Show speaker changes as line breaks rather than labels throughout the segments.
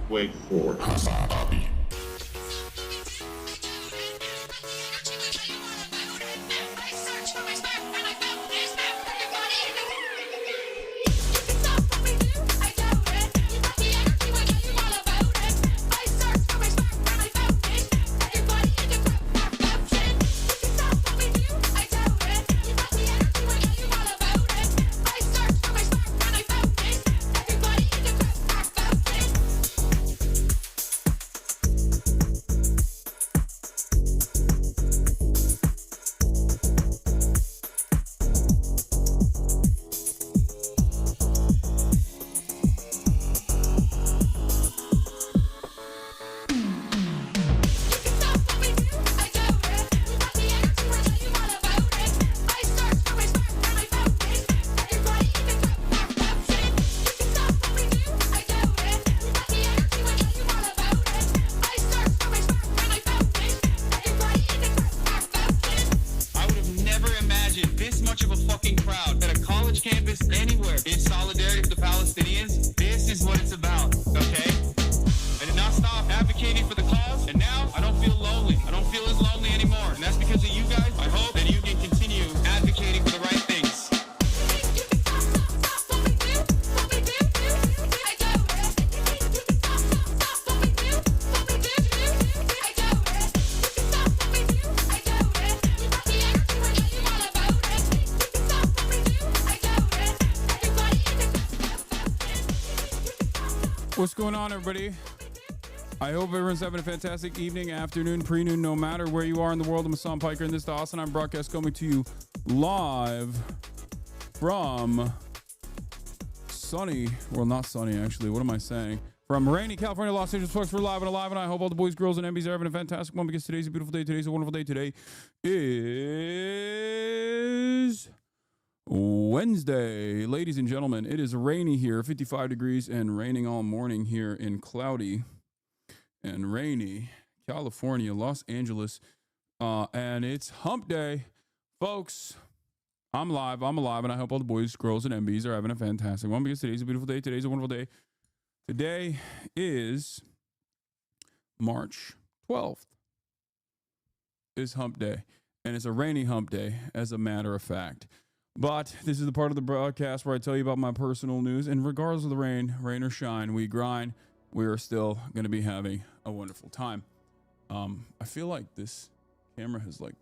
Wait for Hasanabi.
What's going on, everybody? I hope everyone's having a fantastic evening, afternoon, pre-noon, no matter where you are in the world. I'm Hassan Piker, and this is the Hasanabi broadcast coming to you live from sunny, well, not sunny, actually. What am I saying? From rainy California, Los Angeles, folks. We're live and alive, and I hope all the boys, girls, and MBs are having a fantastic one because today's a beautiful day. Today's a wonderful day. Today is Wednesday. Ladies and gentlemen, it is rainy here, 55 degrees, and raining all morning here in cloudy and rainy California, Los Angeles, and it's hump day, folks. I'm live, I'm alive, and I hope all the boys, girls, and MBs are having a fantastic one because today's a beautiful day. Today's a wonderful day. Today is March 12th. Is hump day. And it's a rainy hump day, as a matter of fact. But this is the part of the broadcast where I tell you about my personal news. And regardless of the rain or shine, we grind. We are still going to be having a wonderful time. I feel like this camera has like.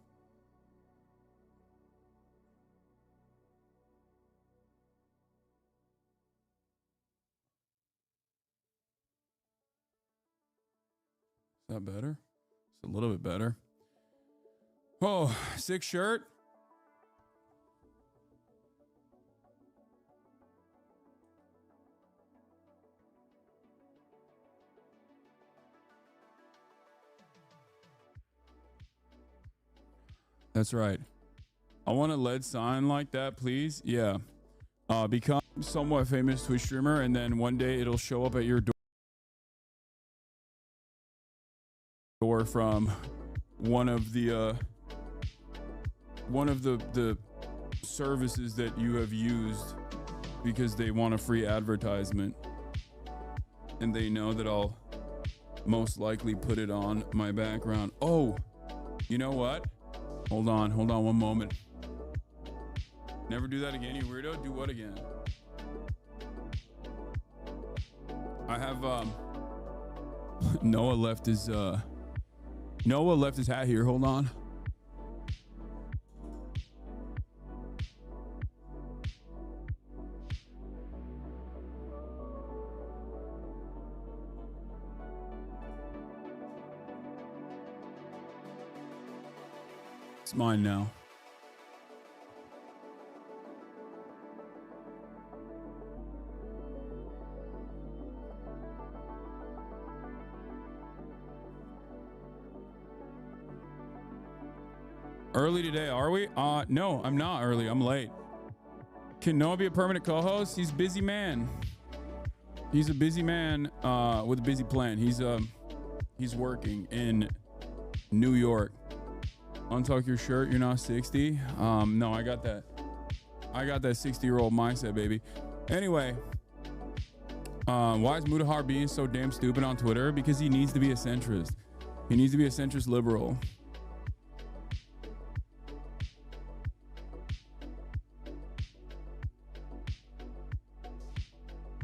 Is that better? It's a little bit better. Oh, sick shirt. That's right. I want a lead sign like that, please. Yeah. Become somewhat famous Twitch streamer, and then one day it'll show up at your door from one of the services that you have used because they want a free advertisement, and they know that I'll most likely put it on my background. Oh, you know what? Hold on one moment. Never do that again, you weirdo. Do what again? I have Noah left his hat here. Hold on. It's mine now. Early today, are we? No, I'm not early. I'm late. Can Noah be a permanent co-host? He's a busy man. He's a busy man with a busy plan. He's working in New York. Untuck your shirt. You're not 60. No, I got that 60-year-old mindset, baby. Anyway, why is Mudahar being so damn stupid on Twitter? Because he needs to be a centrist. He needs to be a centrist liberal.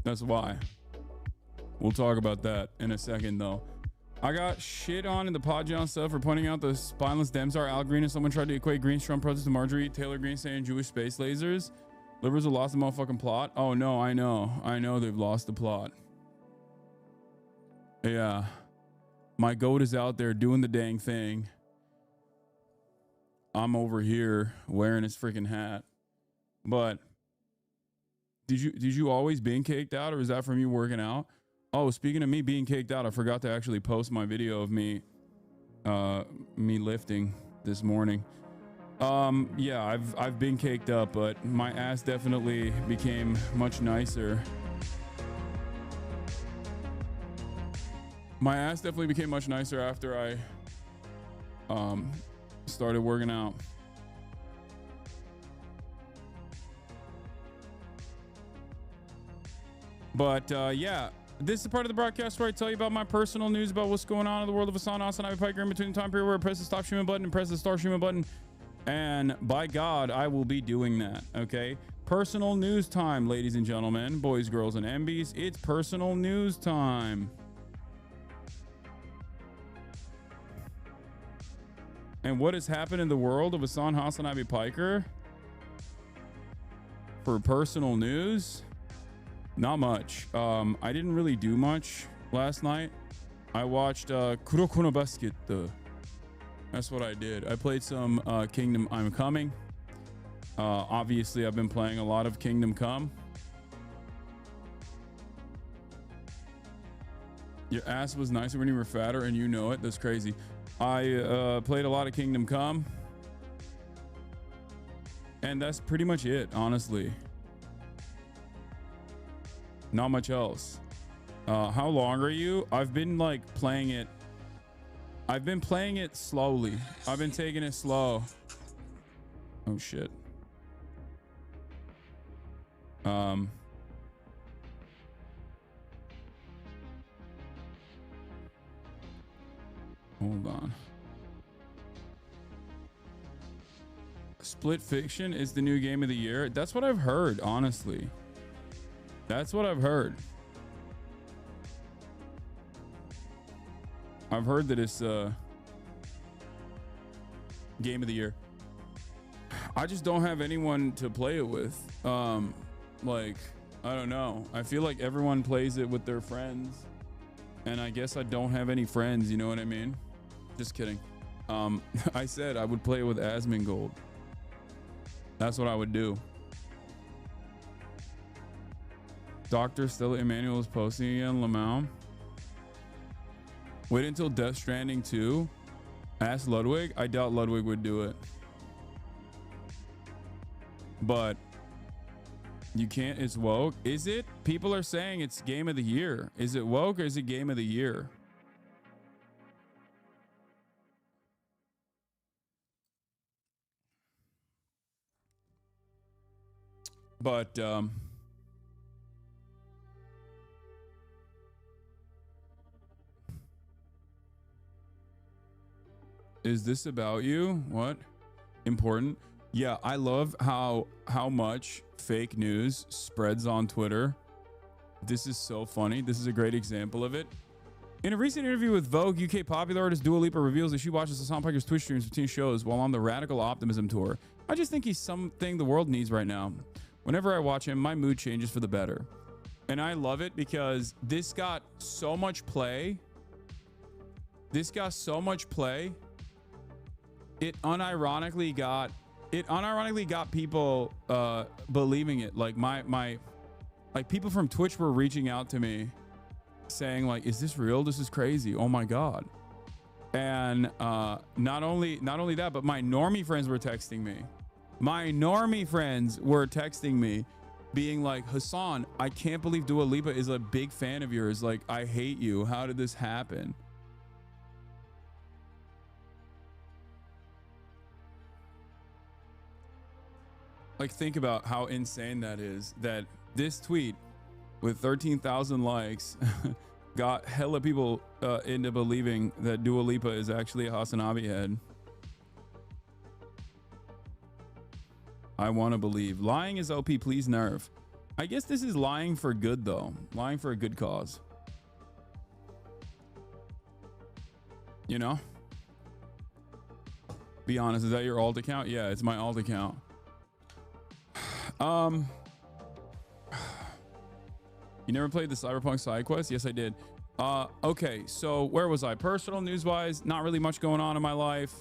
That's why. We'll talk about that in a second, though. I got shit on in the Podjohn stuff for pointing out the spineless Dems are Al Green, and someone tried to equate Green's Trump protest to Marjorie Taylor Greene saying Jewish space lasers. Liberals have lost the motherfucking plot. Oh no, I know they've lost the plot. Yeah, my goat is out there doing the dang thing. I'm over here wearing his freaking hat. But did you always being caked out, or is that from you working out? Oh, speaking of me being caked out, I forgot to actually post my video of me lifting this morning. Yeah, I've been caked up, but my ass definitely became much nicer. My ass definitely became much nicer after I started working out. But yeah. This is the part of the broadcast where I tell you about my personal news about what's going on in the world of Hasanabi Piker in between the time period where I press the stop streaming button and press the start streaming button. And by God, I will be doing that. Okay. Personal news time, ladies and gentlemen, boys, girls, and MBs. It's personal news time. And what has happened in the world of Hasanabi Piker for personal news? Not much. I didn't really do much last night. I watched Kuroko no Basket. That's what I did. I played some Kingdom I'm Coming. Obviously, I've been playing a lot of Kingdom Come. Your ass was nicer when you were fatter, and you know it. That's crazy. I played a lot of Kingdom Come. And that's pretty much it, honestly. Not much else. How long are you? I've been like playing it. I've been playing it slowly. I've been taking it slow. Oh shit. Hold on. Split Fiction is the new game of the year. That's what I've heard, honestly. That's what I've heard. I've heard that it's game of the year. I just don't have anyone to play it with. Like, I don't know. I feel like everyone plays it with their friends, and I guess I don't have any friends. You know what I mean? Just kidding. I said I would play it with Asmongold. That's what I would do. Dr. Stella Emanuel is posting again, Lamau. Wait until Death Stranding 2. Ask Ludwig. I doubt Ludwig would do it. But you can't. It's woke. Is it? People are saying it's game of the year. Is it woke or is it game of the year? But is this about you? What? Important? Yeah, I love how much fake news spreads on Twitter. This is so funny. This is a great example of it. In a recent interview with Vogue, UK popular artist Dua Lipa reveals that she watches Hassan Piker's Twitch streams between shows while on the Radical Optimism tour. I just think he's something the world needs right now. Whenever I watch him, my mood changes for the better. And I love it because this got so much play. It unironically got people believing it. Like like people from Twitch were reaching out to me saying like, is this real? This is crazy. Oh my God. And not only that, but my normie friends were texting me. Being like, Hassan, I can't believe Dua Lipa is a big fan of yours. Like, I hate you. How did this happen? Like, think about how insane that is. That this tweet with 13,000 likes got hella people into believing that Dua Lipa is actually a Hasanabi head. I want to believe. Lying is OP, please nerve. I guess this is lying for good, though. Lying for a good cause. You know? Be honest, is that your alt account? Yeah, it's my alt account. You never played the Cyberpunk side quest? Yes, I did. Okay, so where was I? Personal news wise, not really much going on in my life.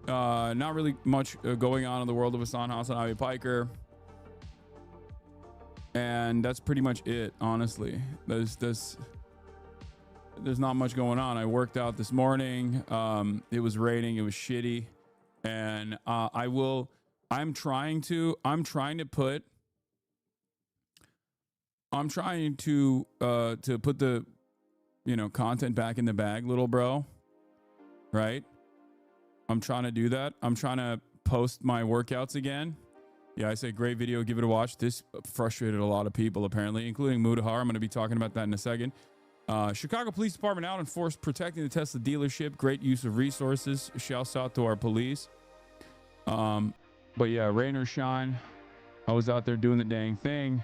Not really much going on in the world of Hasanabi Piker. And that's pretty much it, honestly. There's not much going on. I worked out this morning. It was raining, it was shitty. And I'm trying to put the content back in the bag, little bro. Right? I'm trying to do that. I'm trying to post my workouts again. Yeah, I say great video. Give it a watch. This frustrated a lot of people, apparently, including Mudahar. I'm going to be talking about that in a second. Chicago Police Department out in force protecting the Tesla dealership. Great use of resources. Shouts out to our police. But yeah, rain or shine, I was out there doing the dang thing.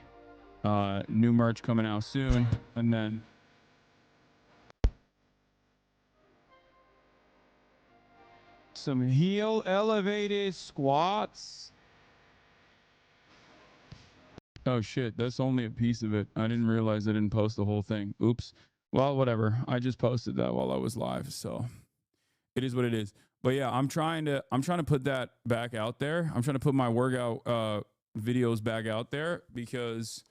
New merch coming out soon. And then some heel elevated squats. Oh shit, that's only a piece of it. I didn't realize I didn't post the whole thing. Oops. Well, whatever. I just posted that while I was live, so it is what it is. But yeah, I'm trying to put that back out there. I'm trying to put my workout videos back out there because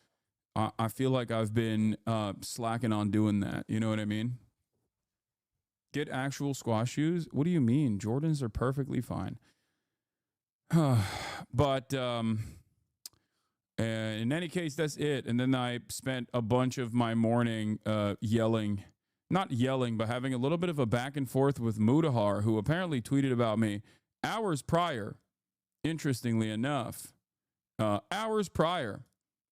I feel like I've been slacking on doing that. You know what I mean? Get actual squash shoes? What do you mean? Jordans are perfectly fine. But in any case, that's it. And then I spent a bunch of my morning yelling. Not yelling, but having a little bit of a back and forth with Mudahar, who apparently tweeted about me hours prior, interestingly enough. Hours prior.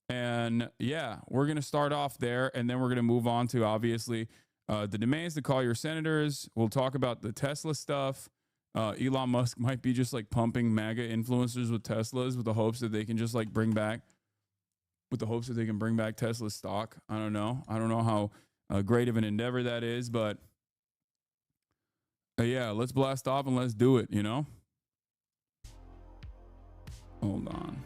And yeah, we're going to start off there, and then we're going to move on to, obviously, the demands to call your senators. We'll talk about the Tesla stuff. Elon Musk might be just like pumping MAGA influencers with Teslas with the hopes that they can just like bring back Tesla stock. I don't know how great of an endeavor that is, but yeah, let's blast off and let's do it, you know? Hold on.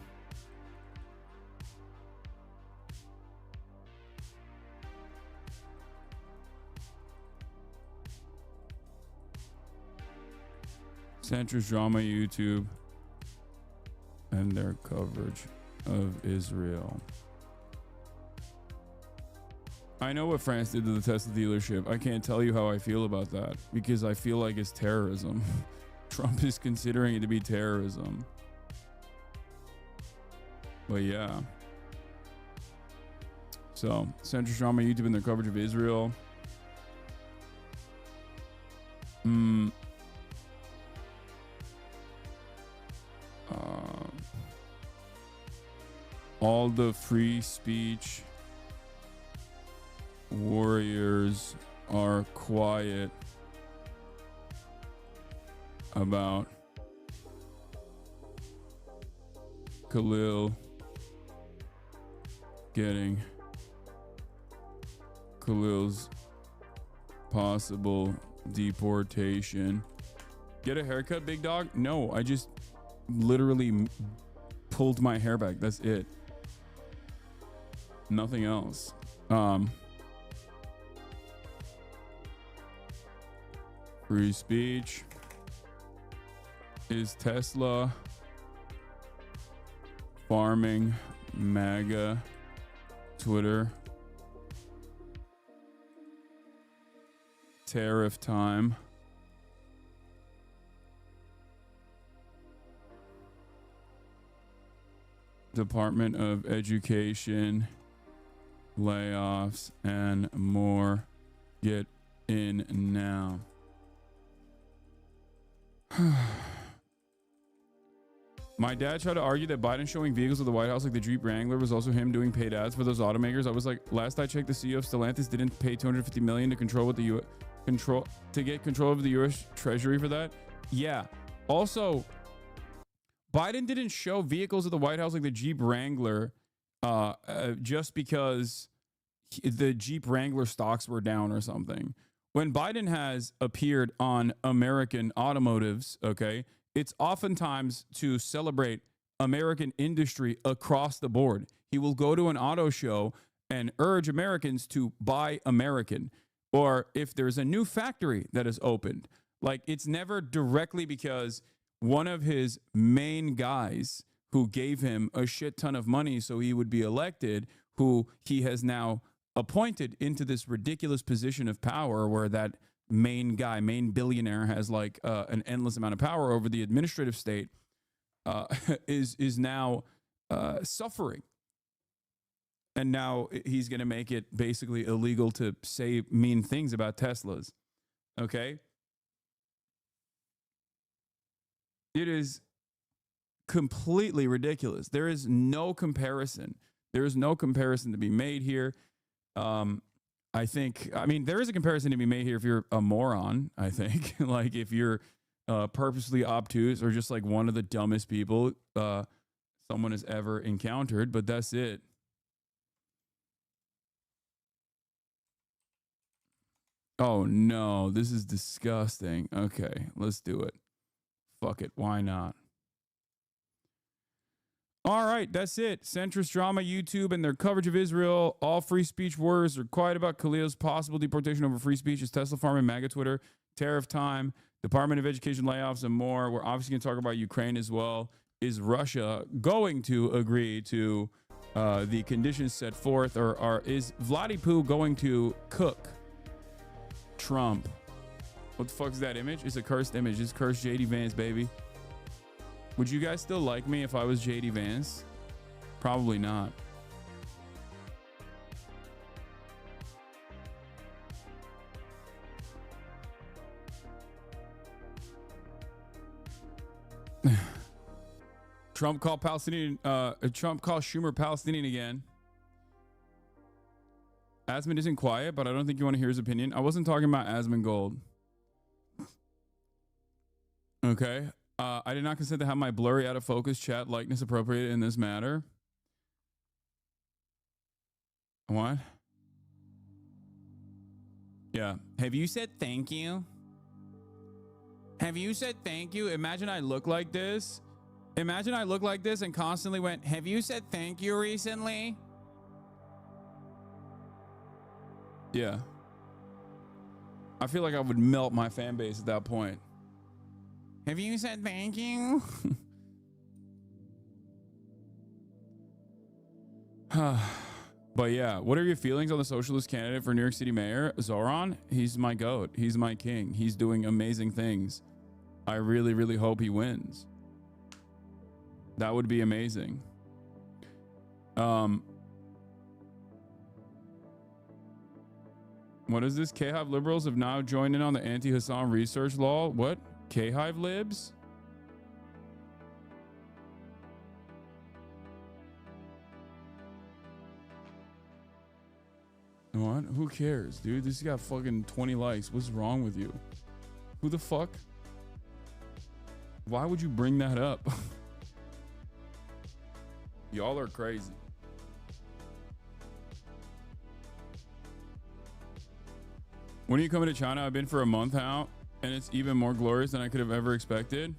Centrist drama YouTube and their coverage of Israel. I know what France did to the Tesla dealership. I can't tell you how I feel about that because I feel like it's terrorism. Trump is considering it to be terrorism. But yeah. So, centrist drama YouTube and their coverage of Israel. All the free speech warriors are quiet about KHALIL getting KHALIL's possible deportation. Get a haircut, big dog? No, I just literally pulled my hair back. That's it. Nothing else. Free speech. Is Tesla farming MAGA Twitter? Tariff time. Department of Education layoffs and more. Get in now. My dad tried to argue that Biden showing vehicles at the White House like the Jeep Wrangler was also him doing paid ads for those automakers. I was like, last I checked, the CEO of Stellantis didn't pay $250 million to control what the get control of the U.S. Treasury for that. Yeah. Also, Biden didn't show vehicles at the White House like the Jeep Wrangler just because the Jeep Wrangler stocks were down or something. When Biden has appeared on American automotives, okay, it's oftentimes to celebrate American industry across the board. He will go to an auto show and urge Americans to buy American. Or if there's a new factory that is opened, like it's never directly because one of his main guys who gave him a shit ton of money so he would be elected, who he has now appointed into this ridiculous position of power where that main billionaire has like an endless amount of power over the administrative state, is now suffering. And now he's going to make it basically illegal to say mean things about Teslas. Okay? It is completely ridiculous. There is no comparison. There is no comparison to be made here. I mean, there is a comparison to be made here if you're a moron, I think. Like if you're purposely obtuse or just like one of the dumbest people someone has ever encountered, but that's it. Oh no, this is disgusting. Okay, let's do it. Fuck it, why not? All right, that's it. Centrist drama YouTube and their coverage of Israel. All free speech warriors are quiet about KHALIL's possible deportation over free speech. Is Tesla farming MAGA Twitter? Tariff time. Department of Education layoffs and more. We're obviously going to talk about Ukraine as well. Is Russia going to agree to the conditions set forth, or is Vladipoo going to cook Trump? What the fuck is that image? It's a cursed image. It's cursed JD Vance, baby. Would you guys still like me if I was JD Vance? Probably not. Trump called Schumer Palestinian again. Asmund isn't quiet, but I don't think you want to hear his opinion. I wasn't talking about Asmund Gold. Okay. I did not consent to have my blurry, out of focus chat likeness appropriated in this matter. What? Yeah. Have you said thank you? Have you said thank you? Imagine I look like this. Imagine I look like this and constantly went, have you said thank you recently? Yeah. I feel like I would melt my fan base at that point. Have you said thank you? But yeah, what are your feelings on the socialist candidate for New York City mayor, Zoran? He's my goat. He's my king. He's doing amazing things. I really, really hope he wins. That would be amazing. What is this? K-Hive liberals have now joined in on the anti-Hassan research law. What? K-Hive libs? What? Who cares, dude? This got fucking 20 likes. What's wrong with you? Who the fuck? Why would you bring that up? Y'all are crazy. When are you coming to China? I've been for a month out, and it's even more glorious than I could have ever expected.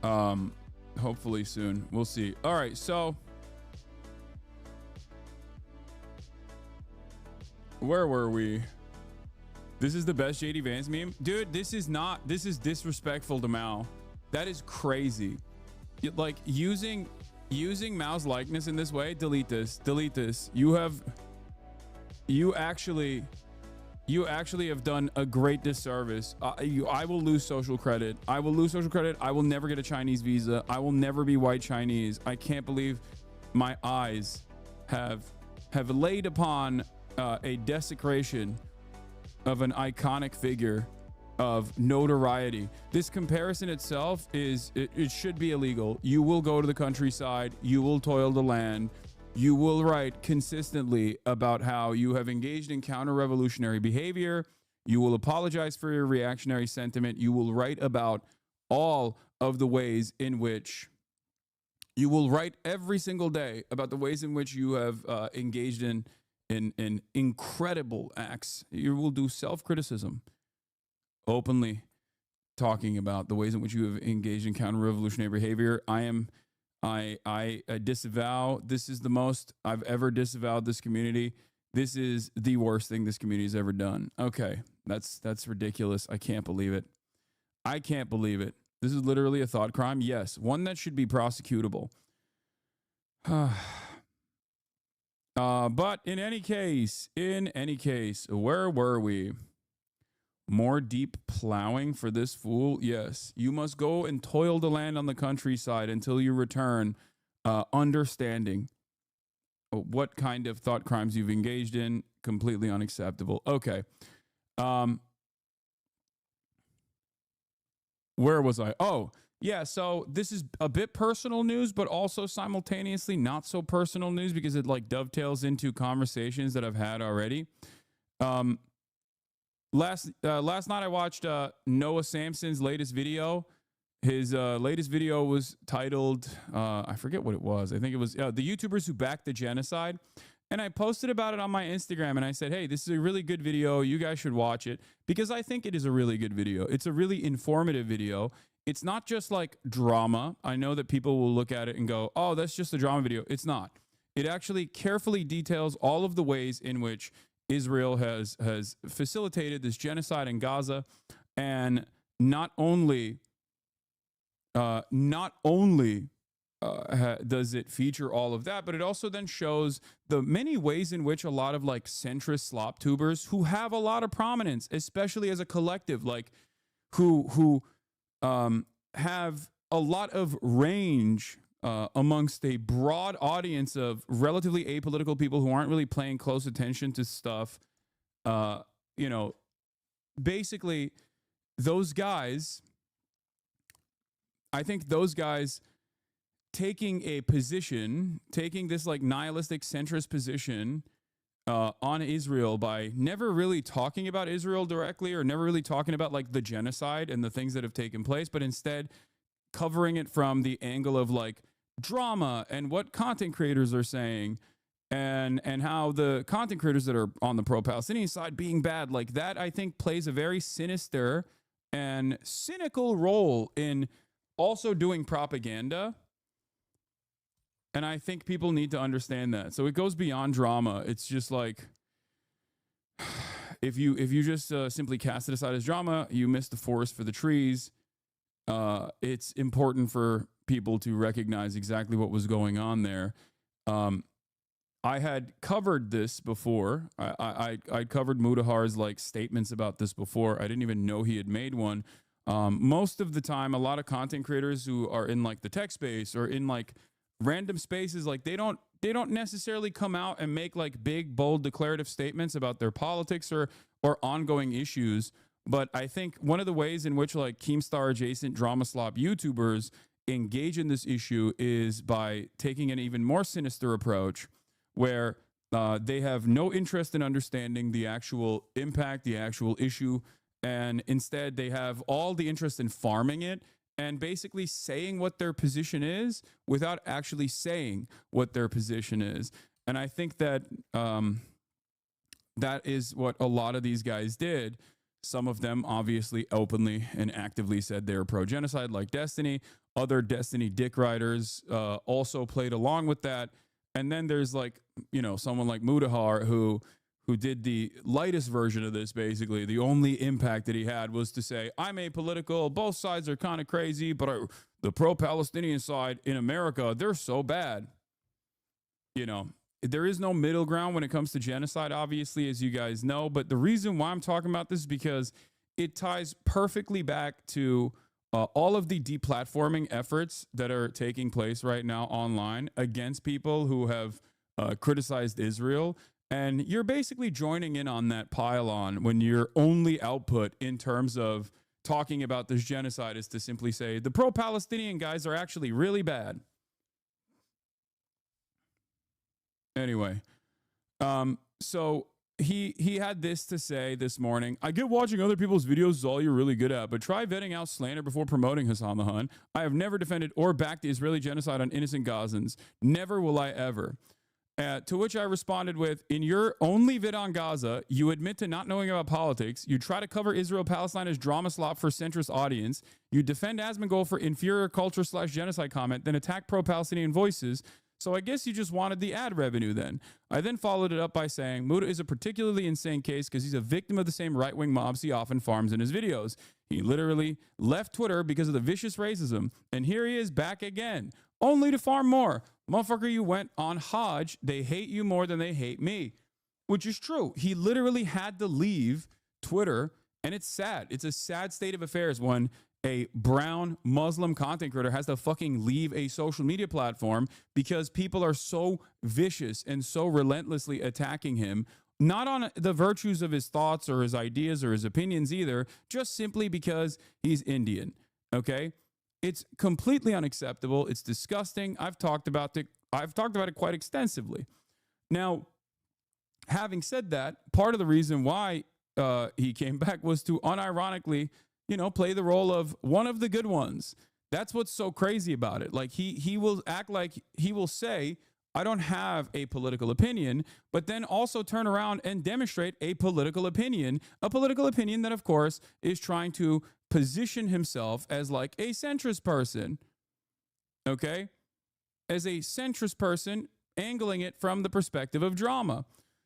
Hopefully soon. We'll see. All right, so where were we? This is the best JD Vance meme. Dude, this is not, this is disrespectful to Mao. That is crazy. Like using Mao's likeness in this way. Delete this. Delete this. You actually have done a great disservice. I will lose social credit. I will lose social credit. I will never get a Chinese visa. I will never be white Chinese. I can't believe my eyes have laid upon a desecration of an iconic figure of notoriety. This comparison itself it should be illegal. You will go to the countryside. You will toil the land. You will write consistently about how you have engaged in counter-revolutionary behavior. You will apologize for your reactionary sentiment. You will write about all of the ways in which you will write every single day about the ways in which you have engaged in incredible acts. You will do self-criticism, openly talking about the ways in which you have engaged in counter-revolutionary behavior. I disavow. This is the most I've ever disavowed this community. This is the worst thing this community has ever done. Okay, that's ridiculous. I can't believe it. I can't believe it. This is literally a thought crime. Yes, one that should be prosecutable. But in any case, where were we? More deep plowing for this fool? Yes. You must go and toil the land on the countryside until you return, understanding what kind of thought crimes you've engaged in. Completely unacceptable. Okay. Where was I? Oh, yeah. So this is a bit personal news, but also simultaneously not so personal news because it like dovetails into conversations that I've had already. Last night I watched Noah Samson's latest video. His latest video was titled, I forget what it was. I think it was the YouTubers who backed the genocide. And I posted about it on my Instagram and I said, hey, this is a really good video. You guys should watch it because I think it is a really good video. It's a really informative video. It's not just like drama. I know that people will look at it and go, oh, that's just a drama video. It's not. It actually carefully details all of the ways in which Israel has facilitated this genocide in Gaza, and not only does it feature all of that, but it also then shows the many ways in which a lot of like centrist slop tubers who have a lot of prominence, especially as a collective, like who have a lot of range amongst a broad audience of relatively apolitical people who aren't really paying close attention to stuff. Basically those guys, I think those guys taking this like nihilistic centrist position on Israel by never really talking about Israel directly, or never really talking about like the genocide and the things that have taken place, but instead covering it from the angle of like drama and what content creators are saying, and how the content creators that are on the pro-Palestinian side being bad. Like that, I think, plays a very sinister and cynical role in also doing propaganda. And I think people need to understand that. So it goes beyond drama. It's just like, if you just simply cast it aside as drama, you miss the forest for the trees. It's important for people to recognize exactly what was going on there. I had covered this before. I covered Mudahar's like statements about this before. I didn't even know he had made one. Most of the time, a lot of content creators who are in like the tech space or in like random spaces, like they don't necessarily come out and make like big, bold, declarative statements about their politics or ongoing issues. But I think one of the ways in which like Keemstar adjacent drama slop YouTubers engage in this issue is by taking an even more sinister approach, where they have no interest in understanding the actual impact, the actual issue, and instead they have all the interest in farming it and basically saying what their position is without actually saying what their position is. And I think that that is what a lot of these guys did. Some of them obviously openly and actively said they were pro-genocide, like Destiny. Other Destiny dick riders also played along with that. And then there's like, you know, someone like Mudahar who did the lightest version of this. Basically, the only impact that he had was to say, I'm apolitical, both sides are kind of crazy, but the pro-Palestinian side in America, they're so bad. You know, there is no middle ground when it comes to genocide, obviously, as you guys know. But the reason why I'm talking about this is because it ties perfectly back to all of the deplatforming efforts that are taking place right now online against people who have criticized Israel. And you're basically joining in on that pile-on when your only output in terms of talking about this genocide is to simply say the pro-Palestinian guys are actually really bad. Anyway, so he had this to say this morning. I get watching other people's videos is all you're really good at, but try vetting out slander before promoting Hassan the Hun. I have never defended or backed the Israeli genocide on innocent Gazans. Never will I ever. To which I responded with, in your only vid on Gaza, you admit to not knowing about politics. You try to cover Israel-Palestine as drama slop for centrist audience. You defend Asmongold for inferior culture / genocide comment, then attack pro-Palestinian voices. So I guess you just wanted the ad revenue then. I then followed it up by saying, Muda is a particularly insane case because he's a victim of the same right-wing mobs he often farms in his videos. He literally left Twitter because of the vicious racism. And here he is back again, only to farm more. Motherfucker, you went on Hajj. They hate you more than they hate me, which is true. He literally had to leave Twitter, and it's sad. It's a sad state of affairs when a brown Muslim content creator has to fucking leave a social media platform because people are so vicious and so relentlessly attacking him, not on the virtues of his thoughts or his ideas or his opinions either, just simply because he's Indian, okay? It's completely unacceptable. It's disgusting. I've talked about it quite extensively. Now, having said that, part of the reason why he came back was to unironically, you know, play the role of one of the good ones. That's what's so crazy about it. Like he will act like he will say, I don't have a political opinion, but then also turn around and demonstrate a political opinion that, of course, is trying to position himself as like a centrist person, okay? As a centrist person, angling it from the perspective of drama.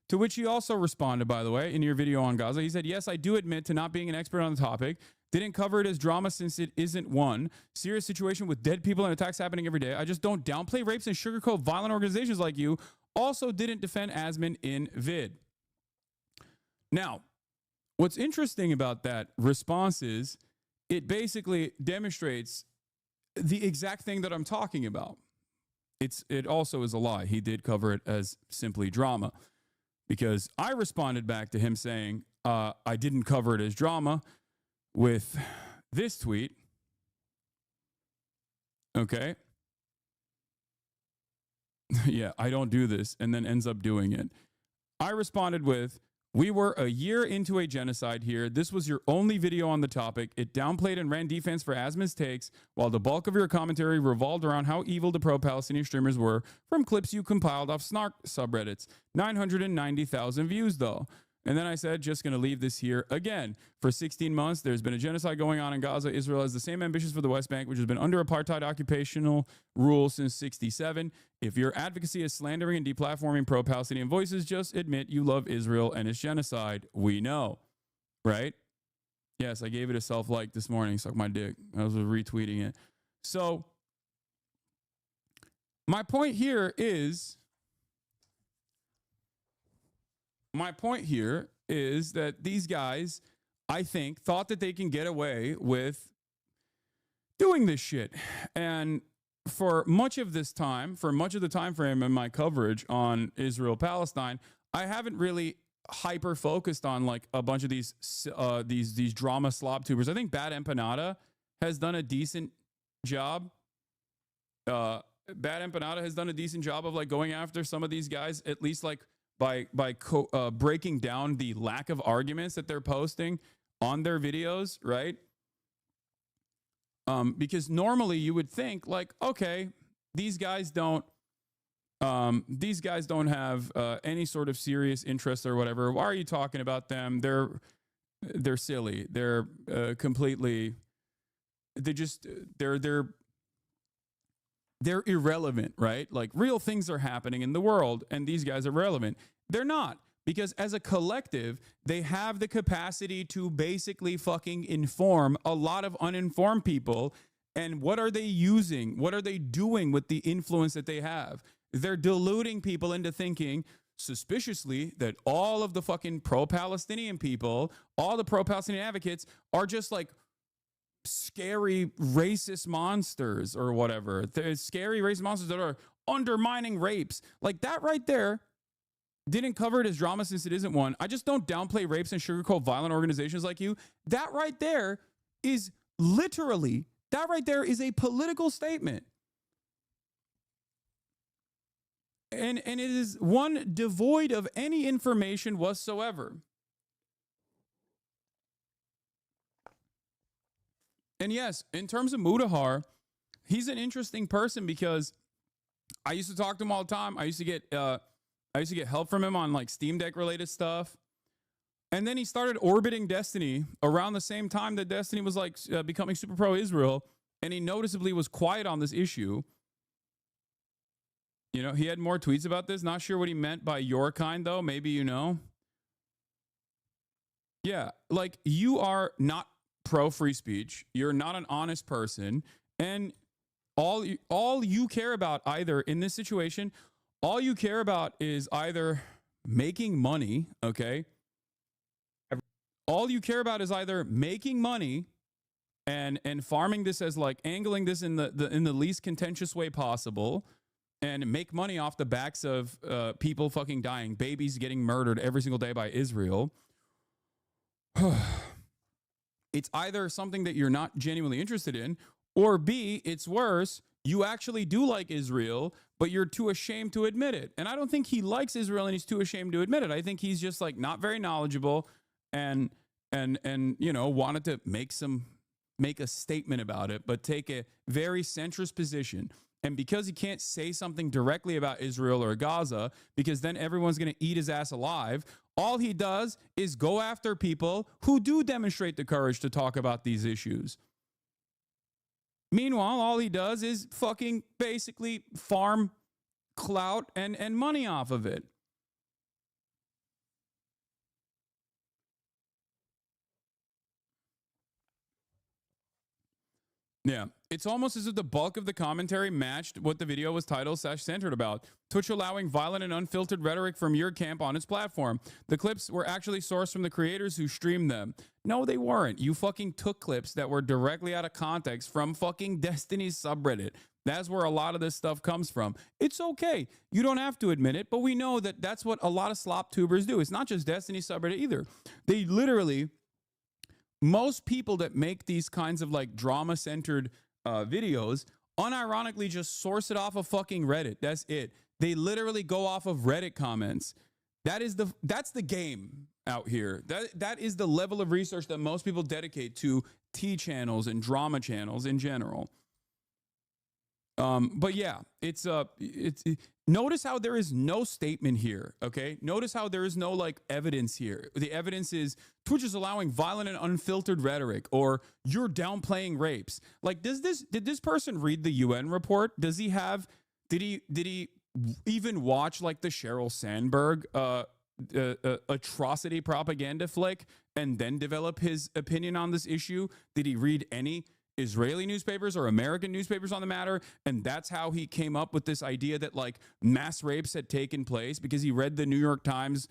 To which he also responded, by the way, in your video on Gaza. He said, yes, I do admit to not being an expert on the topic. Didn't cover it as drama since it isn't one. Serious situation with dead people and attacks happening every day. I just don't downplay rapes and sugarcoat violent organizations like you. Also didn't defend Asman in vid. Now, what's interesting about that response is it basically demonstrates the exact thing that I'm talking about. It also is a lie. He did cover it as simply drama, because I responded back to him saying, I didn't cover it as drama with this tweet. Okay. Yeah, I don't do this, and then ends up doing it. I responded with, we were a year into a genocide here. This was your only video on the topic. It downplayed and ran defense for Asma's takes, while the bulk of your commentary revolved around how evil the pro-Palestinian streamers were from clips you compiled off snark subreddits. 990,000 views, though. And then I said, just going to leave this here again. For 16 months, there's been a genocide going on in Gaza. Israel has the same ambitions for the West Bank, which has been under apartheid occupational rule since 67. If your advocacy is slandering and deplatforming pro-Palestinian voices, just admit you love Israel and its genocide. We know, right? Yes, I gave it a self-like this morning. Suck my dick. I was retweeting it. So my point here is that these guys, I think, thought that they can get away with doing this shit. And for much of this time, for much of the time frame in my coverage on Israel Palestine, I haven't really hyper focused on like a bunch of these drama slob tubers. I think Bad Empanada has done a decent job. Bad Empanada has done a decent job of like going after some of these guys, at least like by breaking down the lack of arguments that they're posting on their videos, right? Because normally you would think like, okay, these guys don't have any sort of serious interest or whatever. Why are you talking about them? They're silly. They're completely. They're irrelevant, right? Like real things are happening in the world and these guys are relevant. They're not, because as a collective, they have the capacity to basically fucking inform a lot of uninformed people. And what are they using? What are they doing with the influence that they have? They're deluding people into thinking suspiciously that all of the fucking pro-Palestinian people, all the pro-Palestinian advocates are just like scary racist monsters or whatever. There's scary racist monsters that are undermining rapes. Like that right there, didn't cover it as drama since it isn't one. I just don't downplay rapes and sugarcoat violent organizations like you. That right there is literally, that right there is a political statement. And it is one devoid of any information whatsoever. And yes, in terms of Mudahar, he's an interesting person because I used to talk to him all the time. I used to get help from him on like Steam Deck related stuff. And then he started orbiting Destiny around the same time that Destiny was like becoming super pro Israel. And he noticeably was quiet on this issue. You know, he had more tweets about this. Not sure what he meant by your kind, though. Maybe you know. Yeah, like you are not pro free speech. You're not an honest person. And all you care about either in this situation, all you care about is either making money, okay? All you care about is either making money and farming this as like angling this in the least contentious way possible and make money off the backs of people fucking dying, babies getting murdered every single day by Israel. It's either something that you're not genuinely interested in, or B, it's worse, you actually do like Israel, but you're too ashamed to admit it. And I don't think he likes Israel and he's too ashamed to admit it. I think he's just like not very knowledgeable and you know, wanted to make a statement about it, but take a very centrist position. And because he can't say something directly about Israel or Gaza, because then everyone's going to eat his ass alive, all he does is go after people who do demonstrate the courage to talk about these issues. Meanwhile, all he does is fucking basically farm clout and money off of it. Yeah, it's almost as if the bulk of the commentary matched what the video was titled/centered about. Twitch allowing violent and unfiltered rhetoric from your camp on its platform. The clips were actually sourced from the creators who streamed them. No, they weren't. You fucking took clips that were directly out of context from fucking Destiny's subreddit. That's where a lot of this stuff comes from. It's okay. You don't have to admit it, but we know that that's what a lot of slop tubers do. It's not just Destiny's subreddit either. They literally... Most people that make these kinds of like drama-centered videos unironically just source it off of fucking Reddit. That's it. They literally go off of Reddit comments That's the game out here. That is the level of research that most people dedicate to T channels and drama channels in general. But yeah, notice how there is no statement here. Okay, notice how there is no like evidence here. The evidence is Twitch is allowing violent and unfiltered rhetoric, or you're downplaying rapes. Like, did this person read the UN report? Did he even watch like the Sheryl Sandberg atrocity propaganda flick and then develop his opinion on this issue? Did he read any Israeli newspapers or American newspapers on the matter? And that's how he came up with this idea that like mass rapes had taken place, because he read the New York Times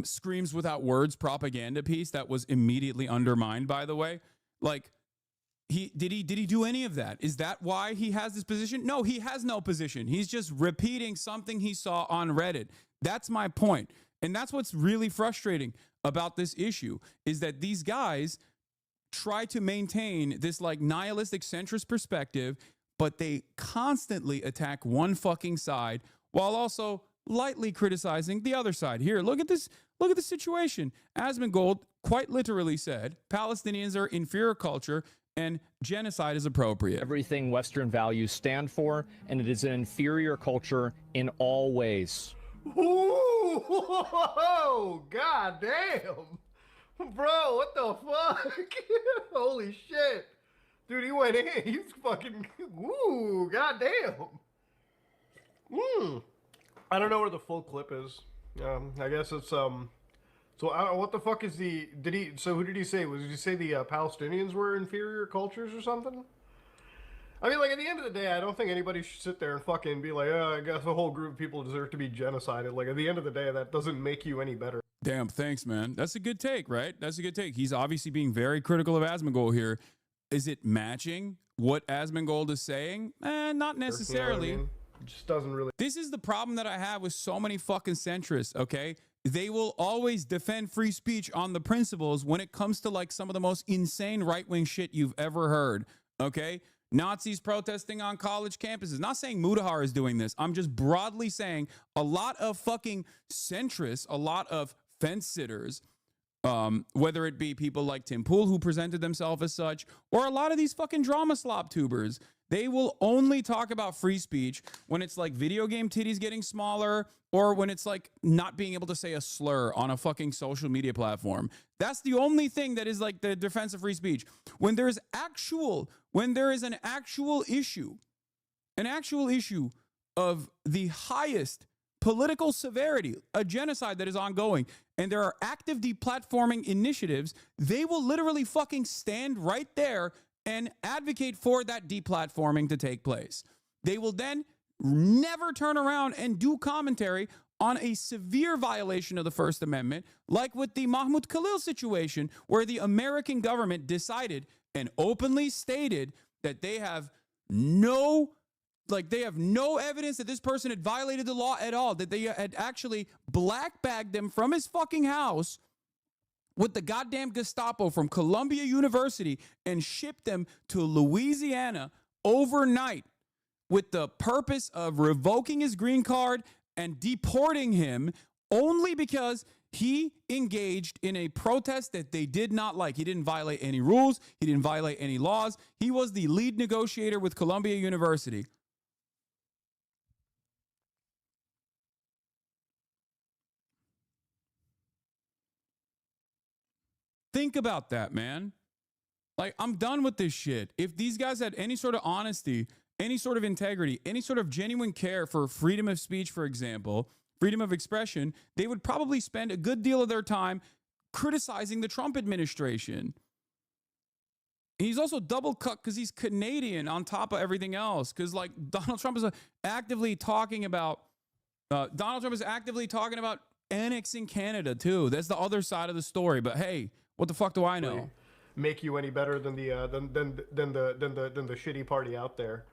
screams without words propaganda piece that was immediately undermined, by the way. Like, did he do any of that? Is that why he has this position? No, he has no position. He's just repeating something he saw on Reddit. That's my point. And that's what's really frustrating about this issue, is that these guys try to maintain this like nihilistic centrist perspective, but they constantly attack one fucking side while also lightly criticizing the other side. Here, look at this. Look at the situation. Asmongold quite literally said Palestinians are inferior culture and genocide is appropriate.
Everything Western values stand for, and it is an inferior culture in all ways.
Ooh, whoa, god damn. Bro, what the fuck? Holy shit. Dude, he went in. He's fucking, ooh, god damn. I don't know where the full clip is. I guess it's, so what the fuck is so who did he say? Did he say the Palestinians were inferior cultures or something? I mean, like, at the end of the day, I don't think anybody should sit there and fucking be like, oh, I guess a whole group of people deserve to be genocided. Like, at the end of the day, that doesn't make you any better.
Damn, thanks, man. That's a good take, right? That's a good take. He's obviously being very critical of Asmongold here. Is it matching what Asmongold is saying? Not necessarily.
You know what I mean? It just doesn't really.
This is the problem that I have with so many fucking centrists, okay? They will always defend free speech on the principles when it comes to like some of the most insane right-wing shit you've ever heard, okay? Nazis protesting on college campuses. Not saying Mudahar is doing this. I'm just broadly saying a lot of fucking centrists, a lot of fence sitters, whether it be people like Tim Pool who presented themselves as such, or a lot of these fucking drama slop tubers, they will only talk about free speech when it's like video game titties getting smaller, or when it's like not being able to say a slur on a fucking social media platform. That's the only thing that is like the defense of free speech. When there is an actual issue of the highest political severity, a genocide that is ongoing, and there are active deplatforming initiatives, they will literally fucking stand right there and advocate for that deplatforming to take place. They will then never turn around and do commentary on a severe violation of the First Amendment, like with the MAHMOUD KHALIL situation, where the American government decided and openly stated that they have no evidence that this person had violated the law at all, that they had actually blackbagged them from his fucking house with the goddamn Gestapo from Columbia University and shipped them to Louisiana overnight with the purpose of revoking his green card and deporting him only because he engaged in a protest that they did not like. He didn't violate any rules. He didn't violate any laws. He was the lead negotiator with Columbia University. Think about that, man. Like, I'm done with this shit. If these guys had any sort of honesty, any sort of integrity, any sort of genuine care for freedom of speech, for example, freedom of expression, they would probably spend a good deal of their time criticizing the Trump administration. He's also double cut because he's Canadian on top of everything else. Because like Donald Trump is actively talking about annexing Canada too. That's the other side of the story. But hey, what the fuck do I know?
Make you any better than the shitty party out there.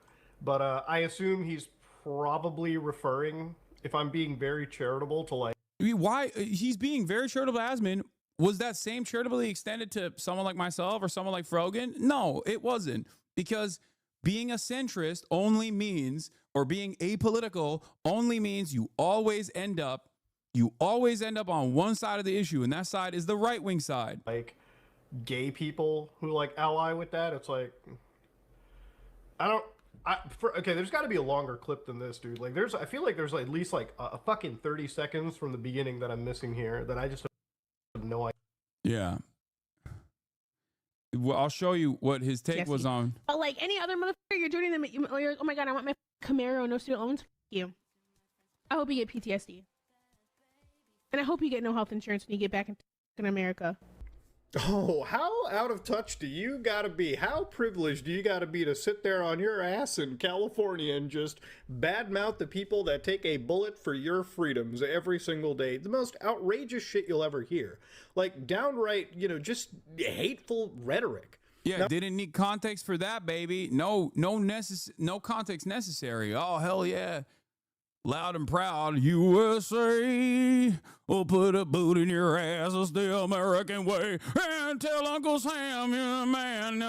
But I assume he's probably referring, if I'm being very charitable, to like.
Why he's being very charitable to Asmon. Was that same charitably extended to someone like myself or someone like Frogan? No, it wasn't. Because being a centrist only means, or being apolitical only means you always end up on one side of the issue, and that side is the right-wing side.
Like gay people who like ally with that. It's like, okay, there's got to be a longer clip than this, dude. Like I feel like there's at least like a fucking 30 seconds from the beginning that I'm missing here that I just have no idea.
Yeah. Well, I'll show you what his take was on.
But like any other motherfucker, you're doing them. Oh my god, I want my Camaro, no student loans. F you. I hope you get PTSD, and I hope you get no health insurance when you get back in America.
Oh, how out of touch do you gotta be? How privileged do you gotta be to sit there on your ass in California and just badmouth the people that take a bullet for your freedoms every single day? The most outrageous shit you'll ever hear. Like downright, just hateful rhetoric.
Yeah, now, didn't need context for that, baby. No context necessary. Oh, hell yeah. Loud and proud, USA will put a boot in your ass. It's the American way. And tell Uncle Sam, you're a man.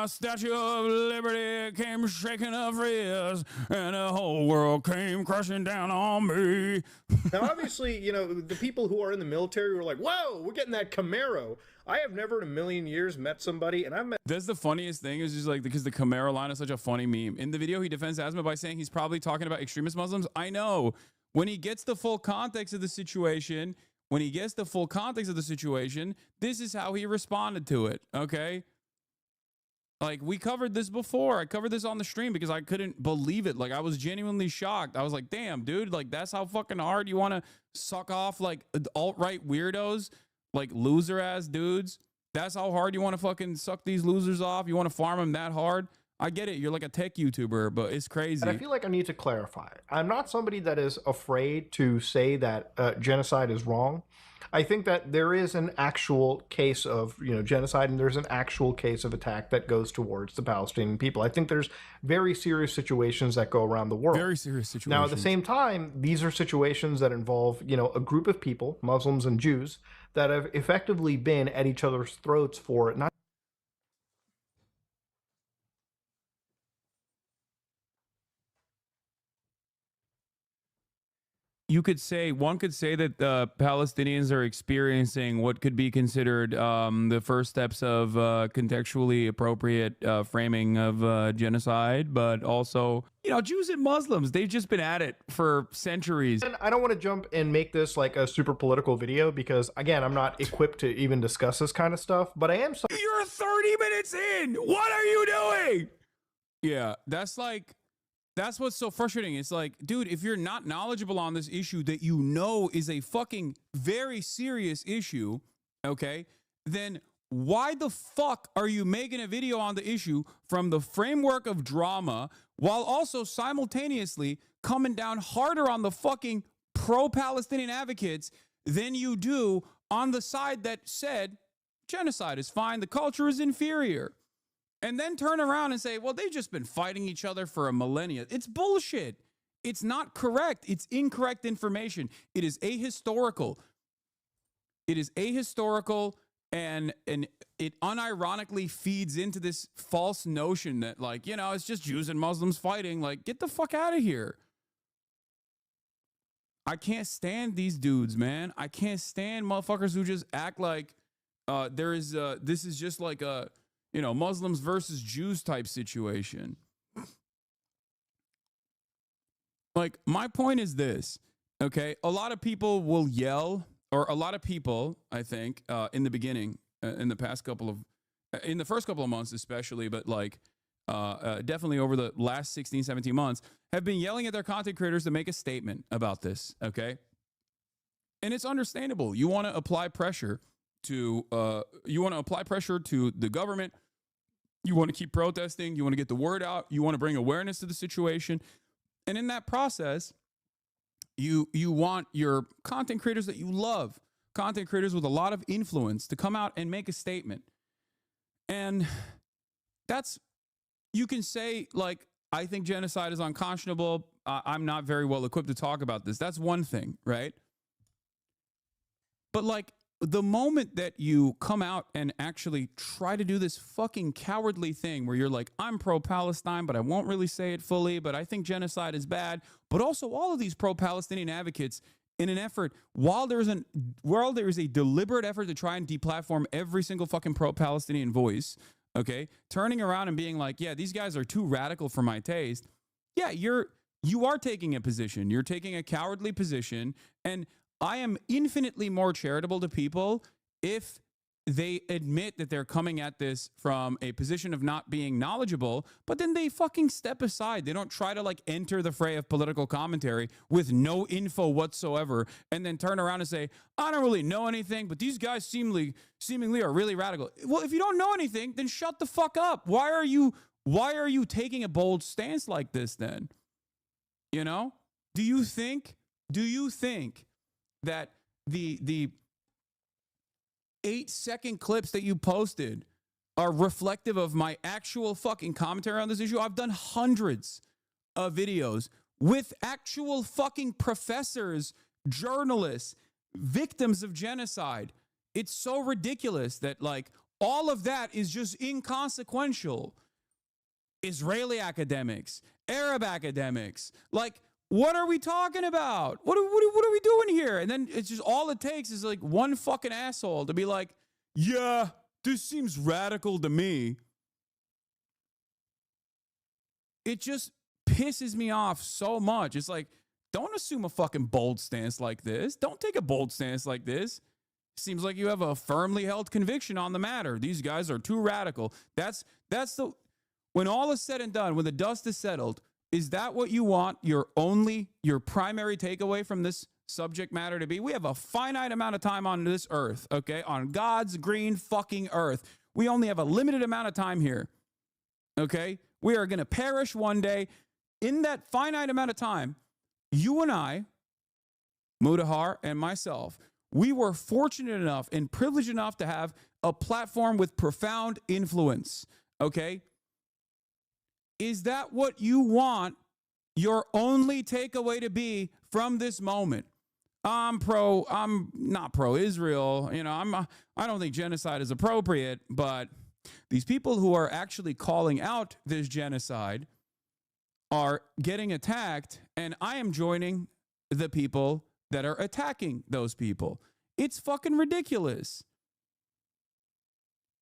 Statue of Liberty came shaking up frizz, and the whole world came crashing down on me.
Now, obviously, the people who are in the military were like, whoa, we're getting that Camaro. I have never in a million years met somebody, and I've met...
That's the funniest thing, is just like, because the Camaro line is such a funny meme. In the video, he defends Asma by saying he's probably talking about extremist Muslims. I know. When he gets the full context of the situation, this is how he responded to it, okay? Like, we covered this before. I covered this on the stream because I couldn't believe it. Like, I was genuinely shocked. I was like, damn, dude, like, that's how fucking hard you want to suck off, like, alt-right weirdos? Like loser ass dudes. That's how hard you want to fucking suck these losers off. You want to farm them that hard. I get it. You're like a tech YouTuber, but it's crazy.
And I feel like I need to clarify. I'm not somebody that is afraid to say that genocide is wrong. I think that there is an actual case of genocide, and there's an actual case of attack that goes towards the Palestinian people. I think there's very serious situations that go around the world.
Very serious situations.
Now, at the same time, these are situations that involve a group of people, Muslims and Jews, that have effectively been at each other's throats for not.
One could say that the Palestinians are experiencing what could be considered the first steps of contextually appropriate framing of genocide, but also, Jews and Muslims, they've just been at it for centuries.
And I don't want to jump and make this like a super political video because, again, I'm not equipped to even discuss this kind of stuff, but I am.
You're 30 minutes in. What are you doing? Yeah, that's what's so frustrating. It's like, dude, if you're not knowledgeable on this issue that is a fucking very serious issue, okay, then why the fuck are you making a video on the issue from the framework of drama while also simultaneously coming down harder on the fucking pro-Palestinian advocates than you do on the side that said genocide is fine, the culture is inferior? And then turn around and say, well, they've just been fighting each other for a millennia. It's bullshit. It's not correct. It's incorrect information. It is ahistorical. And it unironically feeds into this false notion that, like, it's just Jews and Muslims fighting. Like, get the fuck out of here. I can't stand these dudes, man. I can't stand motherfuckers who just act like this is just like a Muslims versus Jews type situation. Like, my point is this, okay? A lot of people will yell, or a lot of people, I think, in the beginning, in the first couple of months especially, but like definitely over the last 16, 17 months, have been yelling at their content creators to make a statement about this, okay? And it's understandable. You want to apply pressure to the government. You want to keep protesting. You want to get the word out. You want to bring awareness to the situation. And in that process, you want your content creators that you love, content creators with a lot of influence, to come out and make a statement. And you can say, like, I think genocide is unconscionable. I'm not very well equipped to talk about this. That's one thing, right? But like, the moment that you come out and actually try to do this fucking cowardly thing where you're like, I'm pro-Palestine, but I won't really say it fully, but I think genocide is bad. But also all of these pro-Palestinian advocates, in an effort, while there is a deliberate effort to try and deplatform every single fucking pro-Palestinian voice, okay, turning around and being like, yeah, these guys are too radical for my taste. Yeah, you are taking a position. You're taking a cowardly position, and I am infinitely more charitable to people if they admit that they're coming at this from a position of not being knowledgeable, but then they fucking step aside. They don't try to like enter the fray of political commentary with no info whatsoever and then turn around and say, I don't really know anything, but these guys seemingly are really radical. Well, if you don't know anything, then shut the fuck up. Why are you taking a bold stance like this then? You know? Do you think that the 8-second clips that you posted are reflective of my actual fucking commentary on this issue? I've done hundreds of videos with actual fucking professors, journalists, victims of genocide. It's so ridiculous that like all of that is just inconsequential. Israeli academics, Arab academics, like, what are we talking about? What are we doing here? And then it's just all it takes is like one fucking asshole to be like, yeah, this seems radical to me. It just pisses me off so much. It's like, don't assume a fucking bold stance like this. Don't take a bold stance like this. Seems like you have a firmly held conviction on the matter. These guys are too radical. When all is said and done, when the dust is settled, is that what you want your primary takeaway from this subject matter to be? We have a finite amount of time on this earth, okay? On God's green fucking earth. We only have a limited amount of time here, okay? We are going to perish one day. In that finite amount of time, you and I, Mudahar and myself, we were fortunate enough and privileged enough to have a platform with profound influence, okay? Is that what you want your only takeaway to be from this moment? I'm not pro-Israel. You know, I don't think genocide is appropriate, but these people who are actually calling out this genocide are getting attacked, and I am joining the people that are attacking those people. It's fucking ridiculous.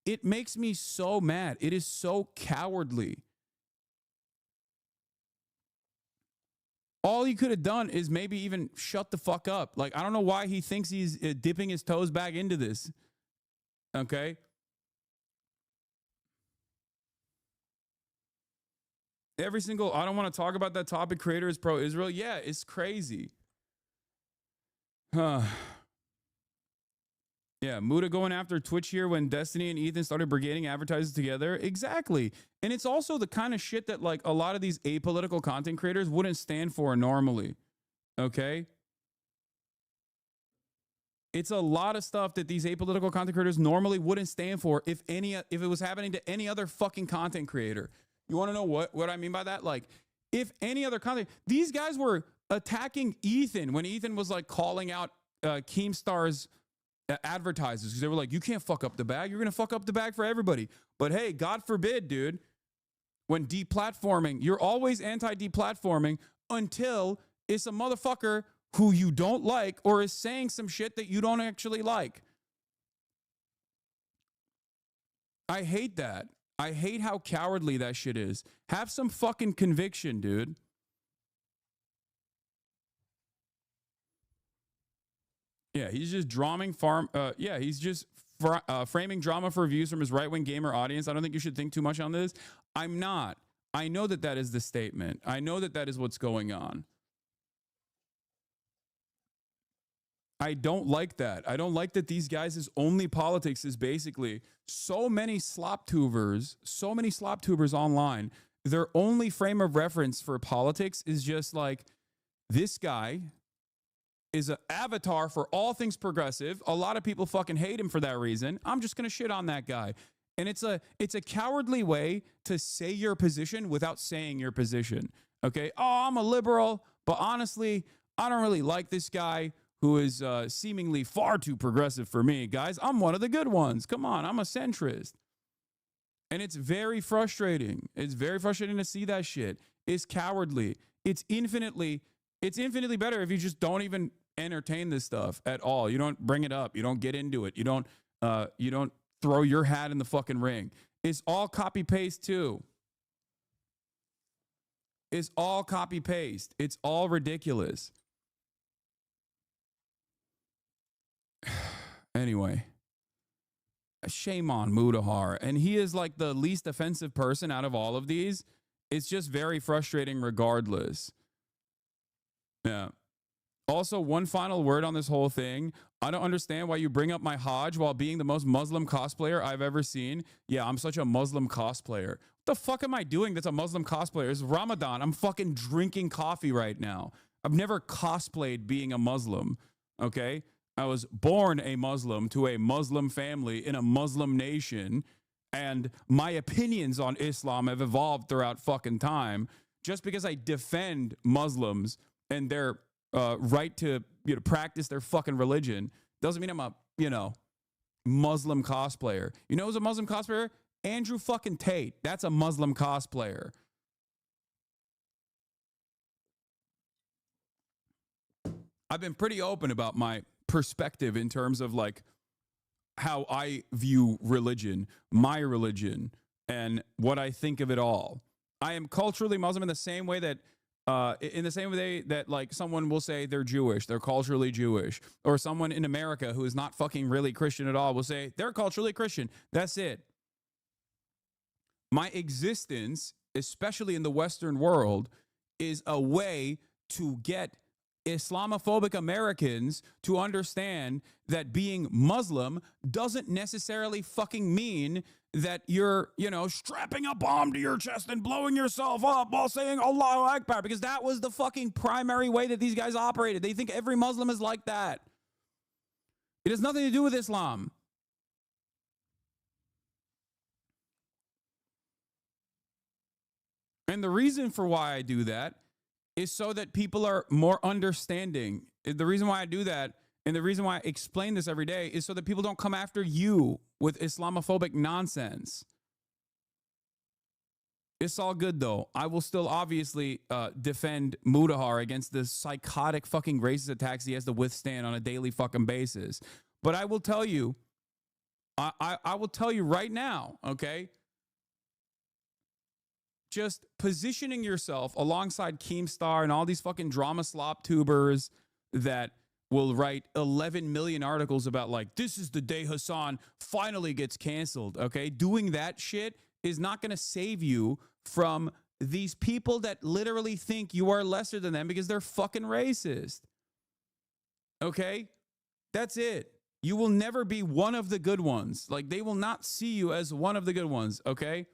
It makes me so mad. It is so cowardly. All he could have done is maybe even shut the fuck up. Like, I don't know why he thinks he's dipping his toes back into this. Okay? I don't want to talk about that topic, creator is pro-Israel. Yeah, it's crazy. Yeah, Muda going after Twitch here when Destiny and Ethan started brigading advertisers together. Exactly. And it's also the kind of shit that like a lot of these apolitical content creators wouldn't stand for normally. Okay? It's a lot of stuff that these apolitical content creators normally wouldn't stand for if it was happening to any other fucking content creator. You want to know what I mean by that? Like, if any other content, these guys were attacking Ethan when Ethan was like calling out Keemstar's advertisers because they were like, you can't fuck up the bag. You're going to fuck up the bag for everybody. But hey, God forbid, dude, when deplatforming, you're always anti-deplatforming until it's a motherfucker who you don't like or is saying some shit that you don't actually like. I hate that. I hate how cowardly that shit is. Have some fucking conviction, dude. Yeah, he's just framing drama for views from his right-wing gamer audience. I don't think you should think too much on this. I'm not. I know that is the statement. I know that is what's going on. I don't like that. I don't like that these guys' only politics is basically so many slop tubers online. Their only frame of reference for politics is just like, this guy is an avatar for all things progressive. A lot of people fucking hate him for that reason. I'm just going to shit on that guy. And it's a cowardly way to say your position without saying your position. Okay? Oh, I'm a liberal, but honestly, I don't really like this guy who is seemingly far too progressive for me. Guys, I'm one of the good ones. Come on, I'm a centrist. And it's very frustrating. It's very frustrating to see that shit. It's cowardly. It's infinitely better if you just don't even entertain this stuff at all. You don't bring it up. You don't get into it. You don't throw your hat in the fucking ring. It's all copy paste too. It's all copy paste. It's all ridiculous. Anyway, shame on Mudahar. And he is like the least offensive person out of all of these. It's just very frustrating regardless. Yeah. Also, one final word on this whole thing. I don't understand why you bring up my Hajj while being the most Muslim cosplayer I've ever seen. Yeah, I'm such a Muslim cosplayer. What the fuck am I doing that's a Muslim cosplayer? It's Ramadan. I'm fucking drinking coffee right now. I've never cosplayed being a Muslim, okay? I was born a Muslim to a Muslim family in a Muslim nation, and my opinions on Islam have evolved throughout fucking time. Just because I defend Muslims and their right to practice their fucking religion doesn't mean I'm a Muslim cosplayer. You know who's a Muslim cosplayer? Andrew fucking Tate. That's a Muslim cosplayer. I've been pretty open about my perspective in terms of like how I view religion, my religion, and what I think of it all. I am culturally Muslim in the same way that like someone will say they're Jewish, they're culturally Jewish, or someone in America who is not fucking really Christian at all will say they're culturally Christian. That's it. My existence, especially in the Western world, is a way to get Islamophobic Americans to understand that being Muslim doesn't necessarily fucking mean that you're, strapping a bomb to your chest and blowing yourself up while saying Allahu Akbar, because that was the fucking primary way that these guys operated. They think every Muslim is like that. It has nothing to do with Islam. And the reason for why I do that is so that people are more understanding. The reason why I do that and the reason why I explain this every day is so that people don't come after you with Islamophobic nonsense. It's all good, though. I will still obviously defend Mudahar against the psychotic fucking racist attacks he has to withstand on a daily fucking basis. But I will tell you, I will tell you right now, okay? Just positioning yourself alongside Keemstar and all these fucking drama slop tubers that will write 11 million articles about like, this is the day Hassan finally gets canceled, okay? Doing that shit is not going to save you from these people that literally think you are lesser than them because they're fucking racist, okay? That's it. You will never be one of the good ones. Like, they will not see you as one of the good ones, okay?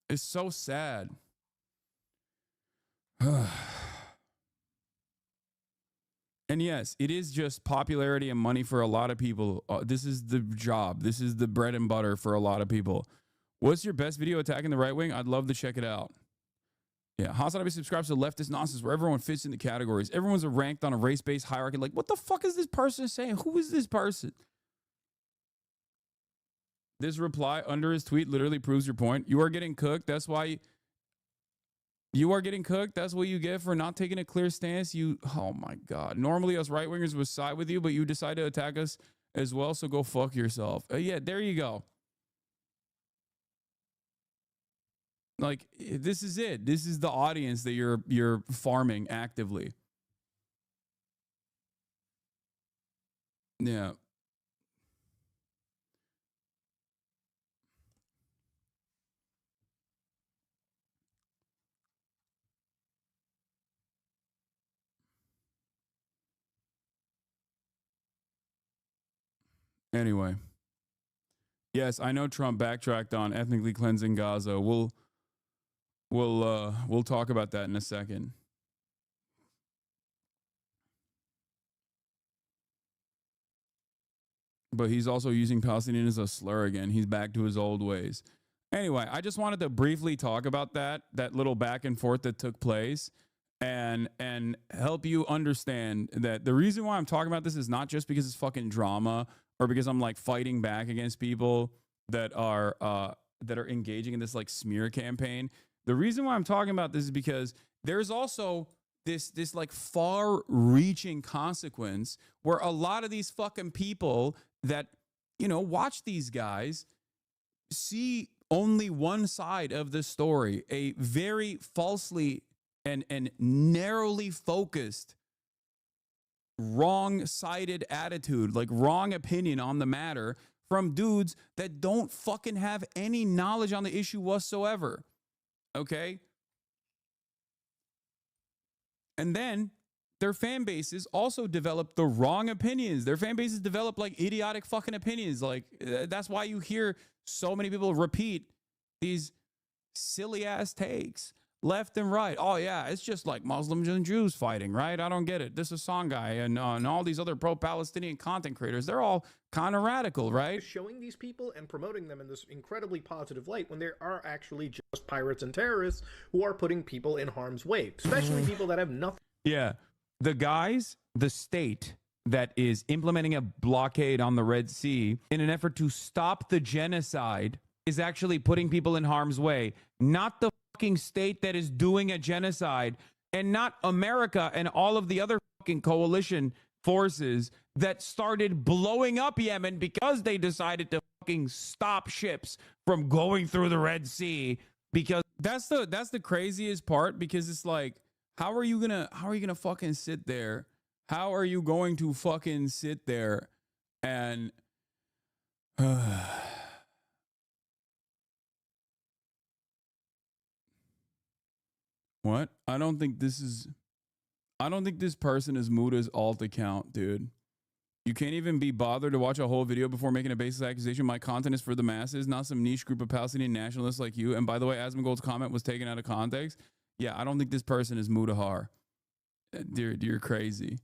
It's so sad. And yes, it is just popularity and money for a lot of people. This is the job. This is the bread and butter for a lot of people. What's your best video attacking the right wing? I'd love to check it out. Yeah, Hasanabi subscribes to leftist nonsense where everyone fits into categories. Everyone's ranked on a race-based hierarchy. Like, what the fuck is this person saying? Who is this person? This reply under his tweet literally proves your point. You are getting cooked. That's why you are getting cooked. That's what you get for not taking a clear stance. Oh my God. Normally us right wingers would side with you, but you decide to attack us as well. So go fuck yourself. Yeah, there you go. Like, this is it. This is the audience that you're farming actively. Yeah. Anyway, yes, I know Trump backtracked on ethnically cleansing Gaza. We'll talk about that in a second. But he's also using Palestinian as a slur again. He's back to his old ways. Anyway, I just wanted to briefly talk about that little back and forth that took place, and help you understand that the reason why I'm talking about this is not just because it's fucking drama or because I'm like fighting back against people that are engaging in this like smear campaign. The reason why I'm talking about this is because there's also this like far-reaching consequence where a lot of these fucking people that, you know, watch these guys see only one side of the story, a very falsely and narrowly focused, wrong-sided attitude, like wrong opinion on the matter from dudes that don't fucking have any knowledge on the issue whatsoever. Okay? And then their fan bases also develop the wrong opinions. Their fan bases develop like idiotic fucking opinions. Like that's why you hear so many people repeat these silly ass takes left and right. Oh yeah, it's just like Muslims and Jews fighting, right? I don't get it. This Hassan guy and all these other pro-Palestinian content creators, they're all kind of radical, right?
Showing these people and promoting them in this incredibly positive light when there are actually just pirates and terrorists who are putting people in harm's way, especially people that have nothing.
Yeah. The state that is implementing a blockade on the Red Sea in an effort to stop the genocide is actually putting people in harm's way, not the fucking state that is doing a genocide, and not America and all of the other fucking coalition forces that started blowing up Yemen because they decided to fucking stop ships from going through the Red Sea. Because that's the craziest part, because it's like, how are you gonna fucking sit there? How are you going to fucking sit there and what? I don't think this person is Muda's alt account, dude. You can't even be bothered to watch a whole video before making a baseless accusation. My content is for the masses, not some niche group of Palestinian nationalists like you. And by the way, Asmongold's comment was taken out of context. Yeah, I don't think this person is Mudahar. Dude, you're crazy.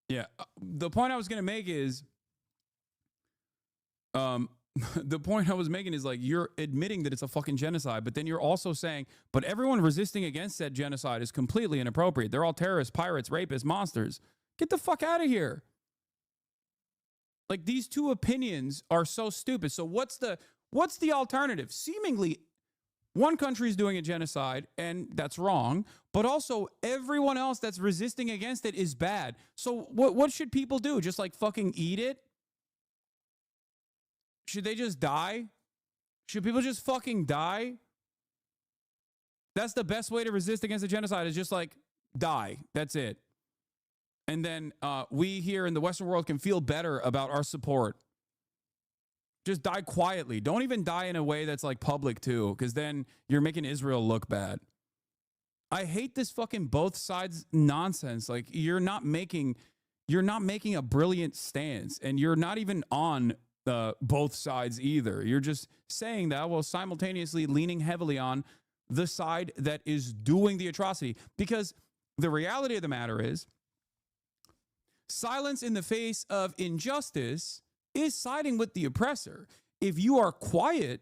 Yeah, the point I was going to make is, the point I was making is like, you're admitting that it's a fucking genocide, but then you're also saying, but everyone resisting against said genocide is completely inappropriate. They're all terrorists, pirates, rapists, monsters. Get the fuck out of here. Like, these two opinions are so stupid. So what's the alternative? Seemingly, one country is doing a genocide, and that's wrong, but also everyone else that's resisting against it is bad. So what should people do? Just like fucking eat it? Should they just die? Should people just fucking die? That's the best way to resist against a genocide, is just like die. That's it. And then we here in the Western world can feel better about our support. Just die quietly. Don't even die in a way that's like public too, because then you're making Israel look bad. I hate this fucking both sides nonsense. Like, you're not making a brilliant stance, and you're not even on both sides either. You're just saying that while simultaneously leaning heavily on the side that is doing the atrocity. Because the reality of the matter is, silence in the face of injustice is siding with the oppressor. If you are quiet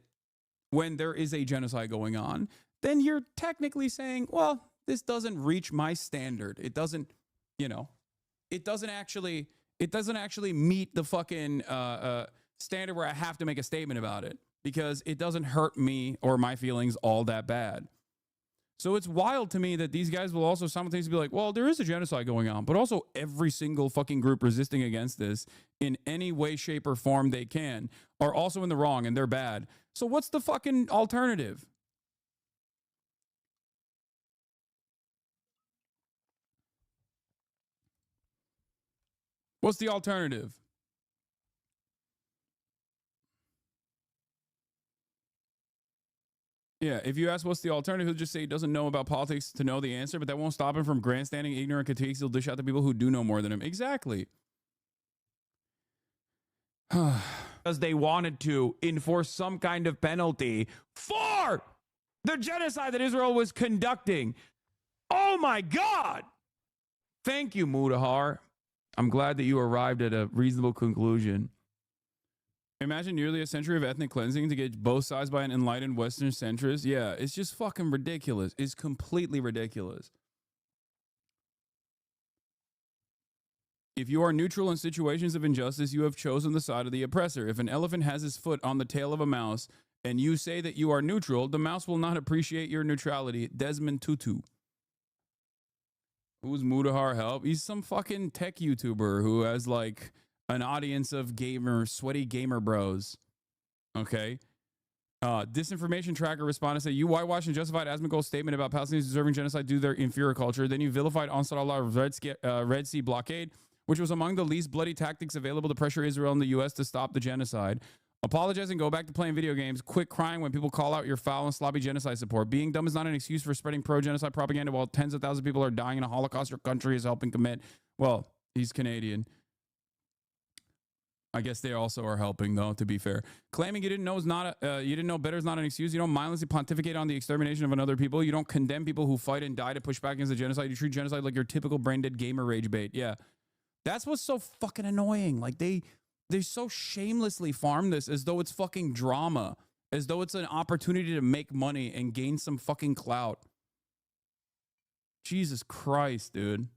when there is a genocide going on, then you're technically saying, well, this doesn't reach my standard. It doesn't, it doesn't actually meet the fucking standard where I have to make a statement about it, because it doesn't hurt me or my feelings all that bad. So it's wild to me that these guys will also simultaneously be like, well, there is a genocide going on, but also every single fucking group resisting against this in any way, shape, or form they can are also in the wrong, and they're bad. So what's the fucking alternative? What's the alternative? Yeah, if you ask what's the alternative, he'll just say he doesn't know about politics to know the answer, but that won't stop him from grandstanding ignorant critiques. He'll dish out to people who do know more than him. Exactly. Because they wanted to enforce some kind of penalty for the genocide that Israel was conducting. Oh my God. Thank you, Mudahar. I'm glad that you arrived at a reasonable conclusion. Imagine nearly a century of ethnic cleansing to get both sides by an enlightened Western centrist. Yeah, it's just fucking ridiculous. It's completely ridiculous. If you are neutral in situations of injustice, you have chosen the side of the oppressor. If an elephant has his foot on the tail of a mouse and you say that you are neutral, the mouse will not appreciate your neutrality. Desmond Tutu. Who's Mudahar Help? He's some fucking tech YouTuber who has like an audience of sweaty gamer bros. Okay. Disinformation tracker responded and said, you whitewashed and justified Asmagol's statement about Palestinians deserving genocide due to their inferior culture. Then you vilified Ansar Allah's Red Sea blockade, which was among the least bloody tactics available to pressure Israel and the U.S. to stop the genocide. Apologize and go back to playing video games. Quit crying when people call out your foul and sloppy genocide support. Being dumb is not an excuse for spreading pro-genocide propaganda while tens of thousands of people are dying in a Holocaust your country is helping commit. Well, he's Canadian. I guess they also are helping, though, to be fair. Claiming you didn't know is not you didn't know better is not an excuse. You don't mindlessly pontificate on the extermination of another people. You don't condemn people who fight and die to push back against the genocide. You treat genocide like your typical brain-dead gamer rage bait. Yeah. That's what's so fucking annoying. Like, they so shamelessly farm this as though it's fucking drama, as though it's an opportunity to make money and gain some fucking clout. Jesus Christ, dude.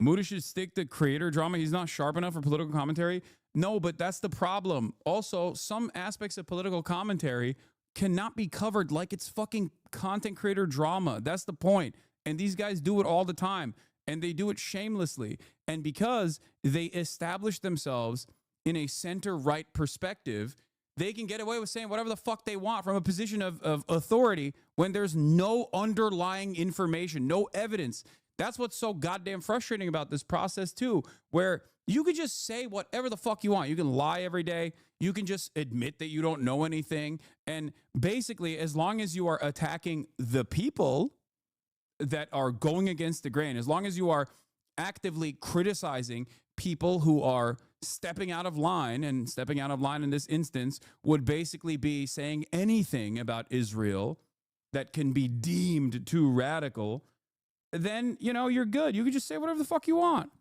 Muda should stick to creator drama. He's not sharp enough for political commentary. No, but that's the problem. Also, some aspects of political commentary cannot be covered like it's fucking content creator drama. That's the point. And these guys do it all the time. And they do it shamelessly. And because they establish themselves in a center-right perspective, they can get away with saying whatever the fuck they want from a position of authority when there's no underlying information, no evidence. That's what's so goddamn frustrating about this process too, where you could just say whatever the fuck you want. You can lie every day. You can just admit that you don't know anything. And basically, as long as you are attacking the people that are going against the grain, as long as you are actively criticizing people who are stepping out of line, and stepping out of line in this instance would basically be saying anything about Israel that can be deemed too radical, then, you know, you're good. You can just say whatever the fuck you want.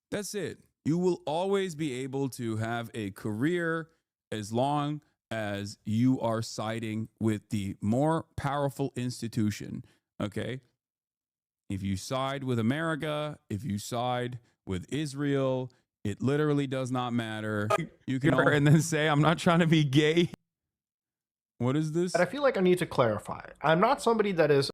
That's it. You will always be able to have a career as long as you are siding with the more powerful institution, okay? If you side with America, if you side with Israel, it literally does not matter. You can and then say, I'm not trying to be gay. What is this?
But I feel like I need to clarify. I'm not somebody that is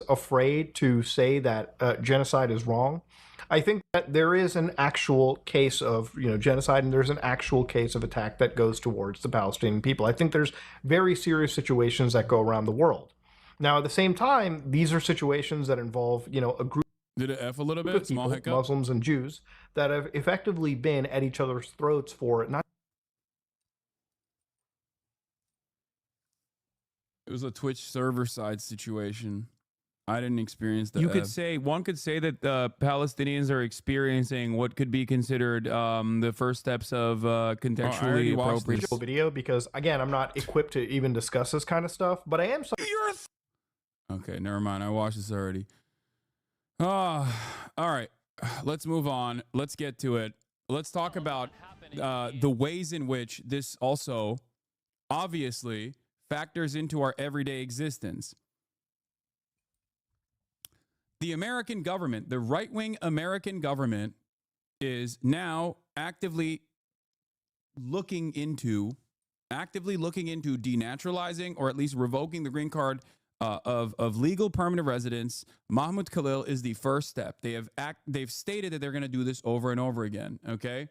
afraid to say that genocide is wrong. I think that there is an actual case of, genocide, and there's an actual case of attack that goes towards the Palestinian people. I think there's very serious situations that go around the world. Now, at the same time, these are situations that involve, a group
Did it F a little bit?
of
Small
people,
hiccup?
Muslims and Jews, that have effectively been at each other's throats for not.
It was a Twitch server side situation. I didn't experience that. One could say that the Palestinians are experiencing what could be considered the first steps of contextually appropriate
Video, because again, I'm not equipped to even discuss this kind of stuff, but I am.
Okay, never mind. I watched this already. All right. Let's move on. Let's get to it. Let's talk about the ways in which this also obviously factors into our everyday existence. The American government, the right-wing American government, is now actively looking into denaturalizing or at least revoking the green card of legal permanent residence. MAHMOUD KHALIL is the first step. They've stated that they're going to do this over and over again. Okay.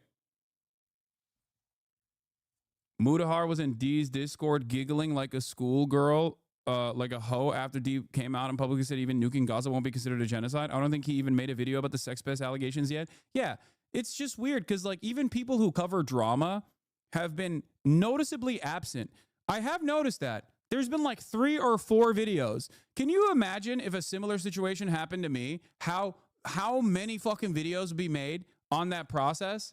Mudahar was in D's Discord giggling like a schoolgirl, like a hoe, after D came out and publicly said even nuking Gaza won't be considered a genocide. I don't think he even made a video about the sex-based allegations yet. Yeah, it's just weird because like even people who cover drama have been noticeably absent. I have noticed that There's been like 3 or 4 videos. Can you imagine if a similar situation happened to me? How many fucking videos would be made on that process?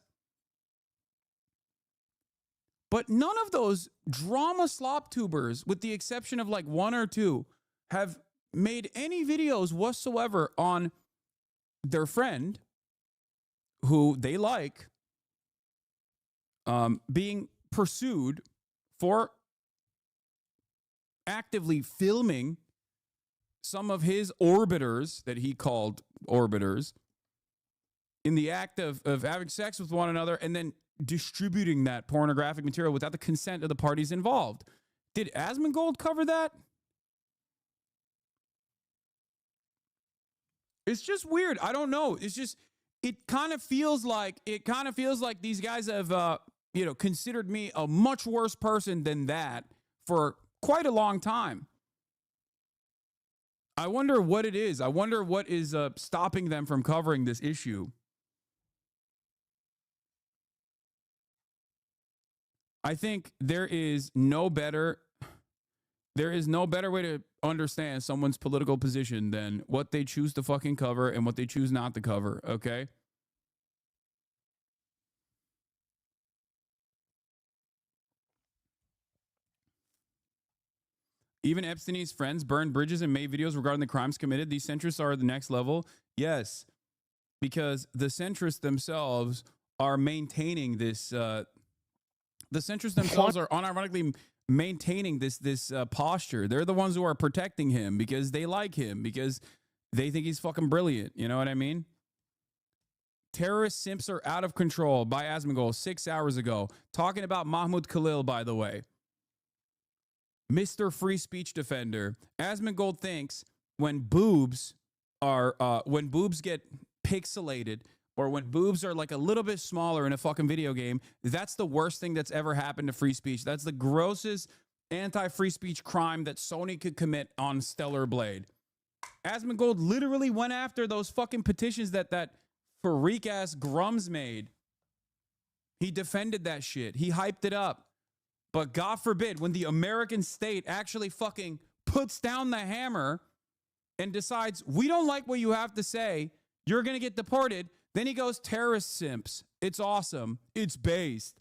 But none of those drama slop tubers, with the exception of like 1 or 2, have made any videos whatsoever on their friend who they like being pursued for actively filming some of his orbiters that he called orbiters in the act of having sex with one another and then distributing that pornographic material without the consent of the parties involved. Did Asmongold cover that? It's just weird. I don't know. It's just, it kind of feels like these guys have, considered me a much worse person than that for quite a long time. I wonder what it is. I wonder what is stopping them from covering this issue. I think there is no better way to understand someone's political position than what they choose to fucking cover and what they choose not to cover, okay? Even Epstein's friends burned bridges and made videos regarding the crimes committed. These centrists are at the next level. Yes, because the centrists themselves are maintaining this. The centrists themselves are unironically maintaining this posture. They're the ones who are protecting him because they like him, because they think he's fucking brilliant. You know what I mean? Terrorist simps are out of control by Asmongold 6 hours ago. Talking about Mahmoud Khalil, by the way. Mr. Free Speech Defender. Asmongold thinks when boobs get pixelated, or when boobs are like a little bit smaller in a fucking video game, that's the worst thing that's ever happened to free speech. That's the grossest anti-free speech crime that Sony could commit on Stellar Blade. Asmongold literally went after those fucking petitions that freak-ass Grums made. He defended that shit. He hyped it up. But God forbid, when the American state actually fucking puts down the hammer and decides, we don't like what you have to say, you're going to get deported, then he goes, terrorist simps. It's awesome. It's based.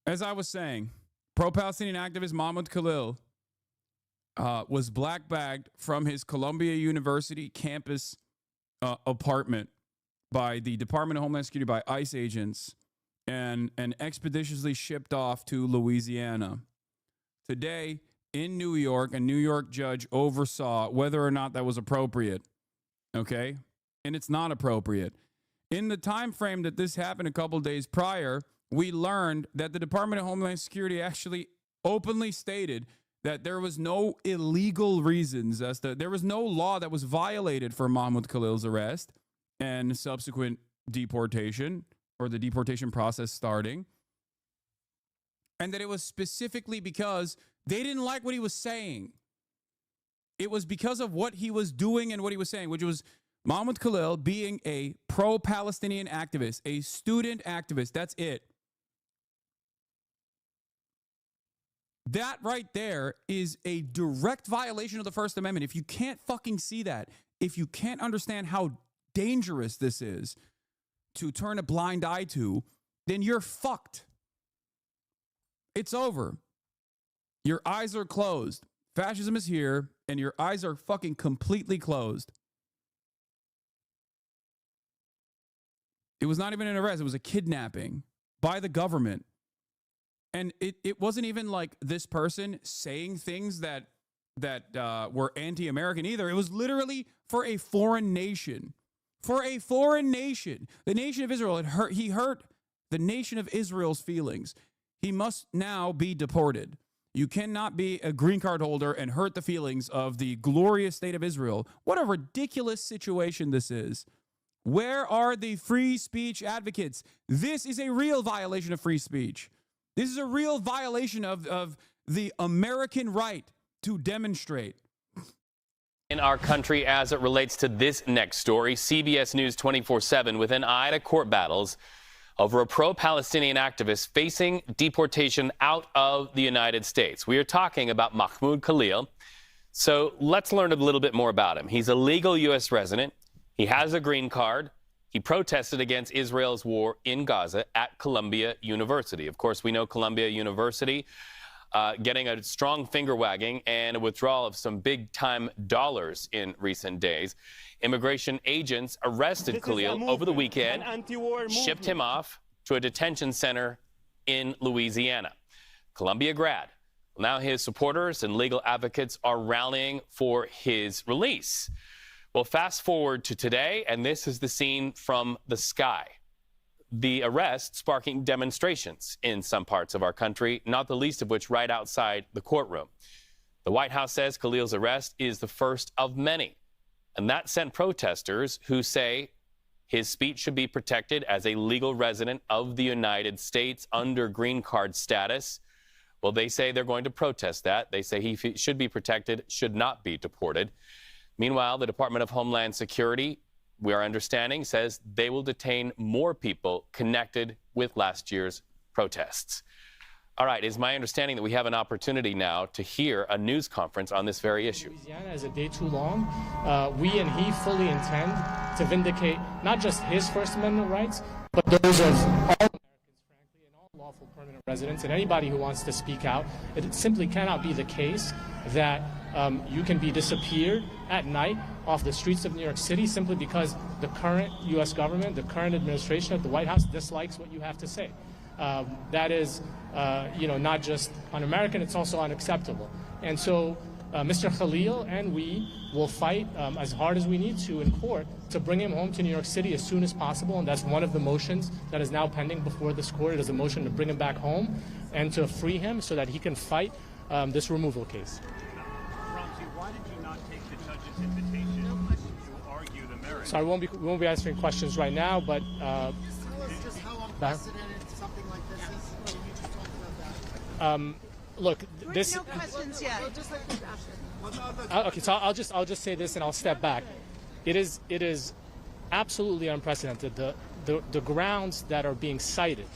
As I was saying, pro-Palestinian activist Mahmoud Khalil was black-bagged from his Columbia University campus apartment by the Department of Homeland Security, by ICE agents, and expeditiously shipped off to Louisiana. Today, in New York, a New York judge oversaw whether or not that was appropriate. Okay? And it's not appropriate. In the time frame that this happened a couple days prior, we learned that the Department of Homeland Security actually openly stated that there was no illegal reasons, there was no law that was violated for Mahmoud Khalil's arrest and subsequent deportation, or the deportation process starting, and that it was specifically because they didn't like what he was saying. It was because of what he was doing and what he was saying, which was Mahmoud Khalil being a pro-Palestinian activist, a student activist. That's it. That right there is a direct violation of the First Amendment. If you can't fucking see that, if you can't understand how dangerous this is to turn a blind eye to, then you're fucked. It's over. Your eyes are closed. Fascism is here, and your eyes are fucking completely closed. It was not even an arrest. It was a kidnapping by the government. And it wasn't even like this person saying things that were anti-American either. It was literally for a foreign nation. For a foreign nation. The nation of Israel he hurt the nation of Israel's feelings. He must now be deported. You cannot be a green card holder and hurt the feelings of the glorious state of Israel. What a ridiculous situation this is. Where are the free speech advocates? This is a real violation of free speech. This is a real violation of the American right to demonstrate.
In our country as it relates to this next story, CBS News 24/7 with an eye to court battles over a pro-Palestinian activist facing deportation out of the United States. We are talking about MAHMOUD KHALIL. So let's learn a little bit more about him. He's a legal U.S. resident. He has a green card. He protested against Israel's war in Gaza at Columbia University. Of course, we know Columbia University getting a strong finger wagging and a withdrawal of some big-time dollars in recent days. Immigration agents arrested Khalil over the weekend, shipped him off to a detention center in Louisiana. Columbia grad. Now his supporters and legal advocates are rallying for his release. Well, fast forward to today, and this is the scene from the sky. The arrest sparking demonstrations in some parts of our country, not the least of which right outside the courtroom. The White House says Khalil's arrest is the first of many, and that sent protesters who say his speech should be protected as a legal resident of the United States under green card status. Well, they say they're going to protest that. They say he should be protected, should not be deported. Meanwhile, the Department of Homeland Security, we are understanding, says they will detain more people connected with last year's protests. All right, it's my understanding that we have an opportunity now to hear a news conference on this very issue.
Louisiana is a day too long. We and he fully intend to vindicate not just his First Amendment rights, but those of all Americans, frankly, and all lawful permanent residents, and anybody who wants to speak out. It simply cannot be the case that you can be disappeared at night off the streets of New York City simply because the current U.S. government, the current administration at the White House dislikes what you have to say. That is, not just un-American, it's also unacceptable. And so Mr. Khalil and we will fight as hard as we need to in court to bring him home to New York City as soon as possible. And that's one of the motions that is now pending before this court. It is a motion to bring him back home and to free him so that he can fight this removal case.
Why did you not take the judge's invitation to argue the merits?
So we won't be answering questions right now, but
Just tell us just how unprecedented something like this is. You just talked about that.
look, this.
No questions yet. Just like
Okay, so I'll just say this and I'll step back. It is absolutely unprecedented. The grounds that are being cited.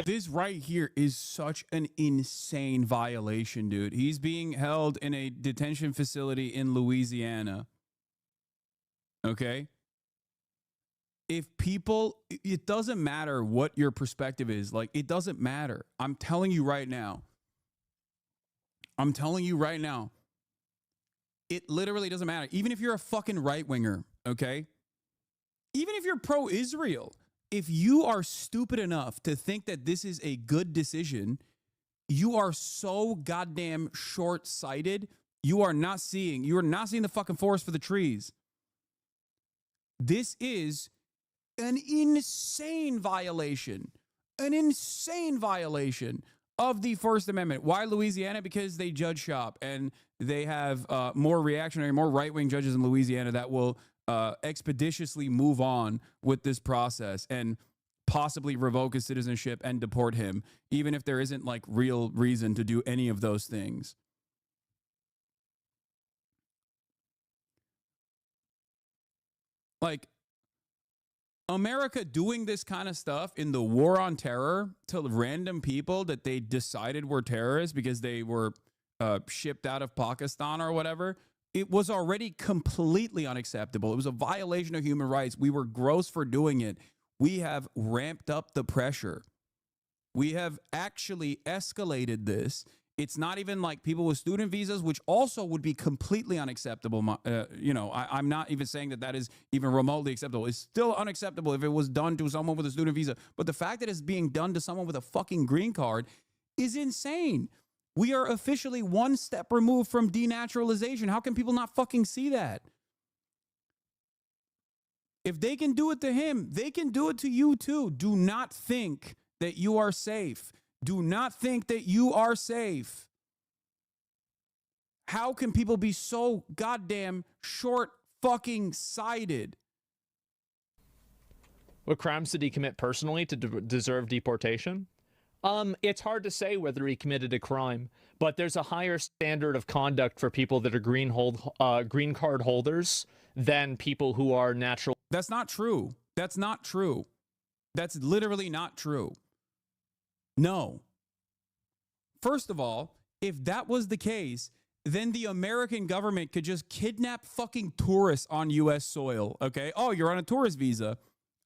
This right here is such an insane violation, dude. He's being held in a detention facility in Louisiana. Okay? If people, it doesn't matter what your perspective is. Like, it doesn't matter. I'm telling you right now. It literally doesn't matter. Even if you're a fucking right-winger, okay? Even if you're pro-Israel, if you are stupid enough to think that this is a good decision, you are so goddamn short-sighted. You are not seeing the fucking forest for the trees. This is an insane violation of the First Amendment. Why Louisiana? Because they judge shop and they have more reactionary, more right-wing judges in Louisiana that will expeditiously move on with this process and possibly revoke his citizenship and deport him, even if there isn't like real reason to do any of those things. Like, America doing this kind of stuff in the war on terror to random people that they decided were terrorists because they were shipped out of Pakistan or whatever, it was already completely unacceptable. It was a violation of human rights. We were gross for doing it. We have ramped up the pressure. We have actually escalated this. It's not even like people with student visas, which also would be completely unacceptable. I'm not even saying that is even remotely acceptable. It's still unacceptable if it was done to someone with a student visa. But the fact that it's being done to someone with a fucking green card is insane. We are officially one step removed from denaturalization. How can people not fucking see that? If they can do it to him, they can do it to you too. Do not think that you are safe. Do not think that you are safe. How can people be so goddamn short fucking sighted?
What crimes did he commit personally to deserve deportation? It's hard to say whether he committed a crime, but there's a higher standard of conduct for people that are green card holders than people who are natural.
That's not true. That's not true. That's literally not true. No. First of all, if that was the case, then the American government could just kidnap fucking tourists on U.S. soil, okay? Oh, you're on a tourist visa.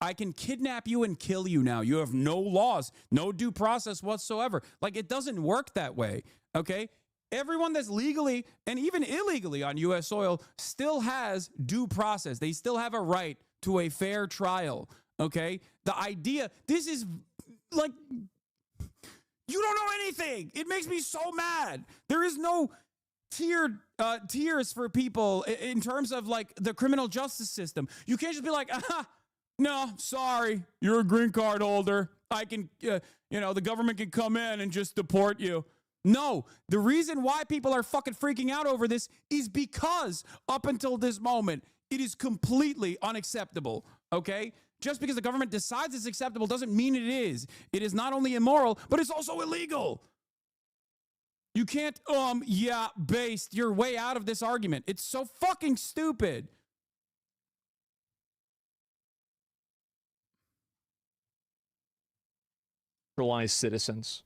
I can kidnap you and kill you now. You have no laws, no due process whatsoever. Like, it doesn't work that way, okay? Everyone that's legally and even illegally on U.S. soil still has due process. They still have a right to a fair trial, okay? The idea, this is like, you don't know anything. It makes me so mad. There is no tiers for people in terms of like the criminal justice system. You can't just be like, no, sorry, you're a green card holder. I can, the government can come in and just deport you. No, the reason why people are fucking freaking out over this is because up until this moment, it is completely unacceptable, okay? Just because the government decides it's acceptable doesn't mean it is. It is not only immoral, but it's also illegal. You can't, based your way out of this argument. It's so fucking stupid.
Naturalized citizens.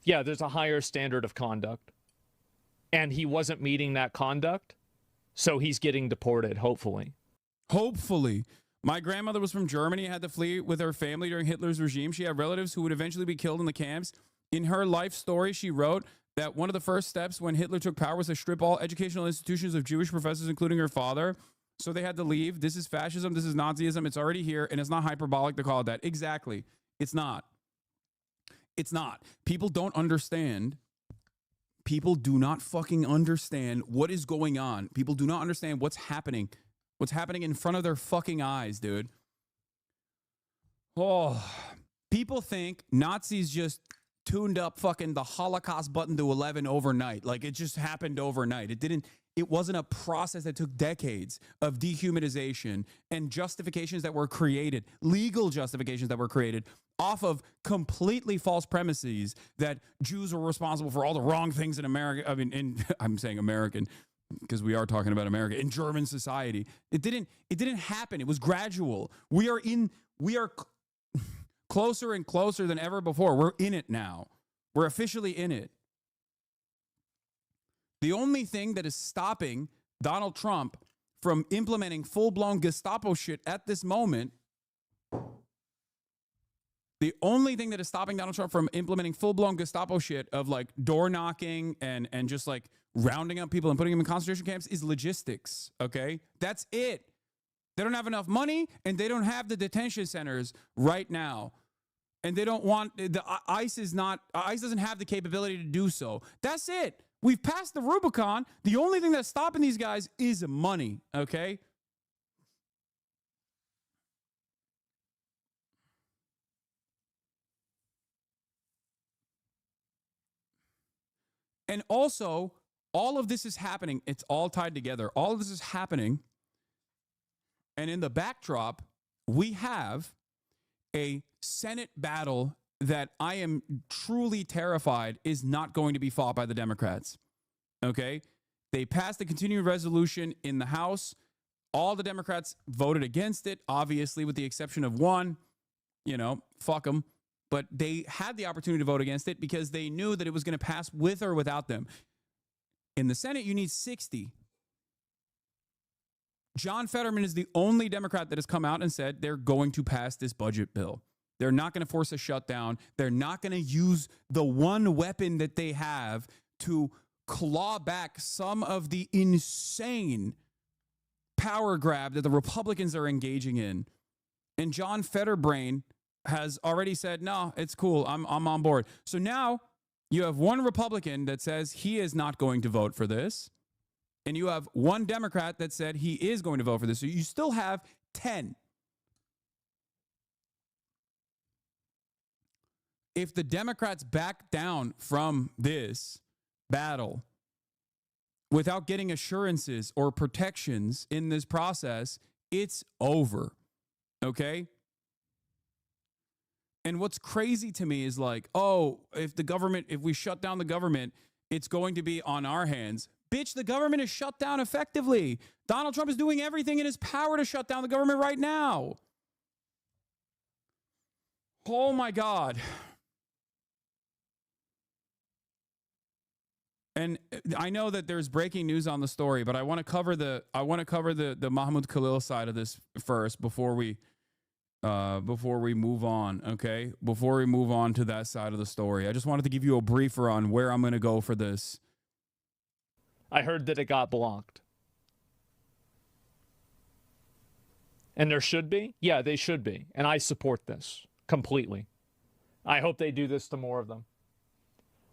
Yeah, there's a higher standard of conduct. And he wasn't meeting that conduct, so he's getting deported, hopefully.
Hopefully. My grandmother was from Germany, had to flee with her family during Hitler's regime. She had relatives who would eventually be killed in the camps. In her life story, she wrote that one of the first steps when Hitler took power was to strip all educational institutions of Jewish professors, including her father. So they had to leave. This is fascism. This is Nazism. It's already here, and it's not hyperbolic to call it that. Exactly. It's not. It's not. People don't understand. People do not fucking understand what is going on. People do not understand what's happening. What's happening in front of their fucking eyes, dude. Oh, people think Nazis just tuned up fucking the Holocaust button to 11 overnight. Like it just happened overnight. It wasn't a process that took decades of dehumanization and justifications that were created, legal justifications that were created off of completely false premises that Jews were responsible for all the wrong things in America. I mean, I'm saying American because we are talking about America in German society. It didn't happen. It was gradual. We are closer and closer than ever before. We're in it now. We're officially in it. The only thing that is stopping Donald Trump from implementing full-blown Gestapo shit at this moment, the only thing that is stopping Donald Trump from implementing full-blown Gestapo shit of like door knocking and just like rounding up people and putting them in concentration camps is logistics, okay? That's it. They don't have enough money and they don't have the detention centers right now. And they don't want, ICE doesn't have the capability to do so. That's it. We've passed the Rubicon. The only thing that's stopping these guys is money, okay? And also, all of this is happening. It's all tied together. All of this is happening. And in the backdrop, we have a Senate battle that I am truly terrified is not going to be fought by the Democrats. Okay? They passed the continuing resolution in the House. All the Democrats voted against it, obviously, with the exception of one. Fuck them. But they had the opportunity to vote against it because they knew that it was going to pass with or without them. In the Senate, you need 60. John Fetterman is the only Democrat that has come out and said they're going to pass this budget bill. They're not going to force a shutdown. They're not going to use the one weapon that they have to claw back some of the insane power grab that the Republicans are engaging in. And John Fetterbrain has already said, no, it's cool. I'm on board. So now you have one Republican that says he is not going to vote for this. And you have one Democrat that said he is going to vote for this. So you still have 10. If the Democrats back down from this battle without getting assurances or protections in this process, it's over. Okay? And what's crazy to me is like, oh, if we shut down the government, it's going to be on our hands. Bitch, the government is shut down effectively. Donald Trump is doing everything in his power to shut down the government right now. Oh my God. And I know that there's breaking news on the story, but I want to cover the MAHMOUD KHALIL side of this first before we move on, okay? Before we move on to that side of the story. I just wanted to give you a briefer on where I'm going to go for this.
I heard that it got blocked. And there should be? Yeah, they should be. And I support this completely. I hope they do this to more of them.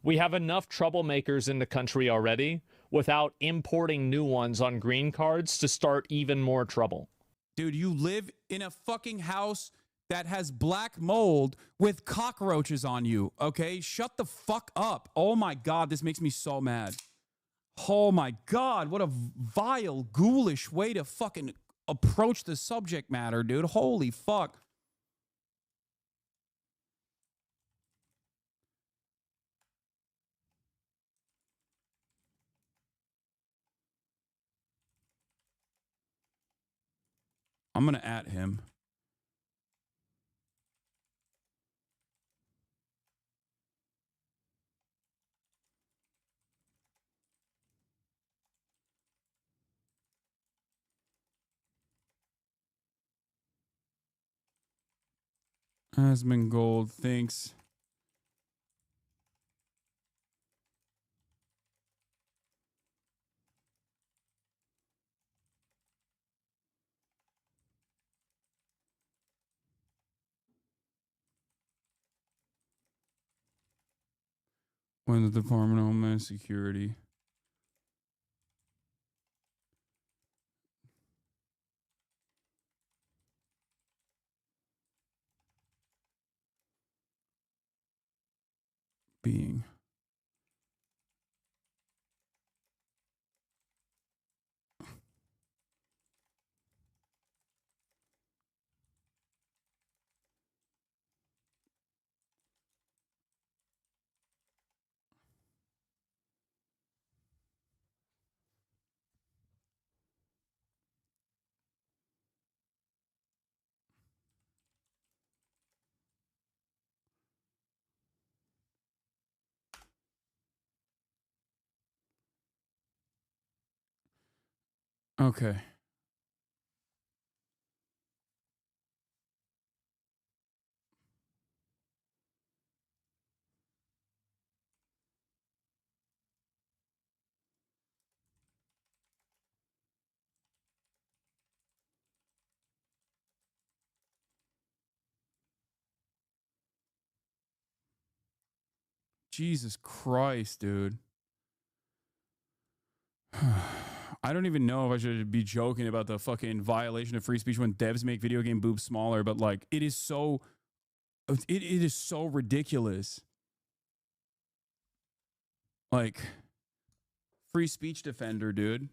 We have enough troublemakers in the country already without importing new ones on green cards to start even more trouble.
Dude, you live in a fucking house that has black mold with cockroaches on you, okay? Shut the fuck up. Oh my God, this makes me so mad. Oh my God, what a vile, ghoulish way to fucking approach the subject matter, dude. Holy fuck. I'm going to at him. Asmongold thinks when the Department of Homeland Security being okay. Jesus Christ, dude. I don't even know if I should be joking about the fucking violation of free speech when devs make video game boobs smaller, but like it is so ridiculous. Like free speech defender, dude.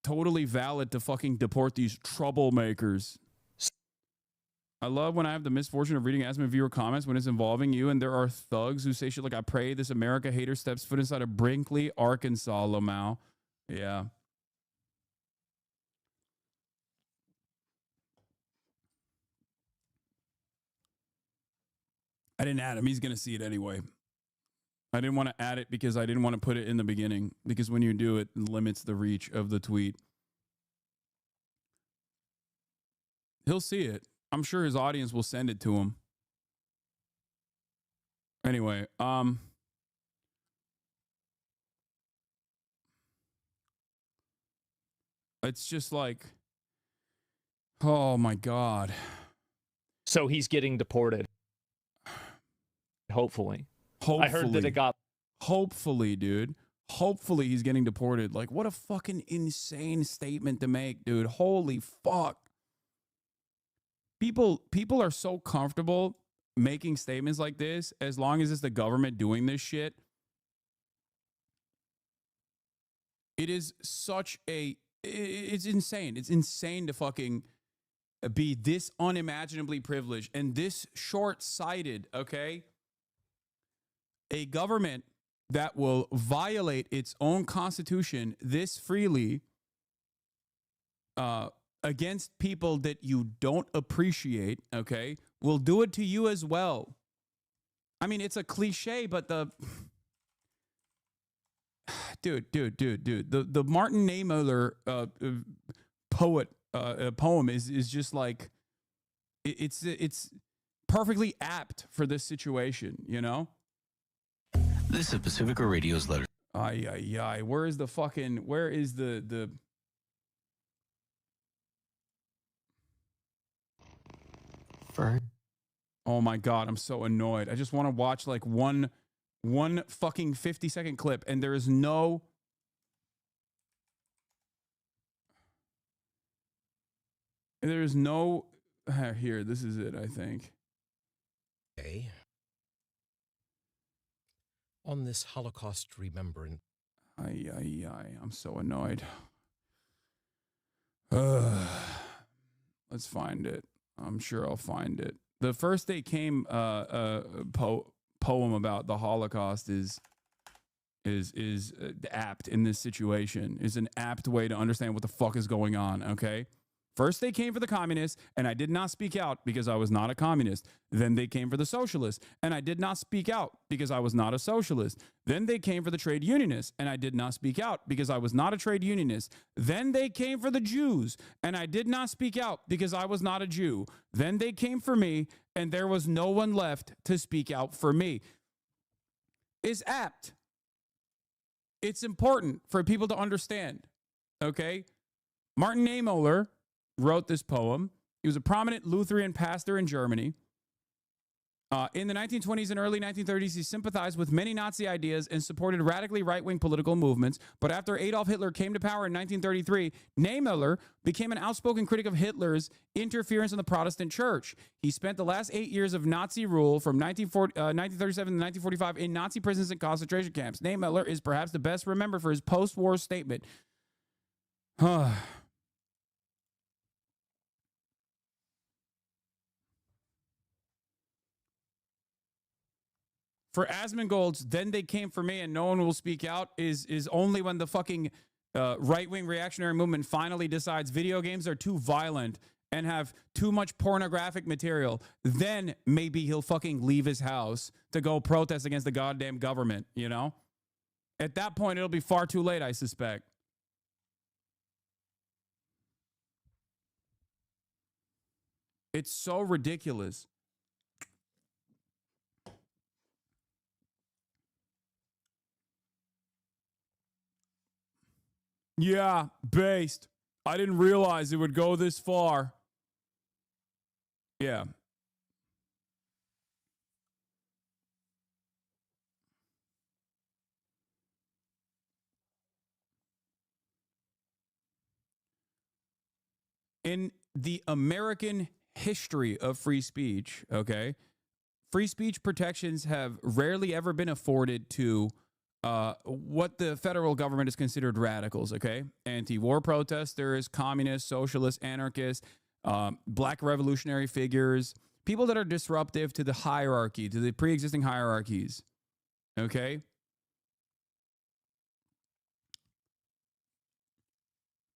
Totally valid to fucking deport these troublemakers. I love when I have the misfortune of reading Asma viewer comments when it's involving you and there are thugs who say shit like, I pray this America hater steps foot inside of Brinkley, Arkansas, Lamau. Yeah. I didn't add him. He's going to see it anyway. I didn't want to add it because I didn't want to put it in the beginning, because when you do it, it limits the reach of the tweet. He'll see it. I'm sure his audience will send it to him. Anyway, it's just like, oh my God.
So he's getting deported. Hopefully.
Hopefully.
I heard that it got...
Hopefully, dude. Hopefully he's getting deported. Like, what a fucking insane statement to make, dude. Holy fuck. People are so comfortable making statements like this as long as it's the government doing this shit. It is such a... It's insane. It's insane to fucking be this unimaginably privileged and this short-sighted, okay? A government that will violate its own constitution this freely against people that you don't appreciate, okay, will do it to you as well. I mean, it's a cliche, but the dude. The Martin Niemöller poem is just like it's perfectly apt for this situation, you know?
This is Pacifica Radio's letter.
Ay. Where is the Oh my God, I'm so annoyed. I just want to watch like one fucking 50-second clip, and there is no here, this is it, I think.
Okay. On this Holocaust remembrance.
Ay. I'm so annoyed. Let's find it. I'm sure I'll find it. The First Day Came poem about the Holocaust is apt in this situation. Is an apt way to understand what the fuck is going on, okay? First they came for the communists, and I did not speak out because I was not a communist. Then they came for the socialists, and I did not speak out because I was not a socialist. Then they came for the trade unionists, and I did not speak out because I was not a trade unionist. Then they came for the Jews, and I did not speak out because I was not a Jew. Then they came for me, and there was no one left to speak out for me. It's apt. It's important for people to understand, okay? Martin Niemöller wrote this poem. He was a prominent Lutheran pastor in Germany. In the 1920s and early 1930s, he sympathized with many Nazi ideas and supported radically right-wing political movements. But after Adolf Hitler came to power in 1933, Niemöller became an outspoken critic of Hitler's interference in the Protestant church. He spent the last 8 years of Nazi rule from 1937 to 1945 in Nazi prisons and concentration camps. Niemöller is perhaps the best remembered for his post-war statement. For Asmongold's, then they came for me and no one will speak out is only when the fucking right-wing reactionary movement finally decides video games are too violent and have too much pornographic material. Then maybe he'll fucking leave his house to go protest against the goddamn government, you know? At that point, it'll be far too late, I suspect. It's so ridiculous. Yeah, based. I didn't realize it would go this far. Yeah. In the American history of free speech, okay, free speech protections have rarely ever been afforded to what the federal government is considered radicals, okay? Anti-war protesters, communists, socialists, anarchists, black revolutionary figures, people that are disruptive to the hierarchy, to the pre-existing hierarchies, okay?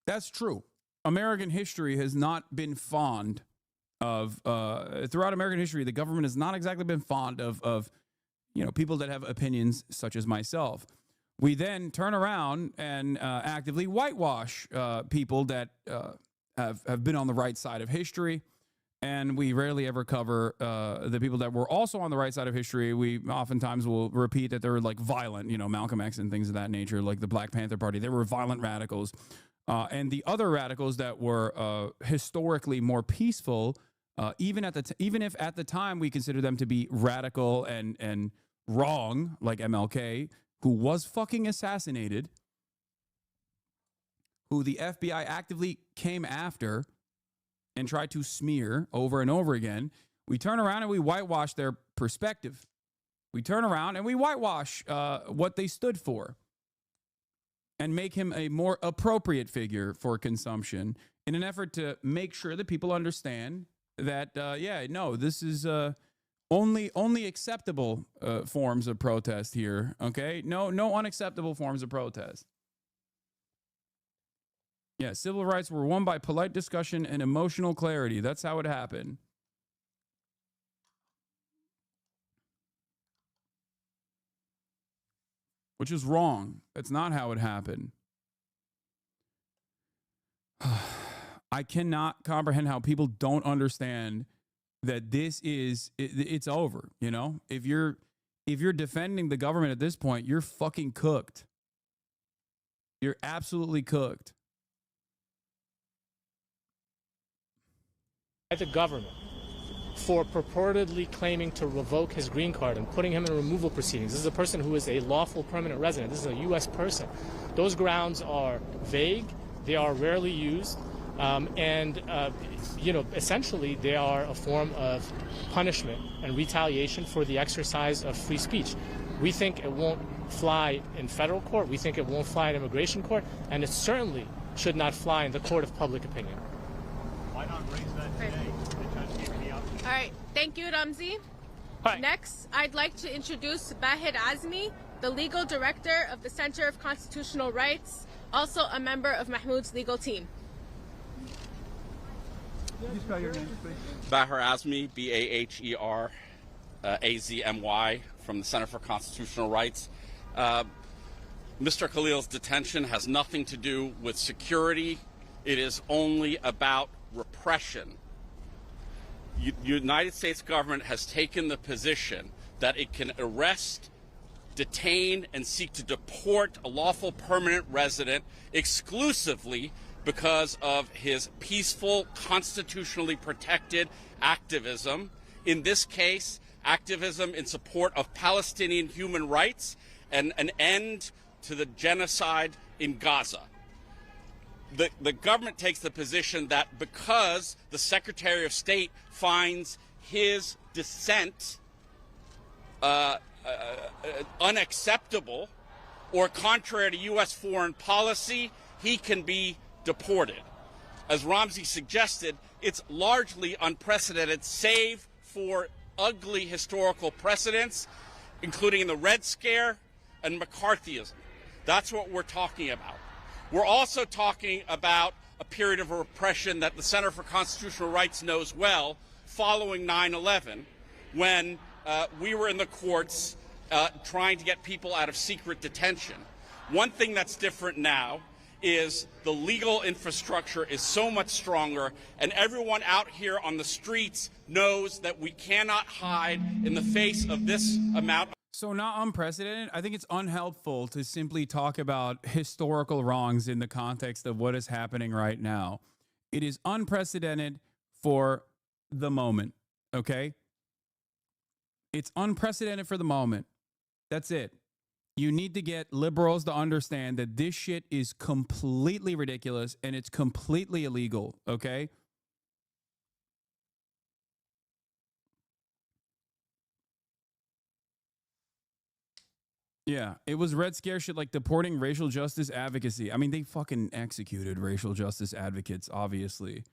That's true. American history has not been fond of, throughout American history, the government has not exactly been fond of you know, people that have opinions such as myself. We then turn around and actively whitewash people that have been on the right side of history, and we rarely ever cover the people that were also on the right side of history. We oftentimes will repeat that they were like violent, you know, Malcolm X and things of that nature, like the Black Panther Party. They were violent radicals. And the other radicals that were historically more peaceful, even if at the time we consider them to be radical and wrong, like MLK, who was fucking assassinated, who the FBI actively came after and tried to smear over and over again, we turn around and we whitewash their perspective. We turn around and we whitewash what they stood for. and make him a more appropriate figure for consumption in an effort to make sure that people understand that, yeah, no, this is only acceptable forms of protest here, okay? No unacceptable forms of protest. Yeah, civil rights were won by polite discussion and emotional clarity. That's how it happened. Which is wrong. That's not how it happened. I cannot comprehend how people don't understand that this is it's over, you know? If you're defending the government at this point, you're fucking cooked. You're absolutely cooked.
By the government for purportedly claiming to revoke his green card and putting him in removal proceedings. This is a person who is a lawful permanent resident. This is a U.S. person. Those grounds are vague. They are rarely used. You know, essentially, they are a form of punishment and retaliation for the exercise of free speech. We think it won't fly in federal court. We think it won't fly in immigration court. And it certainly should not fly in the court of public opinion.
Why not raise that today? The judge gave me up.
All right. Thank you, Ramzi.
Hi.
Next, I'd like to introduce Bahid Azmi, the legal director of the Center of Constitutional Rights, also a member of Mahmoud's legal team.
Bahir Azmi, Baher Azmy, from the Center for Constitutional Rights. Mr. Khalil's detention has nothing to do with security. It is only about repression. United States government has taken the position that it can arrest, detain, and seek to deport a lawful permanent resident exclusively because of his peaceful, constitutionally protected activism. In this case, activism in support of Palestinian human rights and an end to the genocide in Gaza. The government takes the position that because the Secretary of State finds his dissent unacceptable or contrary to U.S. foreign policy, he can be deported. As Ramzi suggested, it's largely unprecedented, save for ugly historical precedents, including in the Red Scare and McCarthyism. That's what we're talking about. We're also talking about a period of repression that the Center for Constitutional Rights knows well, following 9/11, when we were in the courts trying to get people out of secret detention. One thing that's different now is the legal infrastructure is so much stronger, and everyone out here on the streets knows that we cannot hide in the face of this amount.
So not unprecedented. I think it's unhelpful to simply talk about historical wrongs in the context of what is happening right now. It is unprecedented for the moment, okay? It's unprecedented for the moment. That's it. You need to get liberals to understand that this shit is completely ridiculous and it's completely illegal, okay? Yeah, it was Red Scare shit like deporting racial justice advocacy. I mean, they fucking executed racial justice advocates, obviously.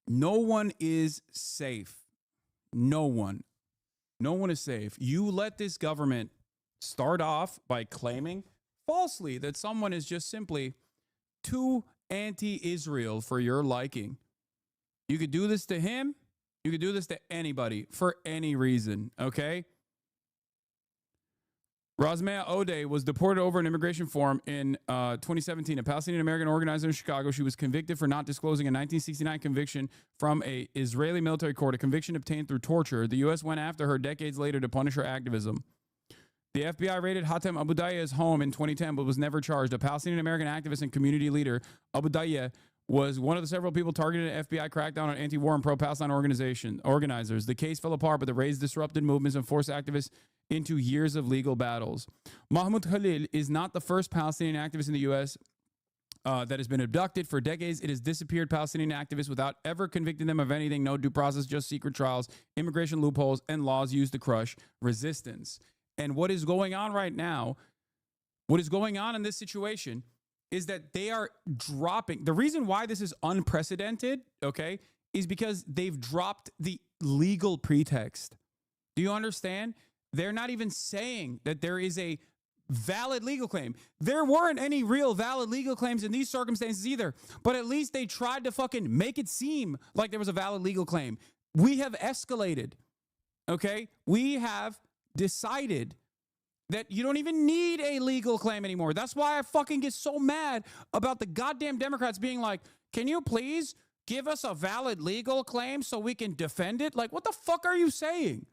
No one is safe. No one. No one is safe. You let this government start off by claiming falsely that someone is just simply too anti-Israel for your liking. You could do this to him. You could do this to anybody for any reason, okay? Rosmea Ode was deported over an immigration form in 2017. A Palestinian American organizer in Chicago. She was convicted for not disclosing a 1969 conviction from an Israeli military court, a conviction obtained through torture. The U.S. went after her decades later to punish her activism. The FBI raided Hatem Aboudaya's home in 2010, but was never charged. A Palestinian American activist and community leader, Aboudaya was one of the several people targeted in an FBI crackdown on anti-war and pro-Palestine organizers. The case fell apart, but the raids disrupted movements and forced activists into years of legal battles. MAHMOUD KHALIL is not the first Palestinian activist in the U.S. That has been abducted. For decades, it has disappeared Palestinian activists without ever convicting them of anything. No due process, just secret trials, immigration loopholes, and laws used to crush resistance. And what is going on right now, what is going on in this situation is that they are dropping. The reason why this is unprecedented, okay, is because they've dropped the legal pretext. Do you understand? They're not even saying that there is a valid legal claim. There weren't any real valid legal claims in these circumstances either, but at least they tried to fucking make it seem like there was a valid legal claim. We have escalated, okay? We have decided that you don't even need a legal claim anymore. That's why I fucking get so mad about the goddamn Democrats being like, can you please give us a valid legal claim so we can defend it? Like, what the fuck are you saying?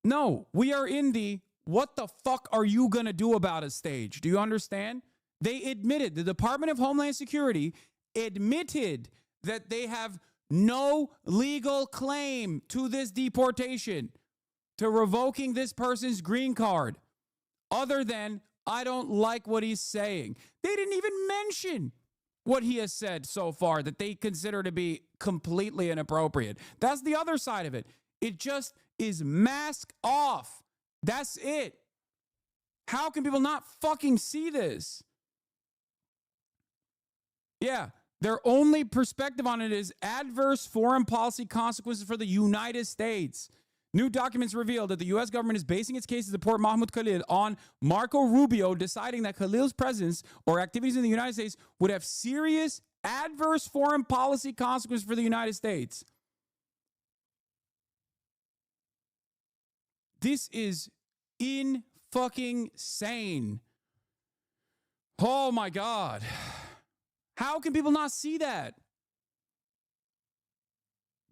No, we are in the what the fuck are you going to do about it stage. Do you understand? They admitted, the Department of Homeland Security admitted that they have no legal claim to this deportation, to revoking this person's green card, other than, I don't like what he's saying. They didn't even mention what he has said so far that they consider to be completely inappropriate. That's the other side of it. It just is mask off. That's it. How can people not fucking see this? Yeah, their only perspective on it is adverse foreign policy consequences for the United States. New documents reveal that the U.S. government is basing its case to deport Mahmoud Khalil on Marco Rubio deciding that Khalil's presence or activities in the United States would have serious adverse foreign policy consequences for the United States. This is in-fucking-sane. Oh, my God. How can people not see that?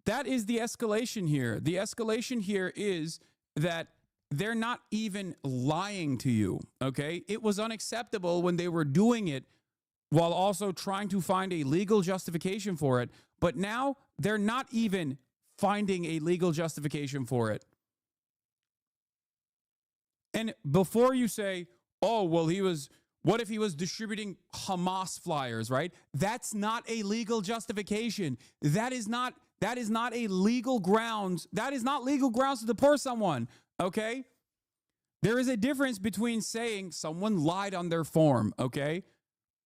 That is the escalation here. The escalation here is that they're not even lying to you, okay? It was unacceptable when they were doing it while also trying to find a legal justification for it. But now they're not even finding a legal justification for it. And before you say, oh, well, what if he was distributing Hamas flyers, right? That's not a legal justification. That is not a legal grounds. That is not legal grounds to deport someone, okay? There is a difference between saying someone lied on their form, okay?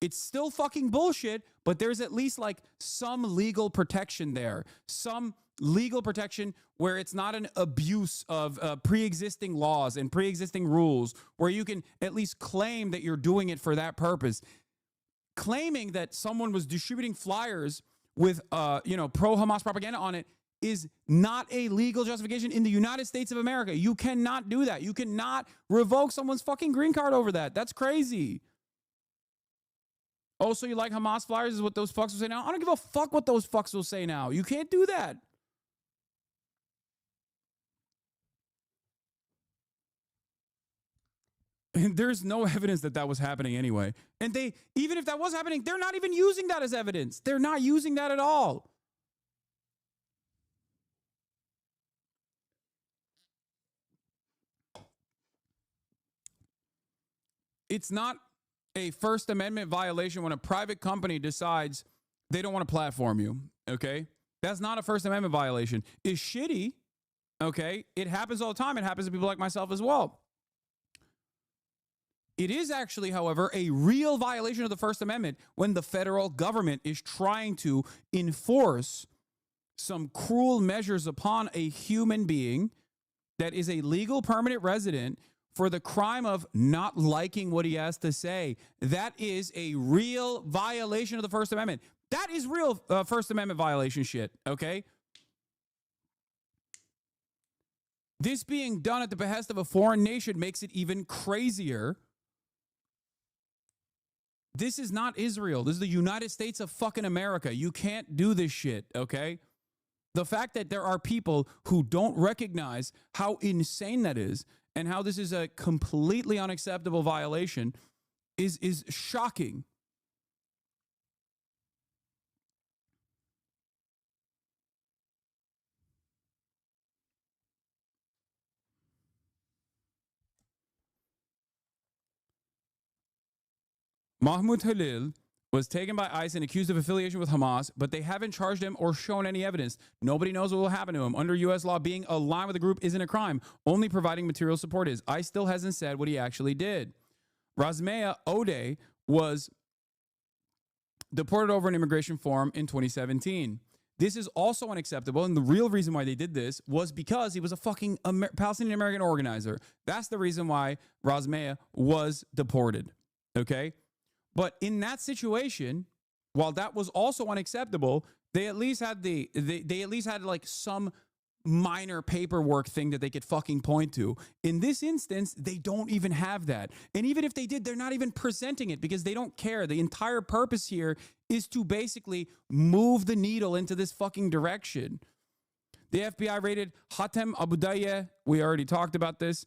It's still fucking bullshit, but there's at least like some legal protection there. Some legal protection where it's not an abuse of pre-existing laws and pre-existing rules, where you can at least claim that you're doing it for that purpose. Claiming that someone was distributing flyers with pro-Hamas propaganda on it is not a legal justification in the United States of America. You cannot do that. You cannot revoke someone's fucking green card over that. That's crazy. Oh, so you like Hamas flyers is what those fucks will say now? I don't give a fuck what those fucks will say now. You can't do that. And there's no evidence that that was happening anyway. And even if that was happening, they're not even using that as evidence. They're not using that at all. It's not a First Amendment violation when a private company decides they don't want to platform you, okay? That's not a First Amendment violation. It's shitty, okay? It happens all the time. It happens to people like myself as well. It is actually, however, a real violation of the First Amendment when the federal government is trying to enforce some cruel measures upon a human being that is a legal permanent resident for the crime of not liking what he has to say. That is a real violation of the First Amendment. That is real First Amendment violation shit, okay? This being done at the behest of a foreign nation makes it even crazier. This is not Israel. This is the United States of fucking America. You can't do this shit, okay? The fact that there are people who don't recognize how insane that is and how this is a completely unacceptable violation is shocking. Mahmoud Khalil was taken by ICE and accused of affiliation with Hamas, but they haven't charged him or shown any evidence. Nobody knows what will happen to him. Under U.S. law, being aligned with the group isn't a crime. Only providing material support is. ICE still hasn't said what he actually did. Razmea Ode was deported over an immigration forum in 2017. This is also unacceptable, and the real reason why they did this was because he was a fucking Palestinian American organizer. That's the reason why Razmea was deported, okay? But in that situation, while that was also unacceptable, they at least had they at least had like some minor paperwork thing that they could fucking point to. In this instance, they don't even have that. And even if they did, they're not even presenting it because they don't care. The entire purpose here is to basically move the needle into this fucking direction. The FBI raided Hatem Abudayeh. We already talked about this.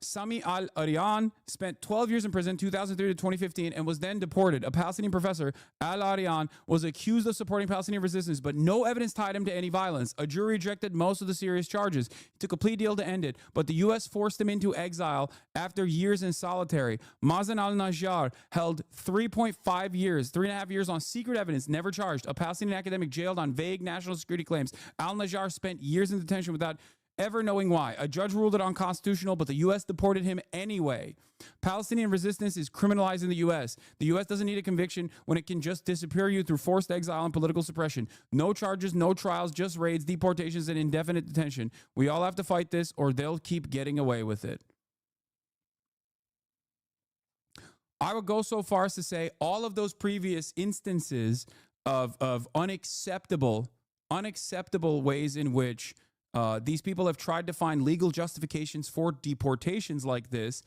Sami al-Arian spent 12 years in prison, 2003 to 2015, and was then deported. A Palestinian professor, al-Arian, was accused of supporting Palestinian resistance, but no evidence tied him to any violence. A jury rejected most of the serious charges. He took a plea deal to end it, but the U.S. forced him into exile after years in solitary. Mazen al-Najjar held 3.5 years, 3.5 years on secret evidence, never charged. A Palestinian academic jailed on vague national security claims. Al-Najjar spent years in detention without ever knowing why. A judge ruled it unconstitutional, but the U.S. deported him anyway. Palestinian resistance is criminalized in the U.S. The U.S. doesn't need a conviction when it can just disappear you through forced exile and political suppression. No charges, no trials, just raids, deportations, and indefinite detention. We all have to fight this, or they'll keep getting away with it. I would go so far as to say all of those previous instances of unacceptable ways in which these people have tried to find legal justifications for deportations like this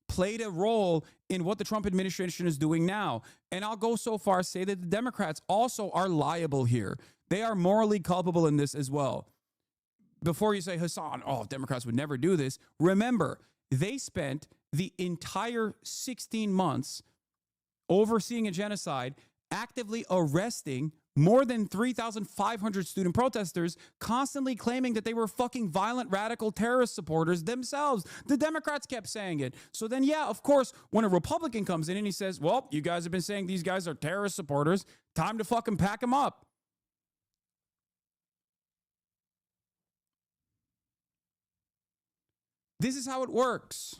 played a role in what the Trump administration is doing now. And I'll go so far as to say that the Democrats also are liable here. They are morally culpable in this as well. Before you say, Hassan, oh, Democrats would never do this, remember, they spent the entire 16 months overseeing a genocide, actively arresting more than 3,500 student protesters, constantly claiming that they were fucking violent, radical terrorist supporters themselves. The Democrats kept saying it. So then, yeah, of course, when a Republican comes in and he says, well, you guys have been saying these guys are terrorist supporters, time to fucking pack them up. This is how it works.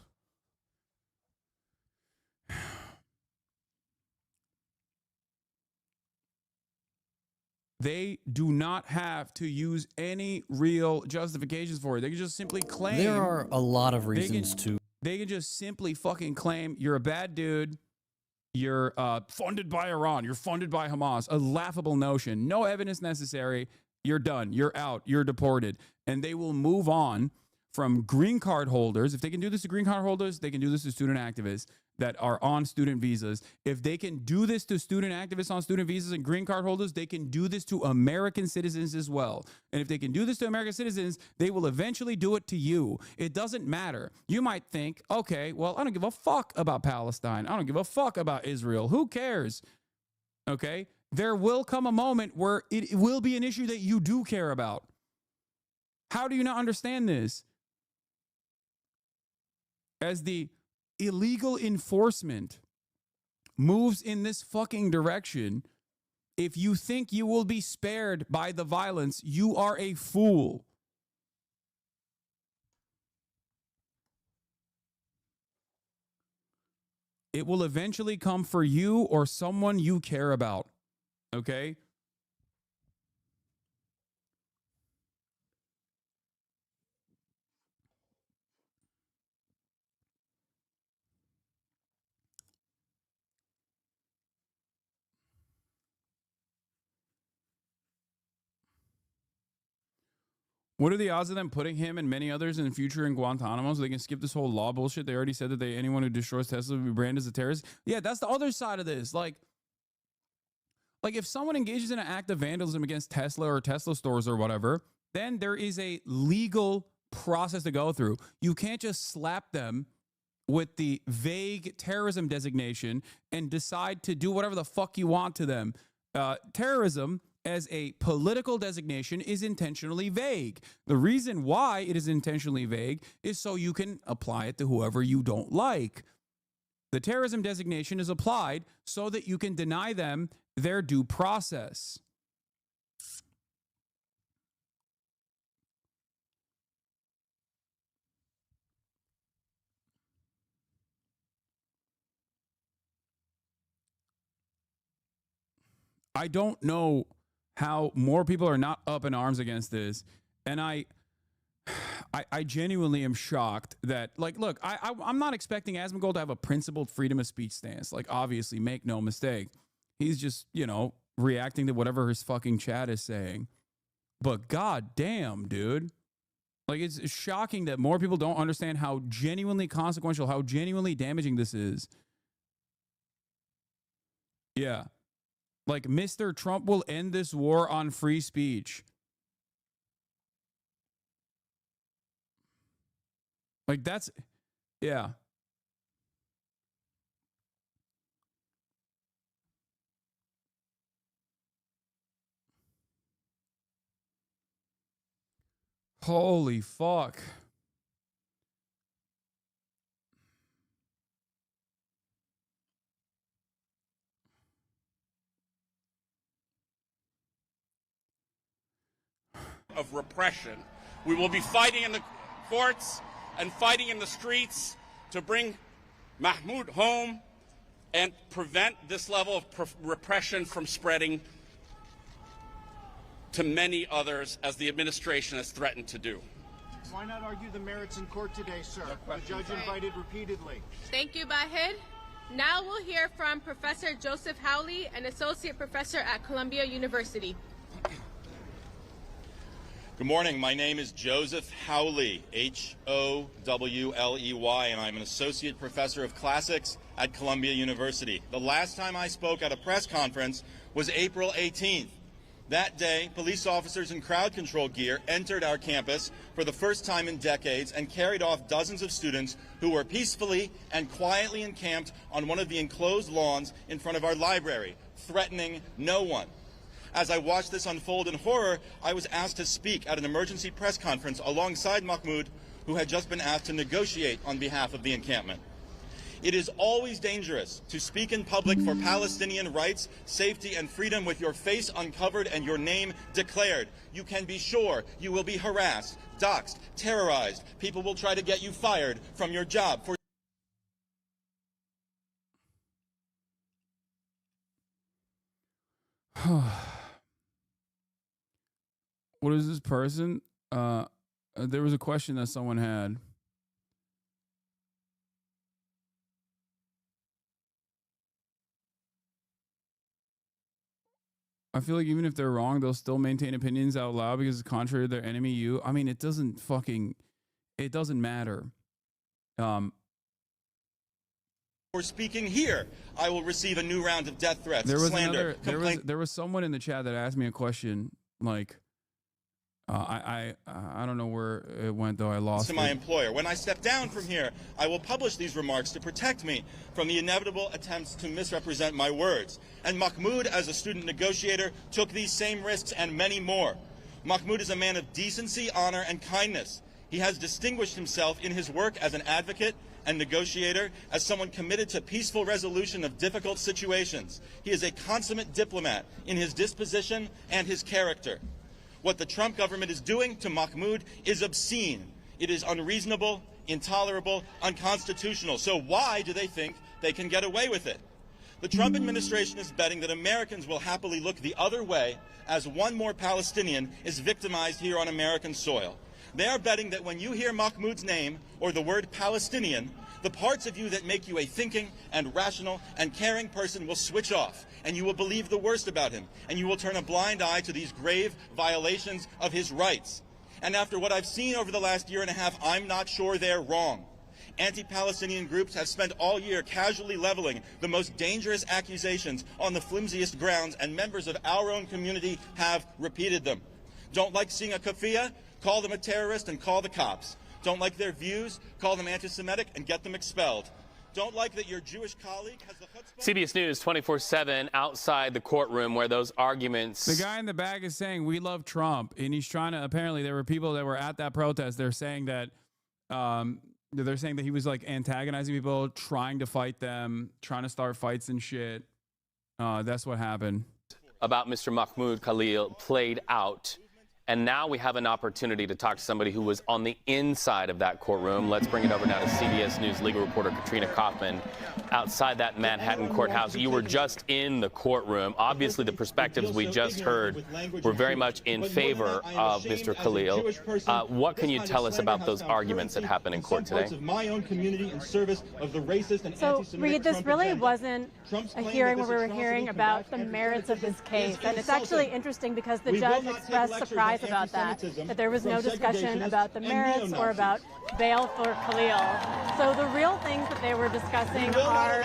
They do not have to use any real justifications for it. They can just simply claim.
There are a lot of reasons
They can just simply fucking claim you're a bad dude. You're funded by Iran. You're funded by Hamas. A laughable notion. No evidence necessary. You're done. You're out. You're deported. And they will move on from green card holders. If they can do this to green card holders, they can do this to student activists that are on student visas. If they can do this to student activists on student visas and green card holders, they can do this to American citizens as well. And if they can do this to American citizens, they will eventually do it to you. It doesn't matter. You might think, okay, well, I don't give a fuck about Palestine. I don't give a fuck about Israel. Who cares? Okay? There will come a moment where it will be an issue that you do care about. How do you not understand this? As the illegal enforcement moves in this fucking direction, if you think you will be spared by the violence, you are a fool. It will eventually come for you or someone you care about. Okay? What are the odds of them putting him and many others in the future in Guantanamo so they can skip this whole law bullshit? They already said that anyone who destroys Tesla will be branded as a terrorist. Yeah, that's the other side of this. Like if someone engages in an act of vandalism against Tesla or Tesla stores or whatever, then there is a legal process to go through. You can't just slap them with the vague terrorism designation and decide to do whatever the fuck you want to them. Terrorism as a political designation is intentionally vague. The reason why it is intentionally vague is so you can apply it to whoever you don't like. The terrorism designation is applied so that you can deny them their due process. I don't know how more people are not up in arms against this. And I genuinely am shocked that, like, look, I'm not expecting Asmongold to have a principled freedom of speech stance. Like, obviously, make no mistake. He's just, you know, reacting to whatever his fucking chat is saying. But god damn, dude. Like, it's shocking that more people don't understand how genuinely consequential, how genuinely damaging this is. Yeah. Like, Mr. Trump will end this war on free speech. Like, that's, yeah. Holy fuck.
Of repression. We will be fighting in the courts and fighting in the streets to bring Mahmoud home and prevent this level of repression from spreading to many others, as the administration has threatened to do.
Why not argue the merits in court today, sir? The judge invited repeatedly.
Thank you, Bahid. Now we'll hear from Professor Joseph Howley, an associate professor at Columbia University.
Good morning. My name is Joseph Howley, Howley, and I'm an associate professor of classics at Columbia University. The last time I spoke at a press conference was April 18th. That day, police officers in crowd control gear entered our campus for the first time in decades and carried off dozens of students who were peacefully and quietly encamped on one of the enclosed lawns in front of our library, threatening no one. As I watched this unfold in horror, I was asked to speak at an emergency press conference alongside Mahmoud, who had just been asked to negotiate on behalf of the encampment. It is always dangerous to speak in public for Palestinian rights, safety, and freedom with your face uncovered and your name declared. You can be sure you will be harassed, doxxed, terrorized. People will try to get you fired from your job for
What is this person? There was a question that someone had. I feel like even if they're wrong, they'll still maintain opinions out loud because it's contrary to their enemy, you. I mean, it doesn't matter.
for speaking here. I will receive a new round of death threats,
There was
slander,
there was someone in the chat that asked me a question like, I don't know where it went though. I lost
to my
it.
employer. When I step down from here, I will publish these remarks to protect me from the inevitable attempts to misrepresent my words. And Mahmoud, as a student negotiator, took these same risks and many more. Mahmoud is a man of decency, honor, and kindness. He has distinguished himself in his work as an advocate and negotiator, as someone committed to peaceful resolution of difficult situations. He is a consummate diplomat in his disposition and his character. What the Trump government is doing to Mahmoud is obscene. It is unreasonable, intolerable, unconstitutional. So why do they think they can get away with it? The Trump administration is betting that Americans will happily look the other way as one more Palestinian is victimized here on American soil. They are betting that when you hear Mahmoud's name or the word Palestinian, the parts of you that make you a thinking and rational and caring person will switch off, and you will believe the worst about him, and you will turn a blind eye to these grave violations of his rights. And after what I've seen over the last year and a half, I'm not sure they're wrong. Anti-Palestinian groups have spent all year casually leveling the most dangerous accusations on the flimsiest grounds, and members of our own community have repeated them. Don't like seeing a kafia? Call them a terrorist and call the cops. Don't like their views? Call them anti-Semitic and get them expelled. Don't like that your Jewish colleague has the chutzpah?
CBS News 24/7 outside the courtroom where those arguments.
The guy in the back is saying we love Trump, and he's trying to. Apparently, there were people that were at that protest. They're saying that They're saying that he was like antagonizing people, trying to fight them, trying to start fights and shit. That's what happened.
About Mr. Mahmoud Khalil played out. And now we have an opportunity to talk to somebody who was on the inside of that courtroom. Let's bring it over now to CBS News legal reporter Katrina Kaufman outside that Manhattan courthouse. You were just in the courtroom. Obviously, the perspectives we just heard were very much in favor of Mr. Khalil. What can you tell us about those arguments that happened in court today?
So, Reed, this really wasn't a hearing where we were hearing about the merits of his case. And it's actually interesting because the judge expressed surprise about that there was no discussion about the merits or about bail for Khalil. So the real things that they were discussing are,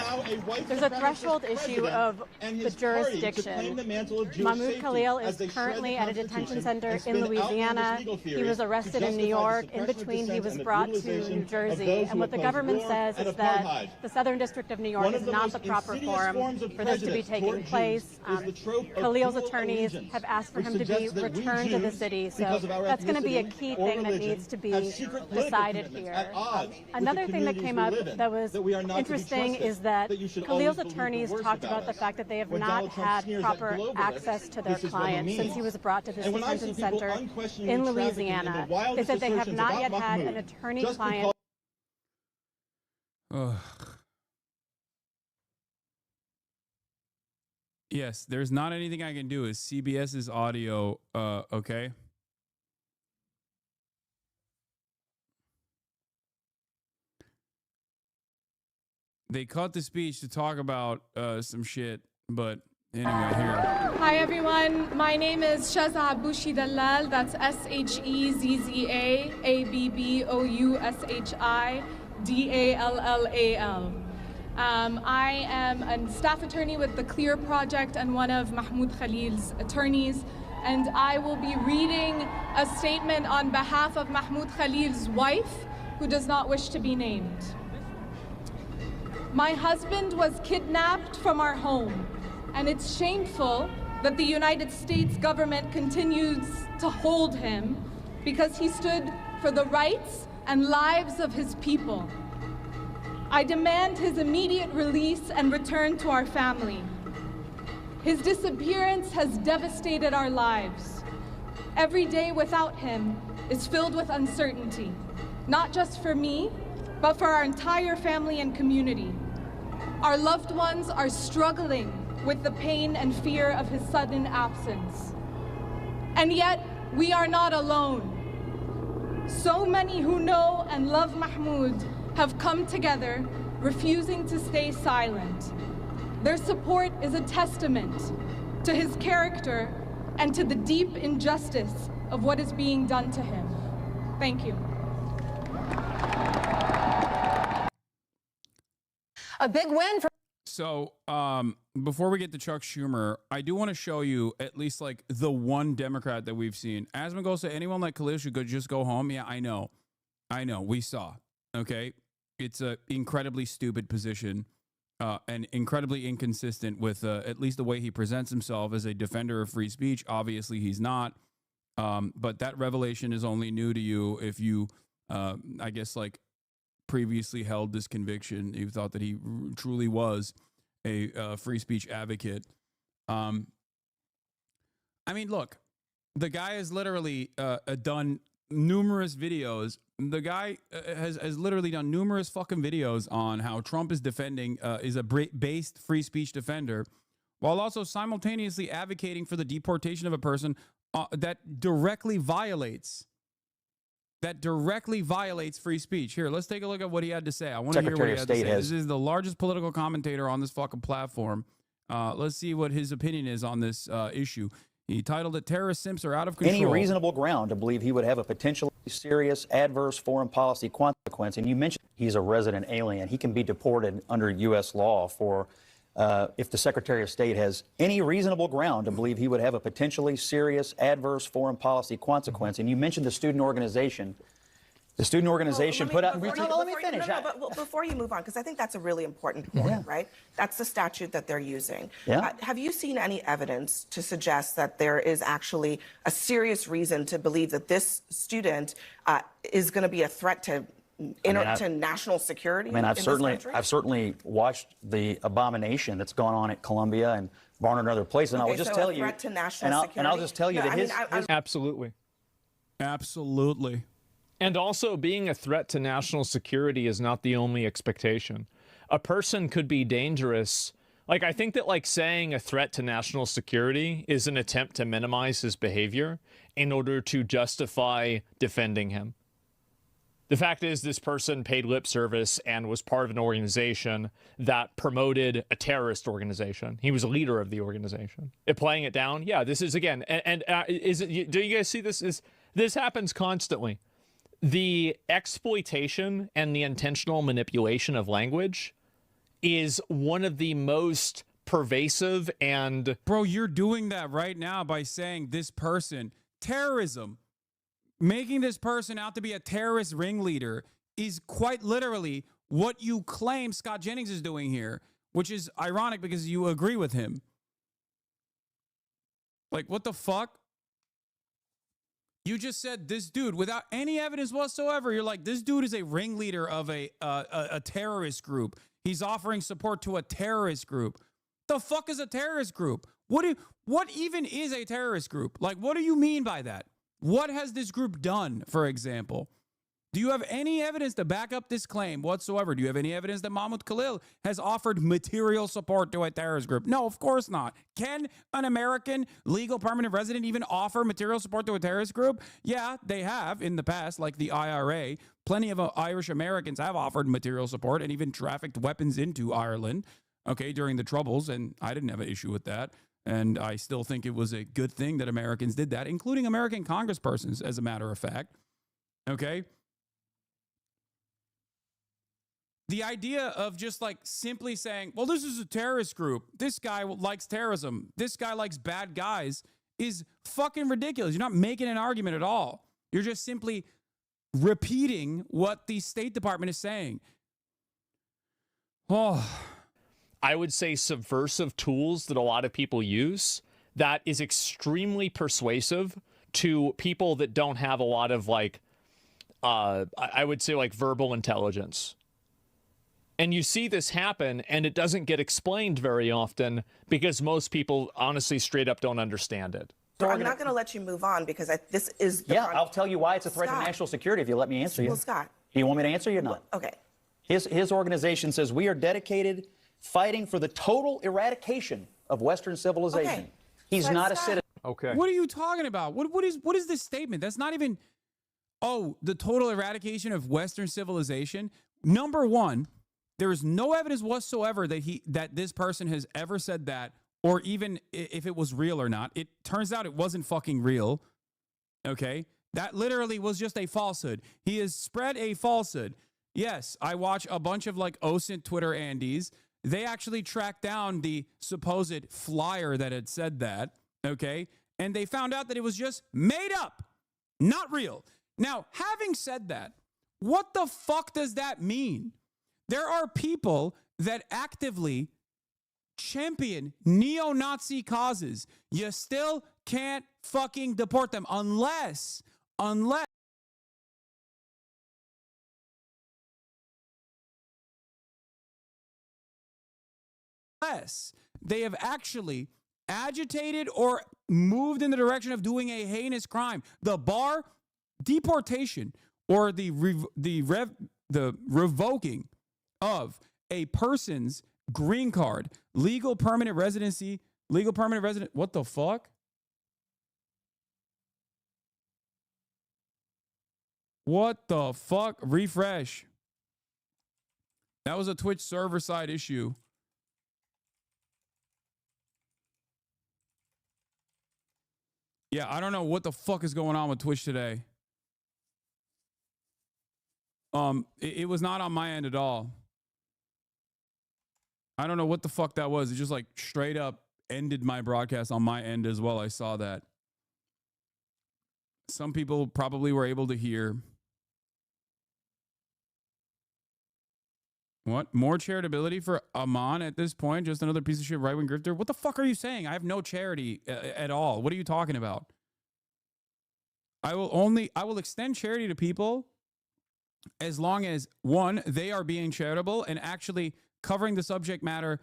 there's a threshold issue of the jurisdiction. Mahmoud Khalil is currently at a detention center in Louisiana. He was arrested in New York. In between, he was brought to New Jersey. And what the government says is that the Southern District of New York is not the proper forum for this to be taking place. Khalil's attorneys have asked for him to be returned to the city. So that's going to be a key thing that needs to be decided here. Another thing that came up that was interesting is that Khalil's attorneys talked about the fact that they have not had proper access to their client since he was brought to this detention center in Louisiana. They said they have not yet had an attorney-client.
Yes, there's not anything I can do. Is CBS's audio okay? They cut the speech to talk about some shit, but anyway, here.
Hi, everyone. My name is Shaza Abushi Dalal. That's SHEZZA-ABBOUSHI-DALLAL. I am a staff attorney with the Clear Project and one of Mahmoud Khalil's attorneys, and I will be reading a statement on behalf of Mahmoud Khalil's wife, who does not wish to be named. My husband was kidnapped from our home, and it's shameful that the United States government continues to hold him because he stood for the rights and lives of his people. I demand his immediate release and return to our family. His disappearance has devastated our lives. Every day without him is filled with uncertainty, not just for me, but for our entire family and community. Our loved ones are struggling with the pain and fear of his sudden absence. And yet, we are not alone. So many who know and love Mahmoud have come together, refusing to stay silent. Their support is a testament to his character and to the deep injustice of what is being done to him. Thank you.
A big win for.
So, before we get to Chuck Schumer, I do want to show you at least like the one Democrat that we've seen. Asmongosa, anyone like Khalil should just go home. Yeah, I know. We saw. Okay, it's a incredibly stupid position, and incredibly inconsistent with at least the way he presents himself as a defender of free speech. Obviously, he's not. But that revelation is only new to you if you, I guess, like, previously held this conviction. You thought that he truly was a free speech advocate. I mean, look, the guy has literally done numerous videos. The guy has literally done numerous fucking videos on how Trump is defending, is a based free speech defender, while also simultaneously advocating for the deportation of a person that directly violates free speech. Here, let's take a look at what he had to say. I want to hear what he had to say. This is the largest political commentator on this fucking platform. Let's see what his opinion is on this issue. He titled it, "Terrorist Simps Are Out of Control."
Any reasonable ground to believe he would have a potentially serious adverse foreign policy consequence. And you mentioned he's a resident alien. He can be deported under U.S. law for if the Secretary of State has any reasonable ground to believe he would have a potentially serious adverse foreign policy consequence. And you mentioned the student organization. The student organization put out...
Let me finish. But before you move on, because I think that's a really important point, right? That's the statute that they're using.
Yeah.
Have you seen any evidence to suggest that there is actually a serious reason to believe that this student is going to be a threat to to national security.
I mean, I've
in
certainly,
this country?
I've certainly watched the abomination that's gone on at Columbia and Barnard and other places, and I will just tell you,
threat to national
and
security.
I'll just tell you that
Absolutely.
Absolutely.
And also, being a threat to national security is not the only expectation. A person could be dangerous. Like, I think that, like, saying a threat to national security is an attempt to minimize his behavior in order to justify defending him. The fact is, this person paid lip service and was part of an organization that promoted a terrorist organization. He was a leader of the organization. Playing it down, yeah, this is, again, is it, do you guys see this? This happens constantly. The exploitation and the intentional manipulation of language is one of the most pervasive and...
Bro, you're doing that right now by saying this person, terrorism. Making this person out to be a terrorist ringleader is quite literally what you claim Scott Jennings is doing here, which is ironic because you agree with him. Like, what the fuck? You just said this dude, without any evidence whatsoever, you're like, this dude is a ringleader of a terrorist group. He's offering support to a terrorist group. The fuck is a terrorist group? What even is a terrorist group? Like, what do you mean by that? What has this group done, for example? Do you have any evidence to back up this claim whatsoever? Do you have any evidence that Mahmoud Khalil has offered material support to a terrorist group? No, of course not. Can an American legal permanent resident even offer material support to a terrorist group? Yeah, they have in the past, like the IRA. Plenty of Irish Americans have offered material support and even trafficked weapons into Ireland, okay, during the Troubles, and I didn't have an issue with that. And I still think it was a good thing that Americans did that, including American congresspersons, as a matter of fact. Okay? The idea of just like simply saying, well, this is a terrorist group. This guy likes terrorism. This guy likes bad guys is fucking ridiculous. You're not making an argument at all. You're just simply repeating what the State Department is saying. Oh,
I would say subversive tools that a lot of people use that is extremely persuasive to people that don't have a lot of like, I would say like verbal intelligence. And you see this happen and it doesn't get explained very often because most people honestly straight up don't understand it.
So I'm not going to let you move on because this is...
I'll tell you why it's a threat to national security if you let me answer you.
Well, Scott.
Do you want me to answer you or not?
Okay.
His organization says we are dedicated fighting for the total eradication of Western civilization.
Okay.
He's not a citizen.
Okay.
What are you talking about? What is this statement? That's not even... Oh, the total eradication of Western civilization? Number one, there is no evidence whatsoever that this person has ever said that, or even if it was real or not. It turns out it wasn't fucking real. Okay? That literally was just a falsehood. He has spread a falsehood. Yes, I watch a bunch of like OSINT Twitter Andes. They actually tracked down the supposed flyer that had said that, okay? And they found out that it was just made up, not real. Now, having said that, what the fuck does that mean? There are people that actively champion neo-Nazi causes. You still can't fucking deport them unless they have actually agitated or moved in the direction of doing a heinous crime. The bar, deportation, or the revoking of a person's green card, legal permanent residency, legal permanent resident. What the fuck? What the fuck? Refresh. That was a Twitch server side issue. Yeah, I don't know what the fuck is going on with Twitch today. It was not on my end at all. I don't know what the fuck that was. It just like straight up ended my broadcast on my end as well. I saw that. Some people probably were able to hear. What? More charitability for Amon at this point? Just another piece of shit right-wing grifter? What the fuck are you saying? I have no charity at all. What are you talking about? I will extend charity to people as long as, one, they are being charitable and actually covering the subject matter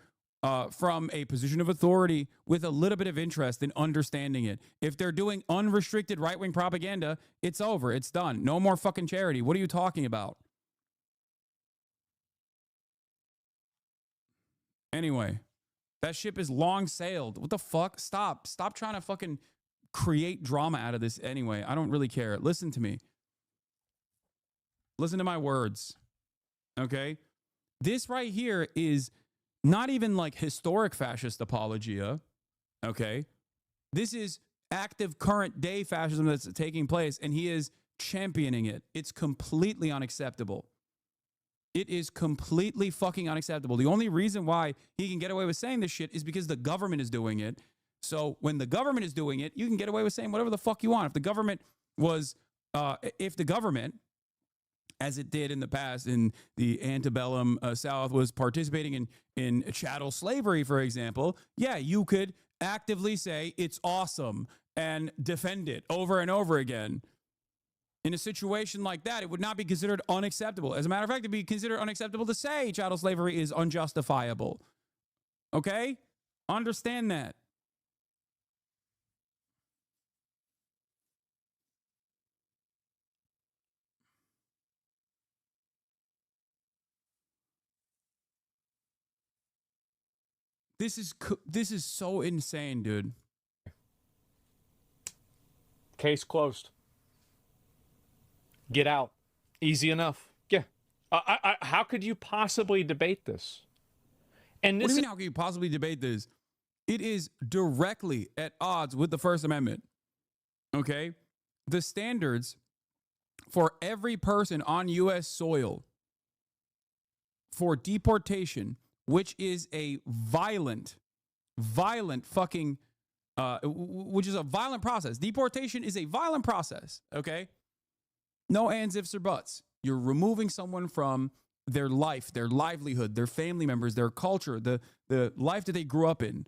from a position of authority with a little bit of interest in understanding it. If they're doing unrestricted right-wing propaganda, it's over. It's done. No more fucking charity. What are you talking about? Anyway, that ship is long sailed. What the fuck? Stop. Stop trying to fucking create drama out of this anyway. I don't really care. Listen to me. Listen to my words. Okay? This right here is not even like historic fascist apologia. Okay? This is active current day fascism that's taking place, and he is championing it. It's completely unacceptable. It is completely fucking unacceptable. The only reason why he can get away with saying this shit is because the government is doing it. So when the government is doing it, you can get away with saying whatever the fuck you want. If the government was, as it did in the past in the antebellum South, was participating in chattel slavery, for example, yeah, you could actively say it's awesome and defend it over and over again. In a situation like that, it would not be considered unacceptable. As a matter of fact, it'd be considered unacceptable to say chattel slavery is unjustifiable. Okay? Understand that. This is so insane, dude.
Case closed. Get out. Easy enough. Yeah. How could you possibly debate this? And
what do you mean, how can you possibly debate this? It is directly at odds with the First Amendment. Okay? The standards for every person on U.S. soil for deportation, which is a violent fucking, which is a violent process. Deportation is a violent process, okay? No ands, ifs, or buts. You're removing someone from their life, their livelihood, their family members, their culture, the life that they grew up in.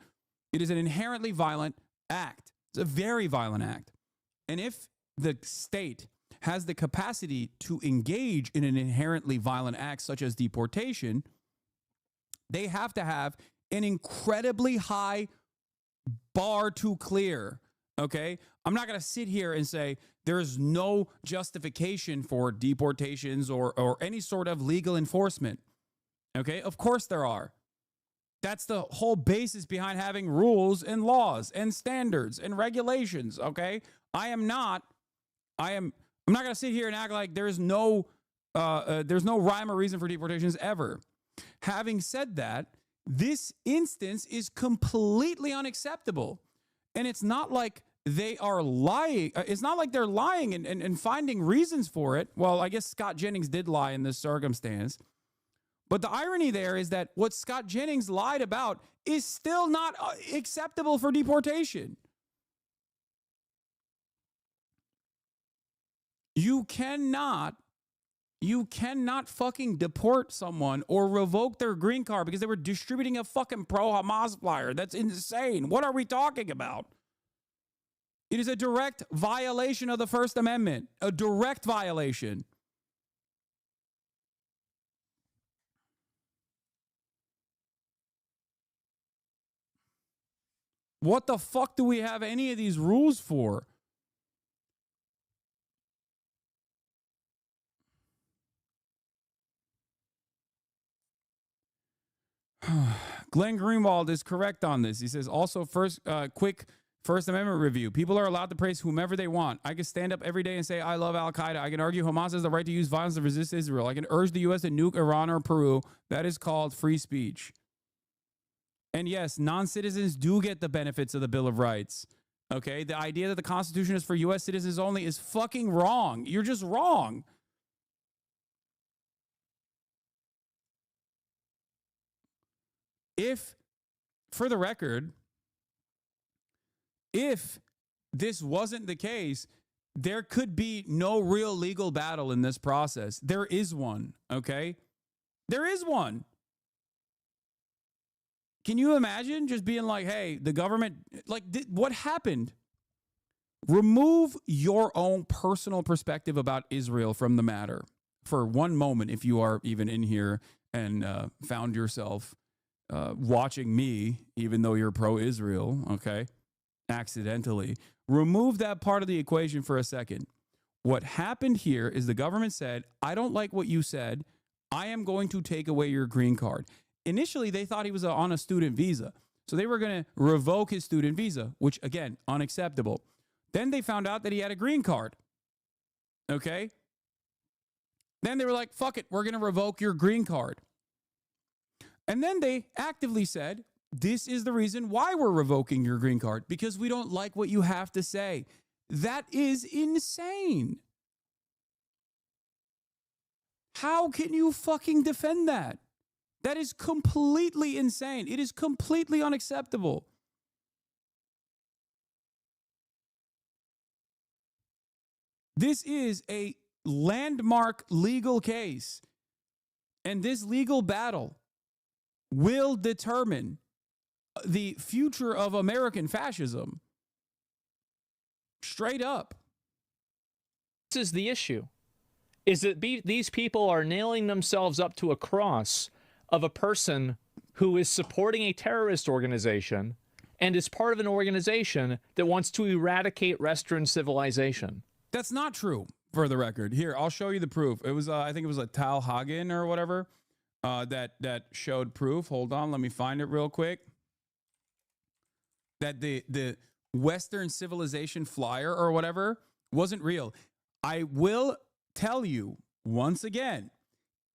It is an inherently violent act. It's a very violent act. And if the state has the capacity to engage in an inherently violent act such as deportation, they have to have an incredibly high bar to clear, okay? I'm not going to sit here and say there's no justification for deportations or any sort of legal enforcement, okay? Of course there are. That's the whole basis behind having rules and laws and standards and regulations, okay? I'm not going to sit here and act like there's no rhyme or reason for deportations ever. Having said that, this instance is completely unacceptable. And it's not like they are lying. It's not like they're lying and finding reasons for it. Well, I guess Scott Jennings did lie in this circumstance. But the irony there is that what Scott Jennings lied about is still not acceptable for deportation. You cannot fucking deport someone or revoke their green card because they were distributing a fucking pro-Hamas flyer. That's insane. What are we talking about? It is a direct violation of the First Amendment. A direct violation. What the fuck do we have any of these rules for? Glenn Greenwald is correct on this. He says, also, quick First Amendment review. People are allowed to praise whomever they want. I can stand up every day and say, I love Al-Qaeda. I can argue Hamas has the right to use violence to resist Israel. I can urge the U.S. to nuke Iran or Peru. That is called free speech. And yes, non-citizens do get the benefits of the Bill of Rights. Okay? The idea that the Constitution is for U.S. citizens only is fucking wrong. You're just wrong. If, for the record, if this wasn't the case, there could be no real legal battle in this process. There is one, okay? There is one. Can you imagine just being like, hey, the government, like, what happened? Remove your own personal perspective about Israel from the matter, for one moment, if you are even in here and found yourself watching me, even though you're pro-Israel, okay, accidentally, remove that part of the equation for a second. What happened here is the government said, I don't like what you said. I am going to take away your green card. Initially, they thought he was on a student visa. So they were going to revoke his student visa, which, again, unacceptable. Then they found out that he had a green card. Okay? Then they were like, fuck it, we're going to revoke your green card. And then they actively said, this is the reason why we're revoking your green card, because we don't like what you have to say. That is insane. How can you fucking defend that? That is completely insane. It is completely unacceptable. This is a landmark legal case, and this legal battle will determine the future of American fascism. Straight up.
This is the issue, is that these people are nailing themselves up to a cross of a person who is supporting a terrorist organization and is part of an organization that wants to eradicate Western civilization.
That's not true, for the record. Here, I'll show you the proof. It was, I think it was a Tal Hagen or whatever that showed proof. Hold on, let me find it real quick. That the Western civilization flyer or whatever wasn't real. I will tell you once again,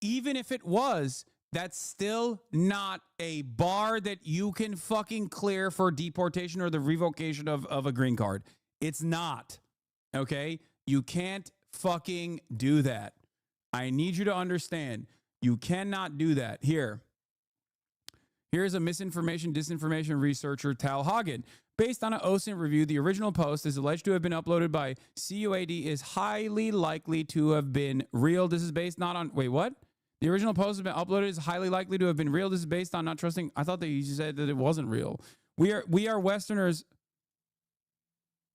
even if it was, that's still not a bar that you can fucking clear for deportation or the revocation of a green card. It's not. Okay? You can't fucking do that. I need you to understand. You cannot do that. Here's a misinformation, disinformation researcher, Tal Hagen. Based on an OSINT review, the original post is alleged to have been uploaded by CUAD is highly likely to have been real. This is based not on... Wait, what? The original post has been uploaded is highly likely to have been real. This is based on not trusting... I thought that you said that it wasn't real. We are Westerners...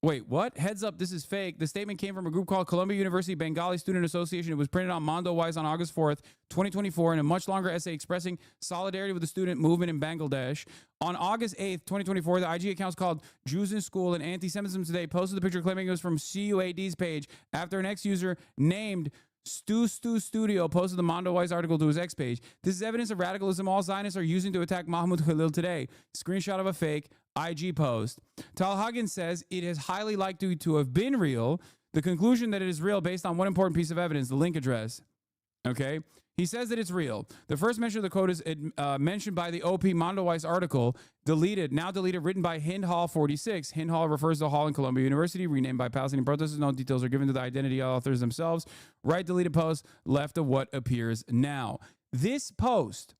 Wait, what? Heads up, this is fake. The statement came from a group called Columbia University Bengali Student Association. It was printed on Mondo Wise on August 4th, 2024, in a much longer essay expressing solidarity with the student movement in Bangladesh. On August 8th, 2024, the IG accounts called Jews in School and Anti-Semitism Today posted the picture claiming it was from CUAD's page after an ex-user named Stu Studio posted the Mondo Wise article to his X page. This is evidence of radicalism all Zionists are using to attack MAHMOUD KHALIL today. Screenshot of a fake IG post. Tal Hagen says it is highly likely to have been real. The conclusion that it is real based on one important piece of evidence, the link address. Okay? He says that it's real. The first mention of the code is mentioned by the OP Mondo Wise article, now deleted, written by Hind Hall 46. Hind Hall refers to a hall in Columbia University, renamed by Palestinian protesters. No details are given to the identity of authors themselves. Right deleted post, left of what appears now. This post,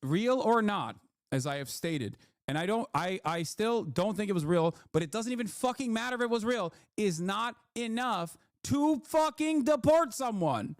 real or not, as I have stated, and I still don't think it was real, but it doesn't even fucking matter if it was real, is not enough to fucking deport someone.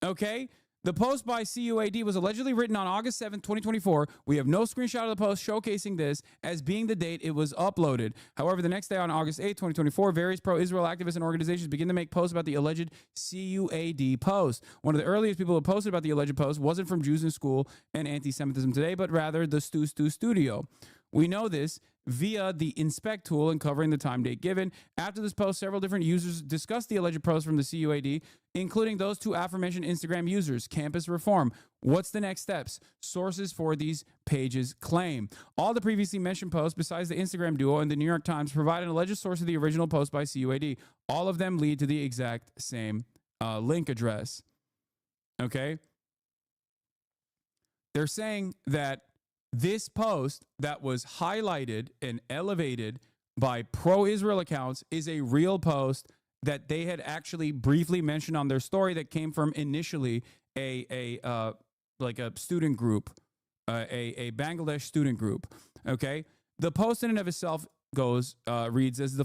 Okay? The post by CUAD was allegedly written on August 7th, 2024. We have no screenshot of the post showcasing this as being the date it was uploaded. However, the next day on August 8th, 2024, various pro-Israel activists and organizations begin to make posts about the alleged CUAD post. One of the earliest people who posted about the alleged post wasn't from Jews in School and Anti-Semitism Today, but rather the Stu Studio. We know this via the inspect tool and covering the time date given. After this post, several different users discussed the alleged post from the CUAD, including those two aforementioned Instagram users. Campus reform. What's the next steps? Sources for these pages claim. All the previously mentioned posts, besides the Instagram duo and the New York Times, provide an alleged source of the original post by CUAD. All of them lead to the exact same link address. Okay? They're saying that this post that was highlighted and elevated by pro-Israel accounts is a real post that they had actually briefly mentioned on their story that came from initially a student group, a Bangladesh student group. Okay, the post in and of itself reads as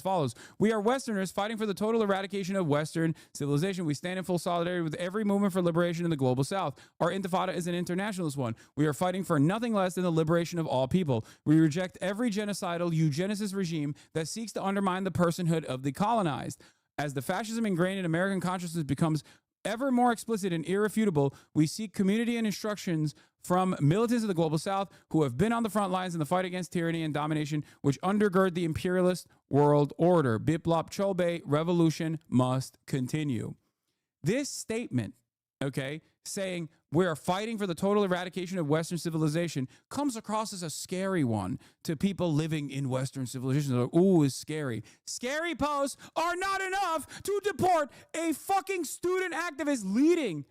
follows. We are Westerners fighting for the total eradication of Western civilization. We stand in full solidarity with every movement for liberation in the global South. Our intifada is an internationalist one. We are fighting for nothing less than the liberation of all people. We reject every genocidal eugenicist regime that seeks to undermine the personhood of the colonized. As the fascism ingrained in American consciousness becomes ever more explicit and irrefutable, we seek community and instructions from militants of the global south who have been on the front lines in the fight against tyranny and domination which undergird the imperialist world order. Biplop Chobe, revolution must continue. This statement, okay, saying we are fighting for the total eradication of Western civilization comes across as a scary one to people living in Western civilization. They're like, ooh, it's scary. Scary posts are not enough to deport a fucking student activist leading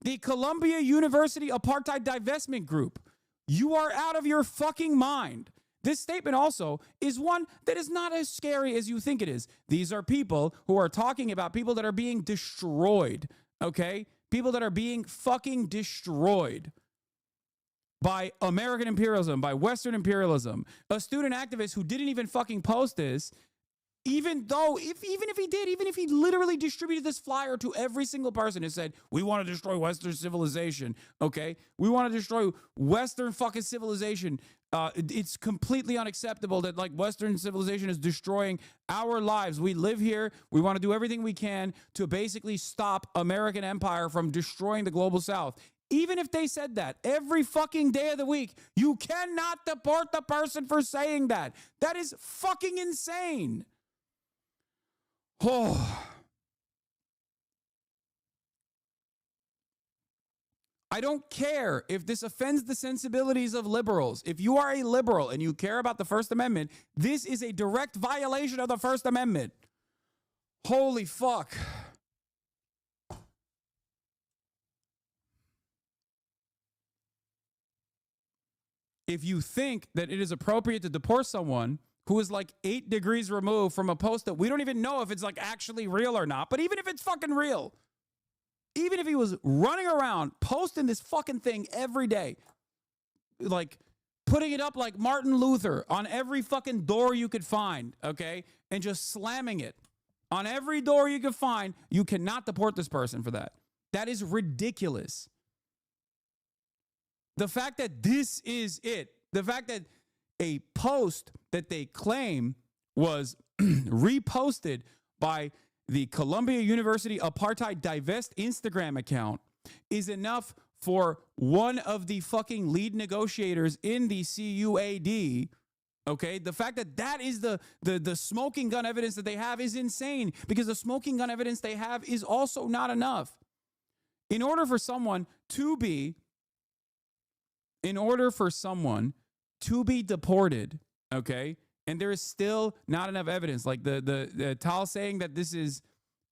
the Columbia University Apartheid Divestment Group. You are out of your fucking mind. This statement also is one that is not as scary as you think it is. These are people who are talking about people that are being destroyed, okay? People that are being fucking destroyed by American imperialism, by Western imperialism. A student activist who didn't even fucking post this, even if he literally distributed this flyer to every single person and said, we want to destroy Western civilization, okay? We want to destroy Western fucking civilization. It's completely unacceptable that like Western civilization is destroying our lives. We live here. We want to do everything we can to basically stop American empire from destroying the global south. Even if they said that every fucking day of the week, you cannot deport the person for saying that. That is fucking insane. Oh. I don't care if this offends the sensibilities of liberals. If you are a liberal and you care about the First Amendment, this is a direct violation of the First Amendment. Holy fuck. If you think that it is appropriate to deport someone who is like 8 degrees removed from a post that we don't even know if it's like actually real or not, but even if it's fucking real, even if he was running around posting this fucking thing every day, like putting it up like Martin Luther on every fucking door you could find, okay, and just slamming it on every door you could find, you cannot deport this person for that. That is ridiculous. The fact that this is it, the fact that a post that they claim was reposted by the Columbia University Apartheid Divest Instagram account is enough for one of the fucking lead negotiators in the CUAD. Okay, the fact that that is the smoking gun evidence that they have is insane, because the smoking gun evidence they have is also not enough. In order for someone to be deported, okay, and there is still not enough evidence. Like the Tal saying that this is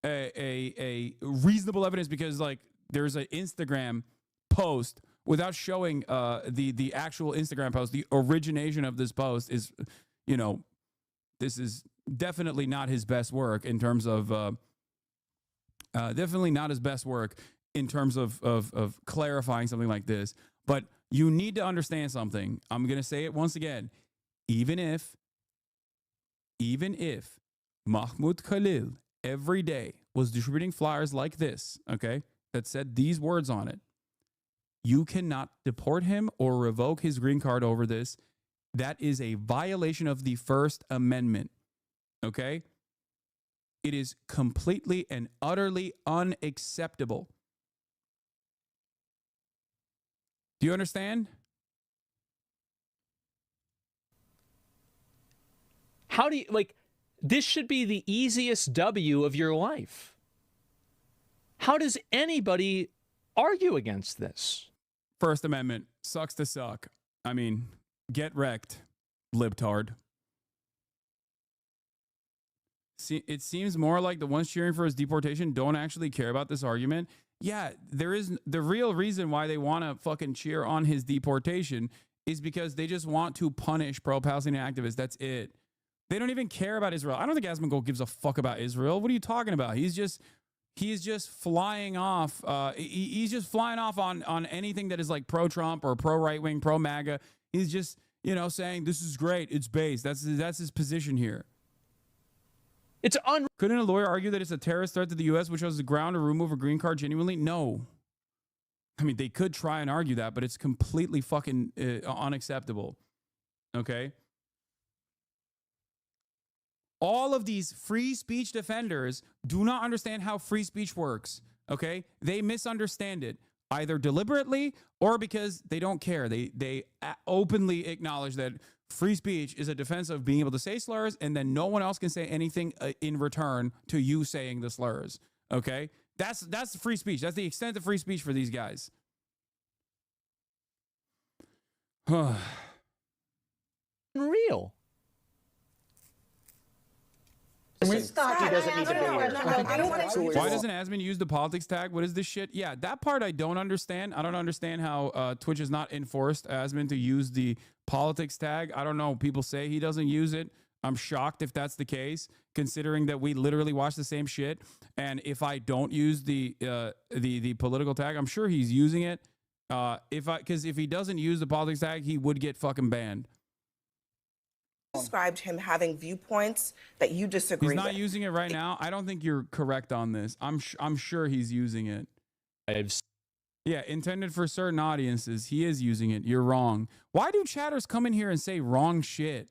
a reasonable evidence because like there's an Instagram post without showing the actual Instagram post. The origination of this post is, you know, this is definitely not his best work in terms of clarifying something like this. But you need to understand something. I'm going to say it once again. Even if Mahmoud KHALIL every day was distributing flyers like this, okay, that said these words on it, you cannot deport him or revoke his green card over this. That is a violation of the First Amendment, okay? It is completely and utterly unacceptable. Do you understand?
How do you, like, this should be the easiest W of your life. How does anybody argue against this?
First Amendment sucks to suck. I mean, get wrecked, libtard. See, it seems more like the ones cheering for his deportation don't actually care about this argument. Yeah, there is the real reason why they want to fucking cheer on his deportation is because they just want to punish pro-Palestinian activists. That's it. They don't even care about Israel. I don't think Asmongold gives a fuck about Israel. What are you talking about? He's just flying off. He's just flying off on anything that is like pro-Trump or pro-right-wing, pro-MAGA. He's just, you know, saying this is great. It's based. That's his position here. Couldn't a lawyer argue that it's a terrorist threat to the U.S., which was the ground to remove a green card genuinely? No. I mean, they could try and argue that, but it's completely fucking unacceptable. Okay? all of these free speech defenders do not understand how free speech works. Okay, they misunderstand it either deliberately or because they don't care. They openly acknowledge that free speech is a defense of being able to say slurs, and then no one else can say anything in return to you saying the slurs. Okay, that's free speech. That's the extent of free speech for these guys.
Real.
He doesn't need to be here.
Why doesn't Asmin use the politics tag? What is this shit? Yeah, that part I don't understand. I don't understand how Twitch has not enforced Asmin to use the politics tag. I don't know. People say he doesn't use it. I'm shocked if that's the case, considering that we literally watch the same shit. And if I don't use the political tag, I'm sure he's using it. Because if he doesn't use the politics tag, he would get fucking banned.
Described him having viewpoints that you disagree with.
He's not using it right now. I don't think you're correct on this. I'm sure he's using it. Yeah, intended for certain audiences. He is using it. You're wrong. Why do chatters come in here and say wrong shit?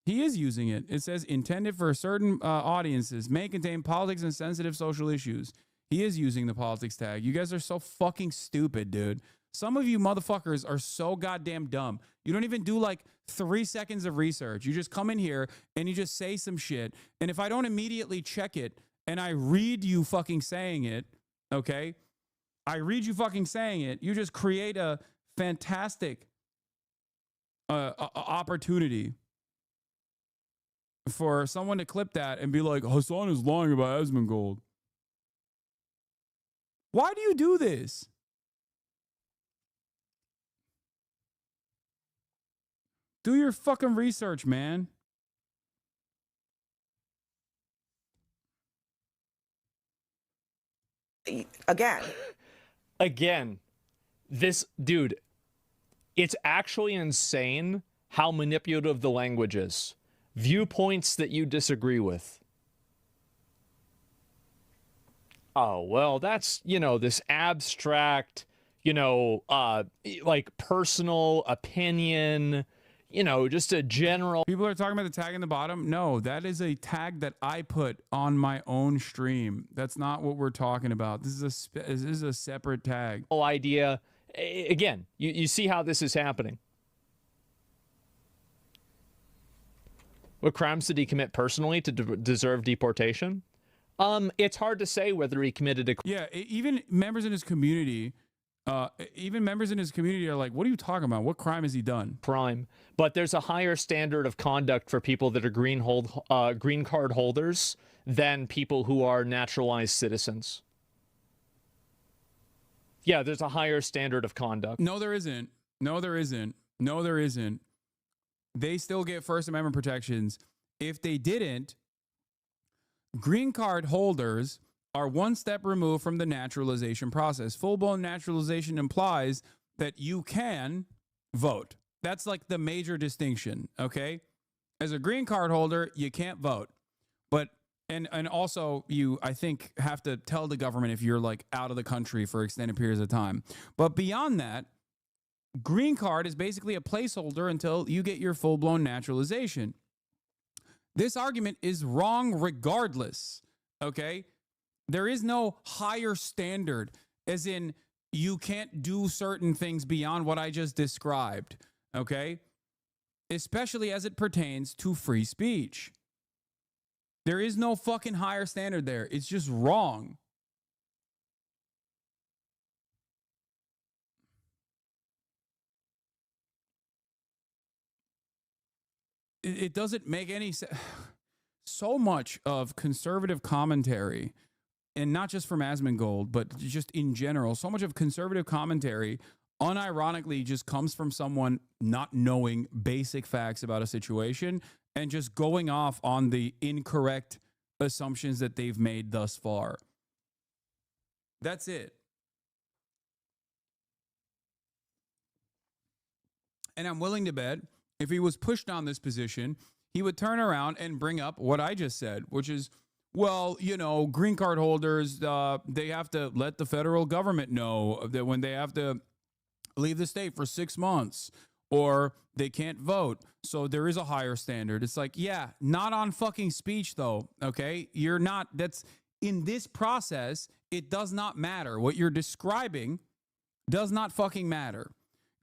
He is using it. It says intended for certain audiences, may contain politics and sensitive social issues. He is using the politics tag. You guys are so fucking stupid, dude. Some of you motherfuckers are so goddamn dumb. You don't even do like 3 seconds of research. You just come in here and you just say some shit. And if I don't immediately check it and I read you fucking saying it, okay? I read you fucking saying it. You just create a fantastic opportunity for someone to clip that and be like, Hassan is lying about Asmongold. Why do you do this? Do your fucking research, man.
Again, this dude, it's actually insane how manipulative the language is. Viewpoints that you disagree with. Oh, well, that's, this abstract, like personal opinion, just a general.
People are talking about the tag in the bottom. No, that is a tag that I put on my own stream. That's not what we're talking about. This is a separate tag.
Whole idea. Again, you see how this is happening. What crimes did he commit personally to deserve deportation? It's hard to say whether he committed a.
Yeah, even members in his community. Are like, what are you talking about? What crime has he done?
Crime. But there's a higher standard of conduct for people that are green card holders than people who are naturalized citizens. Yeah, there's a higher standard of conduct.
No, there isn't. No, there isn't. No, there isn't. They still get First Amendment protections. If they didn't, green card holders are one step removed from the naturalization process. Full-blown naturalization implies that you can vote. That's like the major distinction, okay? As a green card holder, you can't vote. But and also you, I think, have to tell the government if you're like out of the country for extended periods of time. But beyond that, green card is basically a placeholder until you get your full-blown naturalization. This argument is wrong regardless, okay? There is no higher standard, as in you can't do certain things beyond what I just described, okay? Especially as it pertains to free speech. There is no fucking higher standard there. It's just wrong. It doesn't make any sense. So much of conservative commentary, and not just from Asmongold, but just in general, so much of conservative commentary unironically just comes from someone not knowing basic facts about a situation and just going off on the incorrect assumptions that they've made thus far. That's it. And I'm willing to bet if he was pushed on this position, he would turn around and bring up what I just said, which is, well, green card holders, they have to let the federal government know that when they have to leave the state for 6 months, or they can't vote. So there is a higher standard. It's like, yeah, not on fucking speech though. Okay. You're not, that's in this process. It does not matter. What you're describing does not fucking matter.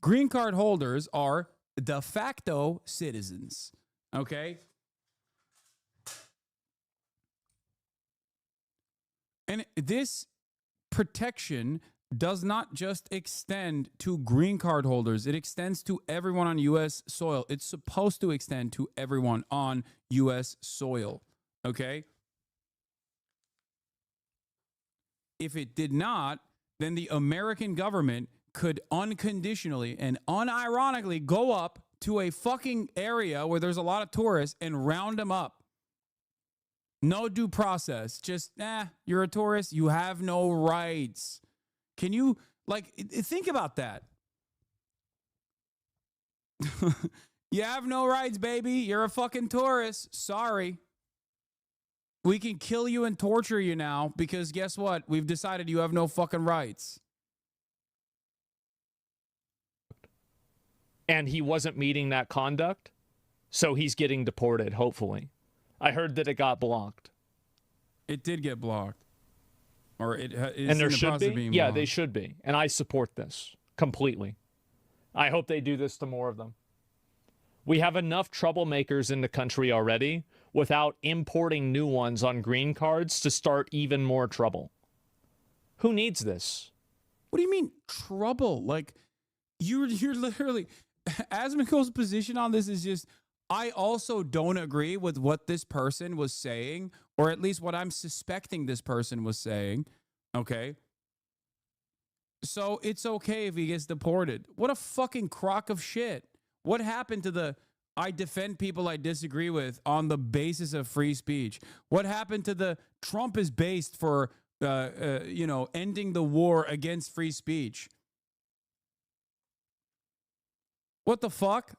Green card holders are de facto citizens. Okay. And this protection does not just extend to green card holders. It extends to everyone on U.S. soil. It's supposed to extend to everyone on U.S. soil. Okay? If it did not, then the American government could unconditionally and unironically go up to a fucking area where there's a lot of tourists and round them up. No due process. Just, you're a tourist. You have no rights. Can you, like, think about that? You have no rights, baby. You're a fucking tourist. Sorry. We can kill you and torture you now because guess what? We've decided you have no fucking rights.
And he wasn't meeting that conduct, so he's getting deported, hopefully. I heard that it got blocked.
It did get blocked. Or it is
and there
in the
should
process
be?
of being
Yeah,
blocked.
they should be. And I support this completely. I hope they do this to more of them. We have enough troublemakers in the country already without importing new ones on green cards to start even more trouble. Who needs this?
What do you mean trouble? Like, you're literally... Asmongold's position on this is just... I also don't agree with what this person was saying, or at least what I'm suspecting this person was saying. Okay. So it's okay if he gets deported. What a fucking crock of shit. What happened to the I defend people I disagree with on the basis of free speech? What happened to the Trump is based for, ending the war against free speech? What the fuck?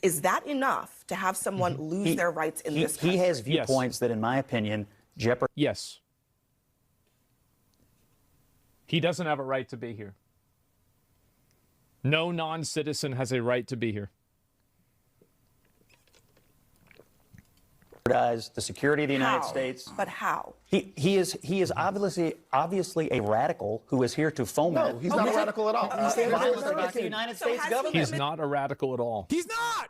Is that enough to have someone lose their rights in this country?
He has viewpoints that, in my opinion, jeopardize.
Yes. He doesn't have a right to be here. No non-citizen has a right to be here.
The security of the United
How?
States.
But how?
He is obviously a radical who is here to foment.
No, he's not a radical at all.
Violence against the United States government.
He's not a radical at all.
He's not.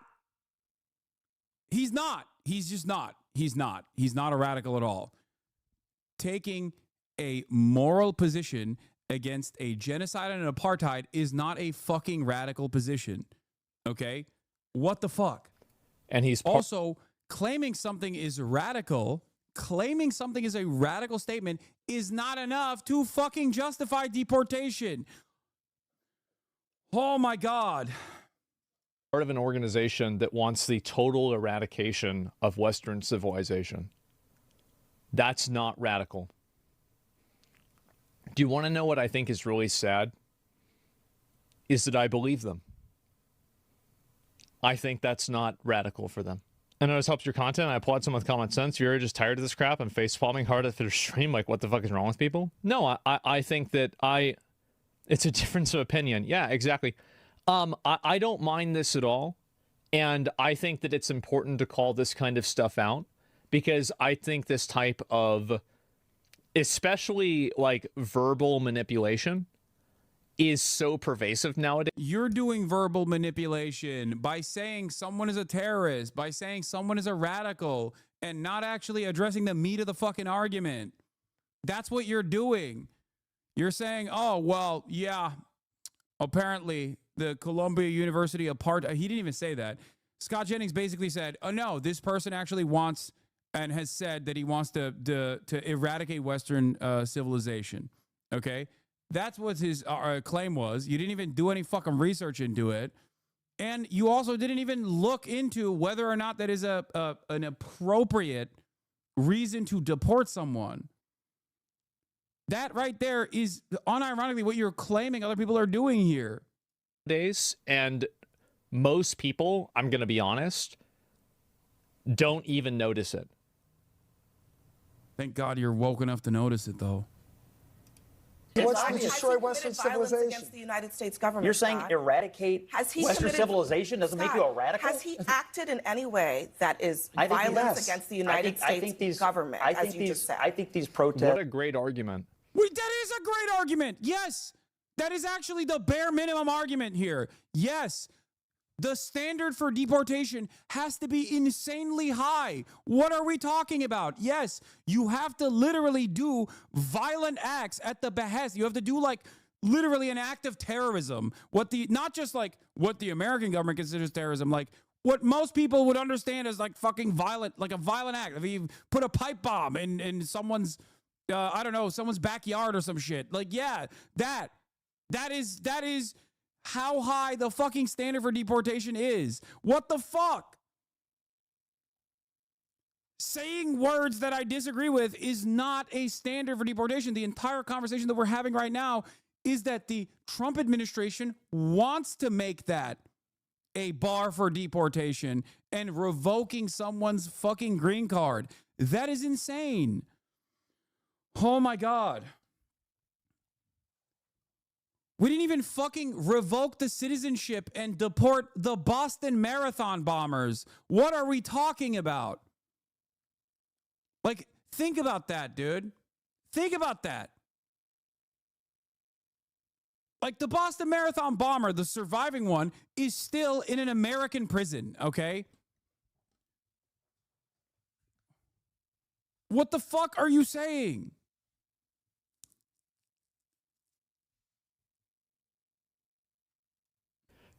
He's not. He's just not. He's not. He's not a radical at all. Taking a moral position against a genocide and an apartheid is not a fucking radical position. Okay? What the fuck?
And he's
also claiming something is radical, claiming something is a radical statement is not enough to fucking justify deportation. Oh my God.
Part of an organization that wants the total eradication of Western civilization. That's not radical. Do you want to know what I think is really sad? Is that I believe them. I think that's not radical for them. I know this helps your content. I applaud someone with common sense. You're just tired of this crap and face palming hard at their stream. Like, what the fuck is wrong with people? No, I think that it's a difference of opinion. Yeah, exactly. I don't mind this at all. And I think that it's important to call this kind of stuff out because I think this type of, especially like verbal manipulation, is so pervasive nowadays.
You're doing verbal manipulation by saying someone is a terrorist, by saying someone is a radical, and not actually addressing the meat of the fucking argument. That's what you're doing. You're saying, oh, well, yeah, apparently the Columbia University apartheid. He didn't even say that. Scott Jennings basically said, oh, no, this person actually wants and has said that he wants to eradicate Western civilization. Okay? That's what his claim was. You didn't even do any fucking research into it. And you also didn't even look into whether or not that is an appropriate reason to deport someone. That right there is unironically what you're claiming other people are doing here.
And most people, I'm going to be honest, don't even notice it.
Thank God you're woke enough to notice it, though.
wants
to destroy Western civilization
against the United States government.
You're saying eradicate Western civilization doesn't make you a radical?
Has he acted in any way that is
I think
violence
yes.
against the United States government, as you just said?
I think these protests...
What a great argument.
That is a great argument. Yes. That is actually the bare minimum argument here. Yes. The standard for deportation has to be insanely high. What are we talking about? Yes, you have to literally do violent acts at the behest. You have to do like literally an act of terrorism. Not just like what the American government considers terrorism, like what most people would understand as like fucking violent, like a violent act. If you put a pipe bomb in someone's, I don't know, someone's backyard or some shit. Like, yeah, that is how high the fucking standard for deportation is. What the fuck? Saying words that I disagree with is not a standard for deportation. The entire conversation that we're having right now is that the Trump administration wants to make that a bar for deportation and revoking someone's fucking green card. That is insane. Oh my God. We didn't even fucking revoke the citizenship and deport the Boston Marathon bombers. What are we talking about? Like, think about that, dude. Think about that. Like, the Boston Marathon bomber, the surviving one, is still in an American prison, okay? What the fuck are you saying?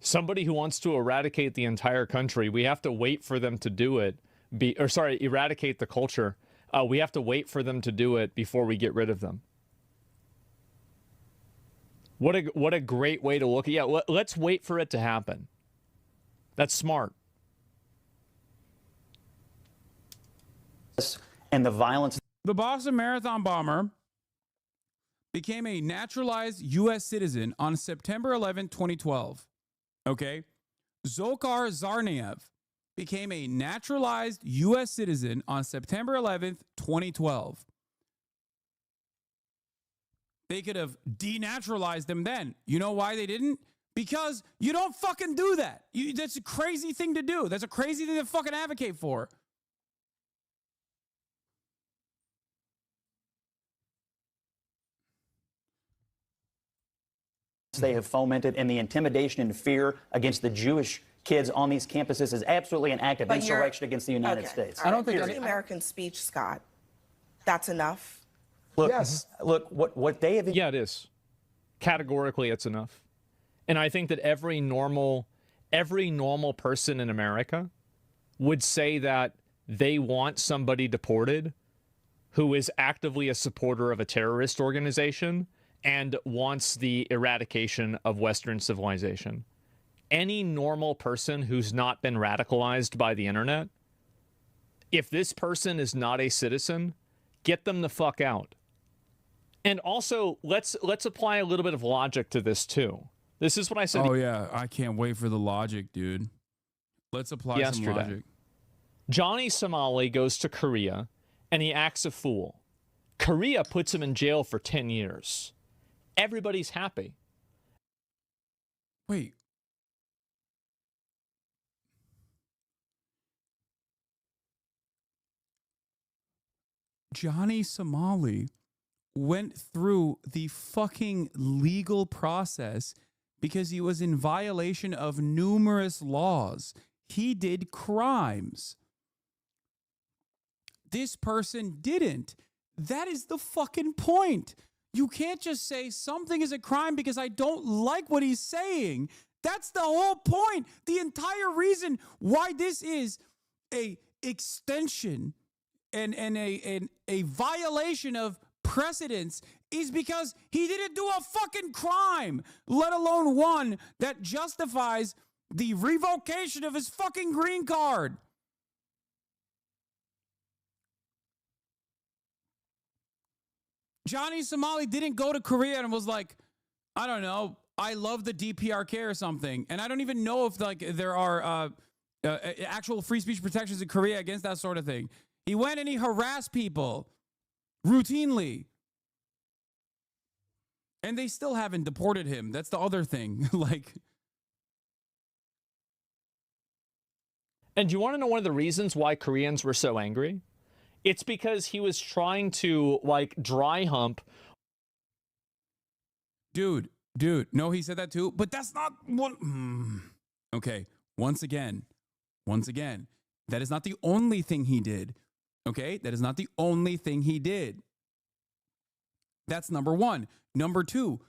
Somebody who wants to eradicate the entire country, we have to wait for them to do it. Eradicate the culture. We have to wait for them to do it before we get rid of them. What a great way to look at it. Yeah, let's wait for it to happen. That's smart.
And the violence.
The Boston Marathon bomber became a naturalized U.S. citizen on September 11, 2012. Okay. Dzhokhar Tsarnaev became a naturalized U.S. citizen on September 11th, 2012. They could have denaturalized him then. You know why they didn't? Because you don't fucking do that. That's a crazy thing to do. That's a crazy thing to fucking advocate for.
They have fomented, and the intimidation and fear against the Jewish kids on these campuses is absolutely an act of insurrection against the United States.
I don't think any American speech, Scott. That's enough.
Look, look, what they have...
Yeah, it is. Categorically, it's enough. And I think that every normal person in America would say that they want somebody deported who is actively a supporter of a terrorist organization and wants the eradication of Western civilization. Any normal person who's not been radicalized by the internet, if this person is not a citizen, get them the fuck out. And also, let's apply a little bit of logic to this too. This is what I said.
Oh yeah, I can't wait for the logic, dude. Let's apply some logic.
Johnny Somali goes to Korea and he acts a fool. Korea puts him in jail for 10 years. Everybody's happy.
Wait. Johnny Somali went through the fucking legal process because he was in violation of numerous laws. He did crimes. This person didn't. That is the fucking point. You can't just say something is a crime because I don't like what he's saying. That's the whole point. The entire reason why this is a extension and a violation of precedents is because he didn't do a fucking crime, let alone one that justifies the revocation of his fucking green card. Johnny Somali didn't go to Korea and was like, I don't know, I love the DPRK or something. And I don't even know if like there are actual free speech protections in Korea against that sort of thing. He went and he harassed people routinely. And they still haven't deported him. That's the other thing. Like,
and do you want to know one of the reasons why Koreans were so angry? It's because he was trying to, like, dry hump.
Dude, no, he said that too, but that's not what. Okay, once again, that is not the only thing he did. Okay, that is not the only thing he did. That's number one. Number two,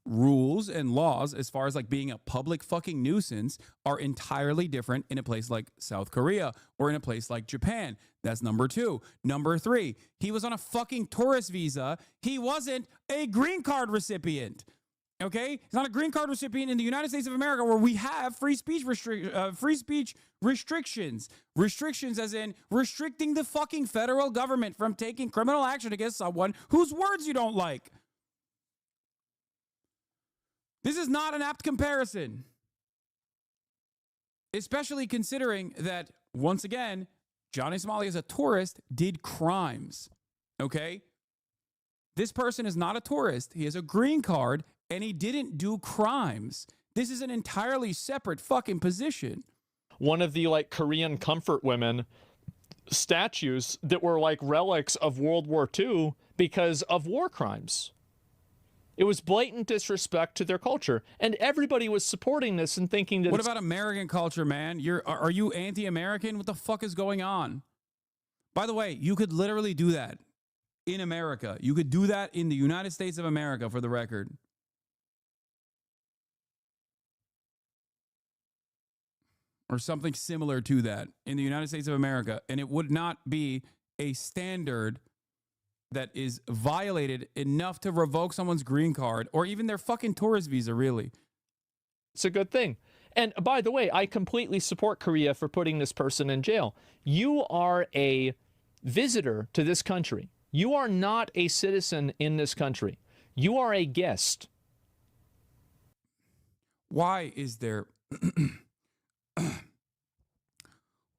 rules and laws as far as like being a public fucking nuisance are entirely different in a place like South Korea or in a place like Japan. That's number two. Number three, he was on a fucking tourist visa. He wasn't a green card recipient. Okay, he's not a green card recipient in the United States of America, where we have free speech restrictions. Restrictions as in restricting the fucking federal government from taking criminal action against someone whose words you don't like. This is not an apt comparison, especially considering that, once again, Johnny Somali as a tourist did crimes. Okay, this person is not a tourist. He has a green card. And he didn't do crimes. This is an entirely separate fucking position.
One of the, like, Korean comfort women statues that were like relics of World War II because of war crimes. It was blatant disrespect to their culture. And everybody was supporting this and thinking that...
What about American culture, man? Are you anti-American? What the fuck is going on? By the way, you could literally do that in America. You could do that in the United States of America, for the record. Or something similar to that in the United States of America. And it would not be a standard that is violated enough to revoke someone's green card or even their fucking tourist visa, really.
It's a good thing. And by the way, I completely support Korea for putting this person in jail. You are a visitor to this country. You are not a citizen in this country. You are a guest.
Why is there...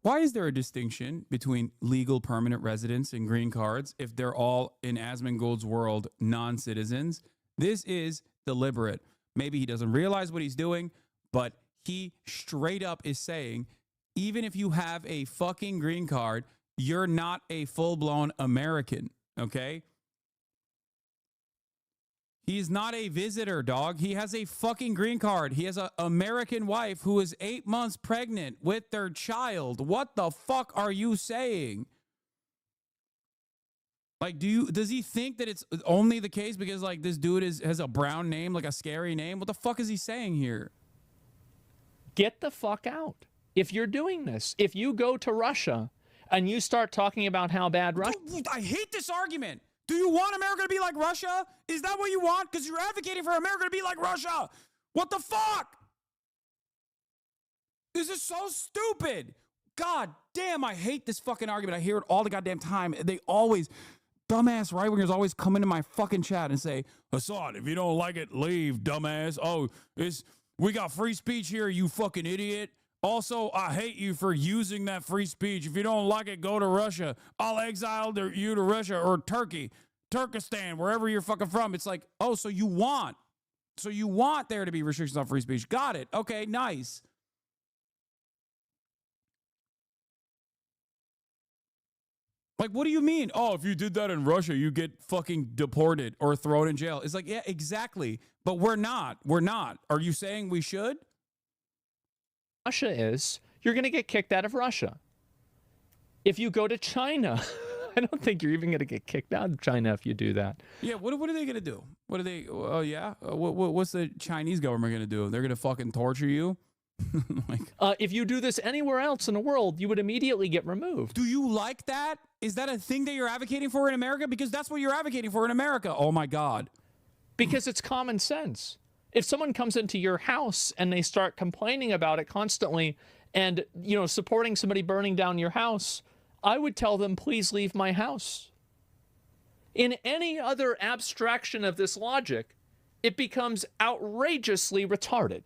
Why is there a distinction between legal permanent residents and green cards if they're all, in Asmongold's world, non-citizens? This is deliberate. Maybe he doesn't realize what he's doing, but he straight up is saying, even if you have a fucking green card, you're not a full-blown American, okay? He's not a visitor, dog. He has a fucking green card. He has an American wife who is 8 months pregnant with their child. What the fuck are you saying? Like, does he think that it's only the case because, like, this dude has a brown name, like a scary name? What the fuck is he saying here?
Get the fuck out. If you're doing this, if you go to Russia and you start talking about how bad Russia...
I hate this argument. Do you want America to be like Russia? Is that what you want? Because you're advocating for America to be like Russia. What the fuck? This is so stupid. God damn, I hate this fucking argument. I hear it all the goddamn time. They always, dumbass right-wingers always come into my fucking chat and say, Hassan, if you don't like it, leave, dumbass. Oh, we got free speech here, you fucking idiot. Also, I hate you for using that free speech. If you don't like it, go to Russia. I'll exile you to Russia or Turkey, Turkestan, wherever you're fucking from. It's like, oh, so you want there to be restrictions on free speech. Got it. Okay, nice. Like, what do you mean? Oh, if you did that in Russia, you get fucking deported or thrown in jail. It's like, yeah, exactly. But we're not. We're not. Are you saying we should?
Russia is, you're going to get kicked out of Russia. If you go to China, I don't think you're even going to get kicked out of China if you do that.
Yeah, what are they going to do? What are they, oh yeah? What's the Chinese government going to do? They're going to fucking torture you?
If you do this anywhere else in the world, you would immediately get removed.
Do you like that? Is that a thing that you're advocating for in America? Because that's what you're advocating for in America. Oh my God.
Because it's common sense. If someone comes into your house and they start complaining about it constantly and, you know, supporting somebody burning down your house, I would tell them, please leave my house. In any other abstraction of this logic, it becomes outrageously retarded.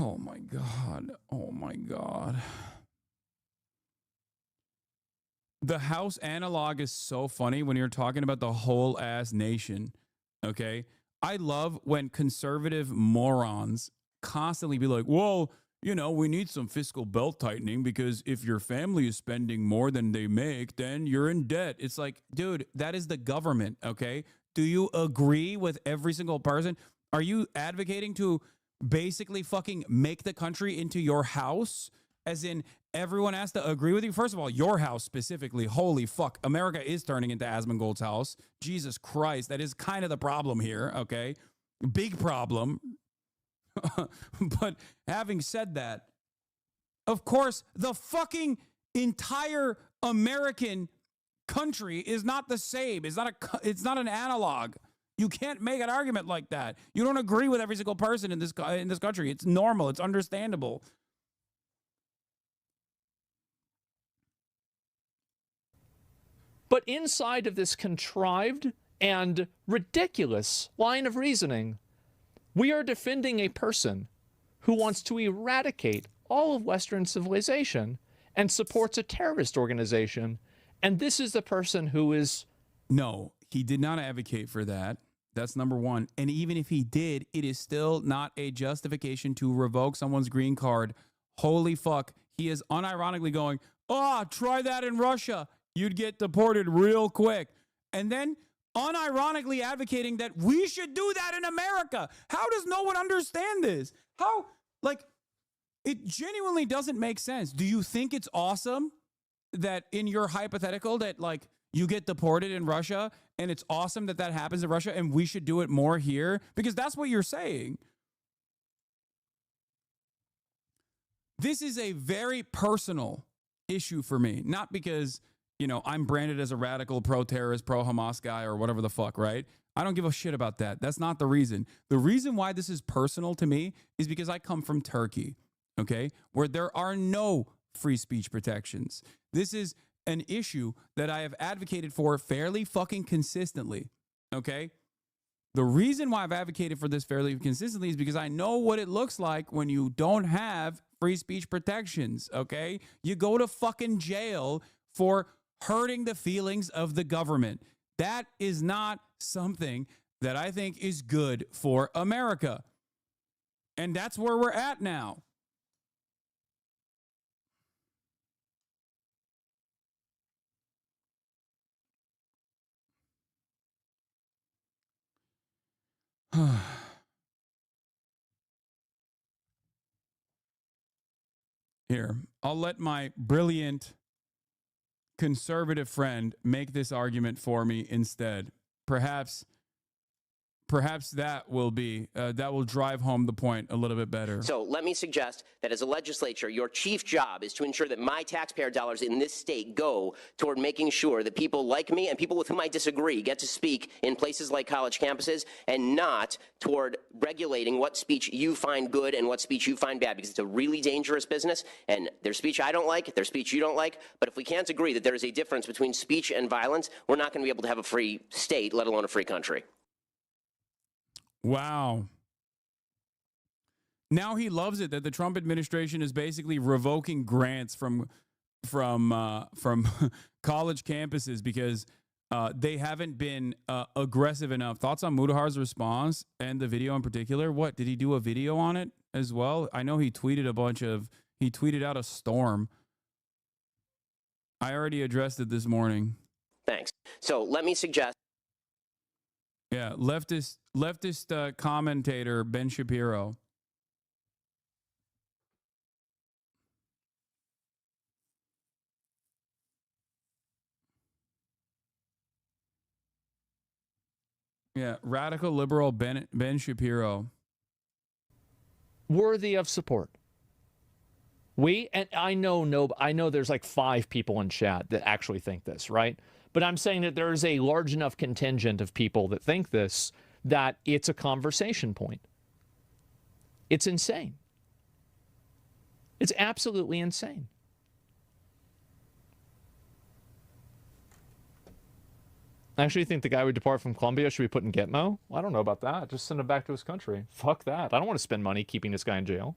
Oh my God. Oh my God. The House analog is so funny when you're talking about the whole ass nation. Okay. I love when conservative morons constantly be like, well, you know, we need some fiscal belt tightening because if your family is spending more than they make, then you're in debt. It's like, dude, that is the government. Okay. Do you agree with every single person? Are you advocating to basically fucking make the country into your house? As in, everyone has to agree with you? First of all, your house specifically. Holy fuck. America is turning into Asmongold's house. Jesus Christ. That is kind of the problem here. Okay. Big problem. But having said that, of course, the fucking entire American country is not the same. It's not an analog. You can't make an argument like that. You don't agree with every single person in this country. It's normal. It's understandable.
But inside of this contrived and ridiculous line of reasoning, we are defending a person who wants to eradicate all of Western civilization and supports a terrorist organization. And this is the person who is...
No, he did not advocate for that. That's number one. And even if he did, it is still not a justification to revoke someone's green card. Holy fuck. He is unironically going, oh, try that in Russia. You'd get deported real quick. And then unironically advocating that we should do that in America. How does no one understand this? How, like, it genuinely doesn't make sense. Do you think it's awesome that in your hypothetical that, like, you get deported in Russia and it's awesome that that happens in Russia and we should do it more here? Because that's what you're saying. This is a very personal issue for me, not because, you know, I'm branded as a radical, pro-terrorist, pro-Hamas guy or whatever the fuck, right? I don't give a shit about that. That's not the reason. The reason why this is personal to me is because I come from Turkey, okay, where there are no free speech protections. This is an issue that I have advocated for fairly fucking consistently, okay? The reason why I've advocated for this fairly consistently is because I know what it looks like when you don't have free speech protections, okay? You go to fucking jail for hurting the feelings of the government. That is not something that I think is good for America. And that's where we're at now. Here, I'll let my brilliant conservative friend make this argument for me instead. Perhaps that will be that will drive home the point a little bit better.
So let me suggest that as a legislature, your chief job is to ensure that my taxpayer dollars in this state go toward making sure that people like me and people with whom I disagree get to speak in places like college campuses, and not toward regulating what speech you find good and what speech you find bad, because it's a really dangerous business, and there's speech I don't like, there's speech you don't like. But if we can't agree that there is a difference between speech and violence, we're not going to be able to have a free state, let alone a free country.
Wow. Now he loves it that the Trump administration is basically revoking grants from college campuses because they haven't been aggressive enough. Thoughts on Mudahar's response and the video in particular? What, did he do a video on it as well? I know he tweeted he tweeted out a storm. I already addressed it this morning.
Thanks. So let me suggest.
Yeah, leftist commentator Ben Shapiro. Yeah, radical liberal Ben Shapiro.
Worthy of support. I know there's like 5 people in chat that actually think this, right? But I'm saying that there is a large enough contingent of people that think this, that it's a conversation point. It's insane. It's absolutely insane. I actually think the guy who departed from Colombia should be put in Gitmo. Well, I don't know about that. Just send him back to his country. Fuck that. I don't want to spend money keeping this guy in jail.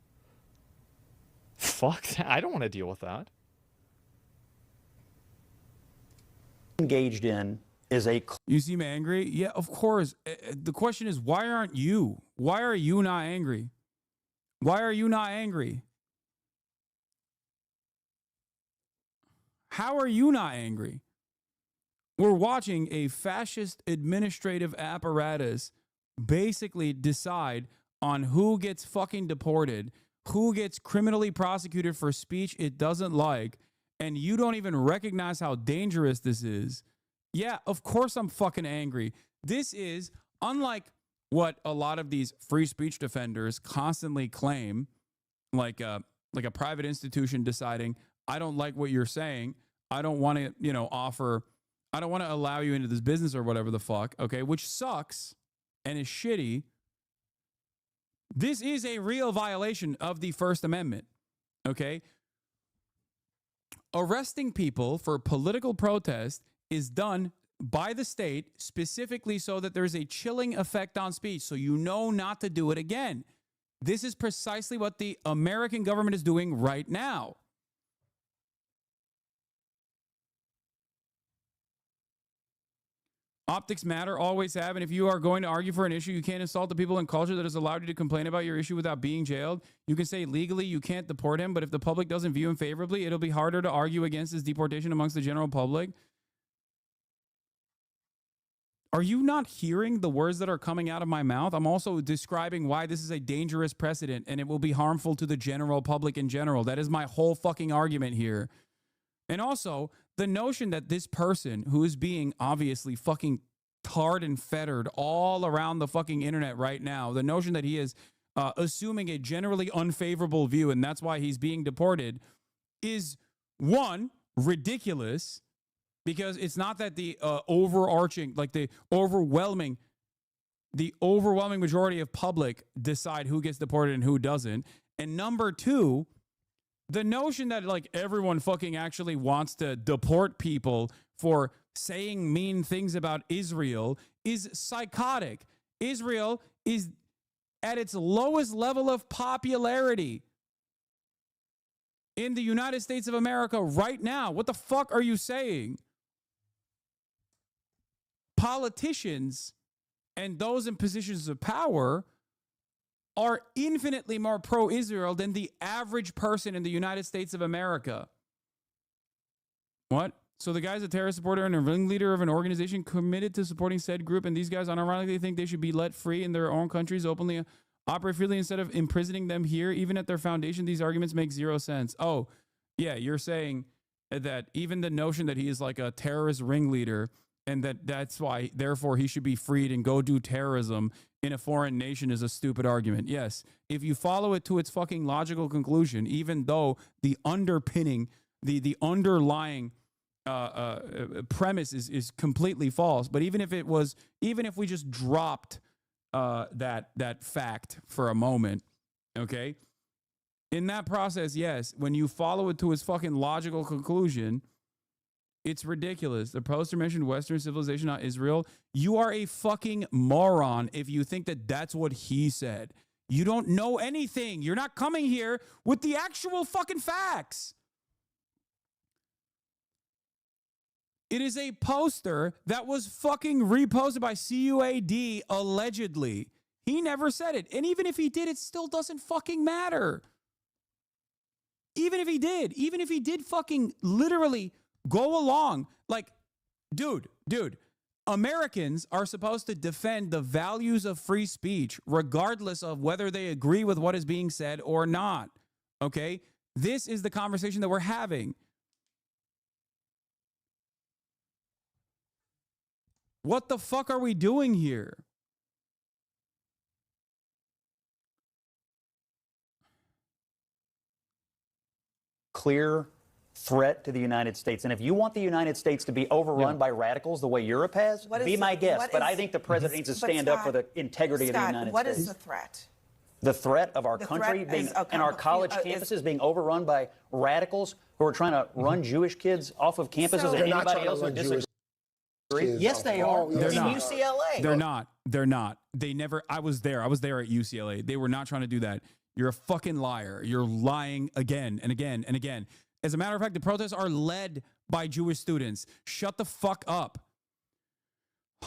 Fuck that. I don't want to deal with that.
engaged in is a...
You seem angry? Yeah, of course. The question is, why aren't you? Why are you not angry? Why are you not angry? How are you not angry? We're watching a fascist administrative apparatus basically decide on who gets fucking deported, who gets criminally prosecuted for speech it doesn't like, and you don't even recognize how dangerous this is. Yeah, of course I'm fucking angry. This is unlike what a lot of these free speech defenders constantly claim, like a private institution deciding, I don't like what you're saying. I don't want to, I don't want to allow you into this business or whatever the fuck, okay, which sucks and is shitty. This is a real violation of the First Amendment, okay? Arresting people for political protest is done by the state specifically so that there's a chilling effect on speech, so you know not to do it again. This is precisely what the American government is doing right now. Optics matter, always have, and if you are going to argue for an issue, you can't insult the people and culture that has allowed you to complain about your issue without being jailed. You can say legally you can't deport him, but if the public doesn't view him favorably, it'll be harder to argue against his deportation amongst the general public. Are you not hearing the words that are coming out of my mouth? I'm also describing why this is a dangerous precedent and it will be harmful to the general public in general. That is my whole fucking argument here. And also, the notion that this person who is being obviously fucking tarred and fettered all around the fucking internet right now, the notion that he is assuming a generally unfavorable view and that's why he's being deported is, one, ridiculous, because it's not that the overarching, like the overwhelming majority of public decide who gets deported and who doesn't. And number two, the notion that like everyone fucking actually wants to deport people for saying mean things about Israel is psychotic. Israel is at its lowest level of popularity in the United States of America right now. What the fuck are you saying? Politicians and those in positions of power are infinitely more pro-Israel than the average person in the United States of America. What? So the guy's a terrorist supporter and a ringleader of an organization committed to supporting said group, and these guys unironically think they should be let free in their own countries, openly operate freely instead of imprisoning them here. Even at their foundation, these arguments make zero sense. Oh, yeah, you're saying that even the notion that he is like a terrorist ringleader and that's why, therefore, he should be freed and go do terrorism in a foreign nation is a stupid argument. Yes, if you follow it to its fucking logical conclusion, even though the underpinning, the underlying premise is completely false. But even if we just dropped that fact for a moment, okay, in that process, yes, when you follow it to its fucking logical conclusion, it's ridiculous. The poster mentioned Western civilization, not Israel. You are a fucking moron if you think that that's what he said. You don't know anything. You're not coming here with the actual fucking facts. It is a poster that was fucking reposted by CUAD allegedly. He never said it. And even if he did, it still doesn't fucking matter. Even if he did fucking literally go along, like, dude, Americans are supposed to defend the values of free speech regardless of whether they agree with what is being said or not, okay? This is the conversation that we're having. What the fuck are we doing here?
Clear threat to the United States. And if you want the United States to be overrun by radicals the way Europe has, be my guest. But I think the president needs to stand up for the integrity of the United States.
What is the threat?
The threat of our country being, and our college campuses being overrun by radicals who are trying to run Jewish kids off of campuses and anybody else who disagrees. Yes, they are.
They're
in
not.
UCLA.
They're not. They never. I was there at UCLA. They were not trying to do that. You're a fucking liar. You're lying again and again and again. As a matter of fact, the protests are led by Jewish students. Shut the fuck up.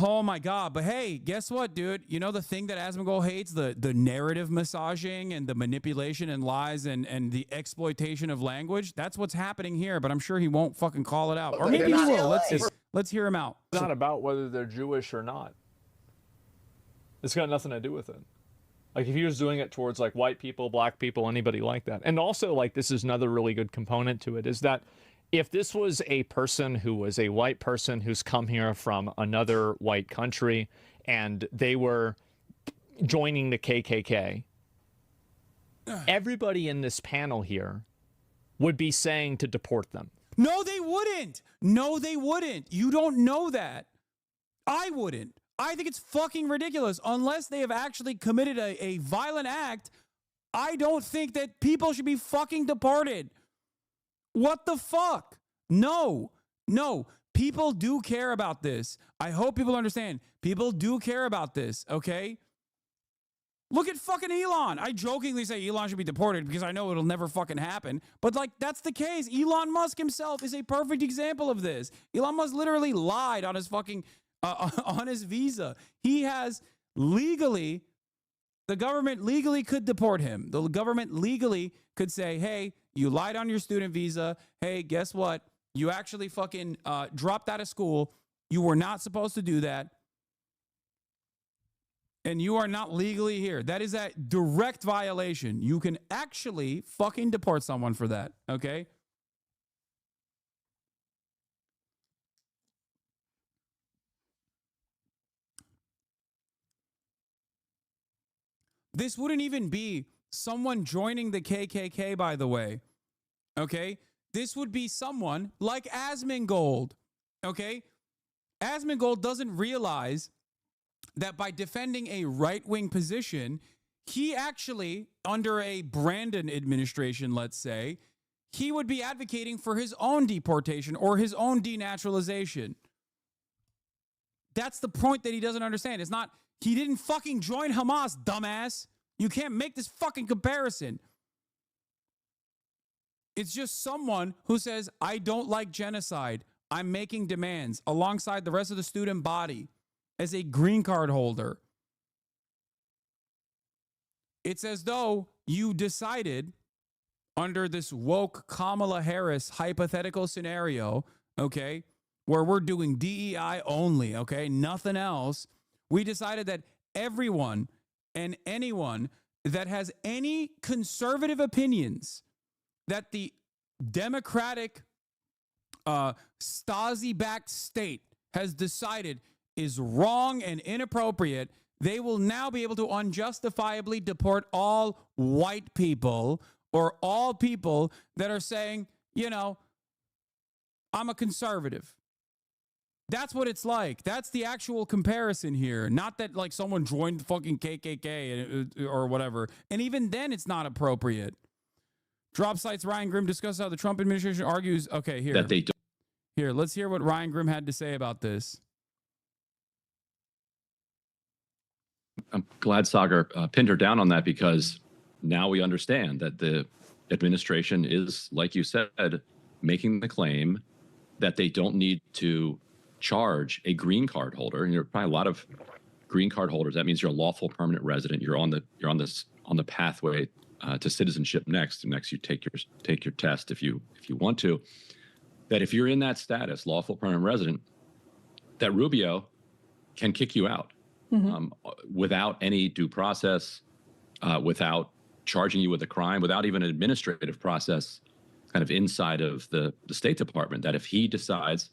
Oh my God. But hey, guess what, dude? You know the thing that Asmongold hates? The narrative massaging and the manipulation and lies and the exploitation of language. That's what's happening here, but I'm sure he won't fucking call it out. Or maybe he will. Let's hear him out.
It's not about whether they're Jewish or not. It's got nothing to do with it. Like if he was doing it towards like white people, black people, anybody like that. And also like this is another really good component to it is that if this was a person who was a white person who's come here from another white country and they were joining the KKK, everybody in this panel here would be saying to deport them.
No, they wouldn't. No, they wouldn't. You don't know that. I wouldn't. I think it's fucking ridiculous. Unless they have actually committed a violent act, I don't think that people should be fucking deported. What the fuck? No. People do care about this. I hope people understand. People do care about this, okay? Look at fucking Elon. I jokingly say Elon should be deported because I know it'll never fucking happen. But like, that's the case. Elon Musk himself is a perfect example of this. Elon Musk literally lied on his fucking, on his visa. He has legally, the government legally could deport him. The government legally could say, hey, you lied on your student visa. Hey, guess what? You actually fucking dropped out of school. You were not supposed to do that. And you are not legally here. That is a direct violation. You can actually fucking deport someone for that, okay? This wouldn't even be someone joining the KKK, by the way, okay? This would be someone like Asmongold, okay? Asmongold doesn't realize that by defending a right-wing position, he actually, under a Brandon administration, let's say, he would be advocating for his own deportation or his own denaturalization. That's the point that he doesn't understand. It's not, he didn't fucking join Hamas, dumbass. You can't make this fucking comparison. It's just someone who says, I don't like genocide. I'm making demands alongside the rest of the student body as a green card holder. It's as though you decided under this woke Kamala Harris hypothetical scenario, okay, where we're doing DEI only, okay, nothing else. We decided that everyone and anyone that has any conservative opinions that the Democratic Stasi-backed state has decided is wrong and inappropriate, they will now be able to unjustifiably deport all white people or all people that are saying, you know, I'm a conservative. That's what it's like. That's the actual comparison here. Not that like someone joined fucking KKK or whatever. And even then it's not appropriate. Drop Sites Ryan Grimm discusses how the Trump administration argues. Okay, here.
That they don't.
Here, let's hear what Ryan Grimm had to say about this.
I'm glad Sagar pinned her down on that, because now we understand that the administration is, like you said, making the claim that they don't need to charge a green card holder. And there are probably a lot of green card holders. That means you're a lawful permanent resident. You're on the pathway to citizenship next. You take your test if you want to. That if you're in that status, lawful permanent resident, that Rubio can kick you out. Mm-hmm. Without any due process, without charging you with a crime, without even an administrative process kind of inside of the State Department, that if he decides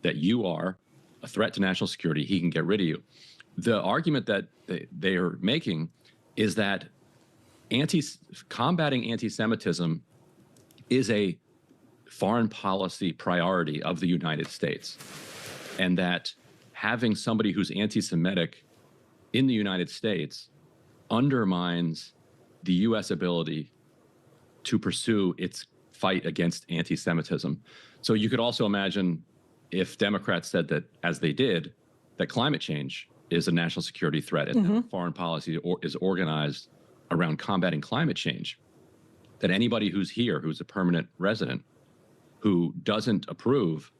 that you are a threat to national security, he can get rid of you. The argument that they are making is that combating anti-Semitism is a foreign policy priority of the United States, and that having somebody who's anti-Semitic in the United States undermines the U.S. ability to pursue its fight against anti-Semitism. So you could also imagine if Democrats said that, as they did, that climate change is a national security threat and that foreign policy is organized around combating climate change, that anybody who's here, who's a permanent resident, who doesn't approve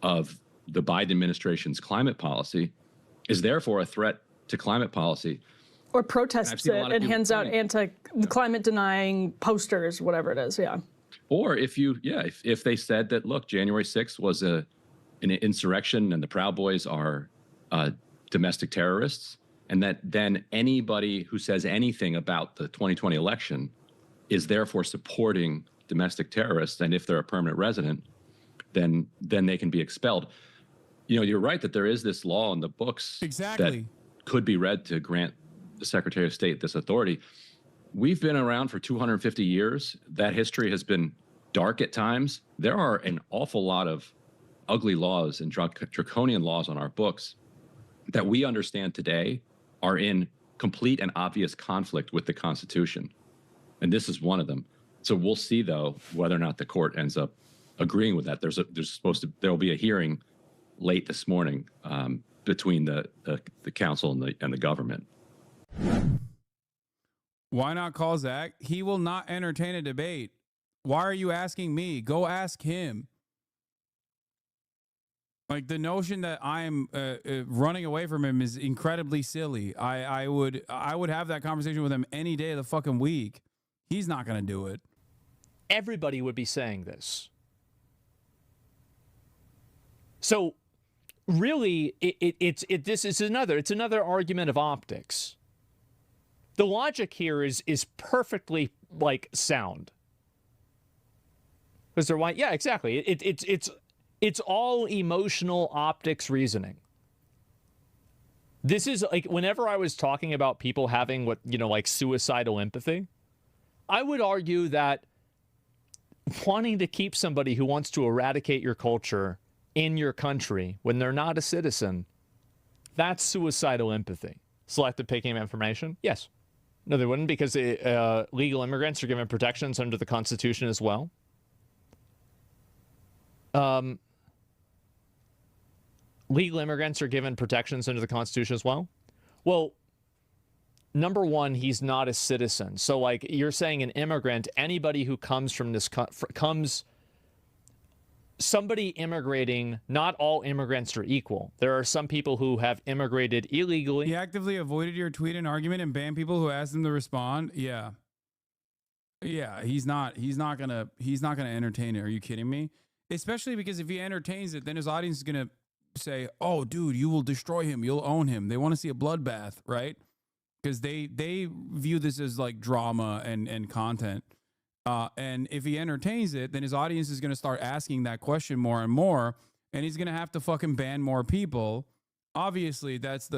of the Biden administration's climate policy is therefore a threat to climate policy.
Or protests it and hands out anti-climate denying posters, whatever it is, yeah.
Or if they said that, look, January 6th was an insurrection and the Proud Boys are domestic terrorists, and that then anybody who says anything about the 2020 election is therefore supporting domestic terrorists, and if they're a permanent resident, then they can be expelled. You know, you're right that there is this law in the books that could be read to grant the Secretary of State this authority. We've been around for 250 years. That history has been dark at times. There are an awful lot of ugly laws and draconian laws on our books that we understand today are in complete and obvious conflict with the Constitution. And this is one of them. So we'll see, though, whether or not the court ends up agreeing with that. There will be a hearing late this morning between the council and the government.
Why not call Zach? He will not entertain a debate. Why are you asking me? Go ask him. Like, the notion that I'm running away from him is incredibly silly. I would have that conversation with him any day of the fucking week. He's not going to do it.
Everybody would be saying this. So, really, it's another argument of optics. The logic here is perfectly sound. Because they're white. Yeah, exactly. It's all emotional optics reasoning. This is whenever I was talking about people having suicidal empathy, I would argue that wanting to keep somebody who wants to eradicate your culture in your country when they're not a citizen, that's suicidal empathy. Selective picking of information? Yes. No, they wouldn't, because legal immigrants are given protections under the Constitution as well. Legal immigrants are given protections under the Constitution as well. Well, number one, he's not a citizen. So, you're saying an immigrant, anybody who comes from this somebody immigrating, not all immigrants are equal. There are some people who have immigrated illegally.
He actively avoided your tweet and argument and banned people who asked him to respond. Yeah. Yeah, he's not gonna entertain it. Are you kidding me? Especially because if he entertains it, then his audience is gonna say, "Oh, dude, you will destroy him. You'll own him." They want to see a bloodbath, right? Because they view this as drama and content. And if he entertains it, then his audience is going to start asking that question more and more, and he's going to have to fucking ban more people. Obviously, that's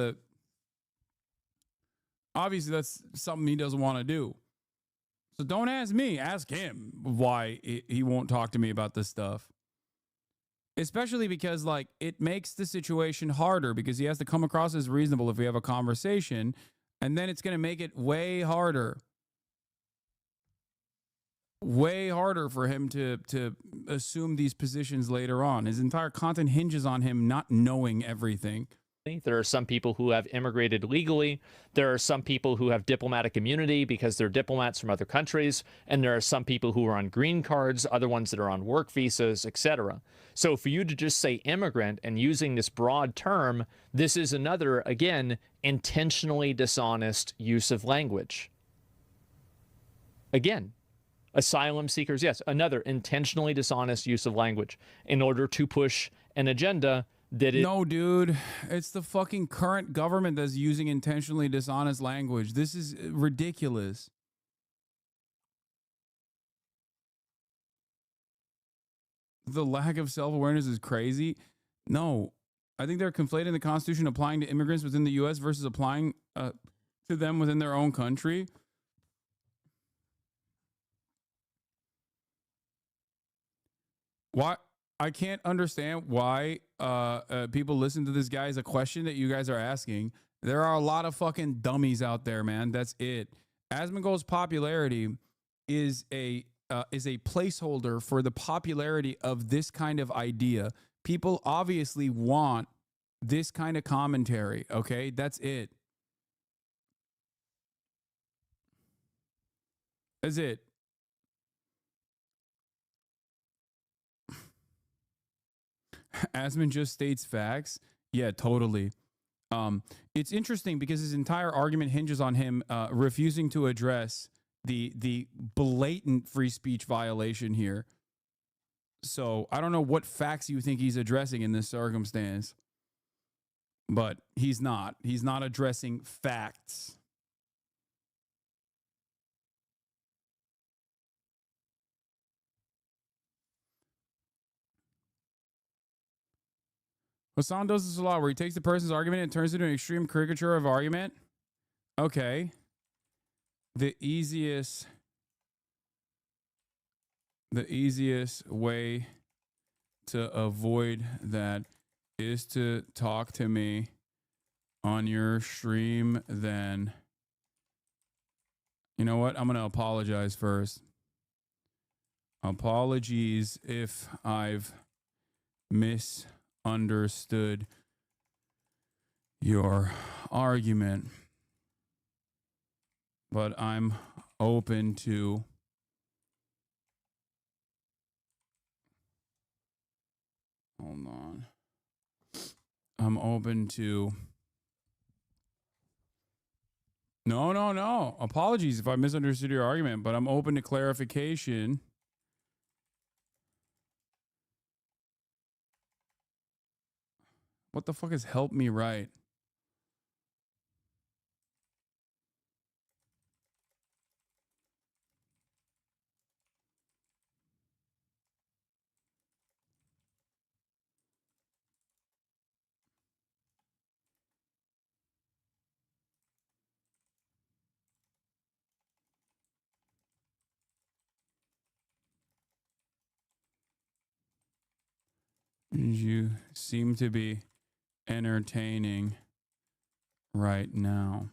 something he doesn't want to do. So don't ask me, ask him why he won't talk to me about this stuff. Especially because it makes the situation harder, because he has to come across as reasonable if we have a conversation, and then it's going to make it way harder for him to assume these positions later on. His entire content hinges on him not knowing everything.
There are some people who have immigrated legally. There are some people who have diplomatic immunity because they're diplomats from other countries. And there are some people who are on green cards, other ones that are on work visas, etc. So for you to just say immigrant and using this broad term, this is another, again, intentionally dishonest use of language. Again, asylum seekers, yes, another intentionally dishonest use of language in order to push an agenda that is...
No, dude, it's the fucking current government that's using intentionally dishonest language. This is ridiculous. The lack of self-awareness is crazy. No, I think they're conflating the Constitution applying to immigrants within the U.S. versus applying to them within their own country. Why? I can't understand why people listen to this guy as a question that you guys are asking. There are a lot of fucking dummies out there, man. That's it. Asmongold's popularity is a placeholder for the popularity of this kind of idea. People obviously want this kind of commentary, okay? That's it. That's it. Asman just states facts. Yeah, totally. It's interesting because his entire argument hinges on him refusing to address the blatant free speech violation here. So I don't know what facts you think he's addressing in this circumstance, but he's not. He's not addressing facts. Hassan does this a lot where he takes the person's argument and turns it into an extreme caricature of argument. Okay. The easiest way to avoid that is to talk to me on your stream then. You know what? I'm going to apologize first. Apologies if I've misunderstood your argument. But I'm open to hold on. I'm open to No. Apologies if I misunderstood your argument, but I'm open to clarification. What the fuck is help me write? You seem to be entertaining right now.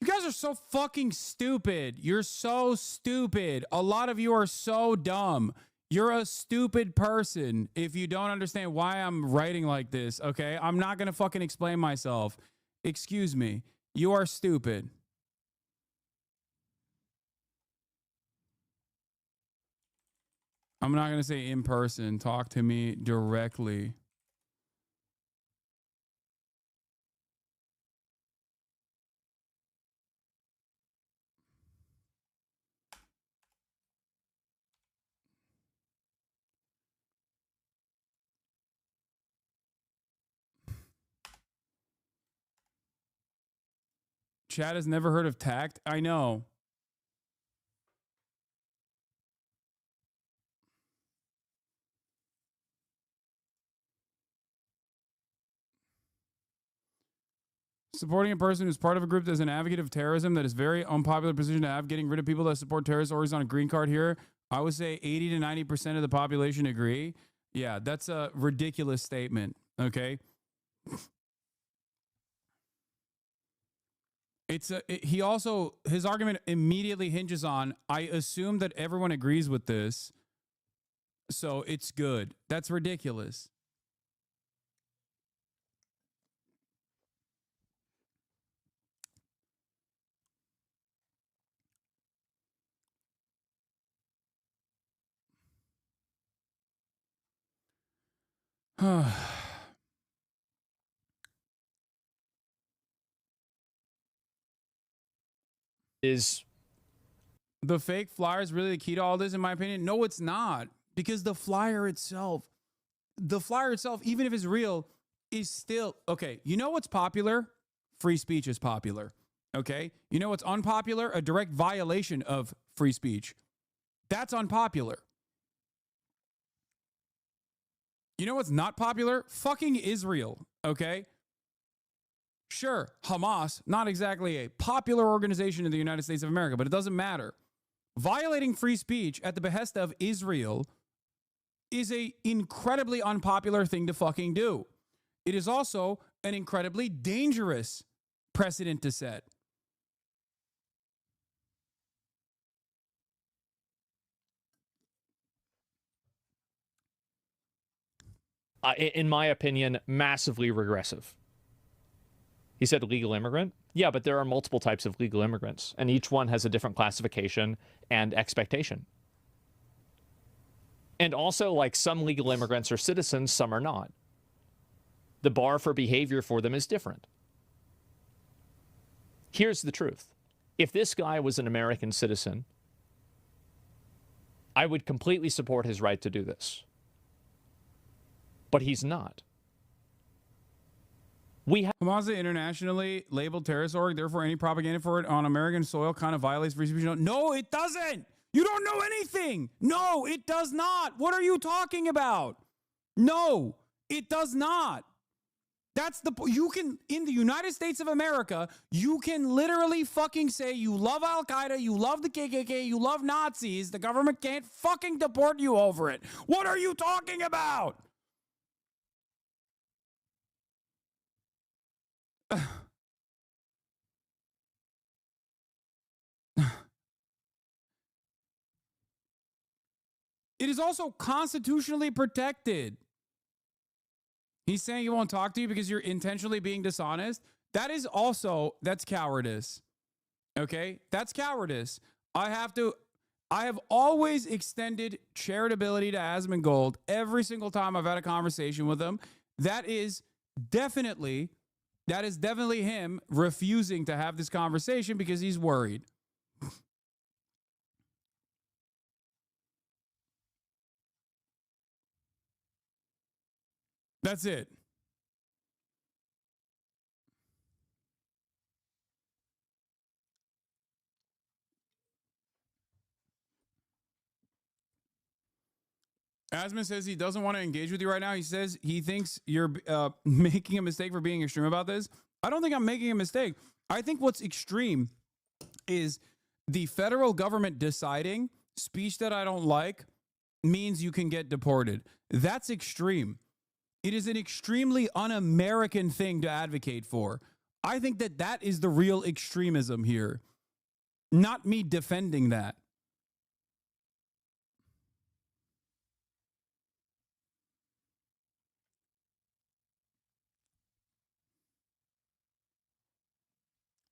You guys are so fucking stupid. You're so stupid. A lot of you are so dumb. You're a stupid person if you don't understand why I'm writing like this, okay? I'm not going to fucking explain myself. Excuse me. You are stupid. I'm not going to say in person. Talk to me directly. Chad has never heard of tact. I know. Supporting a person who's part of a group that's an advocate of terrorism, that is very unpopular position to have. Getting rid of people that support terrorists always on a green card here. I would say 80 to 90% of the population agree. Yeah, that's a ridiculous statement. Okay. He also, his argument immediately hinges on, I assume that everyone agrees with this, so it's good. That's ridiculous.
Is
the fake flyer is really the key to all this, in my opinion? No, it's not. Because the flyer itself, even if it's real, is still, okay, you know what's popular? Free speech is popular. Okay? You know what's unpopular? A direct violation of free speech. That's unpopular. You know what's not popular? Fucking Israel. Okay? Sure, Hamas, not exactly a popular organization in the United States of America, but it doesn't matter. Violating free speech at the behest of Israel is an incredibly unpopular thing to fucking do. It is also an incredibly dangerous precedent to set.
In my opinion, massively regressive. He said legal immigrant. Yeah, but there are multiple types of legal immigrants, and each one has a different classification and expectation. And also, like, some legal immigrants are citizens, some are not. The bar for behavior for them is different. Here's the truth. If this guy was an American citizen, I would completely support his right to do this. But he's not.
Hamas is internationally labeled terrorist org, therefore any propaganda for it on American soil kind of violates free speech. No, it doesn't. You don't know anything. No, it does not. What are you talking about? No, it does not. That's the you can in the United States of America, you can literally fucking say you love Al Qaeda, you love the KKK, you love Nazis. The government can't fucking deport you over it. What are you talking about? It is also constitutionally protected. He's saying he won't talk to you because you're intentionally being dishonest. That is also, that's cowardice. Okay? That's cowardice. I have always extended charitability to Asmongold every single time I've had a conversation with him. That is definitely him refusing to have this conversation because he's worried. That's it. Asman says he doesn't want to engage with you right now. He says he thinks you're making a mistake for being extreme about this. I don't think I'm making a mistake. I think what's extreme is the federal government deciding speech that I don't like means you can get deported. That's extreme. It is an extremely un-American thing to advocate for. I think that that is the real extremism here, not me defending that.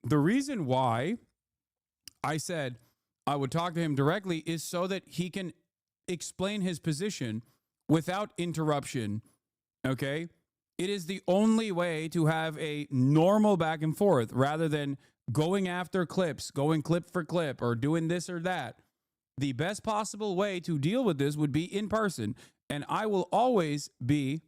The reason why I said I would talk to him directly is so that he can explain his position without interruption. Okay? It is the only way to have a normal back and forth rather than going after clips, going clip for clip, or doing this or that. The best possible way to deal with this would be in person. And I will always be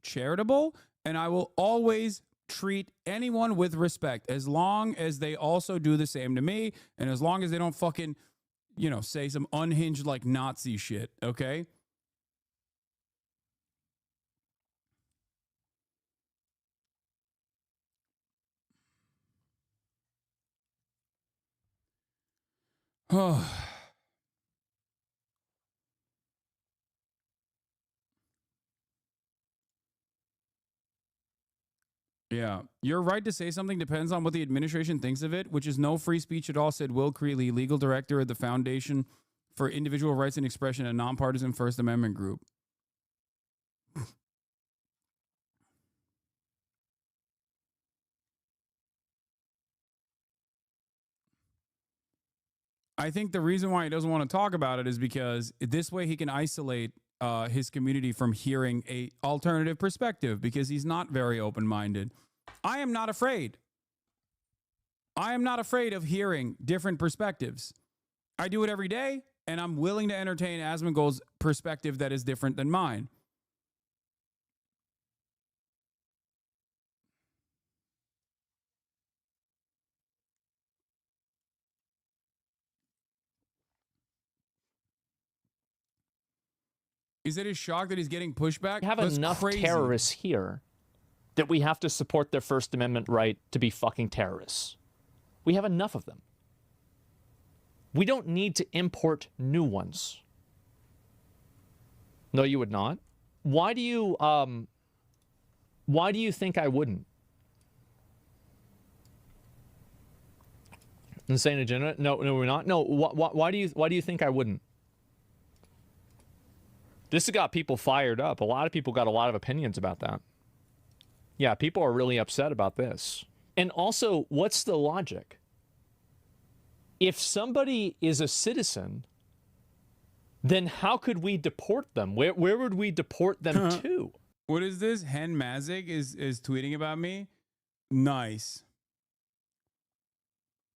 charitable, and I will always treat anyone with respect as long as they also do the same to me, and as long as they don't fucking, say some unhinged like Nazi shit, okay? Yeah, your right to say something depends on what the administration thinks of it, which is no free speech at all, said Will Creeley, legal director at the Foundation for Individual Rights and Expression, a nonpartisan First Amendment group. I think the reason why he doesn't want to talk about it is because this way he can isolate his community from hearing a alternative perspective, because he's not very open-minded. I am not afraid. I am not afraid of hearing different perspectives. I do it every day, and I'm willing to entertain Asmongold's perspective that is different than mine. Is it a shock that he's getting pushback?
We have enough terrorists here that we have to support their First Amendment right to be fucking terrorists. We have enough of them. We don't need to import new ones. No, you would not. Why do you think I wouldn't? Insane agenda? No, we're not. No, why do you think I wouldn't? This has got people fired up. A lot of people got a lot of opinions about that. Yeah, people are really upset about this. And also, what's the logic? If somebody is a citizen, then how could we deport them? Where would we deport them to?
What is this? Hen Mazik is tweeting about me. Nice.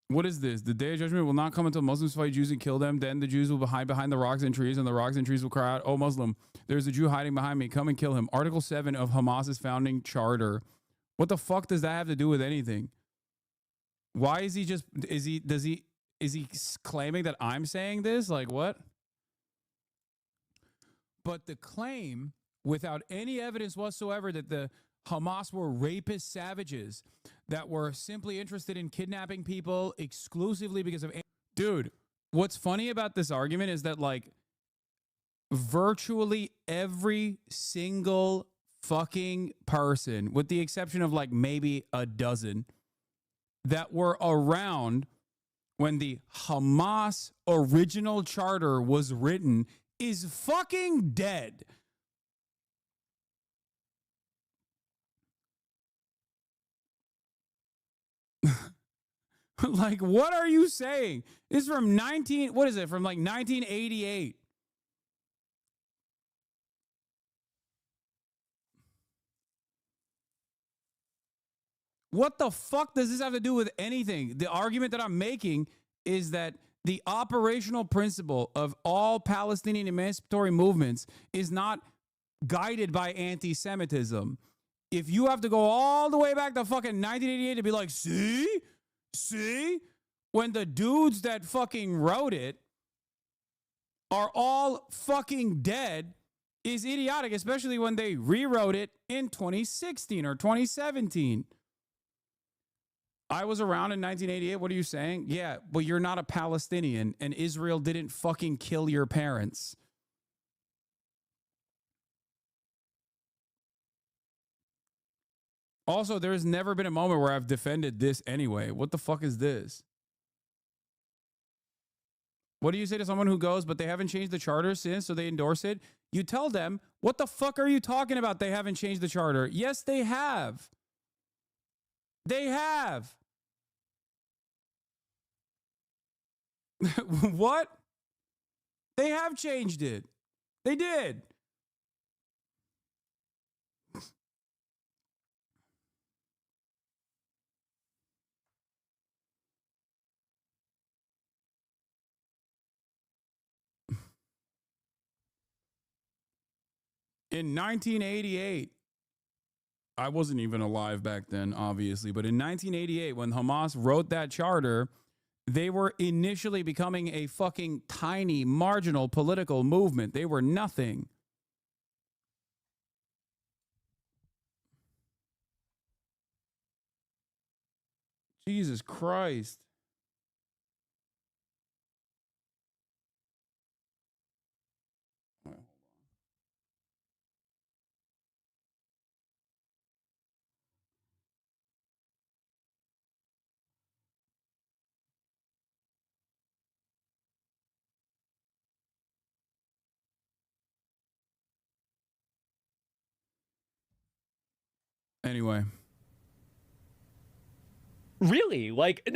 What is this? The day of judgment will not come until Muslims fight Jews and kill them. Then the Jews will hide behind the rocks and trees, and the rocks and trees will cry out, "Oh, Muslim, there's a Jew hiding behind me. Come and kill him." Article 7 of Hamas's founding charter. What the fuck does that have to do with anything? Why is he just, is he claiming that I'm saying this? Like what? But the claim, without any evidence whatsoever, that the Hamas were rapist savages that were simply interested in kidnapping people exclusively because of... Dude, what's funny about this argument is that, like, virtually every single fucking person, with the exception of, like, maybe a dozen, that were around when the Hamas original charter was written is fucking dead. Like, what are you saying? This is from what is it? From like 1988. What the fuck does this have to do with anything? The argument that I'm making is that the operational principle of all Palestinian emancipatory movements is not guided by anti-Semitism. If you have to go all the way back to fucking 1988 to be like, see, when the dudes that fucking wrote it are all fucking dead, is idiotic, especially when they rewrote it in 2016 or 2017. I was around in 1988. What are you saying? Yeah, but you're not a Palestinian, and Israel didn't fucking kill your parents. Also, there's never been a moment where I've defended this anyway. What the fuck is this? What do you say to someone who goes, but they haven't changed the charter since, so they endorse it? You tell them, what the fuck are you talking about? They haven't changed the charter. Yes, they have. They have. What? They have changed it. They did. In 1988, I wasn't even alive back then, obviously, but in 1988, when Hamas wrote that charter, they were initially becoming a fucking tiny, marginal political movement. They were nothing. Jesus Christ. Anyway.
Really? Like,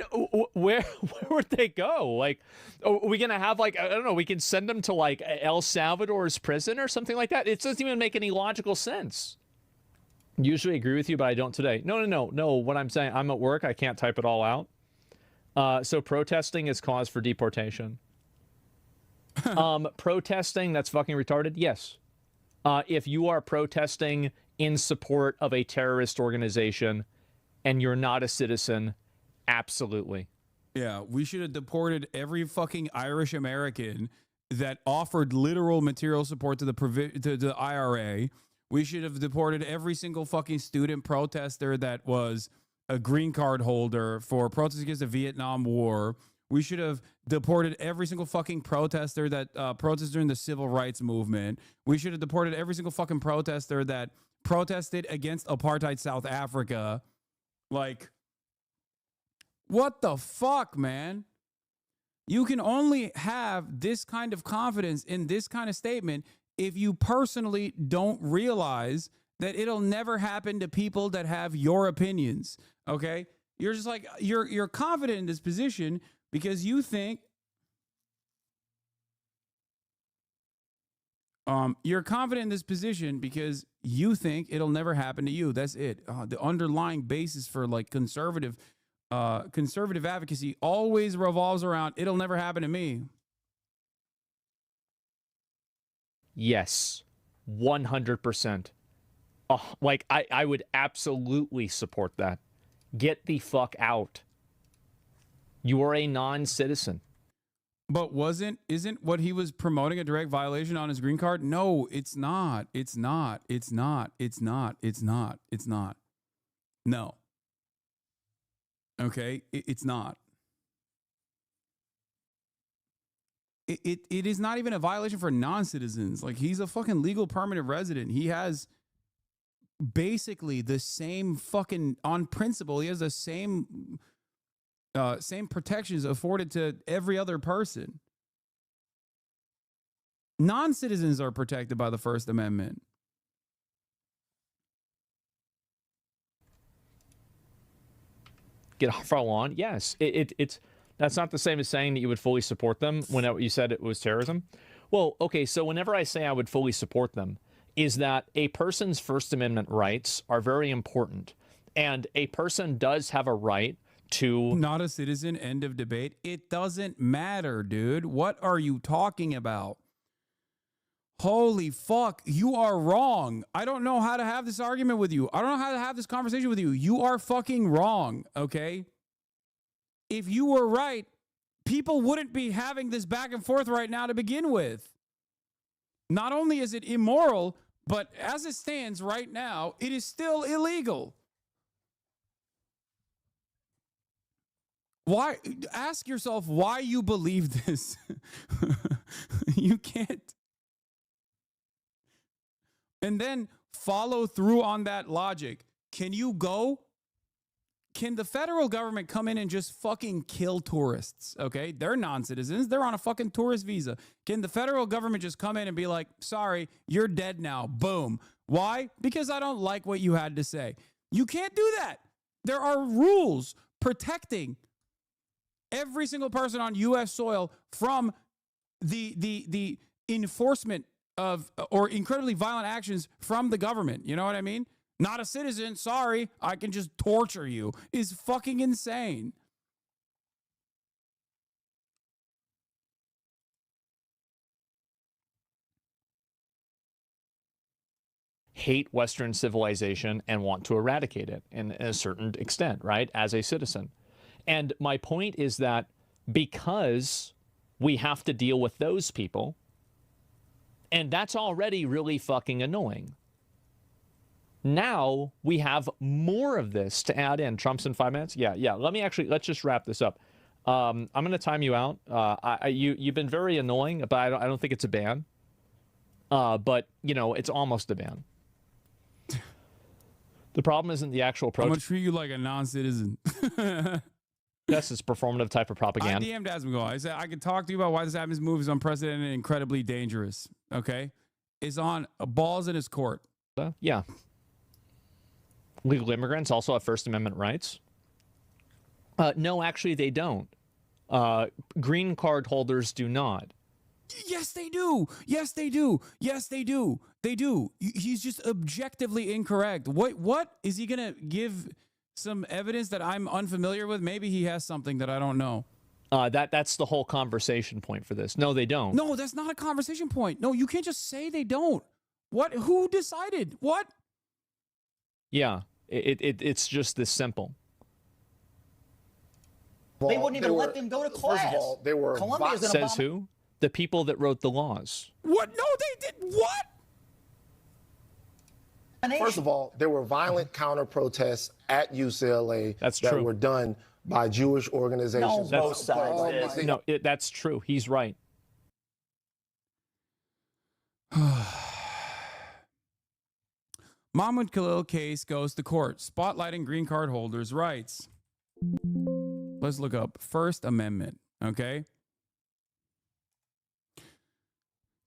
where would they go? Like, are we going to have, like, I don't know, we can send them to, like, El Salvador's prison or something like that? It doesn't even make any logical sense. Usually agree with you, but I don't today. No. What I'm saying, I'm at work. I can't type it all out. So protesting is cause for deportation. Protesting, that's fucking retarded? Yes. If you are protesting in support of a terrorist organization and you're not a citizen, absolutely.
Yeah, we should have deported every fucking Irish American that offered literal material support to the IRA. We should have deported every single fucking student protester that was a green card holder for protests against the Vietnam War. We should have deported every single fucking protester that protested during the civil rights movement. We should have deported every single fucking protester that protested against apartheid South Africa. Like, what the fuck, man? You can only have this kind of confidence in this kind of statement if you personally don't realize that it'll never happen to people that have your opinions, okay? You're just like, you're confident in this position because you think you're confident in this position because you think it'll never happen to you. That's it. The underlying basis for like conservative advocacy always revolves around it'll never happen to me.
Yes, 100%. Like, I would absolutely support that. Get the fuck out. You are a non-citizen.
But isn't what he was promoting a direct violation on his green card? No, it's not. It's not. It's not. It's not. It's not. It's not. No. Okay? It's not. It is not even a violation for non-citizens. Like, he's a fucking legal permanent resident. He has basically the same fucking, on principle, he has the same protections afforded to every other person. Non-citizens are protected by the First Amendment.
Get follow on? Yes. It's that's not the same as saying that you would fully support them when you said it was terrorism. Well, okay, so whenever I say I would fully support them, is that a person's First Amendment rights are very important. And a person does have a right to...
Not a citizen, end of debate. It doesn't matter, dude. What are you talking about? Holy fuck, you are wrong. I don't know how to have this argument with you. I don't know how to have this conversation with you. You are fucking wrong, okay? If you were right, people wouldn't be having this back and forth right now to begin with. Not only is it immoral, but as it stands right now, it is still illegal. Why? Ask yourself why you believe this. You can't. And then follow through on that logic. Can you go? Can the federal government come in and just fucking kill tourists? Okay, they're non-citizens. They're on a fucking tourist visa. Can the federal government just come in and be like, sorry, you're dead now. Boom. Why? Because I don't like what you had to say. You can't do that. There are rules protecting every single person on U.S. soil from the enforcement of or incredibly violent actions from the government. You know what I mean? Not a citizen, sorry, I can just torture you, is fucking insane.
Hate Western civilization and want to eradicate it in a certain extent, right, as a citizen. And my point is that because we have to deal with those people, and that's already really fucking annoying. Now we have more of this to add in. Trump's in 5 minutes? Yeah. Let's just wrap this up. I'm going to time you out. You've been very annoying, but I don't think it's a ban. But, you know, it's almost a ban. The problem isn't the actual approach.
I'm going to treat you like a non-citizen.
That's this performative type of propaganda.
I DM'd Asmongold. I said, I can talk to you about why this Adams move is unprecedented and incredibly dangerous. Okay? It's on balls in his court.
Yeah. Legal immigrants also have First Amendment rights. No, actually, they don't. Green card holders do not.
Yes, they do. Yes, they do. Yes, they do. They do. He's just objectively incorrect. What? Is he going to give some evidence that I'm unfamiliar with? Maybe he has something that I don't know.
That's the whole conversation point for this. No, they don't.
No, that's not a conversation point. No, you can't just say they don't. What? Who decided? What?
Yeah, it's just this simple.
Well, they wouldn't even let them go to class. First of all, they were...
Says who? The people that wrote the laws.
What? No, they did. What?
First of all, there were violent counter-protests at UCLA that were done by Jewish organizations.
No, both sides. No, that's true. He's right.
Mahmoud Khalil case goes to court, spotlighting green card holders' rights. Let's look up First Amendment, okay?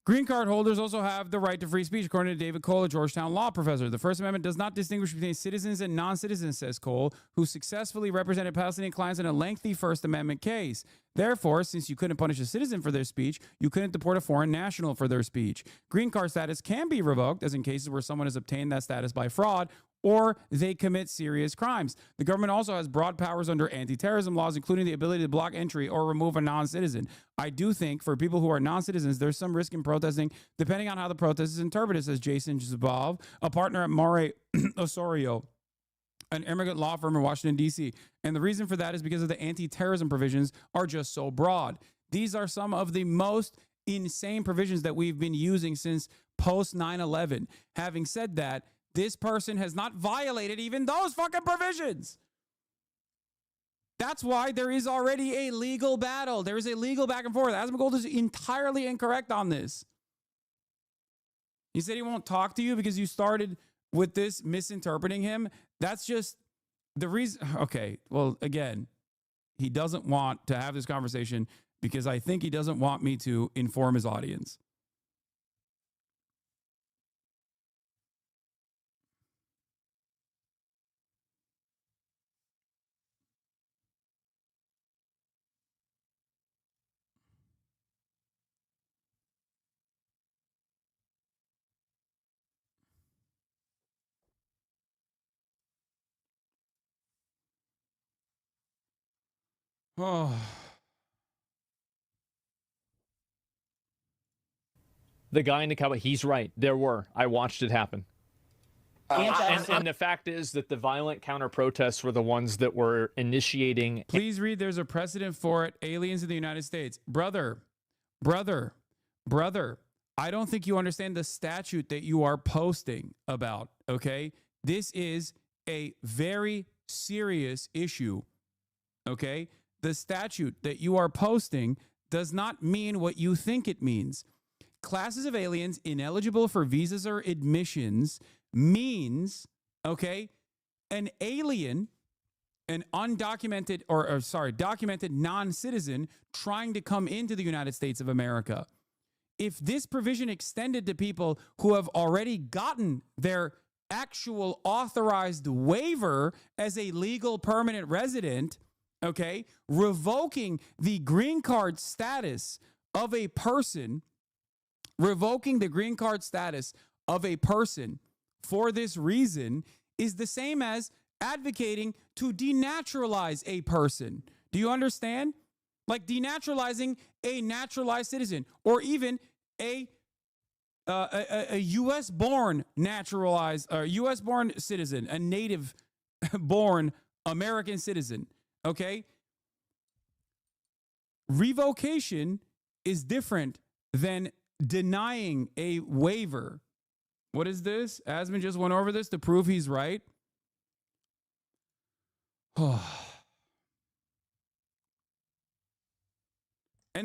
Green card holders also have the right to free speech, according to David Cole, a Georgetown law professor. The First Amendment does not distinguish between citizens and non-citizens, says Cole, who successfully represented Palestinian clients in a lengthy First Amendment case. Therefore, since you couldn't punish a citizen for their speech, you couldn't deport a foreign national for their speech. Green card status can be revoked, as in cases where someone has obtained that status by fraud or they commit serious crimes. The government also has broad powers under anti-terrorism laws, including the ability to block entry or remove a non-citizen. I do think for people who are non-citizens, there's some risk in protesting, depending on how the protest is interpreted, says Jason Zabov, a partner at Mare Osorio, an immigrant law firm in Washington, D.C. And the reason for that is because of the anti-terrorism provisions are just so broad. These are some of the most insane provisions that we've been using since post 9/11. Having said that, this person has not violated even those fucking provisions. That's why there is already a legal battle. There is a legal back and forth. Asmongold is entirely incorrect on this. He said he won't talk to you because you started with this misinterpreting him. That's just the reason. Okay, well, again, he doesn't want to have this conversation because I think he doesn't want me to inform his audience. Oh.
The guy in the cowboy, he's right. There were. I watched it happen. And the fact is that the violent counter-protests were the ones that were initiating...
Please read, there's a precedent for it. Aliens in the United States. Brother, I don't think you understand the statute that you are posting about, okay? This is a very serious issue, okay? The statute that you are posting does not mean what you think it means. Classes of aliens ineligible for visas or admissions means, okay, an alien, an undocumented documented non-citizen trying to come into the United States of America. If this provision extended to people who have already gotten their actual authorized waiver as a legal permanent resident, okay, revoking the green card status of a person, for this reason is the same as advocating to denaturalize a person. Do you understand? Like denaturalizing a naturalized citizen, or even a U.S. born naturalized, U.S. born citizen, a native born American citizen. Okay. Revocation is different than denying a waiver. What is this? Asman just went over this to prove he's right. And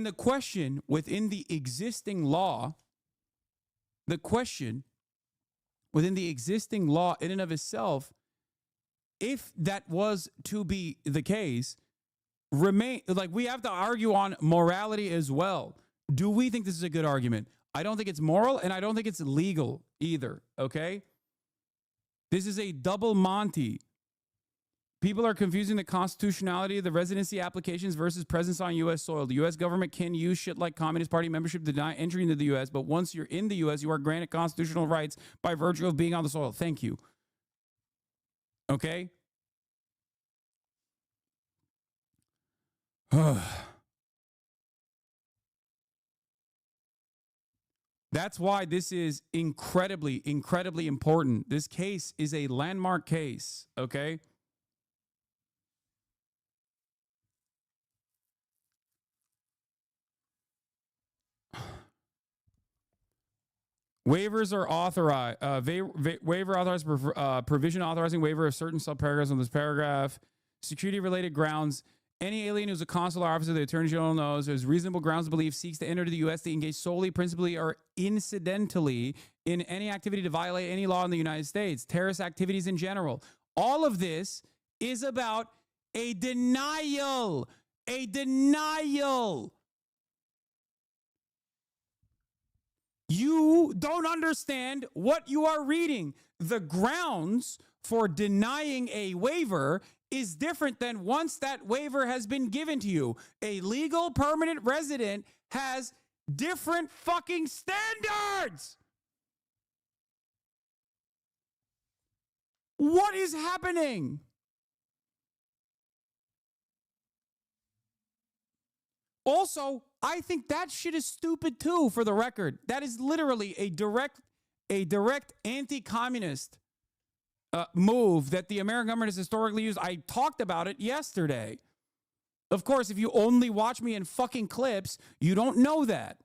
the question within the existing law, in and of itself, if that was to be the case, we have to argue on morality as well. Do we think this is a good argument? I don't think it's moral, and I don't think it's legal either, okay? This is a double Monty. People are confusing the constitutionality of the residency applications versus presence on U.S. soil. The U.S. government can use shit like Communist Party membership to deny entry into the U.S., but once you're in the U.S., you are granted constitutional rights by virtue of being on the soil. Thank you. Okay? That's why this is incredibly, incredibly important. This case is a landmark case, okay? Waivers are authorized. Waiver authorized provision authorizing waiver of certain subparagraphs on this paragraph. Security-related grounds. Any alien who's a consular officer, the Attorney General knows, has reasonable grounds to believe seeks to enter the U.S. to engage solely, principally, or incidentally in any activity to violate any law in the United States, terrorist activities in general. All of this is about a denial. A denial. You don't understand what you are reading. The grounds for denying a waiver is different than once that waiver has been given to you. A legal permanent resident has different fucking standards. What is happening? Also, I think that shit is stupid too, for the record. That is literally a direct anti-communist move that the American government has historically used. I talked about it yesterday. Of course, if you only watch me in fucking clips, you don't know that.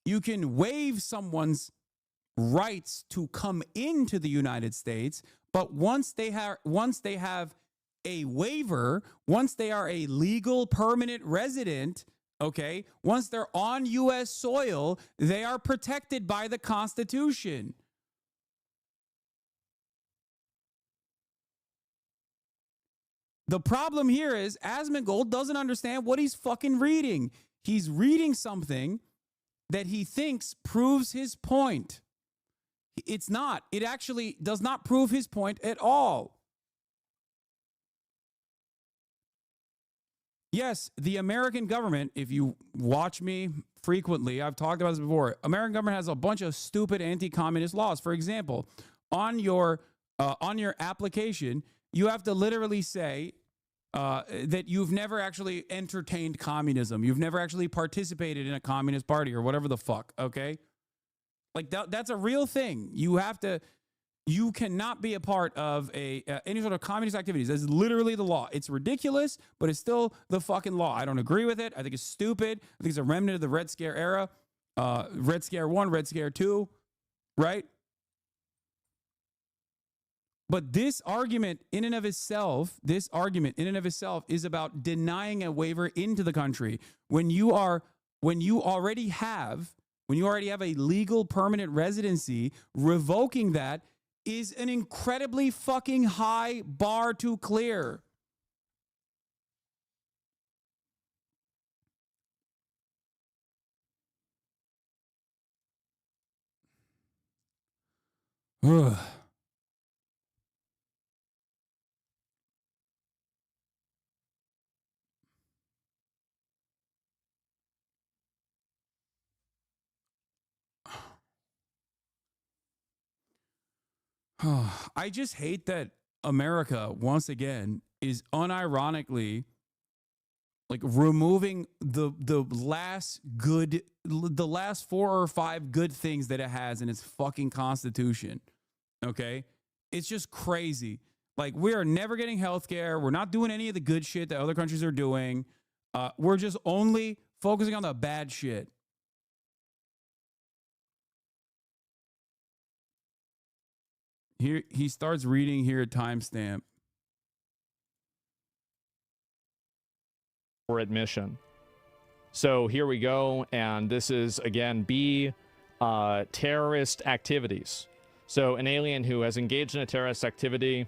You can waive someone's rights to come into the United States, but once they have a waiver, once they are a legal permanent resident, okay, once they're on U.S. soil, they are protected by the Constitution. The problem here is Asmongold doesn't understand what he's fucking reading. He's reading something that he thinks proves his point. It's not. It actually does not prove his point at all. Yes, the American government, if you watch me frequently, I've talked about this before, American government has a bunch of stupid anti-communist laws. For example, on your application, you have to literally say that you've never actually entertained communism. You've never actually participated in a communist party or whatever the fuck, okay? Like that's a real thing. You cannot be a part of any sort of communist activities. That's literally the law. It's ridiculous, but it's still the fucking law. I don't agree with it. I think it's stupid. I think it's a remnant of the Red Scare era. Red Scare 1, Red Scare 2, right? But this argument in and of itself is about denying a waiver into the country. When you already have a legal permanent residency, revoking that is an incredibly fucking high bar to clear. Ugh. I just hate that America, once again, is unironically like removing the last 4 or 5 good things that it has in its fucking constitution. Okay? It's just crazy. Like, we are never getting healthcare. We're not doing any of the good shit that other countries are doing. We're just only focusing on the bad shit. Here he starts reading here at timestamp.
For admission. So here we go, and this is again B, terrorist activities. So an alien who has engaged in a terrorist activity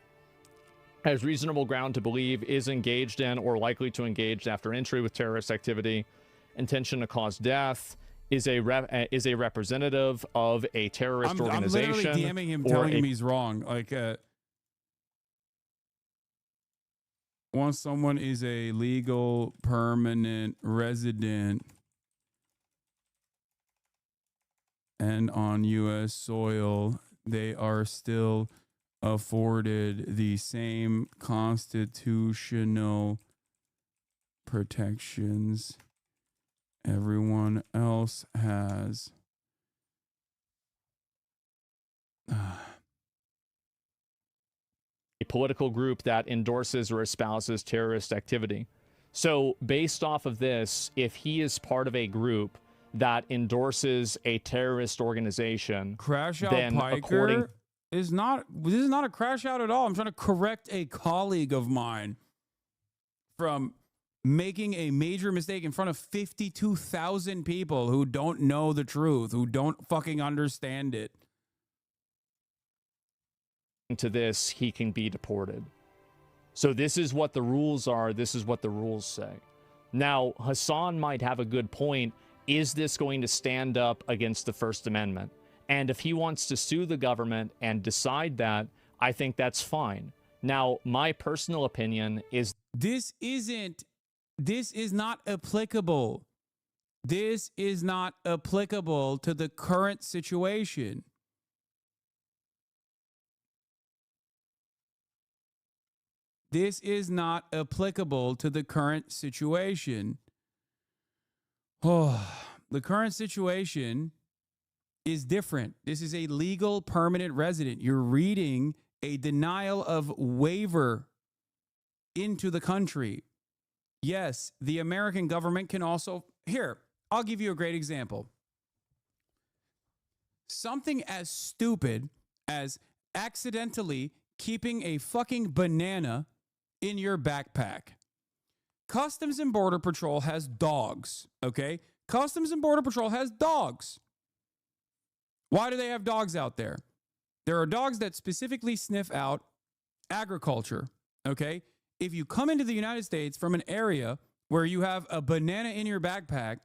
has reasonable ground to believe is engaged in or likely to engage after entry with terrorist activity, intention to cause death, is a representative of a terrorist organization.
I'm literally DMing him, telling him he's wrong. Like, once someone is a legal permanent resident and on U.S. soil, they are still afforded the same constitutional protections everyone else has.
A political group that endorses or espouses terrorist activity. So based off of this, if he is part of a group that endorses a terrorist organization,
Crash Out
then
Piker this is not a crash out at all. I'm trying to correct a colleague of mine from making a major mistake in front of 52,000 people who don't know the truth, who don't fucking understand it.
To this, he can be deported. So this is what the rules are. This is what the rules say. Now, Hassan might have a good point. Is this going to stand up against the First Amendment? And if he wants to sue the government and decide that, I think that's fine. Now, my personal opinion is
this is not applicable. This is not applicable to the current situation. This is not applicable to the current situation. Oh, the current situation is different. This is a legal permanent resident. You're reading a denial of waiver into the country. Yes, the American government can also... Here, I'll give you a great example. Something as stupid as accidentally keeping a fucking banana in your backpack. Customs and Border Patrol has dogs, okay? Customs and Border Patrol has dogs. Why do they have dogs out there? There are dogs that specifically sniff out agriculture, okay? If you come into the United States from an area where you have a banana in your backpack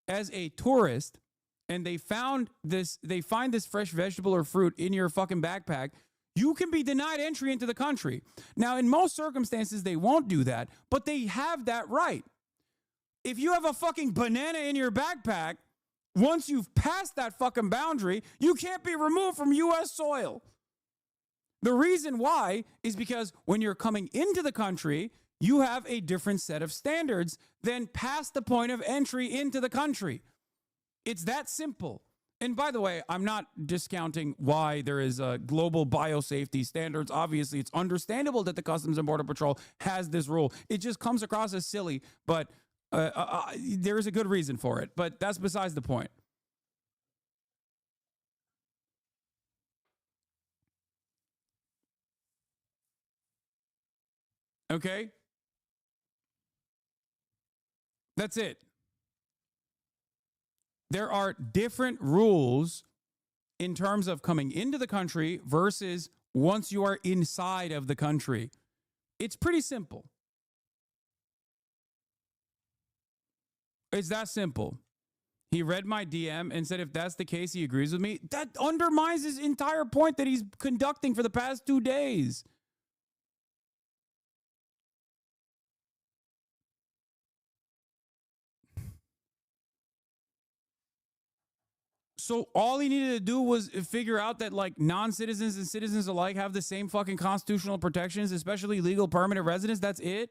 as a tourist and they find this fresh vegetable or fruit in your fucking backpack, you can be denied entry into the country. Now, in most circumstances, they won't do that, but they have that right. If you have a fucking banana in your backpack, once you've passed that fucking boundary, you can't be removed from U.S. soil. The reason why is because when you're coming into the country, you have a different set of standards than past the point of entry into the country. It's that simple. And by the way, I'm not discounting why there is global biosafety standards. Obviously, it's understandable that the Customs and Border Patrol has this rule. It just comes across as silly, but there is a good reason for it. But that's besides the point. Okay? That's it. There are different rules in terms of coming into the country versus once you are inside of the country. It's pretty simple. It's that simple. He read my DM and said if that's the case, he agrees with me. That undermines his entire point that he's conducting for the past 2 days. So all he needed to do was figure out that like non-citizens and citizens alike have the same fucking constitutional protections, especially legal permanent residents. That's it.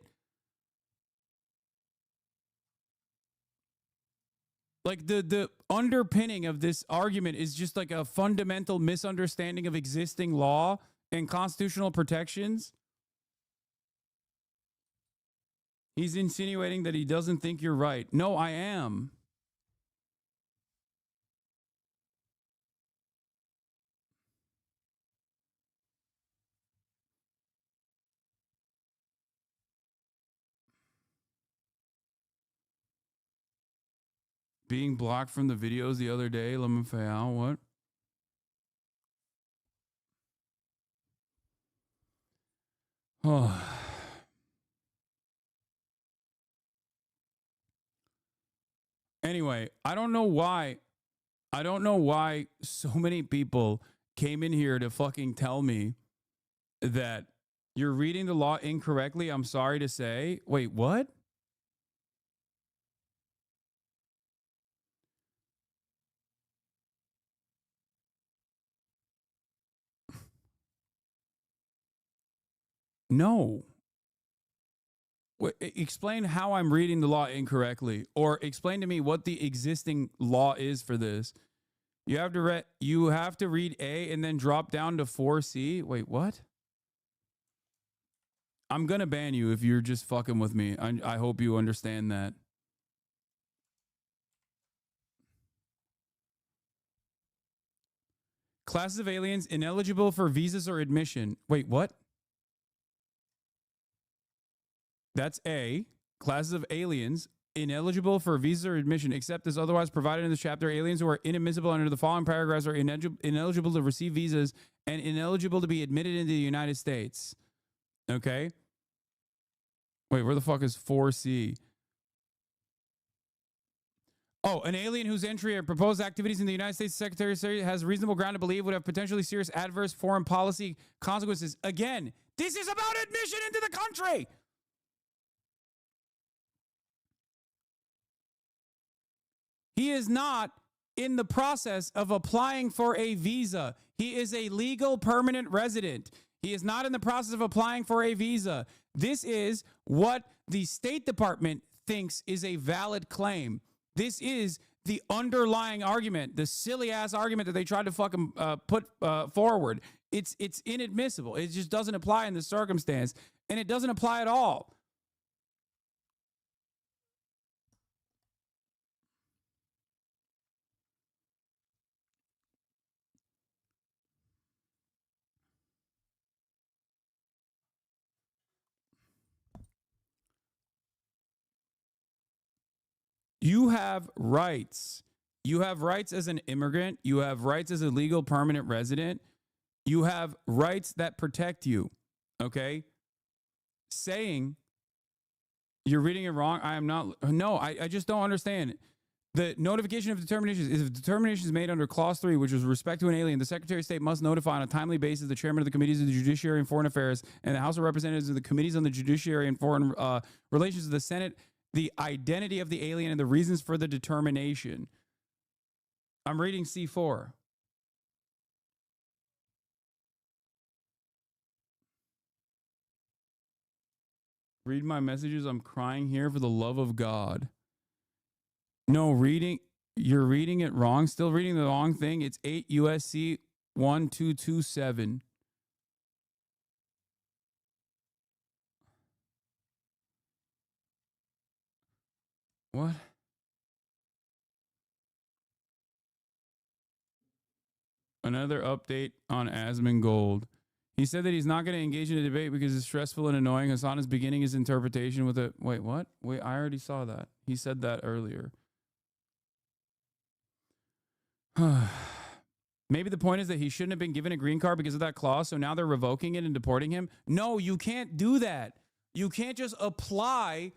Like the underpinning of this argument is just like a fundamental misunderstanding of existing law and constitutional protections. He's insinuating that he doesn't think you're right. No, I am. Being blocked from the videos the other day, Lemafayal, what? Oh. Anyway, I don't know why so many people came in here to fucking tell me that you're reading the law incorrectly. I'm sorry to say. Wait, what? No. Explain how I'm reading the law incorrectly, or explain to me what the existing law is for this. You have to read A and then drop down to 4C. Wait, what? I'm gonna ban you if you're just fucking with me. I hope you understand that. Classes of aliens ineligible for visas or admission. Wait, what? That's A. Classes of aliens ineligible for visa or admission, except as otherwise provided in this chapter. Aliens who are inadmissible under the following paragraphs are ineligible to receive visas and ineligible to be admitted into the United States. Okay. Wait, where the fuck is 4C? Oh, an alien whose entry or proposed activities in the United States Secretary of State has reasonable ground to believe would have potentially serious adverse foreign policy consequences. Again, this is about admission into the country. He is not in the process of applying for a visa. He is a legal permanent resident. He is not in the process of applying for a visa. This is what the State Department thinks is a valid claim. This is the underlying argument, the silly ass argument that they tried to fucking put forward. It's inadmissible. It just doesn't apply in this circumstance, and it doesn't apply at all. You have rights. You have rights as an immigrant. You have rights as a legal permanent resident. You have rights that protect you. Okay? Saying you're reading it wrong. I am not. No, I just don't understand. The notification of determinations is if determination is made under Clause 3, which is with respect to an alien, the Secretary of State must notify on a timely basis the chairman of the Committees of the Judiciary and Foreign Affairs and the House of Representatives of the Committees on the Judiciary and Foreign Relations of the Senate the identity of the alien and the reasons for the determination. I'm reading C4. Read my messages. I'm crying here for the love of God. No, you're reading it wrong. Still reading the wrong thing. It's 8 USC 1227. What? Another update on Asmongold. He said that he's not going to engage in a debate because it's stressful and annoying. Hassan is beginning his interpretation with a... Wait, what? Wait, I already saw that. He said that earlier. Maybe the point is that he shouldn't have been given a green card because of that clause, so now they're revoking it and deporting him? No, you can't do that. You can't just apply...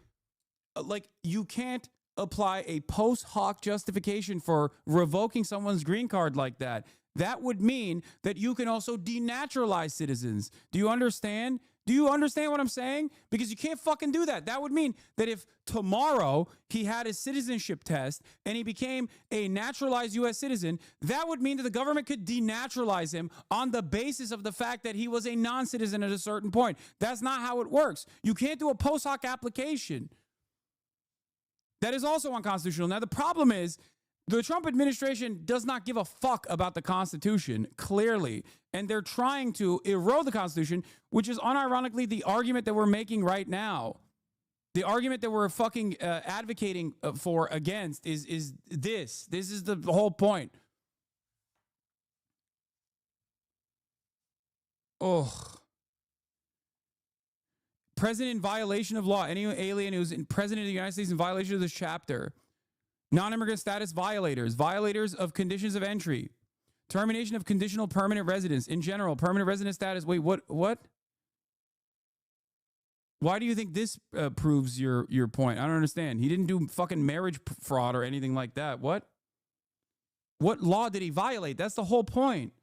you can't apply a post hoc justification for revoking someone's green card like that. That would mean that you can also denaturalize citizens. Do you understand? Do you understand what I'm saying? Because you can't fucking do that. That would mean that if tomorrow he had his citizenship test and he became a naturalized U.S. citizen, that would mean that the government could denaturalize him on the basis of the fact that he was a non-citizen at a certain point. That's not how it works. You can't do a post hoc application. That is also unconstitutional. Now, the problem is the Trump administration does not give a fuck about the Constitution, clearly. And they're trying to erode the Constitution, which is unironically the argument that we're making right now. The argument that we're fucking advocating for against is this. This is the whole point. Oh. President in violation of law. Any alien who's president of the United States in violation of this chapter. Non-immigrant status violators. Violators of conditions of entry. Termination of conditional permanent residence. In general, permanent resident status. Wait, what? Why do you think this proves your point? I don't understand. He didn't do fucking marriage fraud or anything like that. What? What law did he violate? That's the whole point.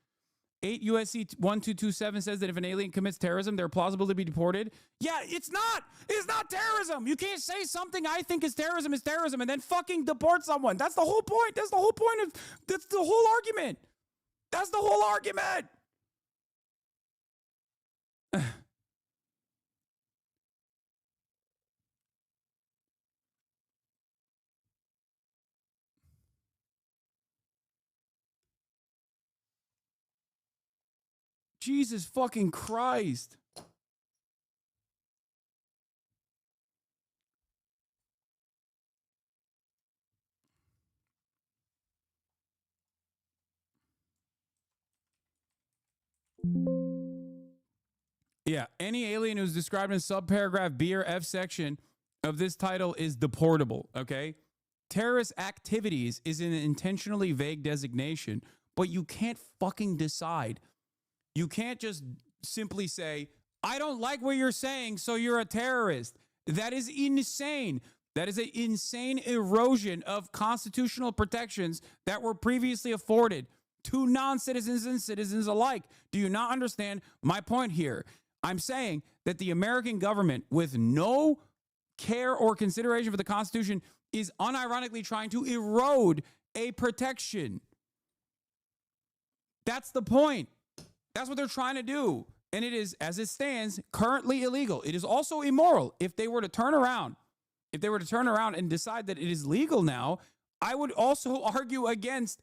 8 USC 1227 says that if an alien commits terrorism, they're plausible to be deported. Yeah, it's not. It's not terrorism. You can't say something I think is terrorism and then fucking deport someone. That's the whole point. That's the whole point of, that's the whole argument. That's the whole argument. Jesus fucking Christ. Yeah, any alien who's described in subparagraph B or F section of this title is deportable, okay? Terrorist activities is an intentionally vague designation, but you can't fucking decide. You can't just simply say, I don't like what you're saying, so you're a terrorist. That is insane. That is an insane erosion of constitutional protections that were previously afforded to non-citizens and citizens alike. Do you not understand my point here? I'm saying that the American government, with no care or consideration for the Constitution, is unironically trying to erode a protection. That's the point. That's what they're trying to do. And it is, as it stands, currently illegal. It is also immoral. If they were to turn around and decide that it is legal now, I would also argue against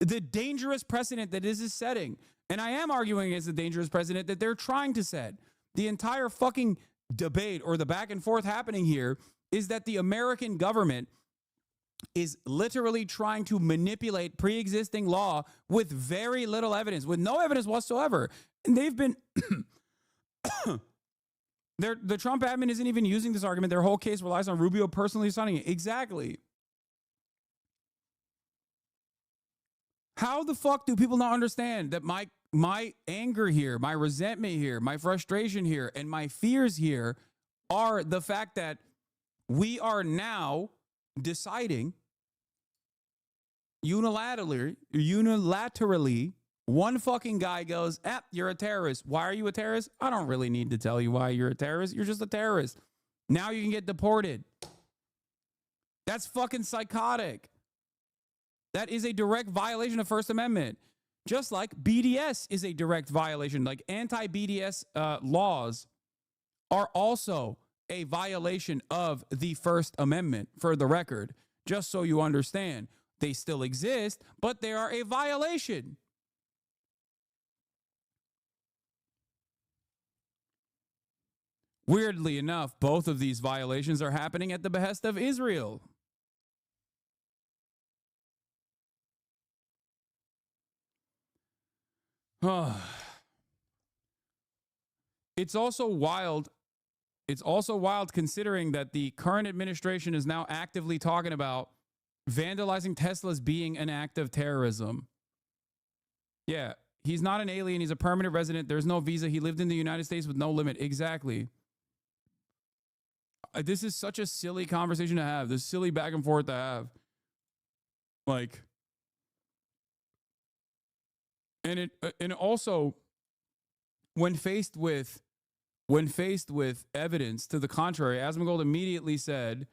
the dangerous precedent that this is setting. And I am arguing against the dangerous precedent that they're trying to set. The entire fucking debate or the back and forth happening here is that the American government is literally trying to manipulate pre-existing law with very little evidence, with no evidence whatsoever. And they've been... The Trump admin isn't even using this argument. Their whole case relies on Rubio personally signing it. Exactly. How the fuck do people not understand that my anger here, my resentment here, my frustration here, and my fears here are the fact that we are now deciding unilaterally, one fucking guy goes, you're a terrorist. Why are you a terrorist? I don't really need to tell you why you're a terrorist. You're just a terrorist. Now you can get deported. That's fucking psychotic. That is a direct violation of First Amendment. Just like BDS is a direct violation. Like anti-BDS laws are also a violation of the First Amendment, for the record. Just so you understand. They still exist, but they are a violation. Weirdly enough, both of these violations are happening at the behest of Israel. It's also wild. It's also wild considering that the current administration is now actively talking about vandalizing Teslas being an act of terrorism. Yeah, he's not an alien. He's a permanent resident. There's no visa. He lived in the United States with no limit. Exactly. This is such a silly conversation to have. This silly back and forth to have. Like, and also, when faced with evidence to the contrary, Asmongold immediately said,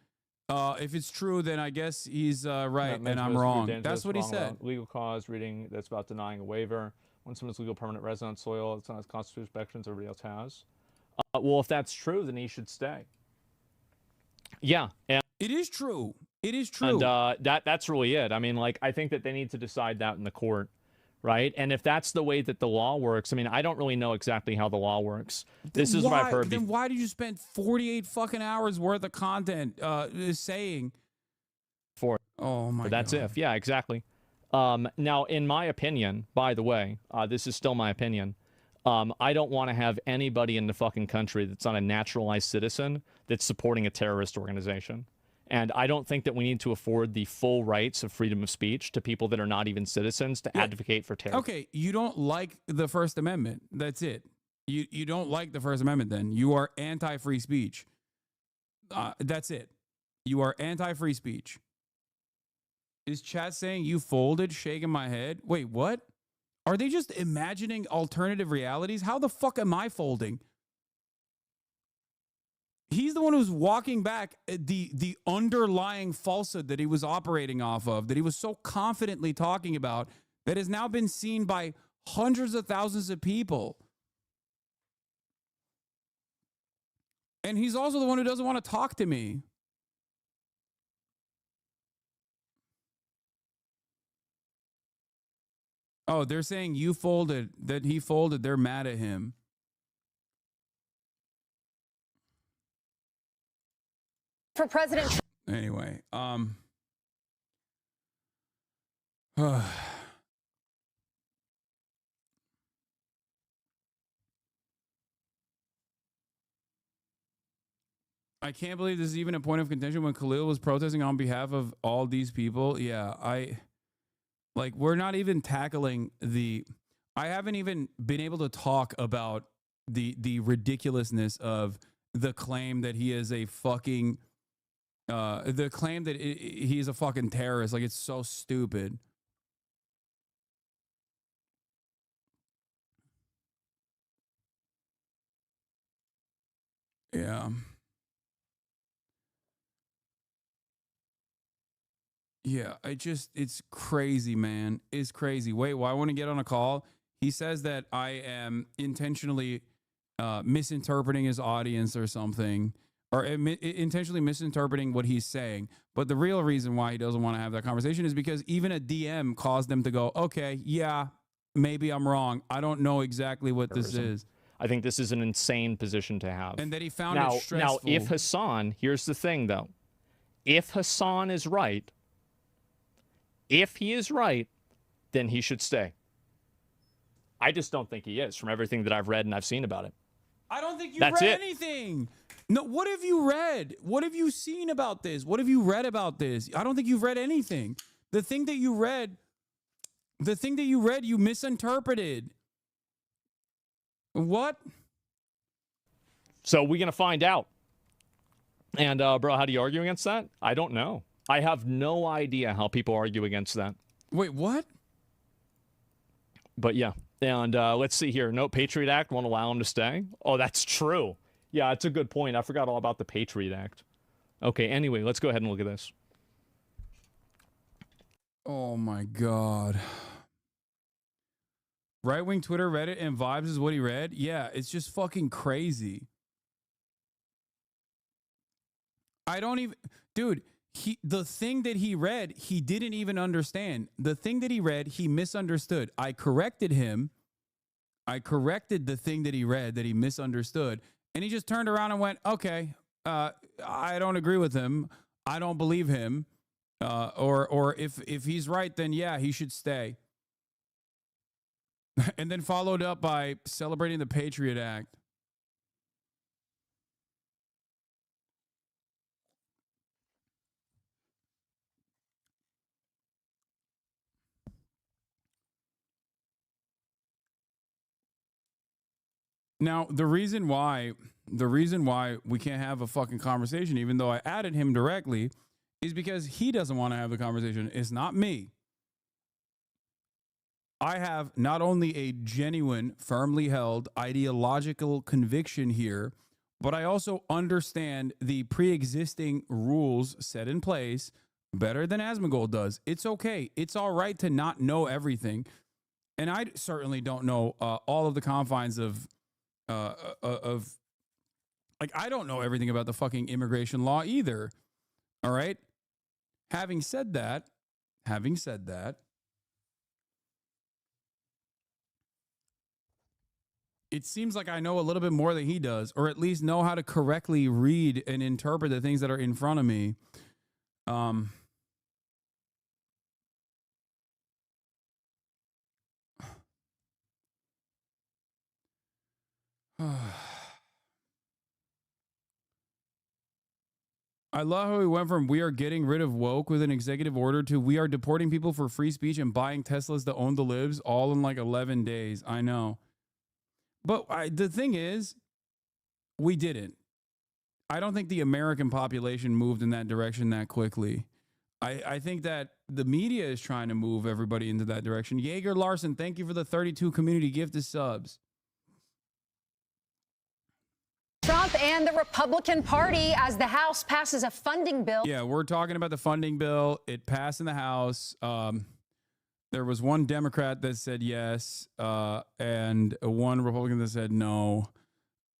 if it's true, then I guess he's right and I'm wrong. That's what he said.
Legal cause reading that's about denying a waiver when someone's legal permanent resident on soil, it's not as constitutional protections everybody else has. Well, if that's true, then he should stay. Yeah, and
it is true. It is true.
And that's really it. I mean, like, I think that they need to decide that in the court, right? And if that's the way that the law works, I mean, I don't really know exactly how the law works. This is what I've heard.
Then why did you spend 48 fucking hours worth of content saying? Oh my God.
That's if. Yeah, exactly. Now, in my opinion, by the way, this is still my opinion. I don't want to have anybody in the fucking country that's not a naturalized citizen that's supporting a terrorist organization. And I don't think that we need to afford the full rights of freedom of speech to people that are not even citizens to advocate for terror.
Okay, you don't like the First Amendment. That's it. You don't like the First Amendment then. You are anti-free speech. That's it. You are anti-free speech. Is chat saying you folded, shaking my head? Wait, what? Are they just imagining alternative realities? How the fuck am I folding? He's the one who's walking back the underlying falsehood that he was operating off of, that he was so confidently talking about, that has now been seen by hundreds of thousands of people. And he's also the one who doesn't want to talk to me. Oh, they're saying you folded, that he folded. They're mad at him.
For President Trump.
Anyway, I can't believe this is even a point of contention when Khalil was protesting on behalf of all these people. Yeah, we're not even tackling I haven't even been able to talk about the ridiculousness of the claim that he is a fucking The claim that he's a fucking terrorist, like, it's so stupid. Yeah. Yeah, it's crazy, man. It's crazy. Wait, well, I want to get on a call. He says that I am intentionally misinterpreting his audience or something, or intentionally misinterpreting what he's saying. But the real reason why he doesn't want to have that conversation is because even a DM caused them to go, okay, yeah, maybe I'm wrong. I don't know exactly what this is.
I think this is an insane position to have.
And that he found it stressful.
Now, if Hassan, here's the thing, though. If Hassan is right, if he is right, then he should stay. I just don't think he is, from everything that I've read and I've seen about it.
I don't think you've read anything. No, what have you read? What have you seen about this? What have you read about this? I don't think you've read anything. The thing that you read, you misinterpreted. What?
So we're going to find out. And, bro, how do you argue against that? I don't know. I have no idea how people argue against that.
Wait, what?
But, yeah. And let's see here. No, Patriot Act won't allow him to stay. Oh, that's true. Yeah, it's a good point. I forgot all about the Patriot Act. Okay, anyway, let's go ahead and look at this.
Oh, my God. Right-wing Twitter, Reddit, and Vibes is what he read? Yeah, it's just fucking crazy. I don't even... Dude, the thing that he read, he didn't even understand. The thing that he read, he misunderstood. I corrected him. I corrected the thing that he read that he misunderstood. And he just turned around and went, okay, I don't agree with him. I don't believe him. Or if he's right, then yeah, he should stay. And then followed up by celebrating the Patriot Act. Now, the reason why we can't have a fucking conversation, even though I added him directly, is because he doesn't want to have the conversation. It's not me. I have not only a genuine, firmly held ideological conviction here, but I also understand the pre-existing rules set in place better than Asmongold does. It's okay. It's all right to not know everything. And I certainly don't know all of the confines of like, I don't know everything about the fucking immigration law either. All right. Having said that, it seems like I know a little bit more than he does, or at least know how to correctly read and interpret the things that are in front of me. I love how we went from we are getting rid of woke with an executive order to we are deporting people for free speech and buying Teslas to own the libs all in like 11 days. I know. But the thing is, we didn't. I don't think the American population moved in that direction that quickly. I think that the media is trying to move everybody into that direction. Jaeger Larson, thank you for the 32 community gifted subs.
Trump and the Republican Party as the House passes a funding bill.
Yeah, we're talking about the funding bill. It passed in the House. There was one Democrat that said yes, and one Republican that said no.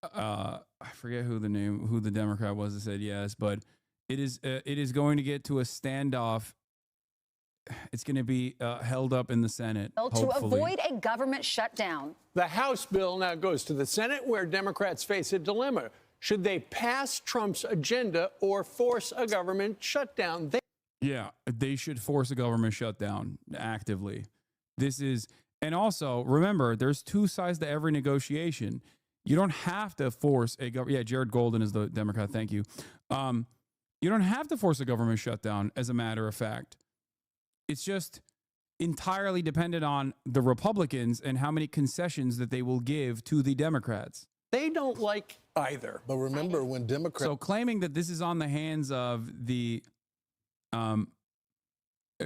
I forget who the Democrat was that said yes, but it is going to get to a standoff. It's going to be held up in the Senate,
to avoid a government shutdown.
The House bill now goes to the Senate, where Democrats face a dilemma. Should they pass Trump's agenda or force a government shutdown?
They should force a government shutdown actively. And also, remember, there's two sides to every negotiation. You don't have to force a government. Yeah, Jared Golden is the Democrat. Thank you. You don't have to force a government shutdown, as a matter of fact. It's just entirely dependent on the Republicans and how many concessions that they will give to the Democrats.
They don't like either.
But remember, when Democrats...
So claiming that this is on the hands of the...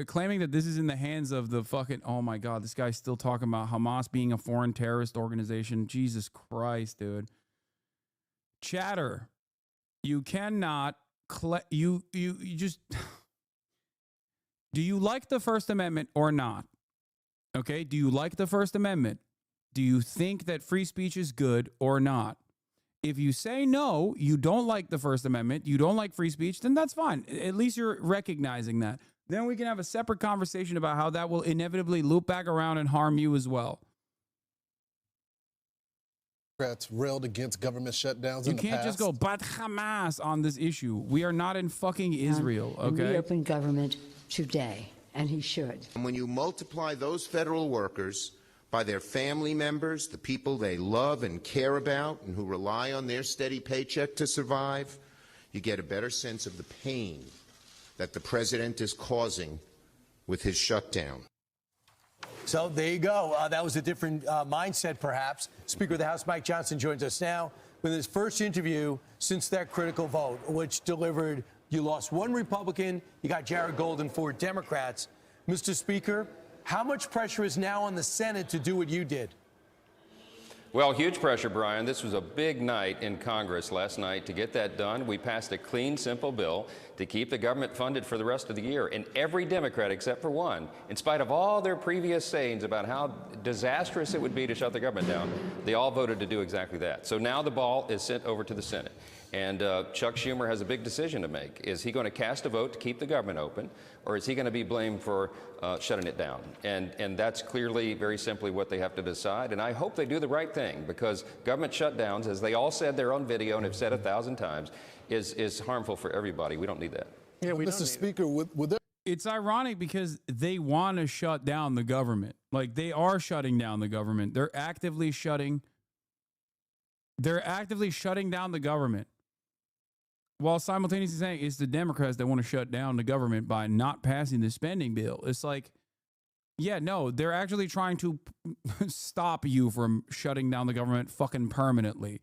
claiming that this is in the hands of the fucking... Oh, my God. This guy's still talking about Hamas being a foreign terrorist organization. Jesus Christ, dude. Chatter. You cannot... You just... Do you like the First Amendment or not? Okay, do you like the First Amendment? Do you think that free speech is good or not? If you say no, you don't like the First Amendment, you don't like free speech, then that's fine. At least you're recognizing that. Then we can have a separate conversation about how that will inevitably loop back around and harm you as well.
Democrats railed against government shutdowns in the past.
You can't just go, but Hamas on this issue. We are not in fucking Israel, okay?
Reopen government today, and he should.
And when you multiply those federal workers by their family members, the people they love and care about and who rely on their steady paycheck to survive, you get a better sense of the pain that the president is causing with his shutdown.
So there you go. That was a different mindset, perhaps. Speaker of the House Mike Johnson joins us now with his first interview since that critical vote, which delivered, you lost one Republican, you got Jared Golden, 4 Democrats. Mr. Speaker, how much pressure is now on the Senate to do what you did?
Well, huge pressure, Brian. This was a big night in Congress last night to get that done. We passed a clean, simple bill to keep the government funded for the rest of the year. And every Democrat, except for one, in spite of all their previous sayings about how disastrous it would be to shut the government down, they all voted to do exactly that. So now the ball is sent over to the Senate. And Chuck Schumer has a big decision to make. Is he going to cast a vote to keep the government open, or is he going to be blamed for shutting it down? And that's clearly, very simply, what they have to decide. And I hope they do the right thing, because government shutdowns, as they all said there on video and have said 1,000 times, is harmful for everybody. We don't need that.
Yeah,
Mr. Speaker, would there...
It's ironic because they want to shut down the government. Like, they are shutting down the government. They're actively shutting down the government, while simultaneously saying it's the Democrats that want to shut down the government by not passing the spending bill. It's like, yeah, no, they're actually trying to stop you from shutting down the government fucking permanently.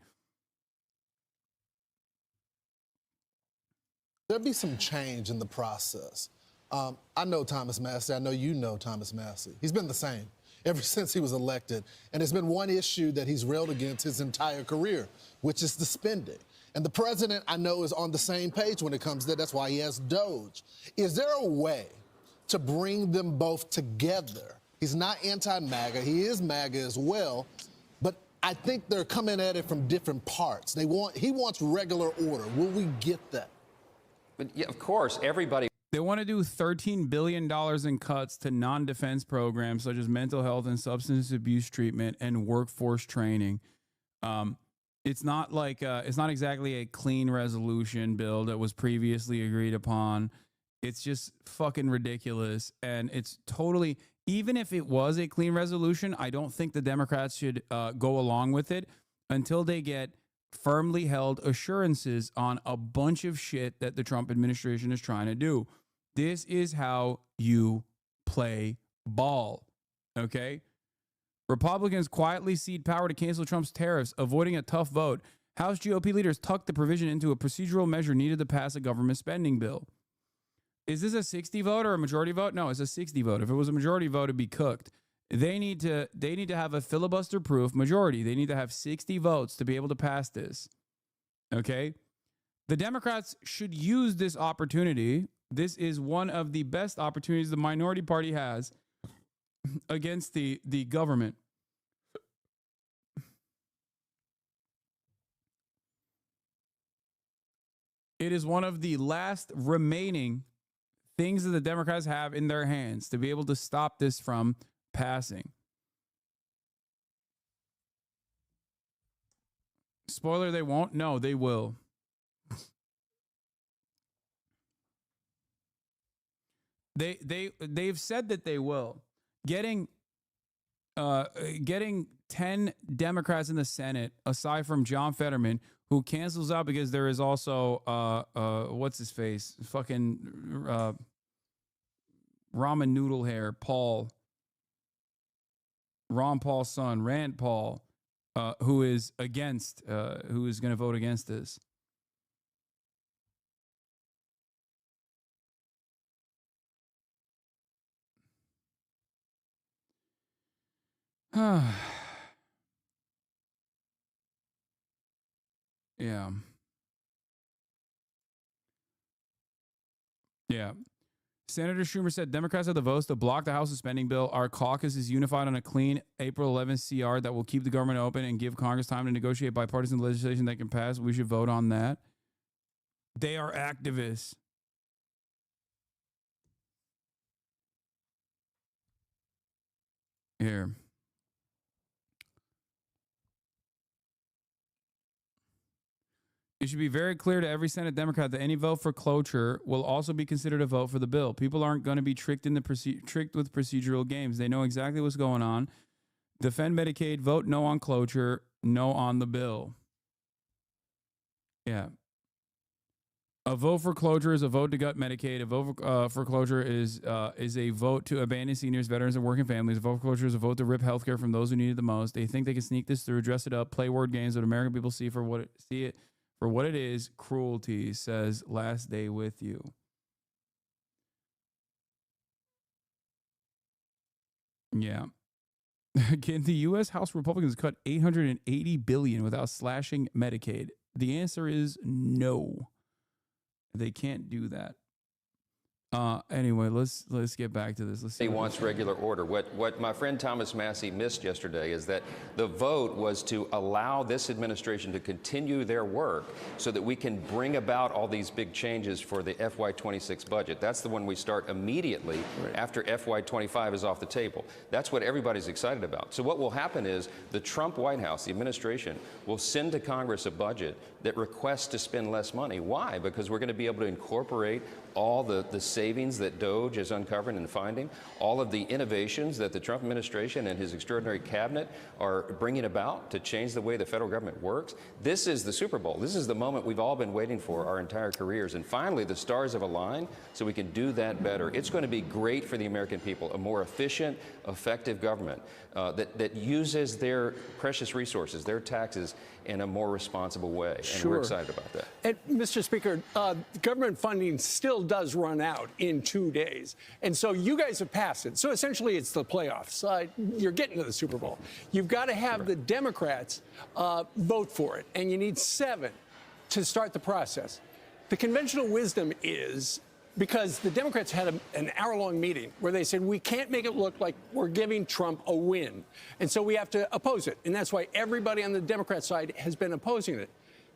There'll be some change in the process. I know Thomas Massey. I know you know Thomas Massey. He's been the same ever since he was elected. And there's been one issue that he's railed against his entire career, which is the spending. And the president, I know, is on the same page when it comes to that. That's why he has Doge. Is there a way to bring them both together? He's not anti-MAGA. He is MAGA as well. But I think they're coming at it from different parts. He wants regular order. Will we get that?
But yeah, of course, everybody.
They want to do $13 billion in cuts to non-defense programs such as mental health and substance abuse treatment and workforce training. It's not like it's not exactly a clean resolution bill that was previously agreed upon. It's just fucking ridiculous. And it's totally, even if it was a clean resolution, I don't think the Democrats should go along with it until they get firmly held assurances on a bunch of shit that the Trump administration is trying to do. This is how you play ball, okay? Republicans quietly cede power to cancel Trump's tariffs, avoiding a tough vote. House GOP leaders tucked the provision into a procedural measure needed to pass a government spending bill. Is this a 60 vote or a majority vote? No, it's a 60 vote. If it was a majority vote, it'd be cooked. They need to have a filibuster-proof majority. They need to have 60 votes to be able to pass this. Okay? The Democrats should use this opportunity. This is one of the best opportunities the minority party has against the government. It is one of the last remaining things that the Democrats have in their hands to be able to stop this from passing. Spoiler, they won't. No, they will. They've said that they will. Getting 10 Democrats in the Senate, aside from John Fetterman, who cancels out because there is also what's his face? Fucking ramen noodle hair, Ron Paul's son, Rand Paul, who is against, who is going to vote against this. Yeah. Yeah. Senator Schumer said Democrats have the votes to block the House spending bill. Our caucus is unified on a clean April 11th CR that will keep the government open and give Congress time to negotiate bipartisan legislation that can pass. We should vote on that. They are activists. Here. It should be very clear to every Senate Democrat that any vote for cloture will also be considered a vote for the bill. People aren't going to be tricked with procedural games. They know exactly what's going on. Defend Medicaid, vote no on cloture, no on the bill. Yeah. A vote for cloture is a vote to gut Medicaid. A vote for cloture is a vote to abandon seniors, veterans, and working families. A vote for cloture is a vote to rip healthcare from those who need it the most. They think they can sneak this through, dress it up, play word games that American people see for what it is. Cruelty, says Last Day With You. Yeah. Can the U.S. House Republicans cut $880 billion without slashing Medicaid? The answer is no. They can't do that. Anyway, let's get back to this. Let's see.
He wants regular order. What my friend Thomas Massie missed yesterday is that the vote was to allow this administration to continue their work so that we can bring about all these big changes for the FY26 budget. That's the one we start immediately after FY25 is off the table. That's what everybody's excited about. So what will happen is the Trump White House, the administration, will send to Congress a budget that requests to spend less money. Why? Because we're going to be able to incorporate all the savings that DOGE is uncovering and finding, all of the innovations that the Trump administration and his extraordinary cabinet are bringing about to change the way the federal government works. This is the Super Bowl. This is the moment we've all been waiting for our entire careers. And finally, the stars have aligned so we can do that better. It's going to be great for the American people, a more efficient, effective government that uses their precious resources, their taxes, in a more responsible way. And we're excited about that.
And Mr. Speaker, government funding still does run out in 2 days. And so you guys have passed it. So essentially it's the playoffs. You're getting to the Super Bowl. You've got to have the Democrats vote for it. And you need 7 to start the process. The conventional wisdom is, because the Democrats had an hour-long meeting where they said, we can't make it look like we're giving Trump a win. And so we have to oppose it. And that's why everybody on the Democrat side has been opposing it.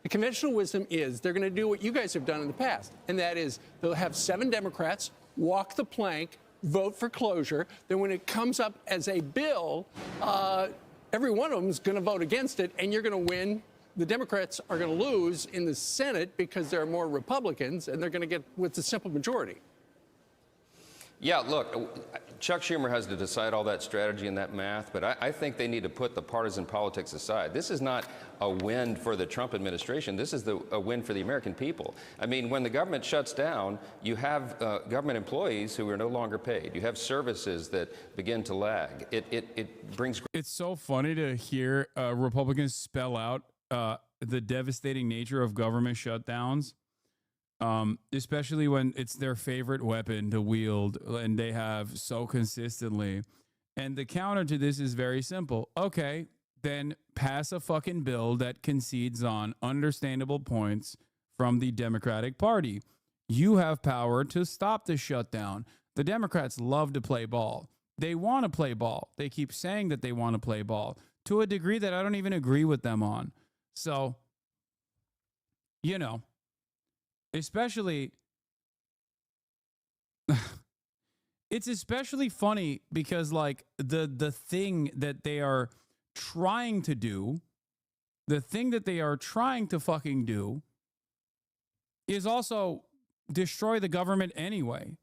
The conventional wisdom is they're going to do what you guys have done in the past. And that is they'll have 7 Democrats walk the plank, vote for closure. Then when it comes up as a bill, every one of them is going to vote against it, and you're going to win. The Democrats are going to lose in the Senate because there are more Republicans, and they're going to get with the simple majority.
Yeah, look, Chuck Schumer has to decide all that strategy and that math, but I think they need to put the partisan politics aside. This is not a win for the Trump administration. This is a win for the American people. I mean, when the government shuts down, you have government employees who are no longer paid. You have services that begin to lag. It brings...
It's so funny to hear Republicans spell out the devastating nature of government shutdowns. Especially when it's their favorite weapon to wield and they have so consistently. And the counter to this is very simple. Okay, then pass a fucking bill that concedes on understandable points from the Democratic Party. You have power to stop the shutdown. The Democrats love to play ball. They want to play ball. They keep saying that they want to play ball to a degree that I don't even agree with them on. So, you know, especially, it's especially funny because, like, the thing that they are trying to do, the thing that they are trying to fucking do is also destroy the government anyway.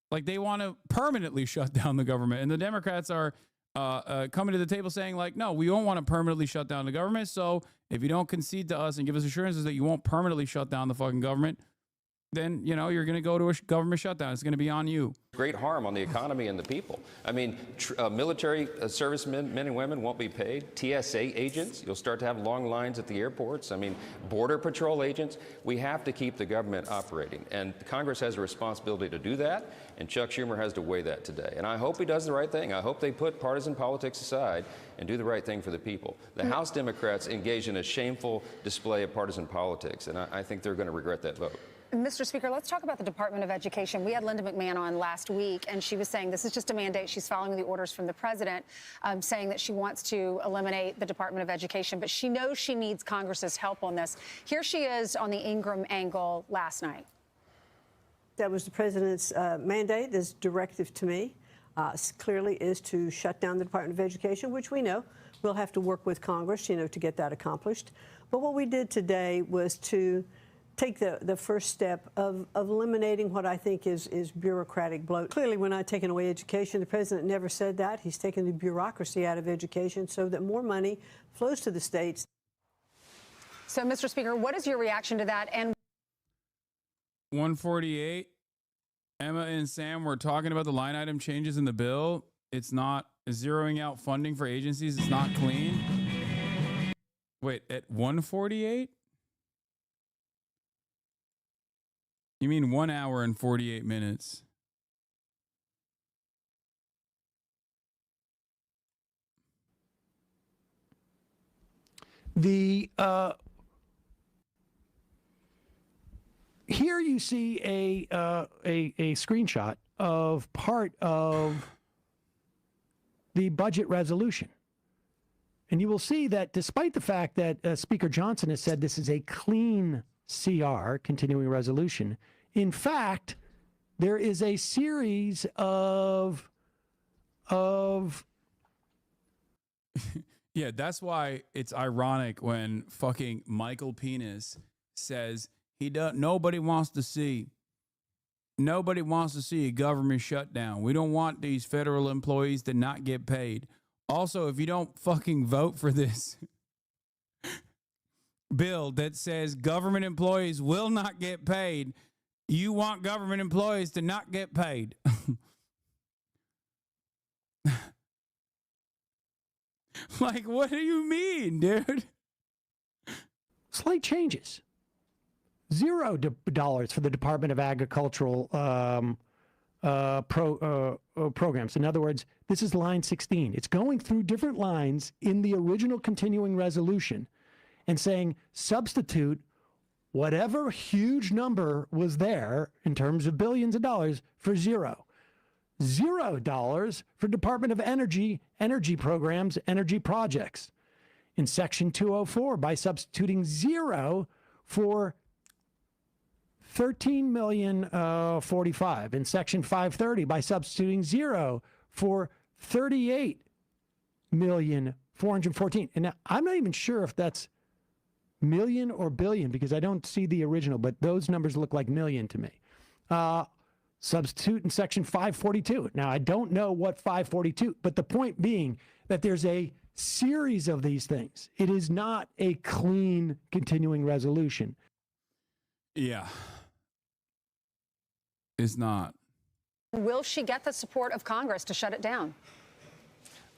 Like, they want to permanently shut down the government, and the Democrats are coming to the table saying, like, no, we don't want to permanently shut down the government. So if you don't concede to us and give us assurances that you won't permanently shut down the fucking government, then, you know, you're going to go to a government shutdown. It's going to be on you.
Great harm on the economy and the people. I mean, military servicemen, men and women won't be paid. TSA agents, you'll start to have long lines at the airports. I mean, Border Patrol agents. We have to keep the government operating. And Congress has a responsibility to do that. And Chuck Schumer has to weigh that today. And I hope he does the right thing. I hope they put partisan politics aside and do the right thing for the people. The House Democrats engaged in a shameful display of partisan politics. And I think they're going to regret that vote.
Mr. Speaker, let's talk about the Department of Education. We had Linda McMahon on last week, and she was saying this is just a mandate. She's following the orders from the president, saying that she wants to eliminate the Department of Education, but she knows she needs Congress's help on this. Here she is on the Ingram angle last night.
That was the president's mandate, this directive to me, clearly is to shut down the Department of Education, which we know we'll have to work with Congress, you know, to get that accomplished. But what we did today was to take the first step of eliminating what I think is bureaucratic bloat. Clearly, we're not taking away education. The president never said that. He's taken the bureaucracy out of education so that more money flows to the states.
So, Mr. Speaker, what is your reaction to that? And
148, Emma and Sam were talking about the line item changes in the bill. It's not zeroing out funding for agencies. It's not clean. Wait, at 148? You mean 1 hour and 48 minutes?
The here you see a screenshot of part of the budget resolution. And you will see that despite the fact that Speaker Johnson has said this is a clean CR, continuing resolution, in fact, there is a series of
Yeah, that's why it's ironic when fucking Michael Penis says nobody wants to see a government shutdown. We don't want these federal employees to not get paid. Also, if you don't fucking vote for this bill that says government employees will not get paid, you want government employees to not get paid. Like, what do you mean, dude?
Slight changes. $0 for the Department of Agricultural programs. In other words, this is line 16. It's going through different lines in the original continuing resolution and saying substitute whatever huge number was there in terms of billions of dollars for zero. $0 for Department of Energy programs, energy projects. In Section 204, by substituting zero for $13,045,000. In Section 530, by substituting zero for $38,414,000. And now, I'm not even sure if that's million or billion because I don't see the original, but those numbers look like million to me. Substitute in Section 542. Now, I don't know what 542, but the point being that there's a series of these things. It is not a clean continuing resolution.
Yeah. It's not.
Will she get the support of Congress to shut it down?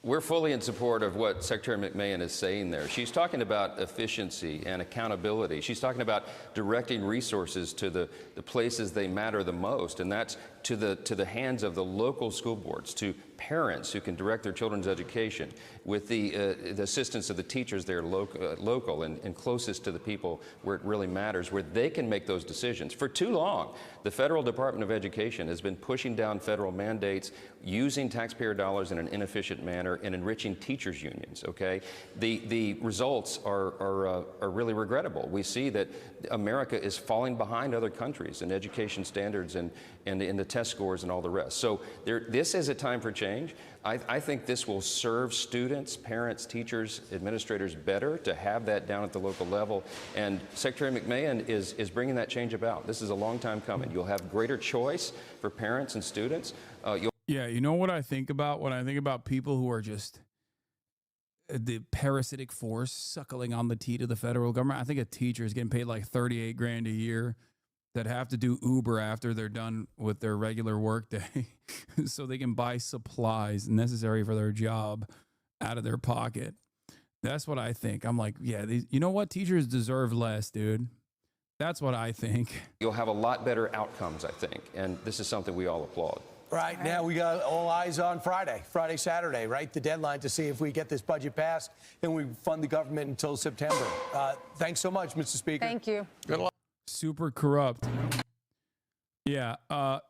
We're fully in support of what Secretary McMahon is saying there. She's talking about efficiency and accountability. She's talking about directing resources to the places they matter the most, and that's to the hands of the local school boards, to parents who can direct their children's education, with the assistance of the teachers there local and closest to the people where it really matters, where they can make those decisions. For too long, the Federal Department of Education has been pushing down federal mandates, using taxpayer dollars in an inefficient manner, and enriching teachers' unions, okay? The results are really regrettable. We see that America is falling behind other countries in education standards and in the test scores and all the rest. So this is a time for change. I think this will serve students, parents, teachers, administrators better to have that down at the local level. And Secretary McMahon is bringing that change about. This is a long time coming. You'll have greater choice for parents and students.
Yeah, you know what I think about? When I think about people who are just the parasitic force suckling on the teat of the federal government, I think a teacher is getting paid like $38,000 a year. that have to do Uber after they're done with their regular workday so they can buy supplies necessary for their job out of their pocket. That's what I think. I'm like, yeah, you know what? Teachers deserve less, dude. That's what I think.
You'll have a lot better outcomes, I think, and this is something we all applaud.
Right now, we got all eyes on Friday, Saturday, right? The deadline to see if we get this budget passed, and we fund the government until September. Thanks so much, Mr. Speaker.
Thank you.
Good luck.
Super corrupt. Yeah.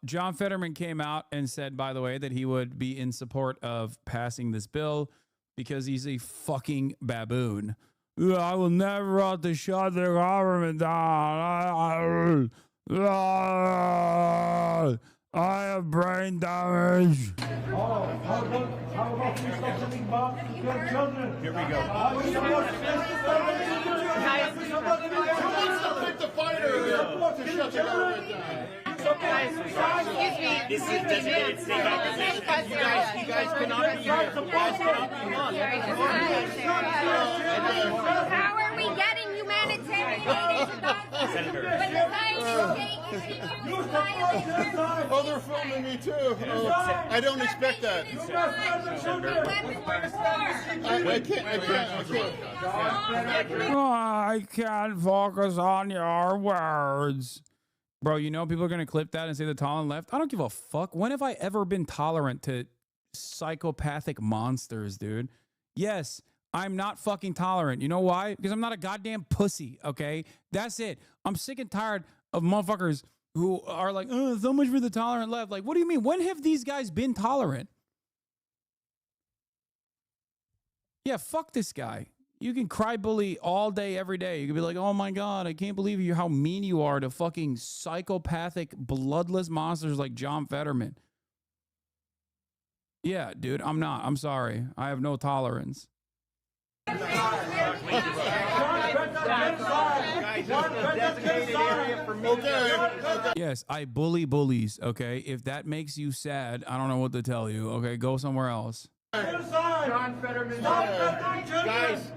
John Fetterman came out and said, by the way, that he would be in support of passing this bill because he's a fucking baboon. I will never have to shut the government down. I have brain damage.
How about you stop sending bombs to kill children? Here we go.
Someone pick the fighter to shut the government down.
Excuse me.
This is designated state acquisition. You guys cannot be here. You guys cannot be here.
How are we getting humanitarian aid into Gaza?
Senator.
When the Zionist state is violating
Oh, they're filming me too. Oh, I don't expect that.
I can't focus on your words. Bro, you know people are going to clip that and say the tolerant left? I don't give a fuck. When have I ever been tolerant to psychopathic monsters, dude? Yes, I'm not fucking tolerant. You know why? Because I'm not a goddamn pussy, okay? That's it. I'm sick and tired of motherfuckers who are like, oh, so much for the tolerant left. Like, what do you mean? When have these guys been tolerant? Yeah, fuck this guy. You can cry bully all day, every day. You can be like, oh my God, I can't believe how mean you are to fucking psychopathic, bloodless monsters like John Fetterman. Yeah, dude, I'm not. I'm sorry. I have no tolerance. Yes, I bully bullies, okay? If that makes you sad, I don't know what to tell you, okay? Go somewhere else.
John Fetterman. Guys,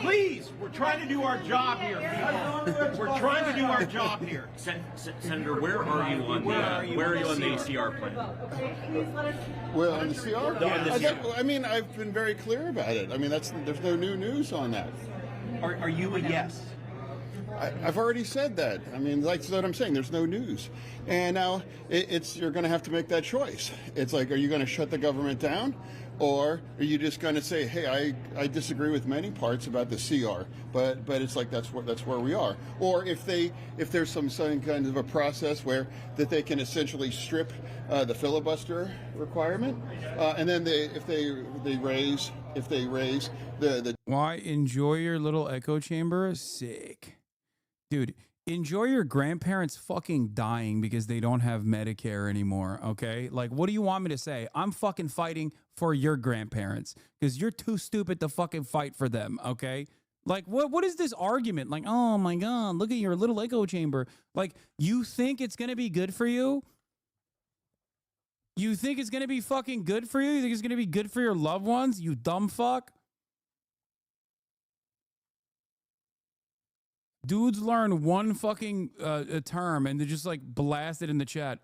please, we're trying to do our job here, people. We're trying to do our job here.
Senator, where are you on the CR plan?
Well, on the CR? I mean, I've been very clear about it. I mean, there's no new news on that.
Are you a yes?
I've already said that. I mean, that's what I'm saying. There's no news. And now you're going to have to make that choice. It's like, are you going to shut the government down? Or are you just going to say, hey, I disagree with many parts about the CR, but it's like that's where we are. Or if there's some kind of a process where that they can essentially strip the filibuster requirement, and then if they raise the
Why enjoy your little echo chamber? Sick. Dude, enjoy your grandparents fucking dying because they don't have Medicare anymore, okay? Like, what do you want me to say? I'm fucking fighting for your grandparents because you're too stupid to fucking fight for them, okay? Like, what is this argument? Like, oh my God, look at your little echo chamber. Like, you think it's going to be good for you? You think it's going to be fucking good for you? You think it's going to be good for your loved ones, you dumb fuck? Dudes learn one fucking a term and they just like blast it in the chat.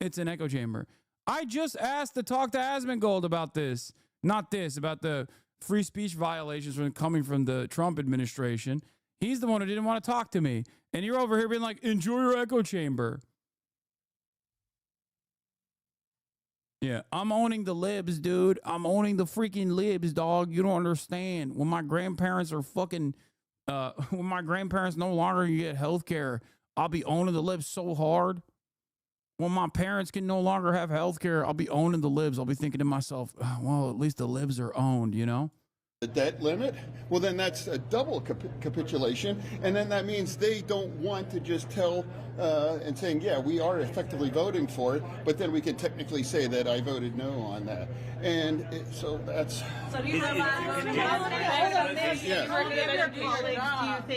It's an echo chamber. I just asked to talk to Asmongold about this. Not this, about the free speech violations coming from the Trump administration. He's the one who didn't want to talk to me. And you're over here being like, enjoy your echo chamber. Yeah, I'm owning the libs, dude. I'm owning the freaking libs, dog. You don't understand. When my grandparents are fucking... when my grandparents no longer get health care, I'll be owning the libs so hard. When my parents can no longer have health care, I'll be owning the libs. I'll be thinking to myself, oh, well, at least the libs are owned, you know?
The debt limit, well, then that's a double capitulation. And then that means they don't want to just tell and saying, yeah, we are effectively voting for it, but then we can technically say that I voted no on that. And so that's...
So do you have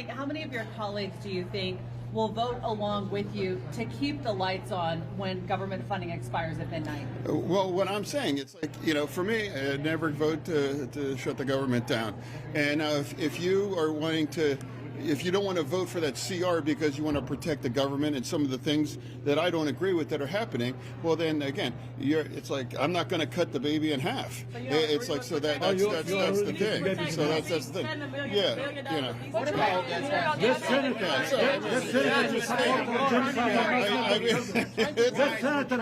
how many of your colleagues do you think will vote along with you to keep the lights on when government funding expires at midnight?
Well, what I'm saying, it's like, you know, for me, I'd never vote to shut the government down. And if you are wanting to if you don't want to vote for that CR because you want to protect the government and some of the things that I don't agree with that are happening, well then again, it's like I'm not going to cut the baby in half. It's like so that's the thing. So that's the thing. Yeah, you know.
What about this senator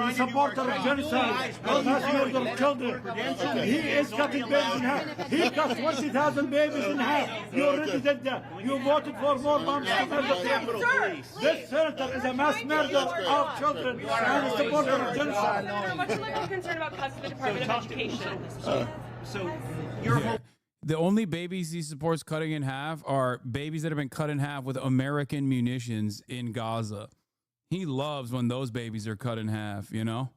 is supporter of genocide, mass murder of children. He is cutting babies in half. He cut 20,000 babies in half. You already did that. You voted for more bombs to murder people. This senator is a mass murder of children and a supporter of genocide.
What's your level of concern about cuts to the Department of Education?
So you're the only babies he supports cutting in half are babies that have been cut in half with American munitions in Gaza. He loves when those babies are cut in half, you know?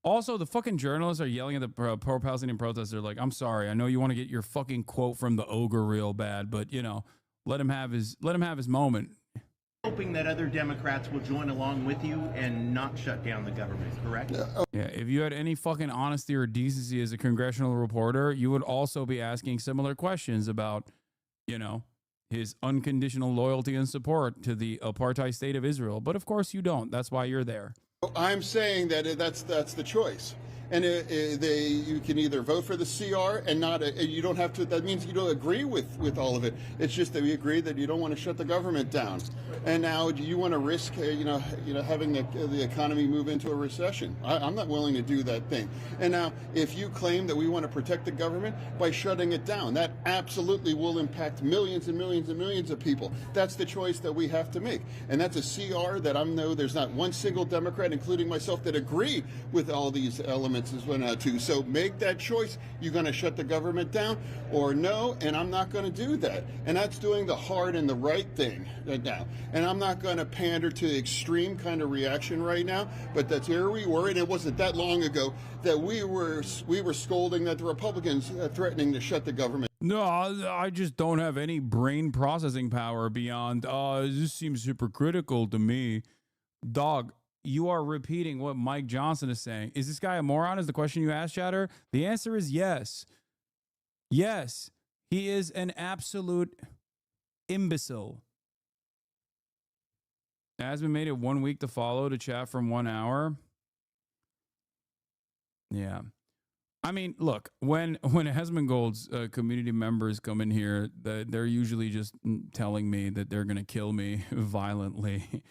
Also, the fucking journalists are yelling at the pro-Palestinian protesters. They're like, I'm sorry, I know you want to get your fucking quote from the ogre real bad, but, you know, let him have his moment.
Hoping that other Democrats will join along with you and not shut down the government, correct?
Yeah, if you had any fucking honesty or decency as a congressional reporter, you would also be asking similar questions about, you know, his unconditional loyalty and support to the apartheid state of Israel. But of course you don't. That's why you're there.
I'm saying that that's the choice. And you can either vote for the CR and not, you don't have to, that means you don't agree with all of it. It's just that we agree that you don't want to shut the government down. And now do you want to risk, having the economy move into a recession? I'm not willing to do that thing. And now if you claim that we want to protect the government by shutting it down, that absolutely will impact millions and millions and millions of people. That's the choice that we have to make. And that's a CR that I know there's not one single Democrat, including myself, that agree with all these elements as well now too. So make that choice. You're going to shut the government down or no, and I'm not going to do that. And that's doing the hard and the right thing right now. And I'm not going to pander to the extreme kind of reaction right now, but that's here we were, and it wasn't that long ago that we were scolding that the Republicans threatening to shut the government.
No, I just don't have any brain processing power beyond, this seems hypocritical to me. Dog, you are repeating what Mike Johnson is saying. Is this guy a moron is the question you asked, Chatter? The answer is yes. Yes, he is an absolute imbecile. Asman made it 1 week to follow to chat from 1 hour. Yeah. I mean, look, when Asmongold's community members come in here, they're usually just telling me that they're going to kill me violently.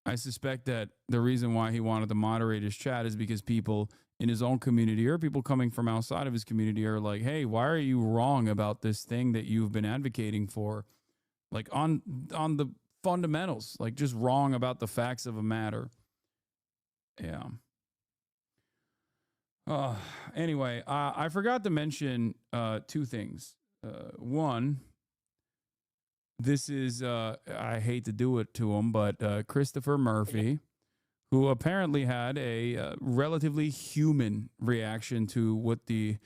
I suspect that the reason why he wanted to moderate his chat is because people in his own community or people coming from outside of his community are like, hey, why are you wrong about this thing that you've been advocating for? Like on the fundamentals, like just wrong about the facts of a matter. Yeah. Anyway, I forgot to mention two things. One, this is, I hate to do it to him, but Christopher Murphy, who apparently had a relatively human reaction to what the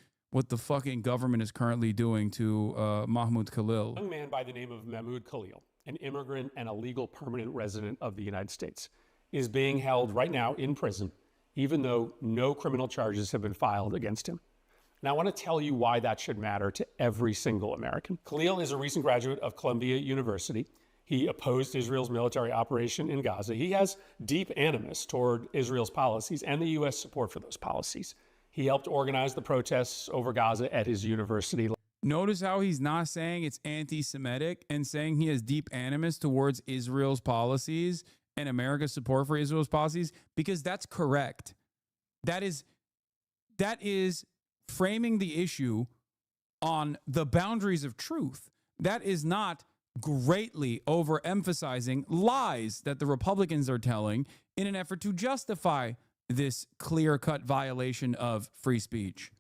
fucking government is currently doing to MAHMOUD KHALIL.
A young man by the name of MAHMOUD KHALIL, an immigrant and a legal permanent resident of the United States, is being held right now in prison, even though no criminal charges have been filed against him. And I want to tell you why that should matter to every single American. Khalil is a recent graduate of Columbia University. He opposed Israel's military operation in Gaza. He has deep animus toward Israel's policies and the U.S. support for those policies. He helped organize the protests over Gaza at his university.
Notice how he's not saying it's anti-Semitic and saying he has deep animus towards Israel's policies and America's support for Israel's policies, because that's correct. That is framing the issue on the boundaries of truth. That is not greatly overemphasizing lies that the Republicans are telling in an effort to justify this clear-cut violation of free speech.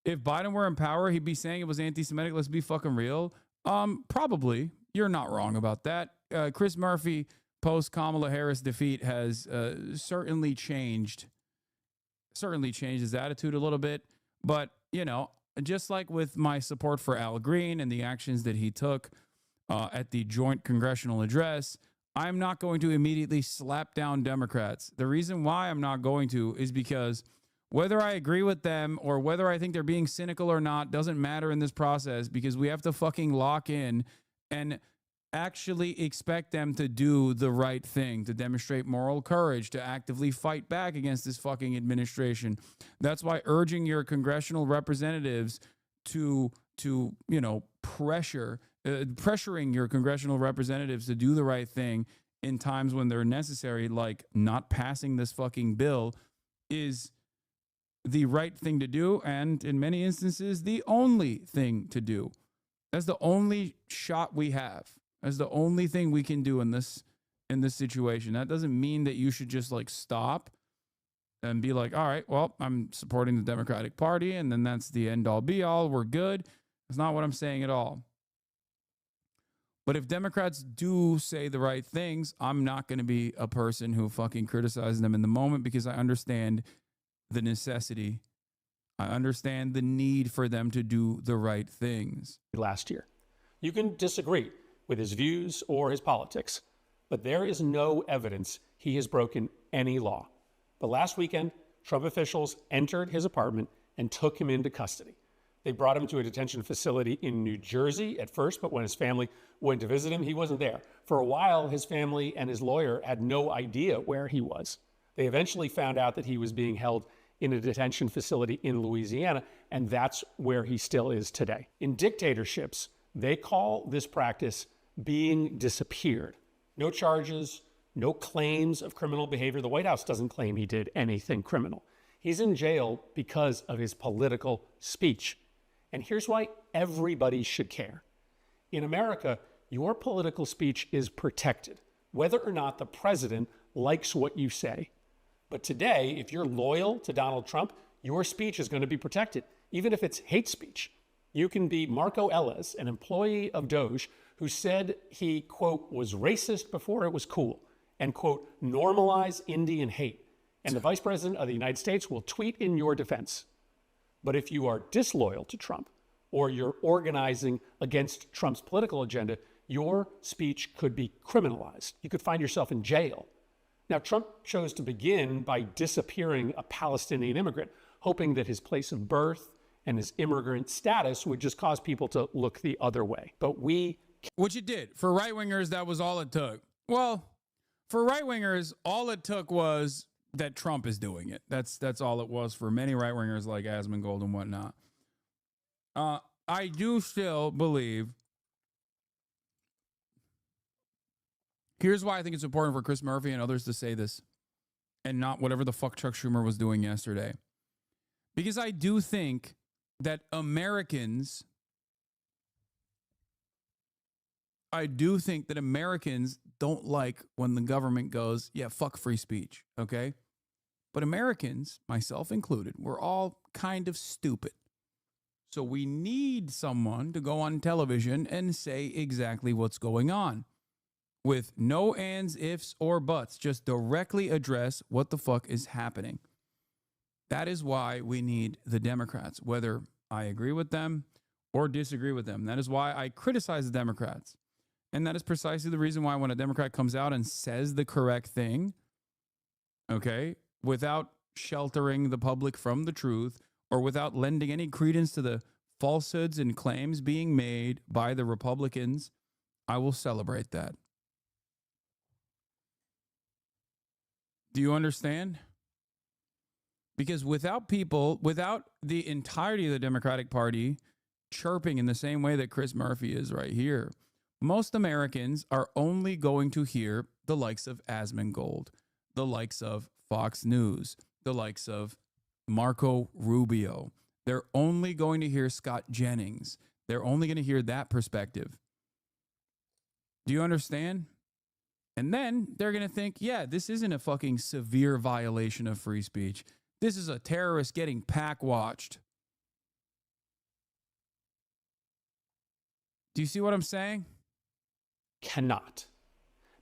If Biden were in power, he'd be saying it was anti-Semitic. Let's be fucking real. Probably. You're not wrong about that. Chris Murphy, post Kamala Harris defeat, has certainly changed his attitude a little bit. But, you know, just like with my support for Al Green and the actions that he took at the joint congressional address, I'm not going to immediately slap down Democrats. The reason why I'm not going to is because Whether I agree with them or whether I think they're being cynical or not doesn't matter in this process, because we have to fucking lock in and actually expect them to do the right thing, to demonstrate moral courage, to actively fight back against this fucking administration. That's why urging your congressional representatives to pressuring your congressional representatives to do the right thing in times when they're necessary, like not passing this fucking bill, is the right thing to do, and in many instances, the only thing to do. That's the only shot we have. That's the only thing we can do in this situation. That doesn't mean that you should just like stop and be like, all right, well, I'm supporting the Democratic Party, and then that's the end all be all. We're good. That's not what I'm saying at all. But if Democrats do say the right things, I'm not going to be a person who fucking criticizes them in the moment, because I understand the necessity. I understand the need for them to do the right things.
Last year, you can disagree with his views or his politics, but there is no evidence he has broken any law. But last weekend, Trump officials entered his apartment and took him into custody. They brought him to a detention facility in New Jersey at first, but when his family went to visit him, he wasn't there. For a while, his family and his lawyer had no idea where he was. They eventually found out that he was being held in a detention facility in Louisiana, and that's where he still is today. In dictatorships, they call this practice being disappeared. No charges, no claims of criminal behavior. The White House doesn't claim he did anything criminal. He's in jail because of his political speech. And here's why everybody should care. In America, your political speech is protected, whether or not the president likes what you say. But today, if you're loyal to Donald Trump, your speech is going to be protected, even if it's hate speech. You can be Marco Ellis, an employee of Doge, who said he, quote, was racist before it was cool, and, quote, normalize Indian hate. And the vice president of the United States will tweet in your defense. But if you are disloyal to Trump, or you're organizing against Trump's political agenda, your speech could be criminalized. You could find yourself in jail. Now, Trump chose to begin by disappearing a Palestinian immigrant, hoping that his place of birth and his immigrant status would just cause people to look the other way. But
which it did. For right-wingers, that was all it took. Well, for right-wingers, all it took was that Trump is doing it. That's all it was for many right-wingers like Asmongold and whatnot. I do still believe. Here's why I think it's important for Chris Murphy and others to say this, and not whatever the fuck Chuck Schumer was doing yesterday. Because I do think that Americans don't like when the government goes, yeah, fuck free speech, okay? But Americans, myself included, we're all kind of stupid. So we need someone to go on television and say exactly what's going on, with no ands, ifs, or buts. Just directly address what the fuck is happening. That is why we need the Democrats, whether I agree with them or disagree with them. That is why I criticize the Democrats. And that is precisely the reason why when a Democrat comes out and says the correct thing, okay, without sheltering the public from the truth or without lending any credence to the falsehoods and claims being made by the Republicans, I will celebrate that. Do you understand? Because without the entirety of the Democratic Party chirping in the same way that Chris Murphy is right here, most Americans are only going to hear the likes of Asmongold, the likes of Fox News, the likes of Marco Rubio. They're only going to hear Scott Jennings. They're only going to hear that perspective. Do you understand? And then they're going to think, yeah, this isn't a fucking severe violation of free speech. This is a terrorist getting pack-watched. Do you see what I'm saying?
Cannot.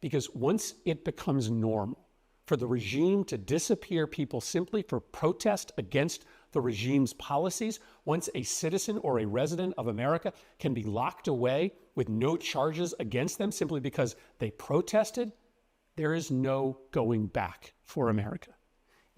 Because once it becomes normal for the regime to disappear people simply for protest against the regime's policies, once a citizen or a resident of America can be locked away with no charges against them simply because they protested, there is no going back for America.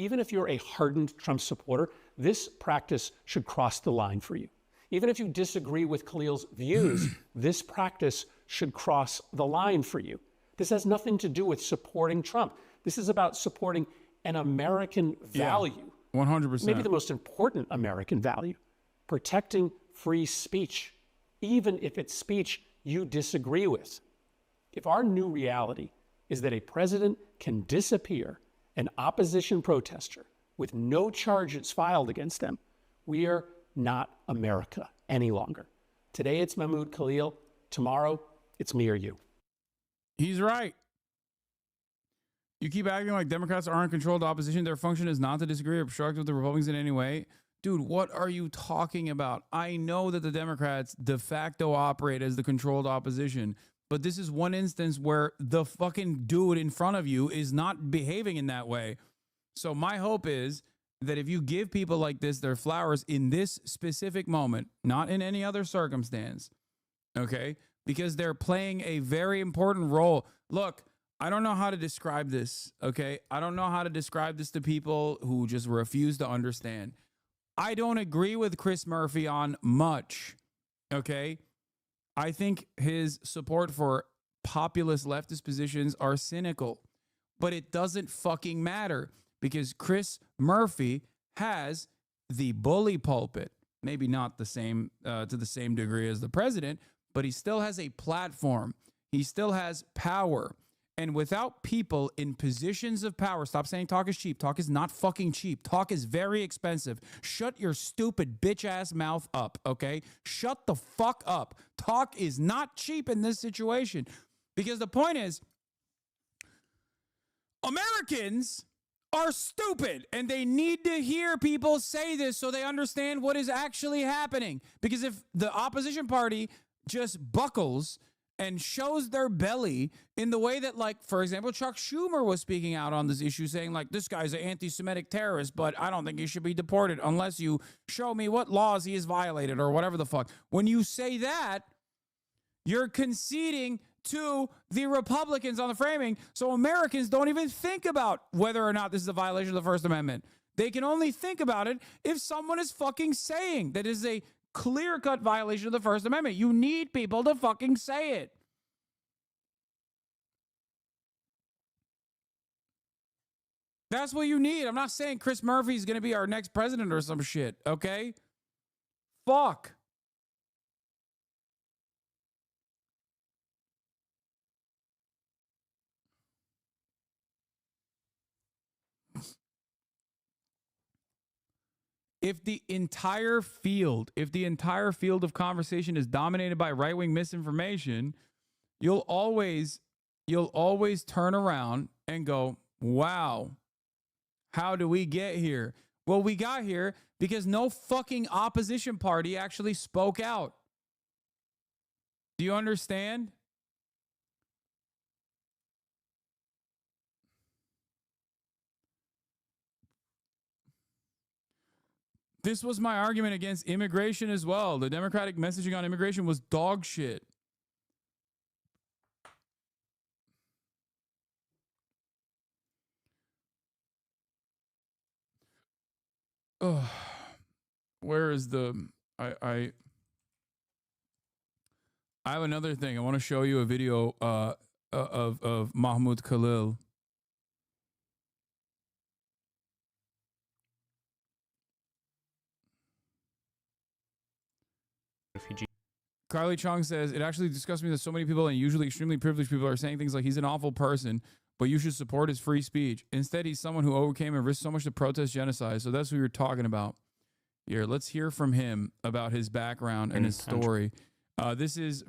even if you're a hardened Trump supporter, this practice should cross the line for you. Even if you disagree with Khalil's views, this practice should cross the line for you. This has nothing to do with supporting Trump. This is about supporting an American value.
100%.
Maybe the most important American value, protecting free speech, even if it's speech you disagree with. If our new reality is that a president can disappear an opposition protester with no charges filed against them, we are not America any longer. Today it's Mahmoud Khalil. Tomorrow it's me or you.
He's right. You keep acting like Democrats aren't controlled opposition. Their function is not to disagree or obstruct with the Republicans in any way. Dude, what are you talking about? I know that the Democrats de facto operate as the controlled opposition, but this is one instance where the fucking dude in front of you is not behaving in that way. So my hope is that if you give people like this their flowers in this specific moment, not in any other circumstance, okay, because they're playing a very important role. Look, I don't know how to describe this, okay? I don't know how to describe this to people who just refuse to understand. I don't agree with Chris Murphy on much, okay? I think his support for populist leftist positions are cynical, but it doesn't fucking matter because Chris Murphy has the bully pulpit. Maybe not the same to the same degree as the president, but he still has a platform. He still has power. And without people in positions of power, stop saying talk is cheap. Talk is not fucking cheap. Talk is very expensive. Shut your stupid bitch ass mouth up, okay? Shut the fuck up. Talk is not cheap in this situation. Because the point is, Americans are stupid and they need to hear people say this so they understand what is actually happening. Because if the opposition party just buckles and shows their belly in the way that, like, for example, Chuck Schumer was speaking out on this issue saying, like, this guy's an anti-Semitic terrorist, but I don't think he should be deported unless you show me what laws he has violated or whatever the fuck. When you say that, you're conceding to the Republicans on the framing, so Americans don't even think about whether or not this is a violation of the First Amendment. They can only think about it if someone is fucking saying that is a clear-cut violation of the First Amendment. You need people to fucking say it. That's what you need. I'm not saying Chris Murphy is going to be our next president or some shit, okay? Fuck. If the entire field of conversation is dominated by right-wing misinformation, you'll always turn around and go, wow, how do we get here? Well, we got here because no fucking opposition party actually spoke out. Do you understand? This was my argument against immigration as well. The Democratic messaging on immigration was dog shit. Oh, where is the... I have another thing. I want to show you a video of Mahmoud Khalil. Kylie Chong says, it actually disgusts me that so many people, and usually extremely privileged people, are saying things like he's an awful person, but you should support his free speech. Instead, he's someone who overcame and risked so much to protest genocide. So that's who you're talking about. Here, let's hear from him about his background and his story. This is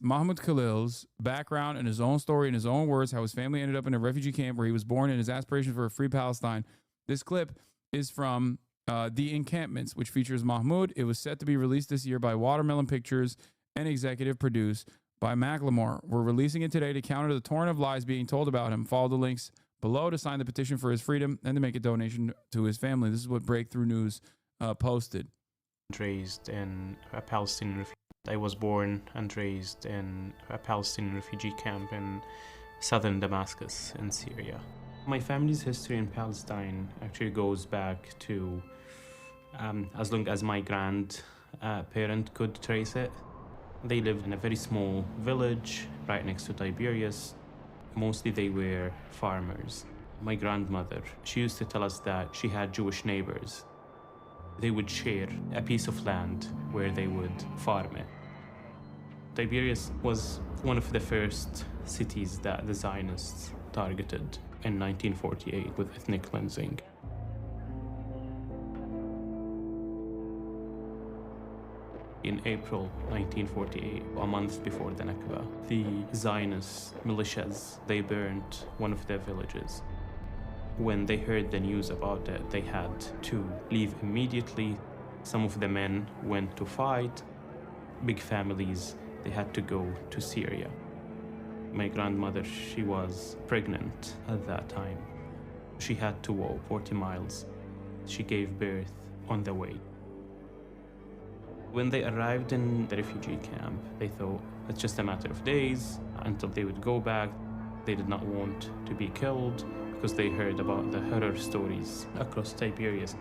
Mahmoud Khalil's background and his own story in his own words, how his family ended up in a refugee camp where he was born and his aspiration for a free Palestine. This clip is from The Encampments, which features Mahmoud. It was set to be released this year by Watermelon Pictures and executive produced by Macklemore. We're releasing it today to counter the torrent of lies being told about him. Follow the links below to sign the petition for his freedom and to make a donation to his family. This is what Breakthrough News posted.
Raised in a Palestinian refugee. I was born and raised in a Palestinian refugee camp in southern Damascus in Syria. My family's history in Palestine actually goes back to as long as my grandparent could trace it. They lived in a very small village right next to Tiberias. Mostly they were farmers. My grandmother, she used to tell us that she had Jewish neighbors. They would share a piece of land where they would farm it. Tiberias was one of the first cities that the Zionists targeted in 1948 with ethnic cleansing. In April 1948, a month before the Nakba, the Zionist militias, they burned one of their villages. When they heard the news about it, they had to leave immediately. Some of the men went to fight. Big families, they had to go to Syria. My grandmother, she was pregnant at that time. She had to walk 40 miles. She gave birth on the way. When they arrived in the refugee camp, they thought it's just a matter of days until they would go back. They did not want to be killed because they heard about the horror stories across Tiberias.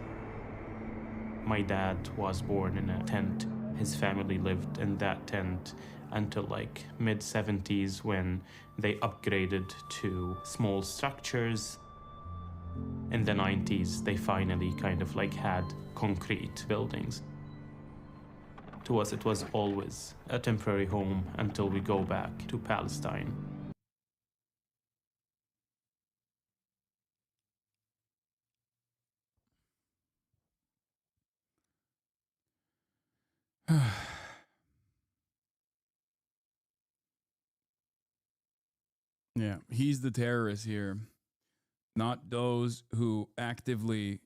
My dad was born in a tent. His family lived in that tent until like mid-70s when they upgraded to small structures. In the 90s, they finally kind of like had concrete buildings. To us, it was always a temporary home until we go back to Palestine.
Yeah, he's the terrorist here, not those who actively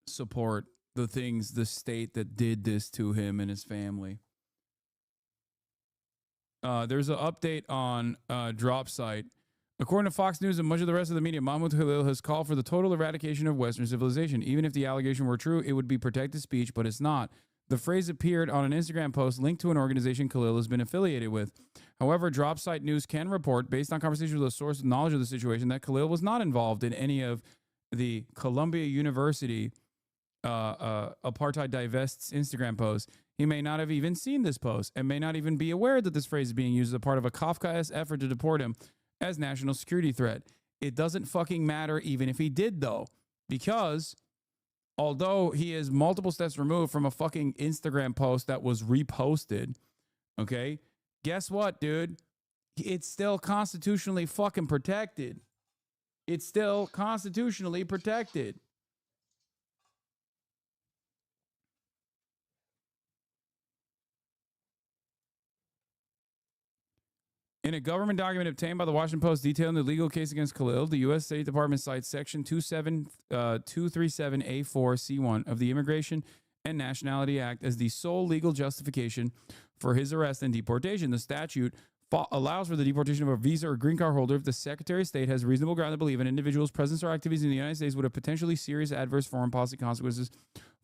support the things, the state that did this to him and his family. There's an update on Drop Site. According to Fox News and much of the rest of the media, Mahmoud Khalil has called for the total eradication of Western civilization. Even if the allegation were true, it would be protected speech, but it's not. The phrase appeared on an Instagram post linked to an organization Khalil has been affiliated with. However, Drop Site News can report, based on conversations with a source with knowledge of the situation, that Khalil was not involved in any of the Columbia University Apartheid Divests Instagram post. He may not have even seen this post and may not even be aware that this phrase is being used as a part of a Kafkaesque effort to deport him as national security threat. It doesn't fucking matter even if he did, though, because although he is multiple steps removed from a fucking Instagram post that was reposted, okay, guess what, dude? It's still constitutionally fucking protected. It's still constitutionally protected. In a government document obtained by the Washington Post detailing the legal case against Khalil, the U.S. State Department cites Section 237A4C1 of the Immigration and Nationality Act as the sole legal justification for his arrest and deportation. The statute allows for the deportation of a visa or green card holder if the Secretary of State has reasonable ground to believe an individual's presence or activities in the United States would have potentially serious adverse foreign policy consequences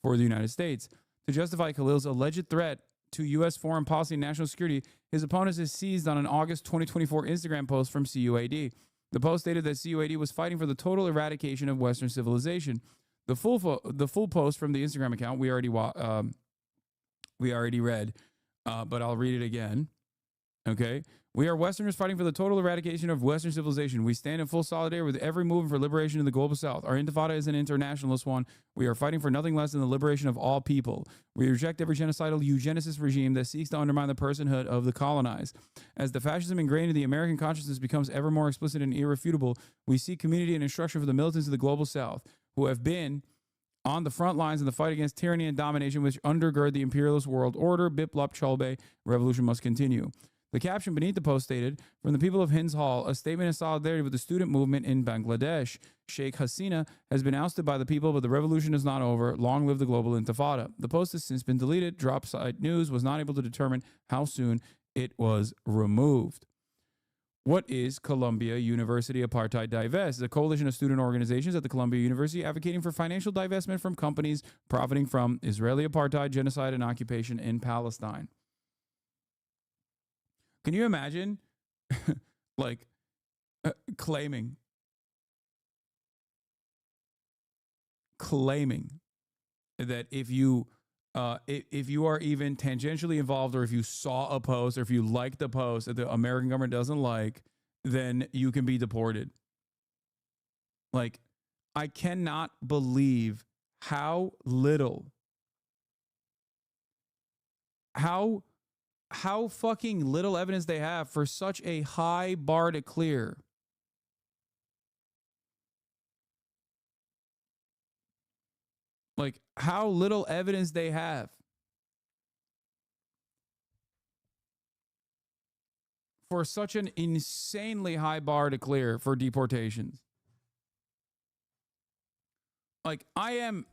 for the United States. To justify Khalil's alleged threat to U.S. foreign policy and national security, his opponents is seized on an August 2024 Instagram post from CUAD. The post stated that CUAD was fighting for the total eradication of Western civilization. The full post from the Instagram account we already read, but I'll read it again. Okay. We are Westerners fighting for the total eradication of Western civilization. We stand in full solidarity with every movement for liberation in the global South. Our intifada is an internationalist one. We are fighting for nothing less than the liberation of all people. We reject every genocidal eugenicist regime that seeks to undermine the personhood of the colonized. As the fascism ingrained in the American consciousness becomes ever more explicit and irrefutable, we seek community and instruction for the militants of the global South who have been on the front lines in the fight against tyranny and domination which undergird the imperialist world order. Biplop Cholbe, revolution must continue. The caption beneath the post stated, from the people of Hinds Hall, a statement in solidarity with the student movement in Bangladesh. Sheikh Hasina has been ousted by the people, but the revolution is not over. Long live the global intifada. The post has since been deleted. Drop Site News was not able to determine how soon it was removed. What is Columbia University Apartheid Divest? It's a coalition of student organizations at the Columbia University advocating for financial divestment from companies profiting from Israeli apartheid, genocide, and occupation in Palestine. Can you imagine, claiming claiming that if you are even tangentially involved, or if you saw a post, or if you liked the post that the American government doesn't like, then you can be deported. Like, I cannot believe how little, how fucking little evidence they have for such a high bar to clear. Like, how little evidence they have for such an insanely high bar to clear for deportations. Like, I'm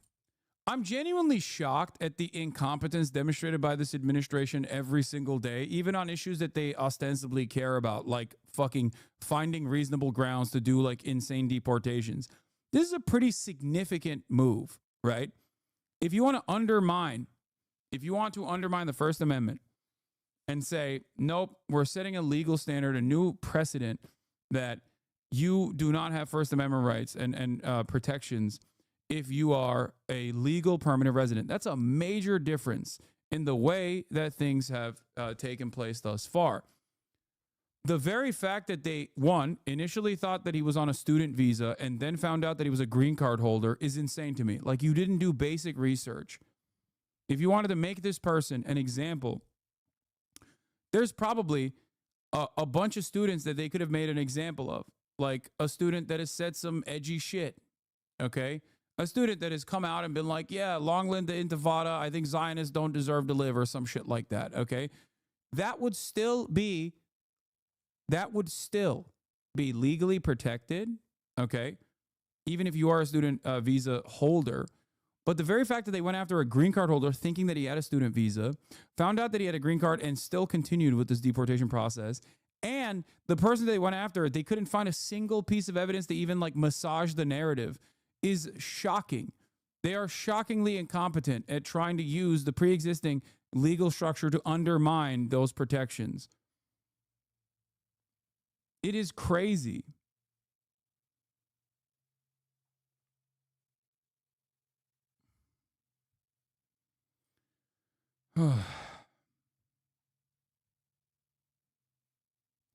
genuinely shocked at the incompetence demonstrated by this administration every single day, even on issues that they ostensibly care about, like fucking finding reasonable grounds to do like insane deportations. This is a pretty significant move, right? If you want to undermine the First Amendment and say, nope, we're setting a legal standard, a new precedent that you do not have First Amendment rights and protections if you are a legal permanent resident. That's a major difference in the way that things have taken place thus far. The very fact that they, one, initially thought that he was on a student visa and then found out that he was a green card holder is insane to me. Like, you didn't do basic research. If you wanted to make this person an example, there's probably a bunch of students that they could have made an example of. Like a student that has said some edgy shit, okay? A student that has come out and been like, yeah, long live the Intifada, I think Zionists don't deserve to live, or some shit like that, okay? That would still be legally protected, okay? Even if you are a student visa holder. But the very fact that they went after a green card holder thinking that he had a student visa, found out that he had a green card and still continued with this deportation process, and the person that they went after, they couldn't find a single piece of evidence to even like massage the narrative, is shocking. They are shockingly incompetent at trying to use the pre-existing legal structure to undermine those protections. It is crazy.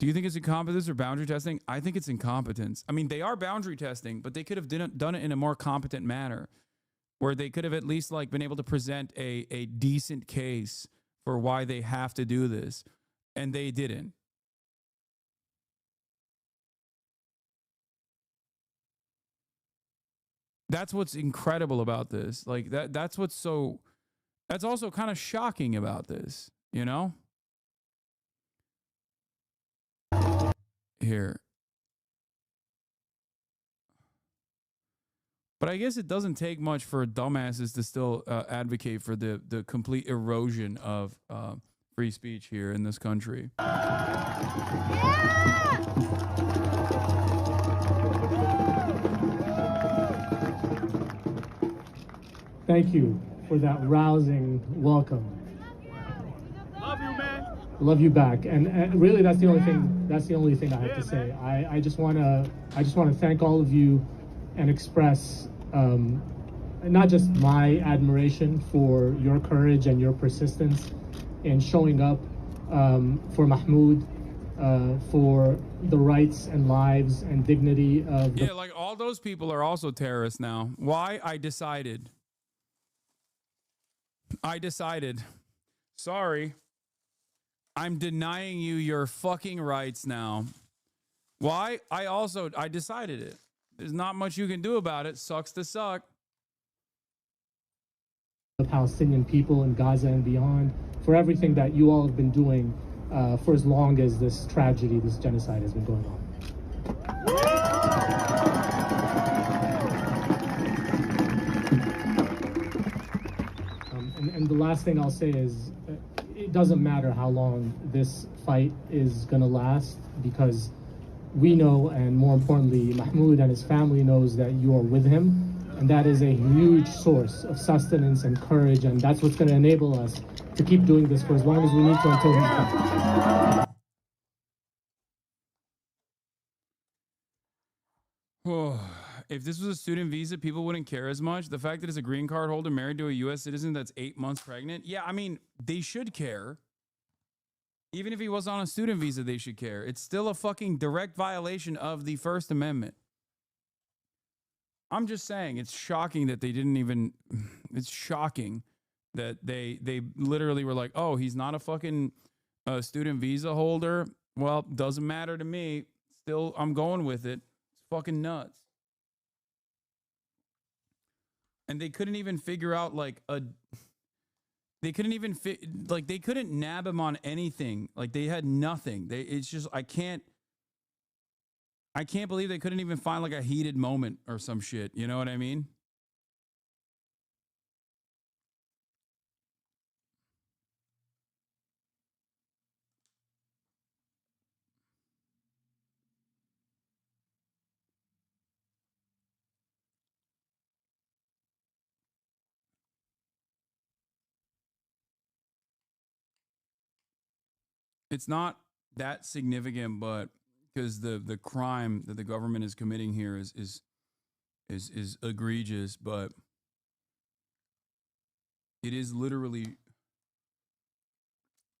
Do you think it's incompetence or boundary testing? I think it's incompetence. I mean, they are boundary testing, but they could have done it in a more competent manner, where they could have at least like been able to present a decent case for why they have to do this, and they didn't. That's what's incredible about this. Like that's also kind of shocking about this, you know? Here. But I guess it doesn't take much for dumbasses to still advocate for the complete erosion of free speech here in this country.
Thank you for that rousing welcome.
Love you, man.
Love you back. And really, that's the only thing. That's the only thing I have to say. I just want to thank all of you and express not just my admiration for your courage and your persistence in showing up for Mahmoud, for the rights and lives and dignity of.
Yeah, like all those people are also terrorists now. Why? I decided. Sorry. I'm denying you your fucking rights now. Why? I decided it. There's not much you can do about it. Sucks to suck.
The Palestinian people in Gaza and beyond, for everything that you all have been doing for as long as this tragedy, this genocide has been going on. And the last thing I'll say is it doesn't matter how long this fight is going to last, because we know, and more importantly, Mahmoud and his family knows that you are with him. And that is a huge source of sustenance and courage. And that's what's going to enable us to keep doing this for as long as we need to until he's back.
if this was a student visa, people wouldn't care as much. The fact that it's a green card holder married to a U.S. citizen that's 8 months pregnant, yeah, I mean, they should care. Even if he was on a student visa, they should care. It's still a fucking direct violation of the First Amendment. I'm just saying, it's shocking that they didn't even, it's shocking that they literally were like, oh, he's not a fucking student visa holder. Well, doesn't matter to me. Still, I'm going with it. It's fucking nuts. And they couldn't even figure out they couldn't nab him on anything. Like they had nothing. It's just, I can't believe they couldn't even find like a heated moment or some shit. You know what I mean? It's not that significant, but because the crime that the government is committing here is egregious, but it is literally,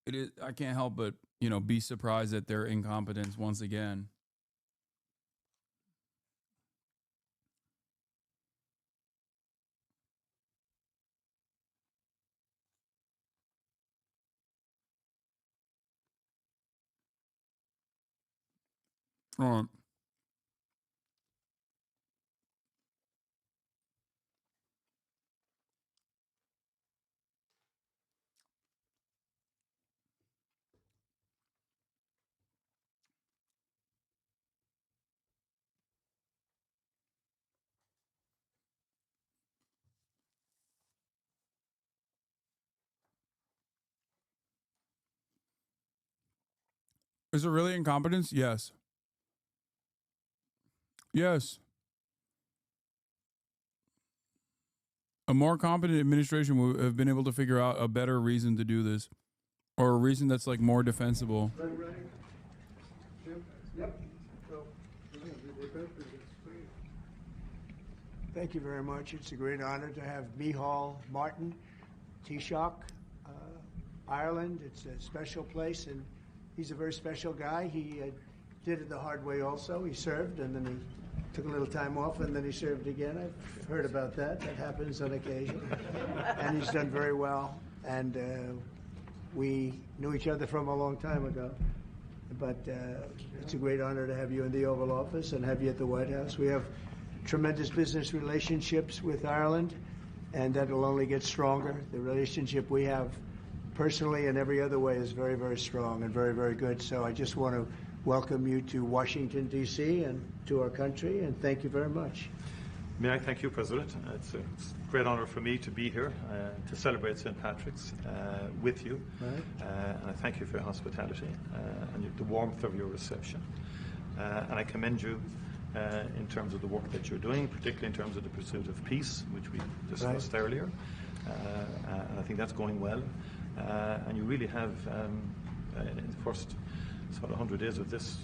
it is, I can't help but, you know, be surprised at their incompetence once again. Is it really incompetence? Yes. Yes. A more competent administration would have been able to figure out a better reason to do this, or a reason that's like more defensible.
Thank you very much. It's a great honor to have Micheál Martin, Taoiseach, Ireland. It's a special place, and he's a very special guy. He did it the hard way also. He served, and then he took a little time off, and then he served again. I've heard about that. That happens on occasion. And he's done very well. And we knew each other from a long time ago. But it's a great honor to have you in the Oval Office and have you at the White House. We have tremendous business relationships with Ireland, and that will only get stronger. The relationship we have personally and every other way is very, very strong and very, very good. So I just want to welcome you to Washington, D.C. and to our country, and thank you very much.
May I thank you, President. It's a great honor for me to be here to celebrate St. Patrick's with you. Right. And I thank you for your hospitality and the warmth of your reception. And I commend you in terms of the work that you're doing, particularly in terms of the pursuit of peace, which we discussed earlier. And I think that's going well. And you really have, in the first sort of 100 days of this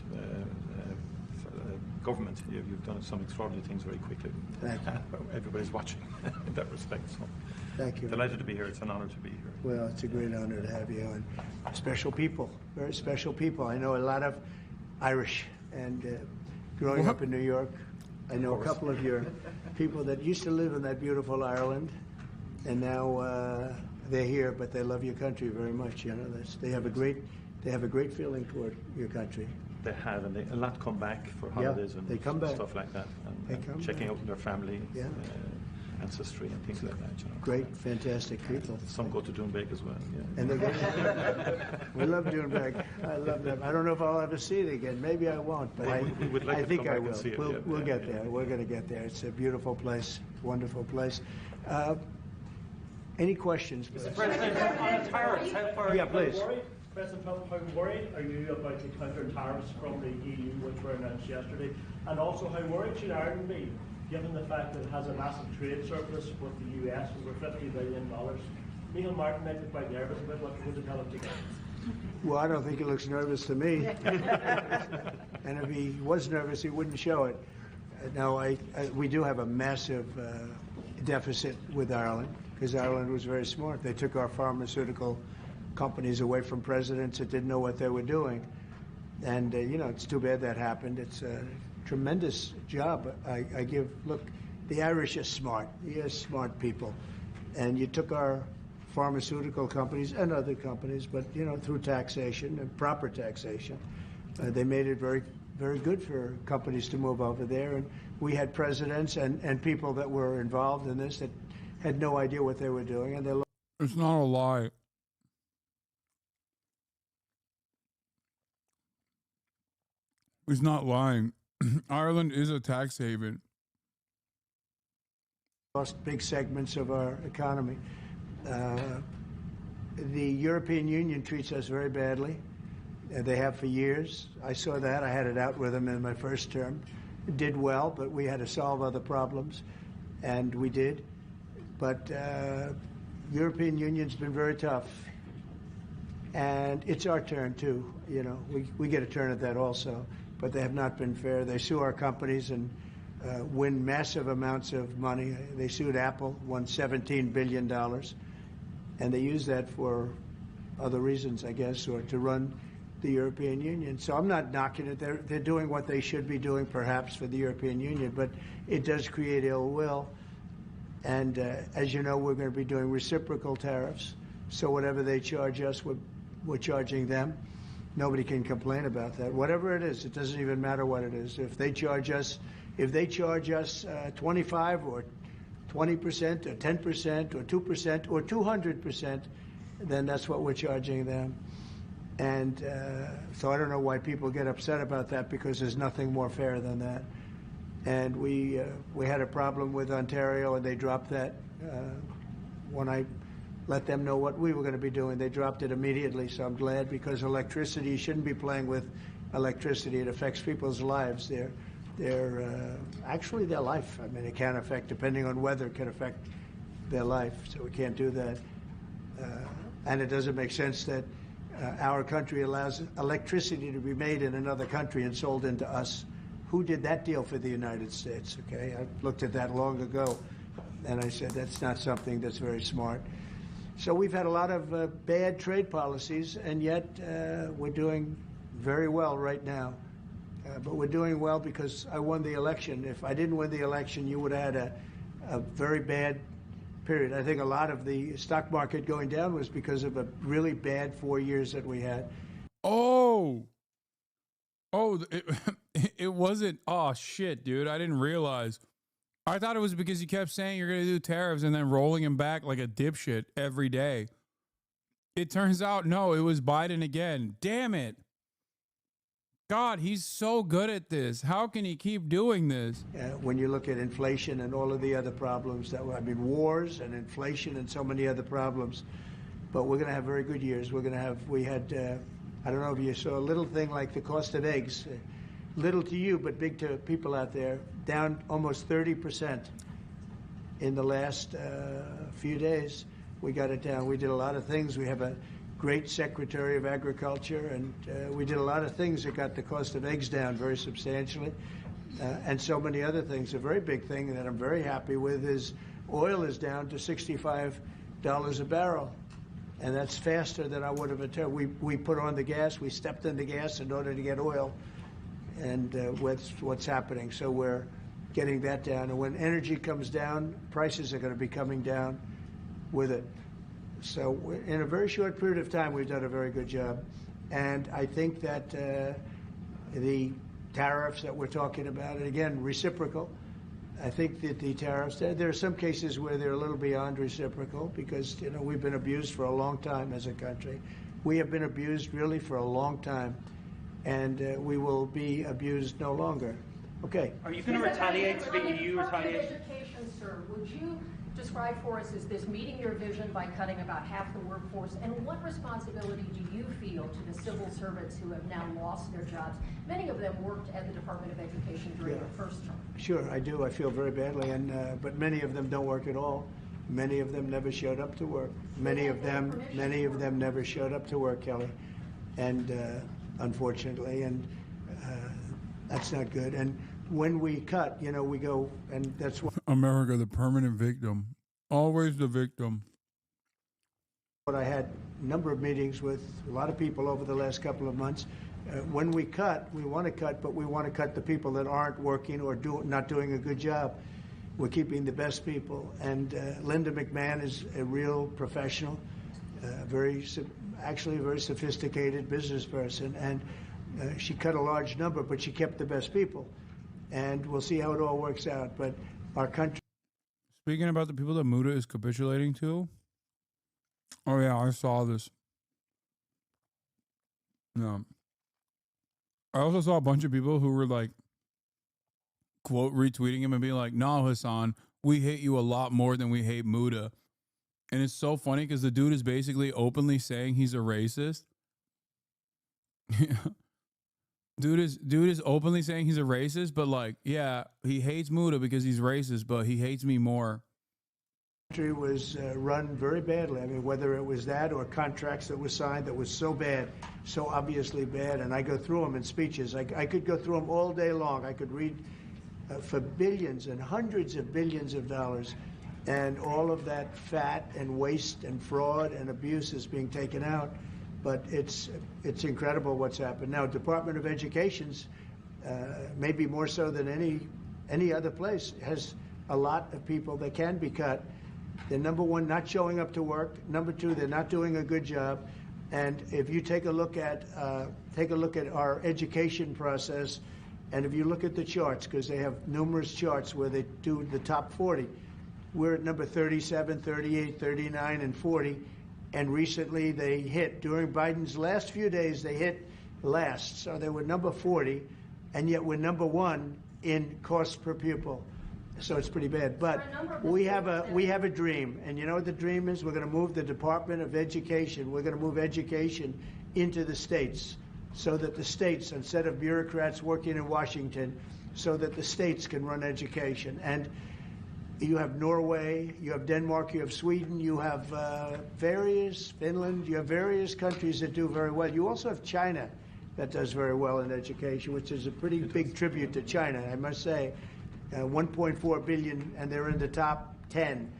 government, you've done some extraordinary things very quickly.
Thank you.
Everybody's watching in that respect. So
thank you.
Delighted to be here. It's an honor to be here.
Well, it's a great honor to have you, and special people, very special people. I know a lot of Irish, and growing up in New York, I know a couple of your people that used to live in that beautiful Ireland, and now they're here, but they love your country very much. You know, they have a great feeling toward your country.
They have, and a lot come back for holidays and stuff like that, and checking out their family, ancestry and things like that. You know.
Great, fantastic people.
Some go to Doonbeg as well. Yeah.
And they go. We love Doonbeg. I love them. I don't know if I'll ever see it again. Maybe I won't, but I think I will. We'll get there. We're going to get there. It's a beautiful place, wonderful place. Any questions?
Mr. President, on tariffs, how far are you
please.
worried? President Trump, how worried are you about the counter tariffs from the EU, which were announced yesterday? And also, how worried should Ireland be, given the fact that it has a massive trade surplus with the US, over $50 billion? Micheál Martin might be quite nervous about what you're going to tell him to get.
Well, I don't think he looks nervous to me. And if he was nervous, he wouldn't show it. No, we do have a massive deficit with Ireland because Ireland was very smart. They took our pharmaceutical companies away from presidents that didn't know what they were doing. And, it's too bad that happened. It's a tremendous job. I give, look, the Irish are smart. You're smart people. And you took our pharmaceutical companies and other companies, but, through taxation and proper taxation, they made it very, very good for companies to move over there. And we had presidents and people that were involved in this that had no idea what they were doing. And they
It's not a lie. It's not lying. Ireland is a tax haven.
lost big segments of our economy. The European Union treats us very badly. They have for years. I saw that. I had it out with them in my first term. It did well, but we had to solve other problems, and we did. But European Union's been very tough, and it's our turn too. We get a turn at that also, but they have not been fair. They sue our companies and win massive amounts of money. They sued Apple, won $17 billion, and they use that for other reasons, I guess, or to run the European Union. So I'm not knocking it. They're doing what they should be doing, perhaps, for the European Union, but it does create ill will. And as you know, we're going to be doing reciprocal tariffs. So whatever they charge us, we're charging them. Nobody can complain about that. Whatever it is, it doesn't even matter what it is. If they charge us 25 or 20% or 10% or 2% or 200%, then that's what we're charging them. And so I don't know why people get upset about that, because there's nothing more fair than that. And we had a problem with Ontario, and they dropped that when I let them know what we were going to be doing. They dropped it immediately, so I'm glad, because electricity, you shouldn't be playing with electricity. It affects people's lives. Actually their life. I mean, it can affect, depending on weather, it can affect their life, so we can't do that. And it doesn't make sense that our country allows electricity to be made in another country and sold into us. Who did that deal for the United States? Okay, I looked at that long ago, and I said that's not something that's very smart. So we've had a lot of bad trade policies, and yet we're doing very well right now. But we're doing well because I won the election. If I didn't win the election, you would have had a very bad period. I think a lot of the stock market going down was because of a really bad 4 years that we had.
It wasn't. Oh, shit, dude. I didn't realize. I thought it was because you kept saying you're going to do tariffs and then rolling them back like a dipshit every day. It turns out, no, it was Biden again. Damn it. God, he's so good at this. How can he keep doing this?
When you look at inflation and all of the other problems wars and inflation and so many other problems, but we're going to have very good years. We had, I don't know if you saw a little thing like the cost of eggs, little to you, but big to people out there, down almost 30% in the last few days. We got it down. We did a lot of things. We have a great Secretary of Agriculture, and we did a lot of things that got the cost of eggs down very substantially, and so many other things. A very big thing that I'm very happy with is oil is down to $65 a barrel, and that's faster than I would have anticipated. We put on the gas, we stepped in the gas in order to get oil, and what's happening. So we're getting that down, and when energy comes down, prices are going to be coming down with it. So in a very short period of time, we've done a very good job. And I think that the tariffs that we're talking about, and again, reciprocal, I think that the tariffs, there are some cases where they're a little beyond reciprocal because, we've been abused for a long time as a country. We have been abused really for a long time, and we will be abused no longer. Okay.
Are you going to retaliate to the EU?
Education, sir, would you describe for us, is this meeting your vision by cutting about half the workforce? And what responsibility do you feel to the civil servants who have now lost their jobs? Many of them worked at the Department of Education during their first term.
Sure, I do. I feel very badly, but many of them don't work at all. Many of them never showed up to work. Many of them never showed up to work, Kelly, and unfortunately, and that's not good. And when we cut, you know, we go, and that's what
America, the permanent victim. Always the victim.
I had a number of meetings with a lot of people over the last couple of months. When we cut, we want to cut, but we want to cut the people that aren't working or not doing a good job. We're keeping the best people. And Linda McMahon is a real professional, actually a very sophisticated business person. And she cut a large number, but she kept the best people. And we'll see how it all works out. But our country...
Speaking about the people that Muda is capitulating to, oh yeah, I saw this. No. I also saw a bunch of people who were like, quote, retweeting him and being like, no, Hassan, we hate you a lot more than we hate Muda. And it's so funny because the dude is basically openly saying he's a racist. Dude is openly saying he's a racist, but like, yeah, he hates Muda because he's racist, but he hates me more.
Country was run very badly. I mean, whether it was that or contracts that were signed that was so bad, so obviously bad, and I go through them in speeches. I could go through them all day long. I could read for billions and hundreds of billions of dollars, and all of that fat and waste and fraud and abuse is being taken out. But it's incredible what's happened. Now, Department of Education's maybe more so than any other place has a lot of people that can be cut. They're, number one, not showing up to work. Number two, they're not doing a good job. And if you take a look at our education process, and if you look at the charts, because they have numerous charts where they do the top 40, we're at number 37, 38, 39, and 40. And recently they hit, during Biden's last few days, they hit last. So they were number 40, and yet we're number 1 in cost per pupil. So it's pretty bad. But we have a dream. And you know what the dream is? We're going to move the Department of Education. We're going to move education into the states so that the states, instead of bureaucrats working in Washington, so that the states can run education. And you have Norway, you have Denmark, you have Sweden, you have Finland, you have various countries that do very well. You also have China that does very well in education, which is a pretty big tribute to China, I must say. 1.4 billion, and they're in the top 10,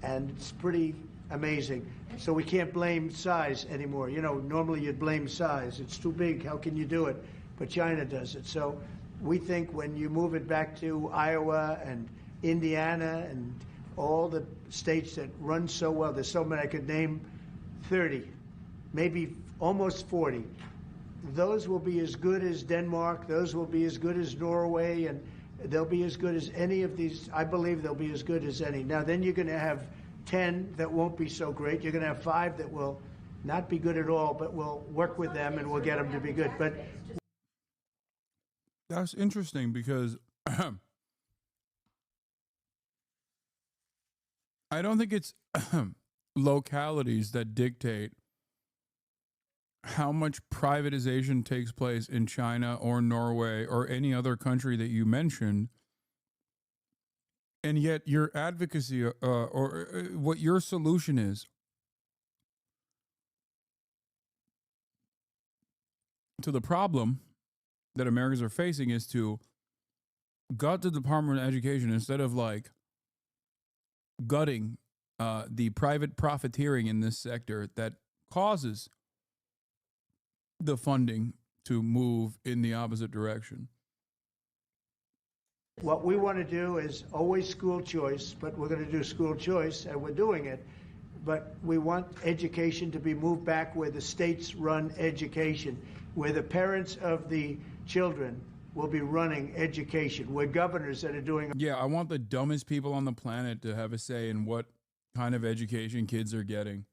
and it's pretty amazing. So we can't blame size anymore. You know, normally you'd blame size. It's too big, how can you do it? But China does it. So we think when you move it back to Iowa and Indiana and all the states that run so well, there's so many, I could name 30, maybe almost 40. Those will be as good as Denmark, those will be as good as Norway, and they'll be as good as any of these. I believe they'll be as good as any. Now, then you're going to have 10 that won't be so great. You're going to have 5 that will not be good at all, but we'll work with them and we'll get them to be good. But
that's interesting because I don't think it's localities that dictate how much privatization takes place in China or Norway or any other country that you mentioned. And yet your advocacy or what your solution is to the problem that Americans are facing is to gut the Department of Education instead of like gutting the private profiteering in this sector that causes the funding to move in the opposite direction.
What we want to do is always school choice, but we're going to do school choice, and we're doing it. But we want education to be moved back where the states run education, where the parents of the children will be running education, where governors that are doing...
Yeah, I want the dumbest people on the planet to have a say in what kind of education kids are getting.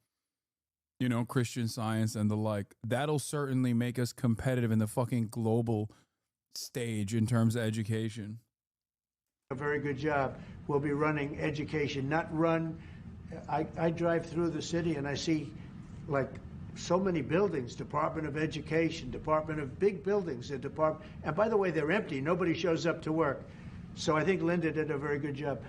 You know, Christian Science and the like. That'll certainly make us competitive in the fucking global stage in terms of education.
A very good job. We'll be running education, not run... I drive through the city and I see like so many buildings, Department of Education, Department of big buildings, and by the way, they're empty. Nobody shows up to work. So I think Linda did a very good job.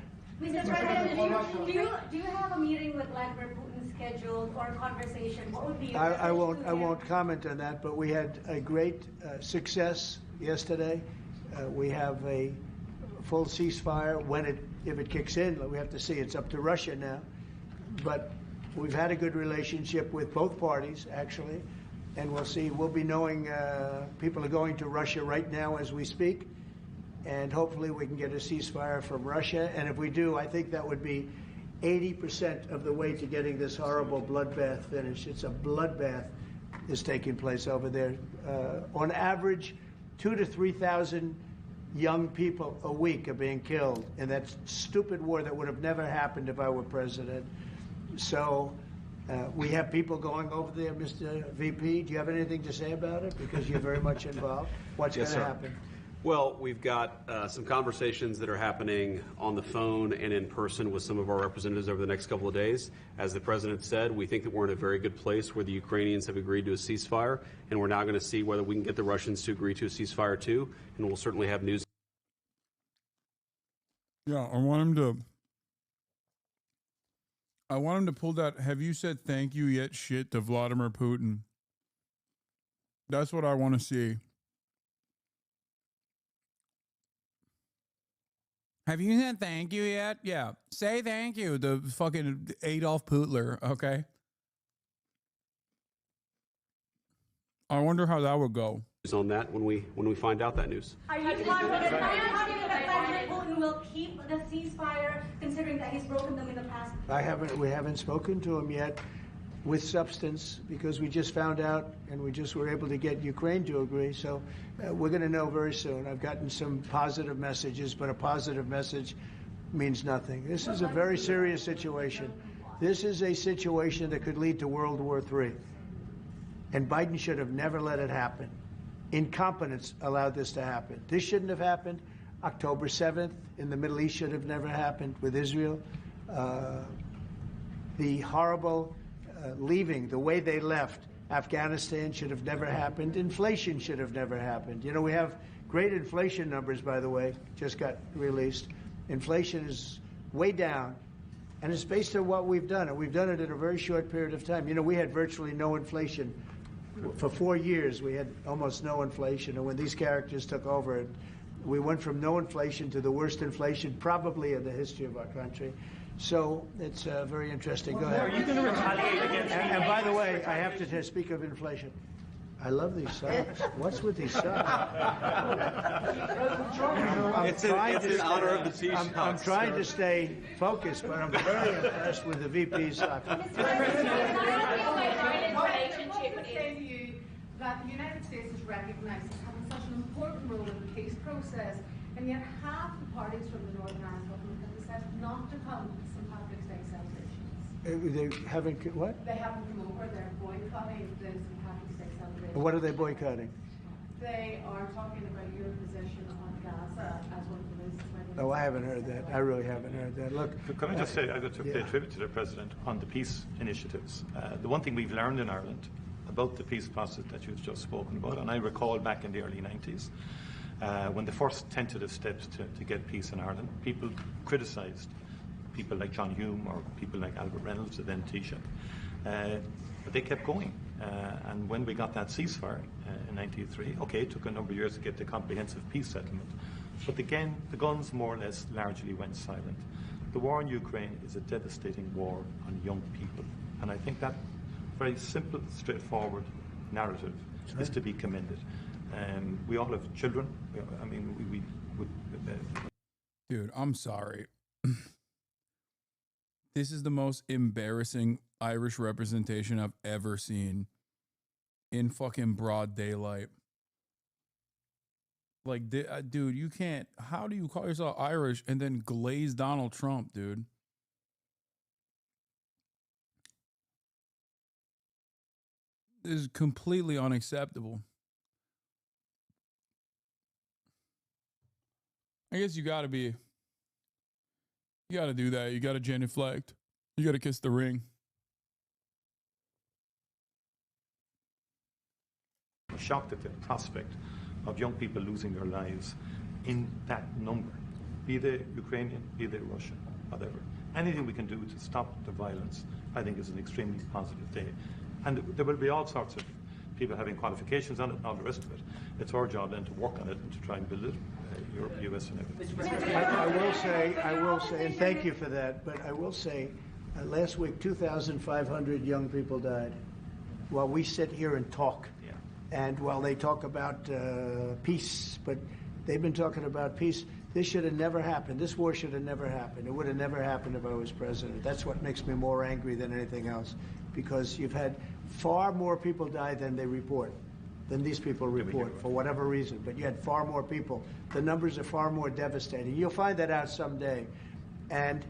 Mr. President, do you have a meeting with Vladimir Putin scheduled or a conversation? What would be your
I won't comment on that, but we had a great success yesterday. We have a full ceasefire. If it kicks in, we have to see. It's up to Russia now. But we've had a good relationship with both parties, actually, and we'll see. We'll be knowing people are going to Russia right now as we speak, and hopefully we can get a ceasefire from Russia. And if we do, I think that would be 80% of the way to getting this horrible bloodbath finished. It's a bloodbath is taking place over there. On average, 2,000 to 3,000 young people a week are being killed in that stupid war that would have never happened if I were president. So we have people going over there, Mr. VP. Do you have anything to say about it? Because you're very much involved. What's going to happen?
Well, we've got some conversations that are happening on the phone and in person with some of our representatives over the next couple of days. As the president said, we think that we're in a very good place where the Ukrainians have agreed to a ceasefire, and we're now going to see whether we can get the Russians to agree to a ceasefire too, and we'll certainly have news.
Yeah, I want him to pull that "have you said thank you yet" shit to Vladimir Putin. That's what I want to see. Have you said thank you yet? Yeah. Say thank you to fucking Adolf Hitler, okay? I wonder how that would go.
On that when we find out that news.
Are you confident that President Putin will keep the ceasefire, considering that he's broken them in the past?
We haven't spoken to him yet with substance, because we just found out and we just were able to get Ukraine to agree. So we're going to know very soon. I've gotten some positive messages, but a positive message means nothing. This is a very serious situation. This is a situation that could lead to World War III. And Biden should have never let it happen. Incompetence allowed this to happen. This shouldn't have happened. October 7th in the Middle East should have never happened with Israel. The horrible leaving, the way they left Afghanistan should have never happened. Inflation should have never happened. You know, we have great inflation numbers, by the way, just got released. Inflation is way down, and it's based on what we've done, and we've done it in a very short period of time. You know, we had virtually no inflation. For 4 years, we had almost no inflation, and when these characters took over, we went from no inflation to the worst inflation probably in the history of our country. So it's very interesting. Go ahead.
Are you going to retaliate against
and by the way, I have to speak of inflation. I love these socks. What's with these socks?
It's in honor of the T-shirts.
I'm trying to stay focused, but I'm very impressed with the VP's socks.
That the United States is recognized as having such an important role in the peace process, and yet half the parties from the Northern Ireland government have decided not to come to St. Patrick's Day celebrations.
They haven't, what?
They haven't come over. They're boycotting the St. Patrick's Day celebrations.
What are they boycotting?
They are talking about your position on Gaza as one of the reasons why they...
Oh, I haven't heard that. I really haven't heard that. Look,
can I just say, I got to pay tribute to the President on the peace initiatives. The one thing we've learned in Ireland about the peace process that you've just spoken about, and I recall back in the early 90s, when the first tentative steps to get peace in Ireland, people criticised people like John Hume or people like Albert Reynolds, and then Taoiseach. But they kept going. And when we got that ceasefire in 1993, okay, it took a number of years to get the comprehensive peace settlement. But again, the guns more or less largely went silent. The war in Ukraine is a devastating war on young people. And I think that very simple, straightforward narrative is to be commended. We all have children. I mean,
Dude, I'm sorry. This is the most embarrassing Irish representation I've ever seen in fucking broad daylight. Like, dude, you can't. How do you call yourself Irish and then glaze Donald Trump, dude? This is completely unacceptable. I guess you gotta do that. You gotta genuflect. You gotta kiss the ring.
shocked at the prospect of young people losing their lives in that number, be they Ukrainian, be they Russian, whatever. Anything we can do to stop the violence, I think, is an extremely positive day. And there will be all sorts of people having qualifications on it and all the rest of it. It's our job then to work on it and to try and build it, US and everything.
I will say, and thank you for that, but I will say, last week 2,500 young people died while we sit here and talk. And while they talk about peace, but they've been talking about peace. This should have never happened. This war should have never happened. It would have never happened if I was president. That's what makes me more angry than anything else, because you've had far more people die than they report, than these people report, for whatever reason. But you had far more people. The numbers are far more devastating. You'll find that out someday. And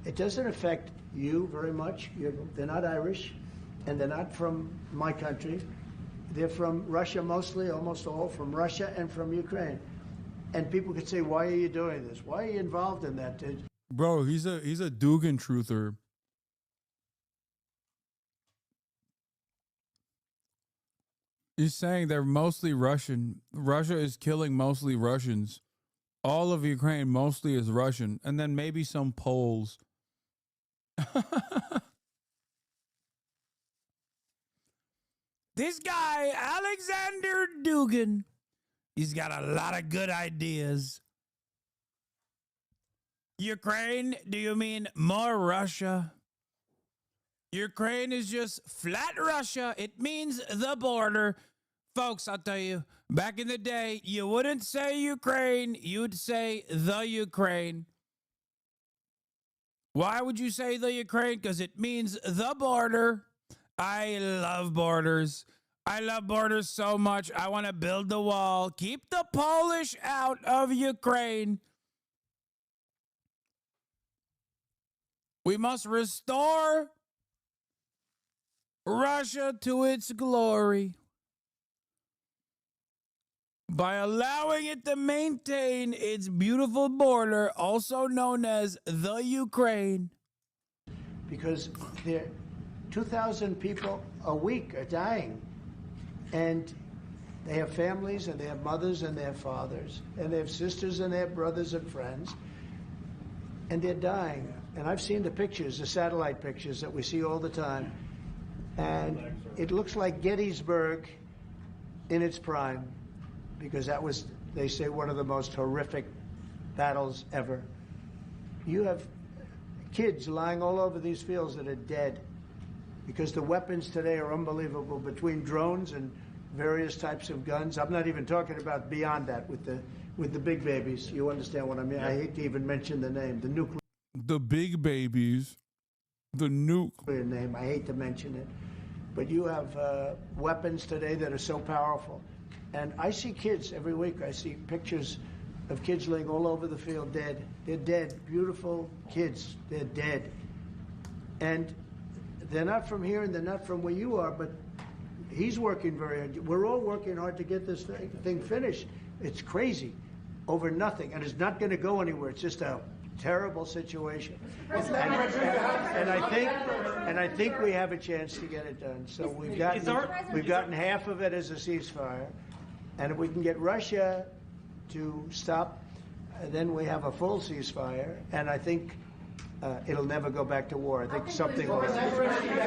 it doesn't affect you very much. They're not Irish, and they're not from my country. They're from Russia mostly, almost all from Russia and from Ukraine. And people could say, why are you doing this? Why are you involved in that?
Bro, he's a Dugan truther. He's saying they're mostly Russian. Russia is killing mostly Russians. All of Ukraine mostly is Russian. And then maybe some Poles. This guy, Alexander Dugin, he's got a lot of good ideas. Ukraine, do you mean more Russia? Ukraine is just flat Russia. It means the border. Folks, I'll tell you, back in the day, you wouldn't say Ukraine, you'd say the Ukraine. Why would you say the Ukraine? Because it means the border. I love borders. I love borders so much. I want to build the wall. Keep the Polish out of Ukraine. We must restore Russia to its glory by allowing it to maintain its beautiful border, also known as the Ukraine.
Because 2,000 people a week are dying. And they have families, and they have mothers, and they have fathers, and they have sisters, and they have brothers and friends. And they're dying. And I've seen the pictures, the satellite pictures that we see all the time. And it looks like Gettysburg in its prime, because that was, they say, one of the most horrific battles ever. You have kids lying all over these fields that are dead, because the weapons today are unbelievable, between drones and various types of guns. I'm not even talking about beyond that with the big babies. You understand what I mean? Yeah. I hate to even mention the name, the nuclear.
The big babies, the nuclear
name. I hate to mention it, but you have weapons today that are so powerful. And I see kids every week. I see pictures of kids laying all over the field dead. They're dead. Beautiful kids. They're dead. And they're not from here, and they're not from where you are, but he's working very hard. We're all working hard to get this thing finished. It's crazy over nothing, and it's not going to go anywhere. It's just a terrible situation. And I think we have a chance to get it done. So we've gotten half of it as a ceasefire, and if we can get Russia to stop, then we have a full ceasefire, and I think it'll never go back to war. I think something will happen.
Can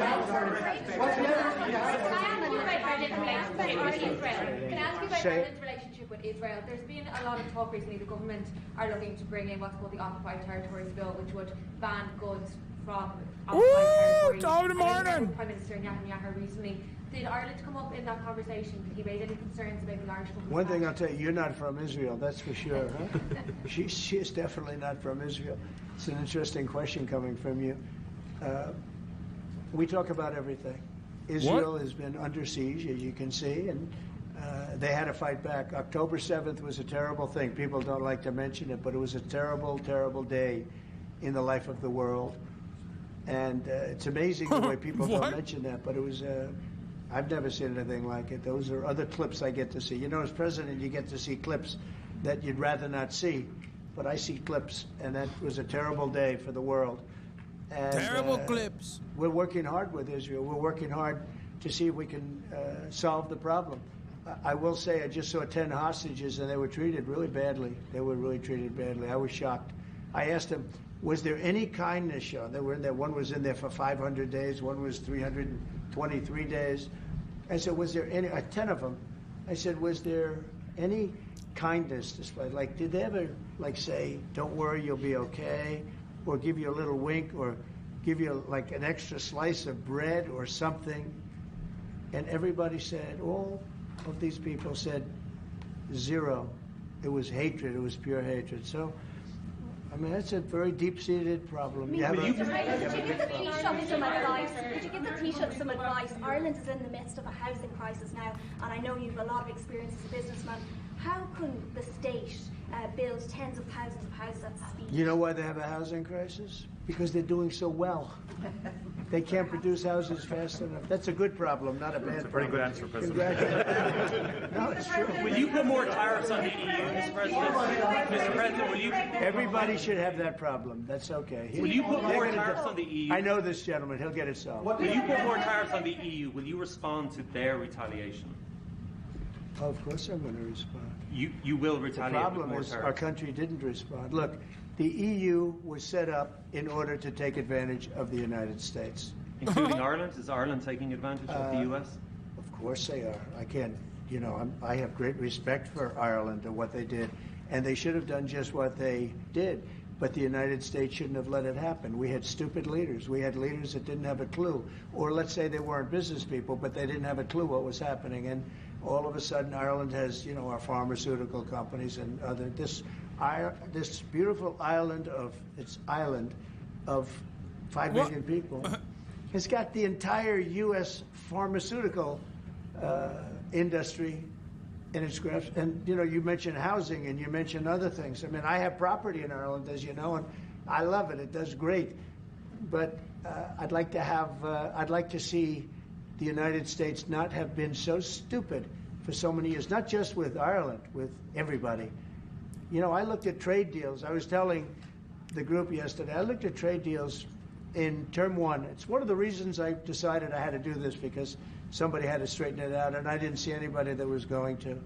I ask you about Ireland's relationship with Israel? There's been a lot of talk recently. The government are looking to bring in what's called the Occupied Territories Bill, which would ban goods from occupied territories. Prime Minister Netanyahu recently. Did Ireland come up in that conversation? Did he raise any concerns about the Irish government?
One thing I'll tell you, you're not from Israel, that's for sure, huh? She is definitely not from Israel. It's an interesting question coming from you. We talk about everything. Israel has been under siege, as you can see, and they had to fight back. October 7th was a terrible thing. People don't like to mention it, but it was a terrible, terrible day in the life of the world. And it's amazing the way people don't mention that, but it was... I've never seen anything like it. Those are other clips I get to see. You know, as president, you get to see clips that you'd rather not see. But I see clips, and that was a terrible day for the world. And,
terrible clips.
We're working hard with Israel. We're working hard to see if we can solve the problem. I will say I just saw 10 hostages, and they were treated really badly. They were really treated badly. I was shocked. I asked them, was there any kindness shown? They were in there. One was in there for 500 days. One was 323 days. I said, was there any, 10 of them, I said, was there any kindness displayed? Like, did they ever, like, say, don't worry, you'll be okay, or give you a little wink, or give you, like, an extra slice of bread or something? And everybody said, all of these people said, zero. It was hatred. It was pure hatred. So, I mean, that's a very deep-seated problem.
Could you give the Taoiseach some advice? Could you give the Taoiseach some advice? Ireland is in the midst of a housing crisis now, and I know you have a lot of experience as a businessman. How can the state build tens of thousands of houses at speed?
You know why they have a housing crisis? Because they're doing so well. They can't produce houses fast enough. That's a good problem, not a bad problem.
That's a pretty good answer, President.
Congratulations. No, it's true.
Will you put more tariffs on the EU, Mr. President? Mr. President, will you?
Everybody should have that problem. That's okay.
Will you put more tariffs on the EU?
I know this gentleman. He'll get it solved.
Will you put more tariffs on the EU? Will you respond to their retaliation?
Oh, of course I'm going to respond.
You will retaliate.
The problem
with more
is
tariffs.
our country didn't respond. Look, the EU was set up in order to take advantage of the United States.
Including Ireland? Is Ireland taking advantage of the US?
Of course they are. I can't, you know, I have great respect for Ireland and what they did. And they should have done just what they did. But the United States shouldn't have let it happen. We had stupid leaders. We had leaders that didn't have a clue. Or let's say they weren't business people, but they didn't have a clue what was happening. And all of a sudden, Ireland has, you know, our pharmaceutical companies and other, this beautiful island of 5 million people has got the entire U.S. pharmaceutical industry in its grasp. And, you know, you mentioned housing and you mentioned other things. I mean, I have property in Ireland, as you know, and I love it. It does great. But I'd like to see the United States not have been so stupid for so many years, not just with Ireland, with everybody. You know, I looked at trade deals. I was telling the group yesterday, I looked at trade deals in term one. It's one of the reasons I decided I had to do this, because somebody had to straighten it out, and I didn't see anybody that was going to.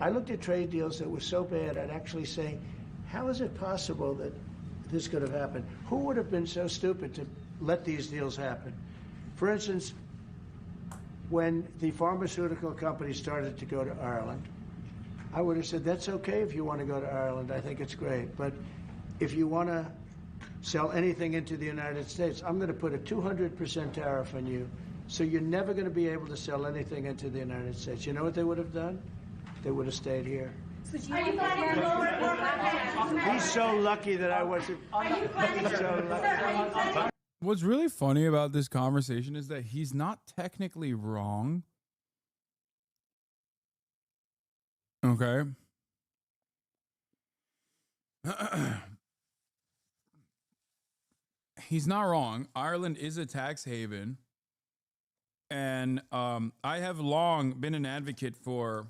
I looked at trade deals that were so bad, I'd actually say, how is it possible that this could have happened? Who would have been so stupid to let these deals happen? For instance, when the pharmaceutical companies started to go to Ireland, I would have said, that's okay if you want to go to Ireland. I think it's great. But if you want to sell anything into the United States, I'm going to put a 200% tariff on you. So you're never going to be able to sell anything into the United States. You know what they would have done? They would have stayed here.
So do you want to lower
He's so lucky that I wasn't. He's so lucky.
What's really funny about this conversation is that he's not technically wrong. Okay. He's not wrong. Ireland is a tax haven. And I have long been an advocate for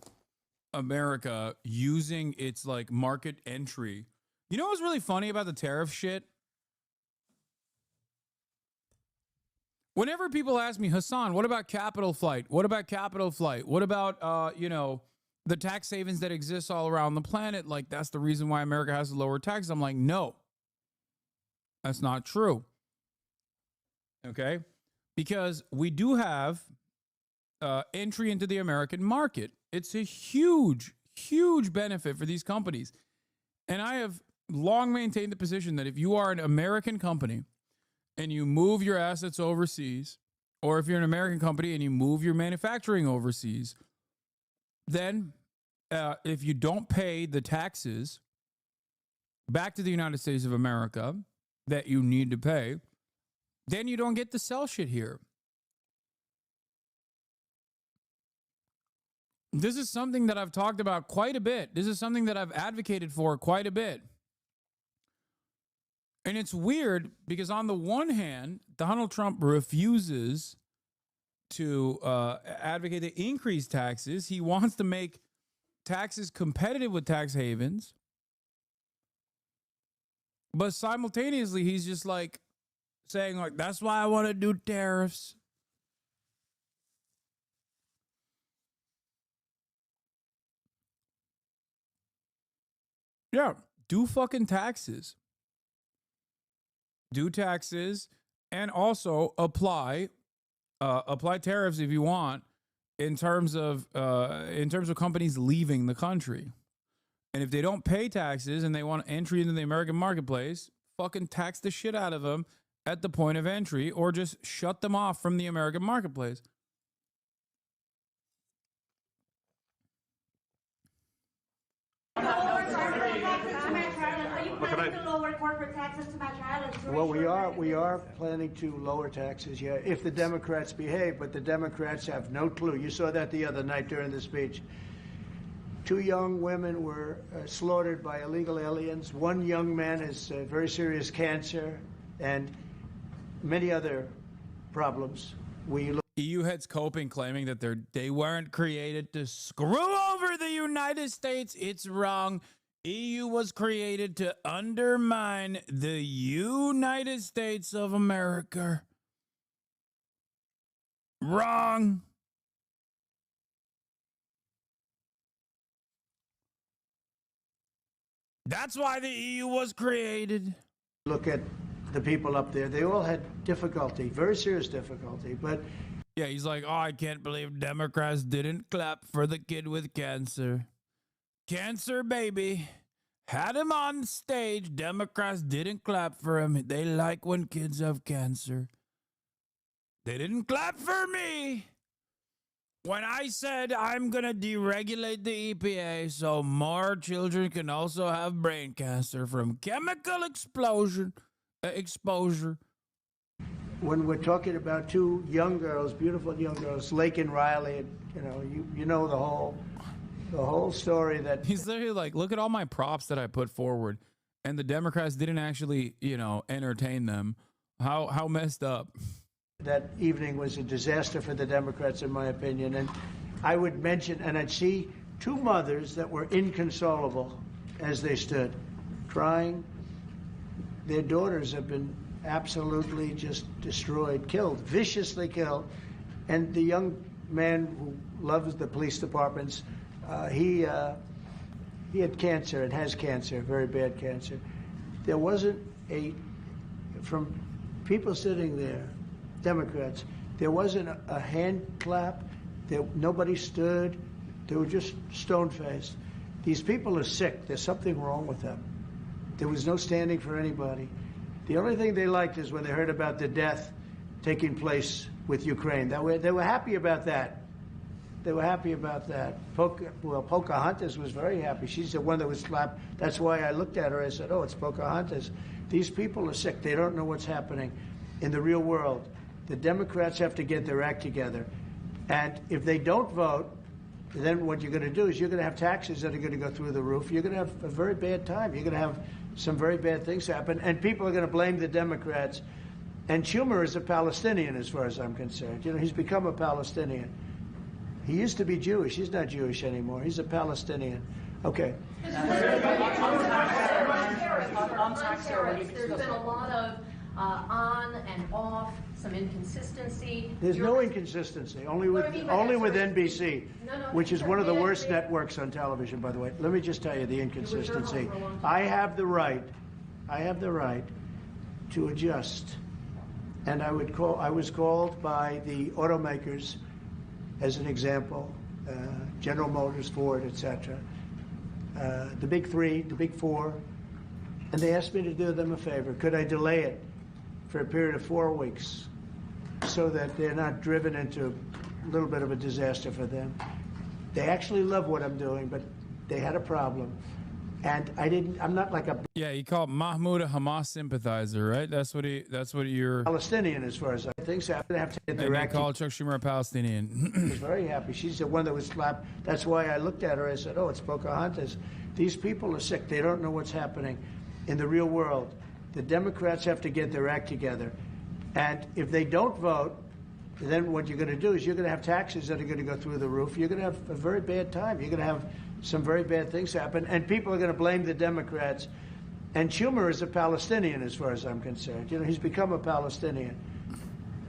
America using its like market entry. You know what's really funny about the tariff shit? Whenever people ask me, Hassan, what about capital flight? What about capital flight? What about, you know, the tax havens that exist all around the planet? Like, that's the reason why America has lower taxes. I'm like, no, that's not true. Okay? Because we do have entry into the American market. It's a huge, huge benefit for these companies. And I have long maintained the position that if you are an American company and you move your assets overseas, or if you're an American company and you move your manufacturing overseas, then if you don't pay the taxes back to the United States of America that you need to pay, then you don't get to sell shit here. This is something that I've talked about quite a bit. This is something that I've advocated for quite a bit. And it's weird because on the one hand, Donald Trump refuses to advocate to increase taxes. He wants to make taxes competitive with tax havens. But simultaneously, he's just like saying, like, that's why I want to do tariffs. Yeah, do fucking taxes. Do taxes and also apply tariffs if you want, in terms of companies leaving the country. And if they don't pay taxes and they want entry into the American marketplace, fucking tax the shit out of them at the point of entry, or just shut them off from the American marketplace.
Well, we are planning to lower taxes, yeah, if the Democrats behave, but the Democrats have no clue. You saw that the other night during the speech. 2 young women were slaughtered by illegal aliens. 1 young man has very serious cancer and many other problems.
EU heads coping, claiming that they weren't created to screw over the United States. It's wrong. EU was created to undermine the United States of America. Wrong. That's why the EU was created.
Look at the people up there. They all had difficulty, very serious difficulty, but...
Yeah, he's like, oh, I can't believe Democrats didn't clap for the kid with cancer. Cancer baby. Had him on stage. Democrats didn't clap for him. They like when kids have cancer. They didn't clap for me when I said I'm going to deregulate the EPA so more children can also have brain cancer from chemical exposure.
When we're talking about 2 young girls, beautiful young girls, Lake and Riley, you know the whole story that...
He's literally like, look at all my props that I put forward, and the Democrats didn't actually, entertain them. How messed up.
That evening was a disaster for the Democrats, in my opinion. And I would mention, and I'd see 2 mothers that were inconsolable as they stood, crying. Their daughters have been absolutely just destroyed, killed, viciously killed. And the young man who loves the police departments, he had cancer and has cancer, very bad cancer. There wasn't from people sitting there, Democrats, there wasn't a hand clap. Nobody stood. They were just stone-faced. These people are sick. There's something wrong with them. There was no standing for anybody. The only thing they liked is when they heard about the death taking place with Ukraine. They were happy about that. They were happy about that. Pocahontas was very happy. She's the one that was slapped. That's why I looked at her. I said, oh, it's Pocahontas. These people are sick. They don't know what's happening in the real world. The Democrats have to get their act together. And if they don't vote, then what you're going to do is you're going to have taxes that are going to go through the roof. You're going to have a very bad time. You're going to have some very bad things happen. And people are going to blame the Democrats. And Schumer is a Palestinian, as far as I'm concerned. He's become a Palestinian. He used to be Jewish. He's not Jewish anymore. He's a Palestinian. Okay.
There's been a lot of on and off, some inconsistency.
There's no inconsistency, only with NBC, which is one of the worst networks on television, by the way. Let me just tell you the inconsistency. I have the right to adjust. And I was called by the automakers, as an example, General Motors, Ford, etc., the big 3, the big 4, and they asked me to do them a favor. Could I delay it for a period of 4 weeks so that they're not driven into a little bit of a disaster for them? They actually love what I'm doing, but they had a problem. And I'm not like a...
Yeah, he called Mahmoud a Hamas sympathizer, right? That's what you're...
Palestinian, as far as I think so. I'm going to have to get their act.
He called Chuck Schumer a Palestinian.
I was very happy. She's the one that was slapped. That's why I looked at her. I said, oh, it's Pocahontas. These people are sick. They don't know what's happening in the real world. The Democrats have to get their act together. And if they don't vote, then what you're going to do is you're going to have taxes that are going to go through the roof. You're going to have a very bad time. You're going to have some very bad things happen. And people are going to blame the Democrats. And Schumer is a Palestinian, as far as I'm concerned. He's become a Palestinian.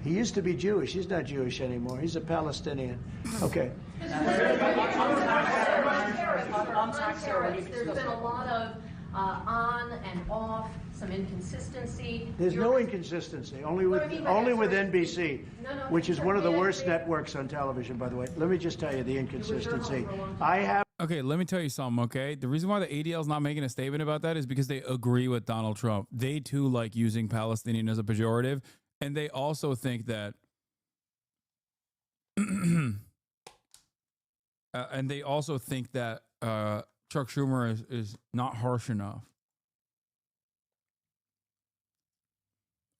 He used to be Jewish. He's not Jewish anymore. He's a Palestinian. Okay.
There's been a lot of on and off, some inconsistency?
There's no inconsistency, only with NBC, which is one of the worst networks on television, by the way. Let me just tell you the inconsistency.
Okay, let me tell you something, okay? The reason why the ADL is not making a statement about that is because they agree with Donald Trump. They, too, like using Palestinian as a pejorative, and they also think that... and they also think that Chuck Schumer is not harsh enough.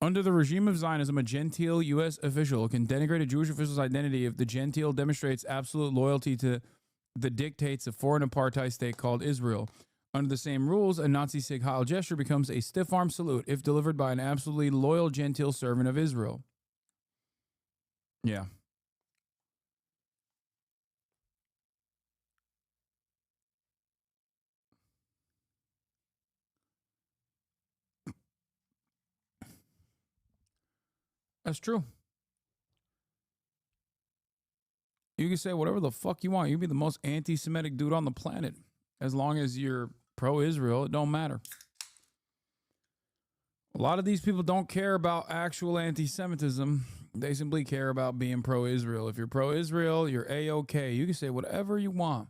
Under the regime of Zionism, a gentile U.S. official can denigrate a Jewish official's identity if the gentile demonstrates absolute loyalty to the dictates of foreign apartheid state called Israel. Under the same rules, a Nazi Sieg Heil gesture becomes a stiff-arm salute if delivered by an absolutely loyal gentile servant of Israel. Yeah. That's true. You can say whatever the fuck you want. You can be the most anti-Semitic dude on the planet. As long as you're pro-Israel, it don't matter. A lot of these people don't care about actual anti-Semitism. They simply care about being pro-Israel. If you're pro-Israel, you're A-OK. You can say whatever you want.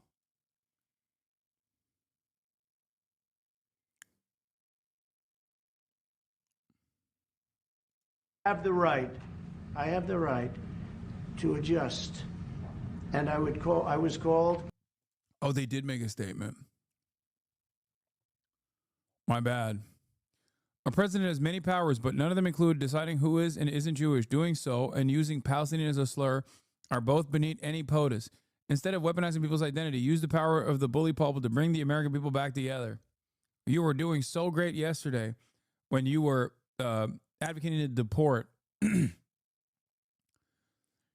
I have the right to adjust. And I was called.
Oh, they did make a statement. My bad. A president has many powers, but none of them include deciding who is and isn't Jewish. Doing so and using Palestinian as a slur are both beneath any POTUS. Instead of weaponizing people's identity, use the power of the bully pulpit to bring the American people back together. You were doing so great yesterday when you were advocating to deport.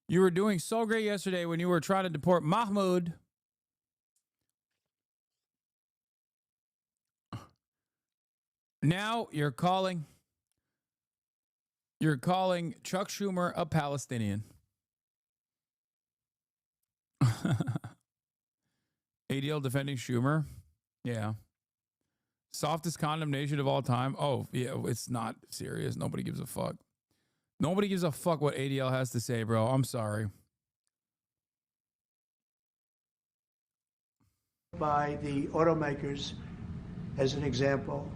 You were doing so great yesterday when you were trying to deport MAHMOUD. Now you're calling Chuck Schumer a Palestinian. ADL defending Schumer. Yeah. Softest condemnation of all time. Oh, yeah, it's not serious. Nobody gives a fuck. Nobody gives a fuck what ADL has to say, bro. I'm sorry.
By the automakers, as an example,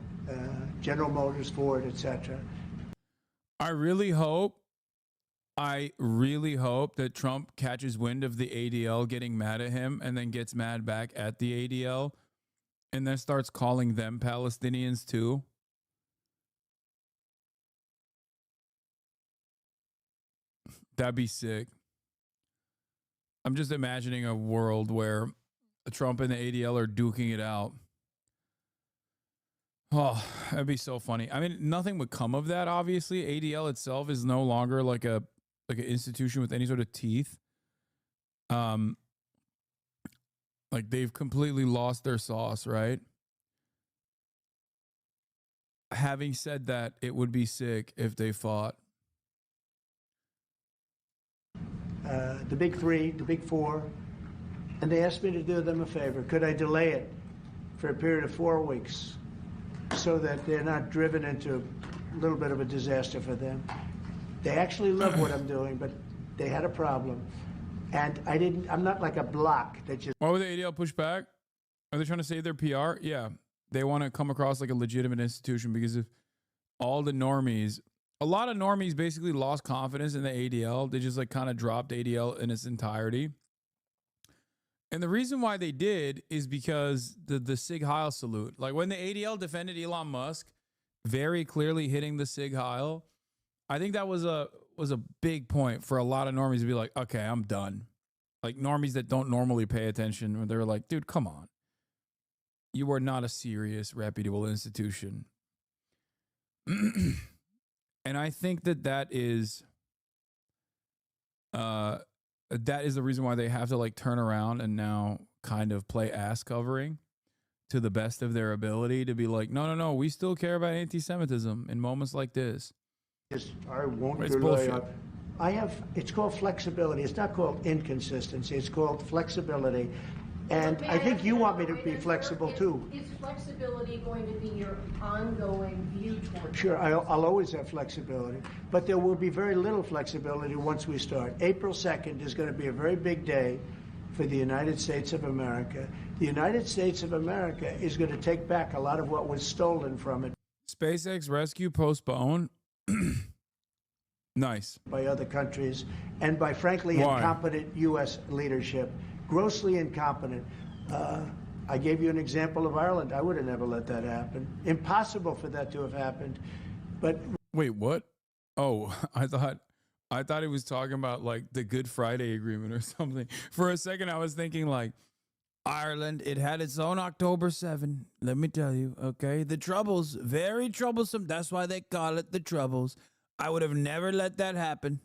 General Motors, Ford, etc.
I really hope that Trump catches wind of the ADL getting mad at him and then gets mad back at the ADL and then starts calling them Palestinians too. That'd be sick. I'm just imagining a world where Trump and the ADL are duking it out. Oh, that'd be so funny. I mean, nothing would come of that, obviously. ADL itself is no longer like an institution with any sort of teeth. Like they've completely lost their sauce, right? Having said that, it would be sick if they fought.
The big three, the big four, and they asked me to do them a favor. Could I delay it for a period of 4 weeks so that they're not driven into a little bit of a disaster for them? They actually love what I'm doing, but they had a problem. And I'm not like a block that just...
Why would the ADL push back? Are they trying to save their PR? Yeah. They want to come across like a legitimate institution because if all the normies... A lot of normies basically lost confidence in the ADL. They just like kind of dropped ADL in its entirety. And the reason why they did is because the Sieg Heil salute. Like when the ADL defended Elon Musk, very clearly hitting the Sieg Heil, I think that was a big point for a lot of normies to be like, okay, I'm done. Like normies that don't normally pay attention, where they're like, dude, come on. You are not a serious, reputable institution. And I think that is the reason why they have to like turn around and now kind of play ass covering to the best of their ability to be like, no, we still care about anti-Semitism in moments like this.
I won't
It's bullshit.
It's called flexibility. It's not called inconsistency. It's called flexibility. And I think you want me to be flexible too.
Is flexibility going to be your ongoing view toward?
Sure, I'll always have flexibility, but there will be very little flexibility once we start. April 2nd is going to be a very big day for the United States of America. The United States of America is going to take back a lot of what was stolen from it.
SpaceX rescue postponed. Nice.
By other countries and by, frankly,
Why?
incompetent U.S. leadership. Grossly incompetent. I gave you an example of Ireland. I would have never let that happen. Impossible for that to have happened. But
wait, what? Oh, I thought he was talking about like the Good Friday Agreement or something. For a second, I was thinking like Ireland, it had its own October 7. Let me tell you, okay? The Troubles, very troublesome. That's why they call it the Troubles. I would have never let that happen.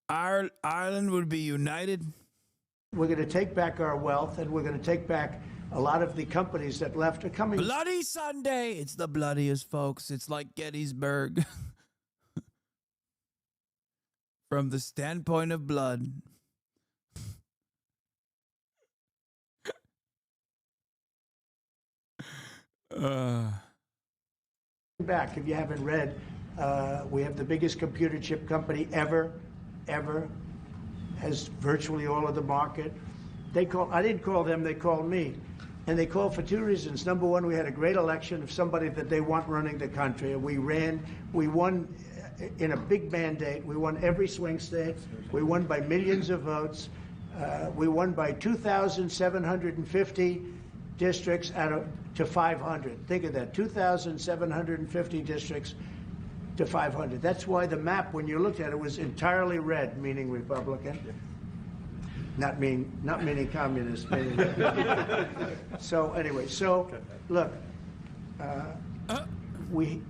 Ireland would be united.
we're going to take back our wealth, and we're going to take back a lot of the companies that left are coming.
Bloody Sunday. It's the bloodiest, folks. It's like Gettysburg. From the standpoint of blood.
Back, if you haven't read, we have the biggest computer chip company ever, has virtually all of the market. I didn't call them, they called me. And they called for two reasons. Number one, we had a great election of somebody that they want running the country. And we won in a big mandate. We won every swing state. We won by millions of votes. We won by 2,750 districts to 500. Think of that, 2,750 districts to 500. That's why the map, when you looked at it, was entirely red, meaning Republican. Not meaning communist. Meaning so anyway, look,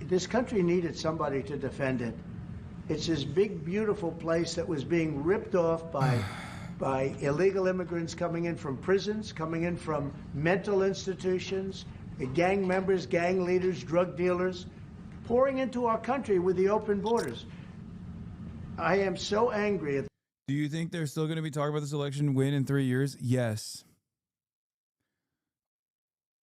this country needed somebody to defend it. It's this big, beautiful place that was being ripped off by illegal immigrants coming in from prisons, coming in from mental institutions, gang members, gang leaders, drug dealers, pouring into our country with the open borders. I am so angry.
Do you think they're still going to be talking about this election win in 3 years? Yes.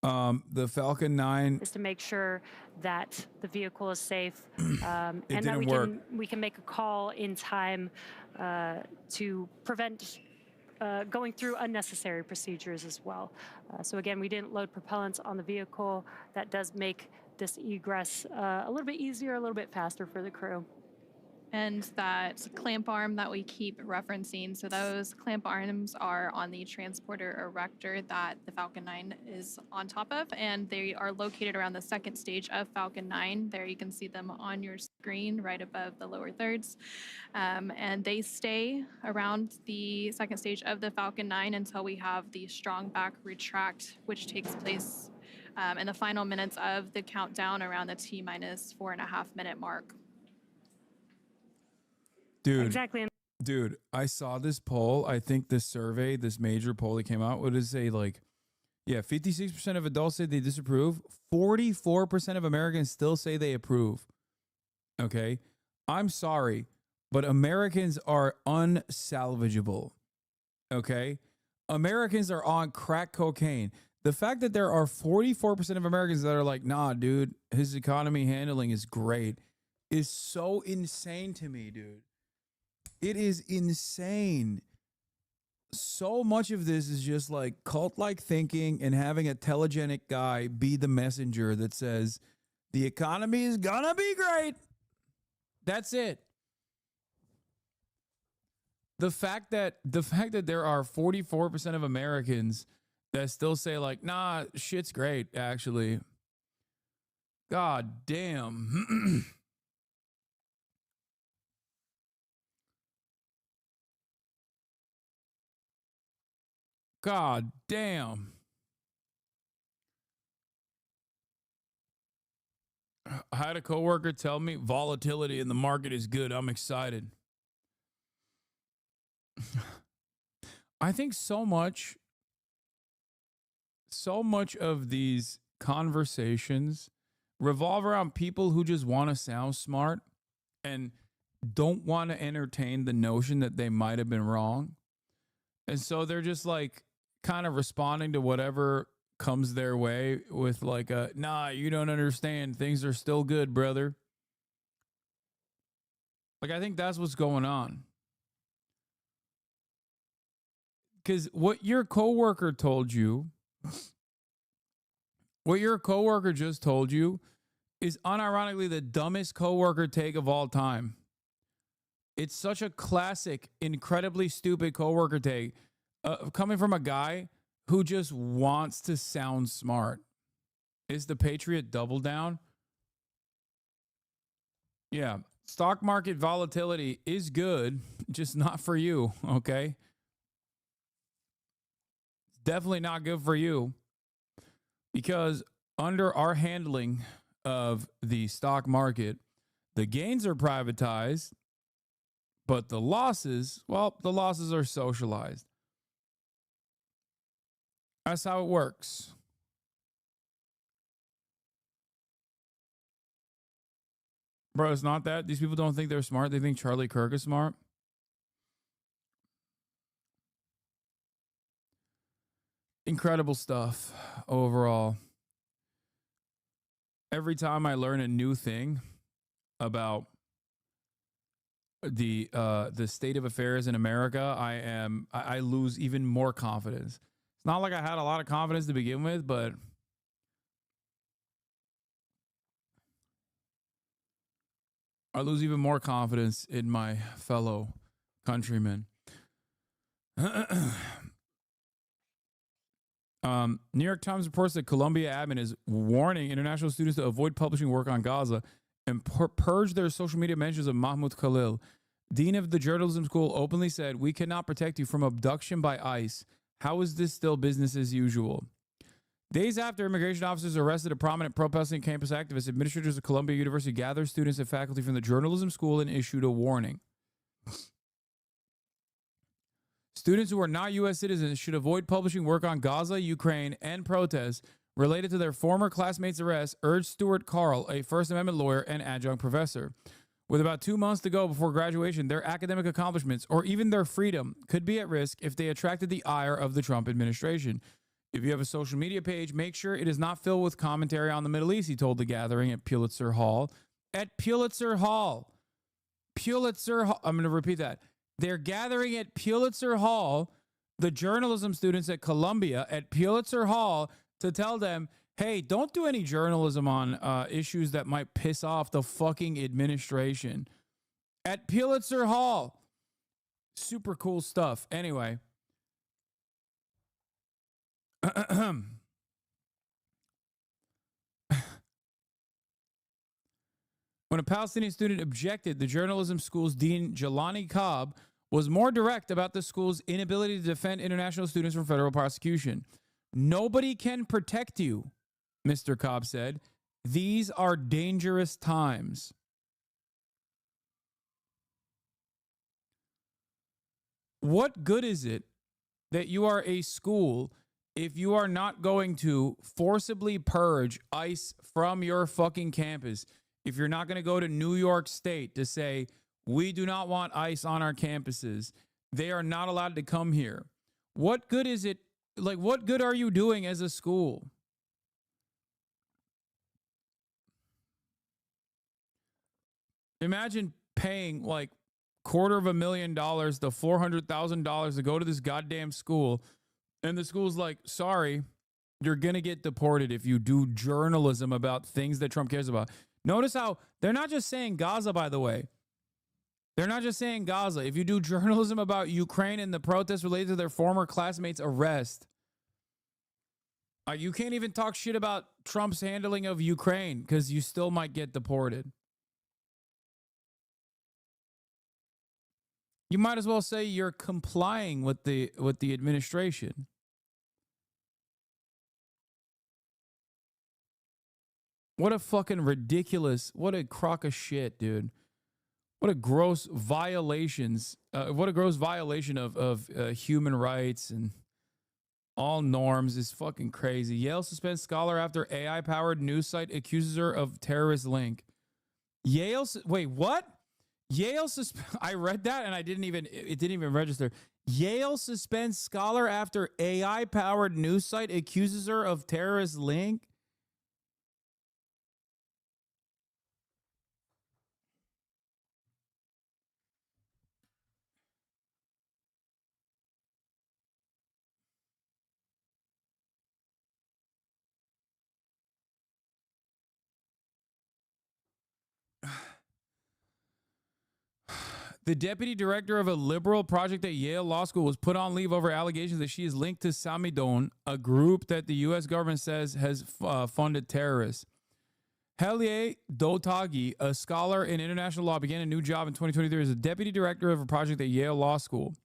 The Falcon 9
is to make sure that the vehicle is safe, and
didn't
that
work.
we can make a call in time to prevent going through unnecessary procedures as well. So again, we didn't load propellants on the vehicle. That does make this egress a little bit easier, a little bit faster for the crew.
And that clamp arm that we keep referencing, so those clamp arms are on the transporter erector that the Falcon 9 is on top of, and they are located around the second stage of Falcon 9. There you can see them on your screen right above the lower thirds. And they stay around the second stage of the Falcon 9 until we have the strong back retract, which takes place in the final minutes of the countdown around the T-minus 4.5 minute mark.
Dude,
exactly.
Dude, I saw this poll. I think this survey, this major poll that came out, would it say like, yeah, 56% of adults say they disapprove. 44% of Americans still say they approve. Okay. I'm sorry, but Americans are unsalvageable. Okay. Americans are on crack cocaine. The fact that there are 44% of Americans that are like, nah, dude, his economy handling is great is so insane to me, dude. It is insane. So much of this is just like cult-like thinking and having a telegenic guy be the messenger that says the economy is gonna be great. That's it. The fact that there are 44% of Americans that still say like, nah, shit's great, actually. God damn. God damn. I had a coworker tell me volatility in the market is good. I'm excited. I think so much of these conversations revolve around people who just want to sound smart. And don't want to entertain the notion that they might have been wrong. And so they're just like kind of responding to whatever comes their way with like a, nah, you don't understand. Things are still good, brother. Like, I think that's what's going on. Because what your coworker told you, what your coworker just told you is unironically the dumbest coworker take of all time. It's such a classic, incredibly stupid coworker take coming from a guy who just wants to sound smart. Is the Patriot double down? Yeah. Stock market volatility is good, just not for you, okay? It's definitely not good for you because under our handling of the stock market, the gains are privatized, but the losses, well, the losses are socialized. That's how it works. Bro, it's not that. These people don't think they're smart. They think Charlie Kirk is smart. Incredible stuff overall. Every time I learn a new thing about the state of affairs in America, I lose even more confidence. It's not like I had a lot of confidence to begin with, but I lose even more confidence in my fellow countrymen. New York Times reports that Columbia admin is warning international students to avoid publishing work on Gaza and purge their social media mentions of MAHMOUD KHALIL. Dean of the journalism school openly said, "We cannot protect you from abduction by ICE. How is this still business as usual?" Days after immigration officers arrested a prominent pro-Palestinian campus activist, administrators of Columbia University gathered students and faculty from the journalism school and issued a warning. Students who are not U.S. citizens should avoid publishing work on Gaza, Ukraine, and protests related to their former classmates' arrest, urged Stuart Carl, a First Amendment lawyer and adjunct professor. With about 2 months to go before graduation, their academic accomplishments, or even their freedom, could be at risk if they attracted the ire of the Trump administration. If you have a social media page, make sure it is not filled with commentary on the Middle East, he told the gathering at Pulitzer Hall. At Pulitzer Hall. Pulitzer Hall. I'm going to repeat that. They're gathering at Pulitzer Hall, the journalism students at Columbia at Pulitzer Hall, to tell them, hey, don't do any journalism on issues that might piss off the fucking administration. At Pulitzer Hall. Super cool stuff. Anyway. When a Palestinian student objected, the journalism school's dean, Jelani Cobb, was more direct about the school's inability to defend international students from federal prosecution. Nobody can protect you, Mr. Cobb said. These are dangerous times. What good is it that you are a school if you are not going to forcibly purge ICE from your fucking campus? If you're not going to go to New York State to say, we do not want ICE on our campuses, they are not allowed to come here. What good is it? Like, what good are you doing as a school? Imagine paying like $250,000 to $400,000 to go to this goddamn school, and the school's like, sorry, you're going to get deported if you do journalism about things that Trump cares about. Notice how they're not just saying Gaza, by the way. They're not just saying Gaza. If you do journalism about Ukraine and the protests related to their former classmates' arrest, you can't even talk shit about Trump's handling of Ukraine because you still might get deported. You might as well say you're complying with the administration. What a fucking ridiculous, what a crock of shit, dude. What a gross violations, what a gross violation of human rights and all norms is fucking crazy. Yale suspends scholar after AI-powered news site accuses her of terrorist link. Wait, what? Yale I read that and it didn't even register. Yale suspends scholar after AI-powered news site accuses her of terrorist link. The deputy director of a liberal project at Yale Law School was put on leave over allegations that she is linked to Samidon, a group that the U.S. government says has funded terrorists. Khalil Dotagi, a scholar in international law, began a new job in 2023 as a deputy director of a project at Yale Law School.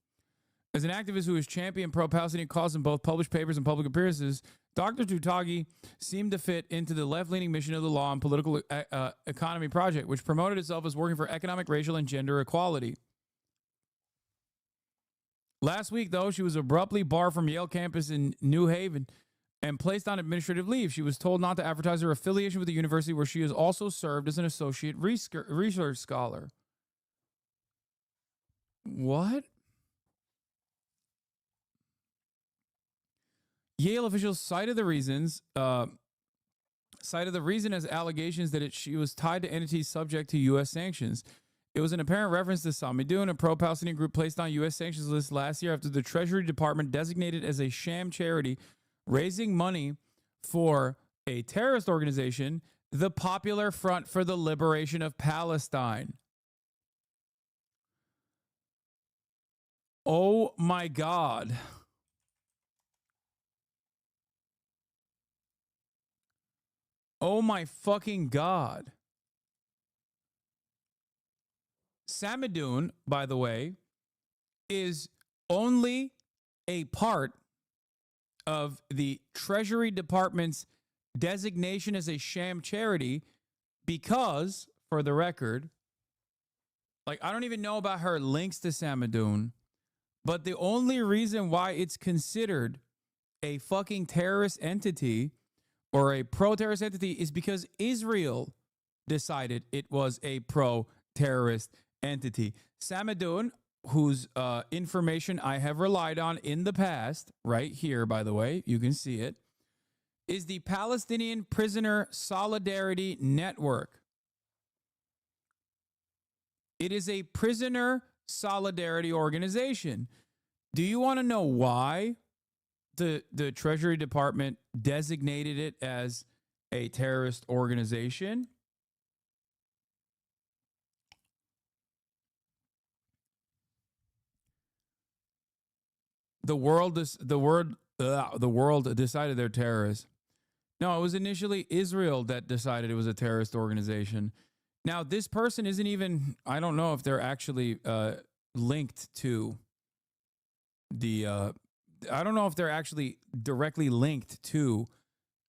As an activist who has championed pro-Palestinian cause in both published papers and public appearances, Dr. Dotagi seemed to fit into the left-leaning mission of the Law and Political Economy Project, which promoted itself as working for economic, racial, and gender equality. Last week, though, she was abruptly barred from Yale campus in New Haven and placed on administrative leave. She was told not to advertise her affiliation with the university, where she has also served as an associate research scholar. What? Yale officials cited the reason as allegations that she was tied to entities subject to U.S. sanctions. It was an apparent reference to Samidun, a pro-Palestinian group placed on U.S. sanctions list last year after the Treasury Department designated as a sham charity raising money for a terrorist organization, the Popular Front for the Liberation of Palestine. Oh my God. Oh my fucking God. Samidun, by the way, is only a part of the Treasury Department's designation as a sham charity because, for the record, like, I don't even know about her links to Samidun, but the only reason why it's considered a fucking terrorist entity or a pro-terrorist entity is because Israel decided it was a pro-terrorist entity. Samidun, whose information I have relied on in the past, right here, by the way, you can see it, is the Palestinian Prisoner Solidarity Network. It is a prisoner solidarity organization. Do you want to know why the Treasury Department designated it as a terrorist organization? The world decided they're terrorists. No, it was initially Israel that decided it was a terrorist organization. Now, this person isn't even, I don't know if they're actually linked to the, I don't know if they're actually directly linked to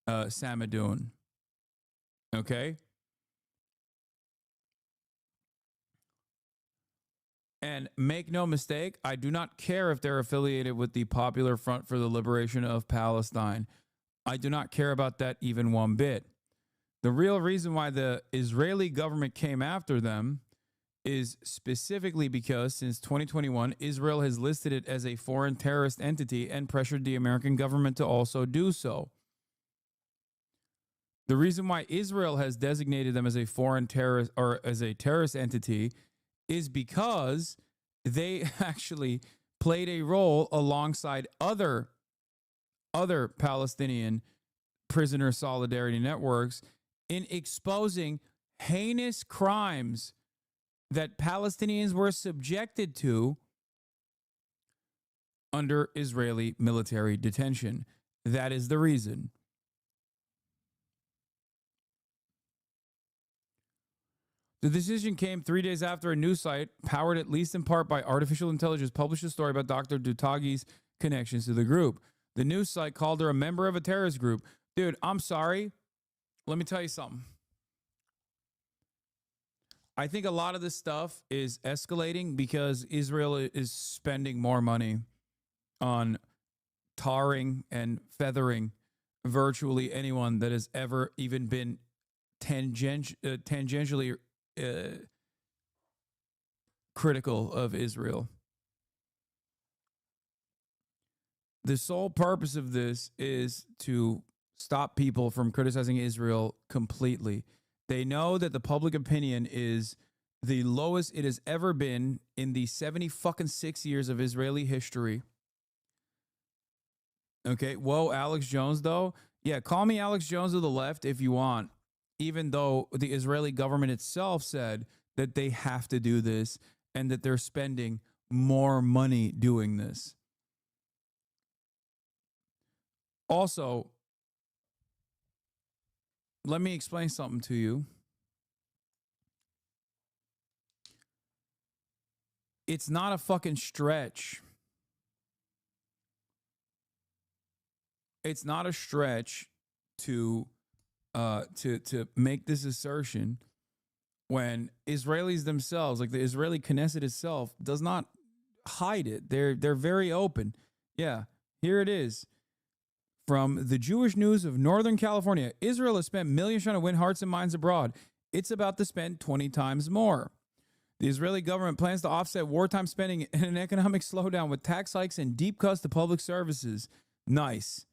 Samidun. Okay? And make no mistake, I do not care if they're affiliated with the Popular Front for the Liberation of Palestine. I do not care about that even one bit. The real reason why the Israeli government came after them is specifically because since 2021, Israel has listed it as a foreign terrorist entity and pressured the American government to also do so. The reason why Israel has designated them as a foreign terrorist or as a terrorist entity is because they actually played a role alongside other Palestinian prisoner solidarity networks in exposing heinous crimes that Palestinians were subjected to under Israeli military detention. That is the reason. The decision came 3 days after a news site, powered at least in part by artificial intelligence, published a story about Dr. Dotagi's connections to the group. The news site called her a member of a terrorist group. Dude, I'm sorry. Let me tell you something. I think a lot of this stuff is escalating because Israel is spending more money on tarring and feathering virtually anyone that has ever even been tangentially critical of Israel. The sole purpose of this is to stop people from criticizing Israel completely. They know that the public opinion is the lowest it has ever been in the 76 years of Israeli history. Okay, whoa, Alex Jones, though. Yeah, call me Alex Jones of the left if you want, even though the Israeli government itself said that they have to do this and that they're spending more money doing this. Also, let me explain something to you. It's not a fucking stretch. It's not a stretch to make this assertion when Israelis themselves, like the Israeli Knesset itself, does not hide it. They're very open. Yeah, here it is. From the Jewish News of Northern California, Israel has spent millions trying to win hearts and minds abroad. It's about to spend 20 times more. The Israeli government plans to offset wartime spending and an economic slowdown with tax hikes and deep cuts to public services. Nice.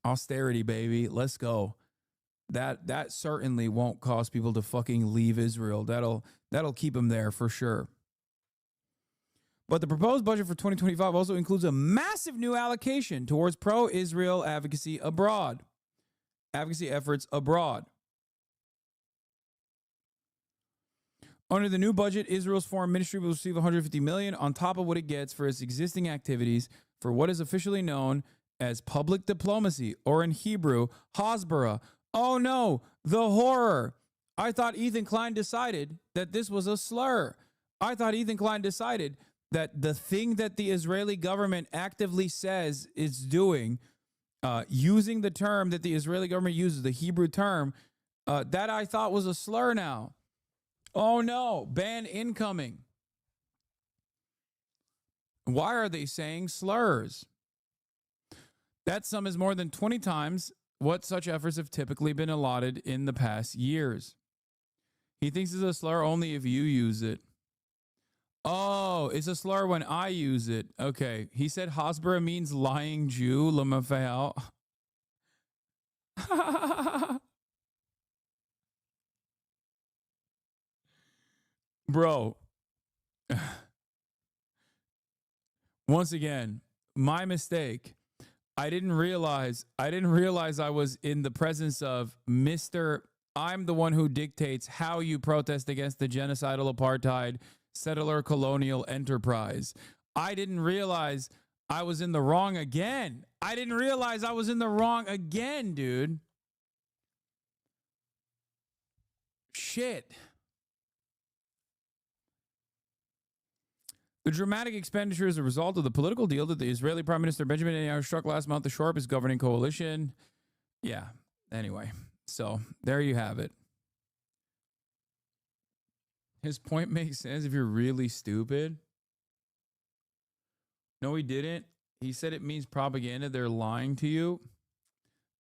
Austerity, baby. Let's go. That certainly won't cause people to fucking leave Israel. That'll keep them there for sure. But the proposed budget for 2025 also includes a massive new allocation towards pro-Israel advocacy efforts abroad. Under the new budget, Israel's foreign ministry will receive $150 million on top of what it gets for its existing activities for what is officially known as public diplomacy, or in Hebrew, hasbara. Oh no, the horror. I thought Ethan Klein decided that this was a slur. I thought Ethan Klein decided that the thing that the Israeli government actively says it's doing, using the term that the Israeli government uses, the Hebrew term, that I thought was a slur now. Oh no, ban incoming. Why are they saying slurs? That sum is more than 20 times what such efforts have typically been allotted in the past years. He thinks it's a slur only if you use it. Oh, it's a slur when I use it. Okay. He said Hasbara means lying Jew. Lamafel. Bro. Once again, my mistake. I didn't realize I was in the presence of Mr. I'm the one who dictates how you protest against the genocidal apartheid settler colonial enterprise. I didn't realize I was in the wrong again. Dude. Shit. The dramatic expenditure is a result of the political deal that the Israeli Prime Minister Benjamin Netanyahu struck last month to shore up his governing coalition. Yeah. Anyway, so there you have it. His point makes sense if you're really stupid. No, he didn't. He said it means propaganda. They're lying to you.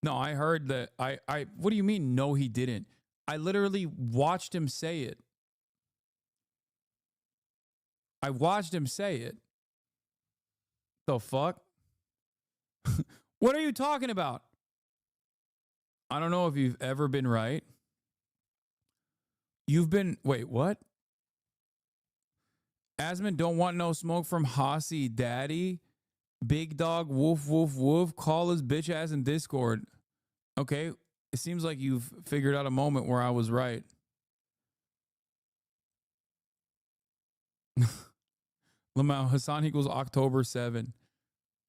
No, I heard that. What do you mean? No, he didn't. I literally watched him say it. The fuck? What are you talking about? I don't know if you've ever been right. Wait, what? Asman don't want no smoke from Hossie Daddy. Big dog, woof, woof, woof. Call his bitch ass in Discord. Okay, it seems like you've figured out a moment where I was right. Lamau, Hassan equals October 7.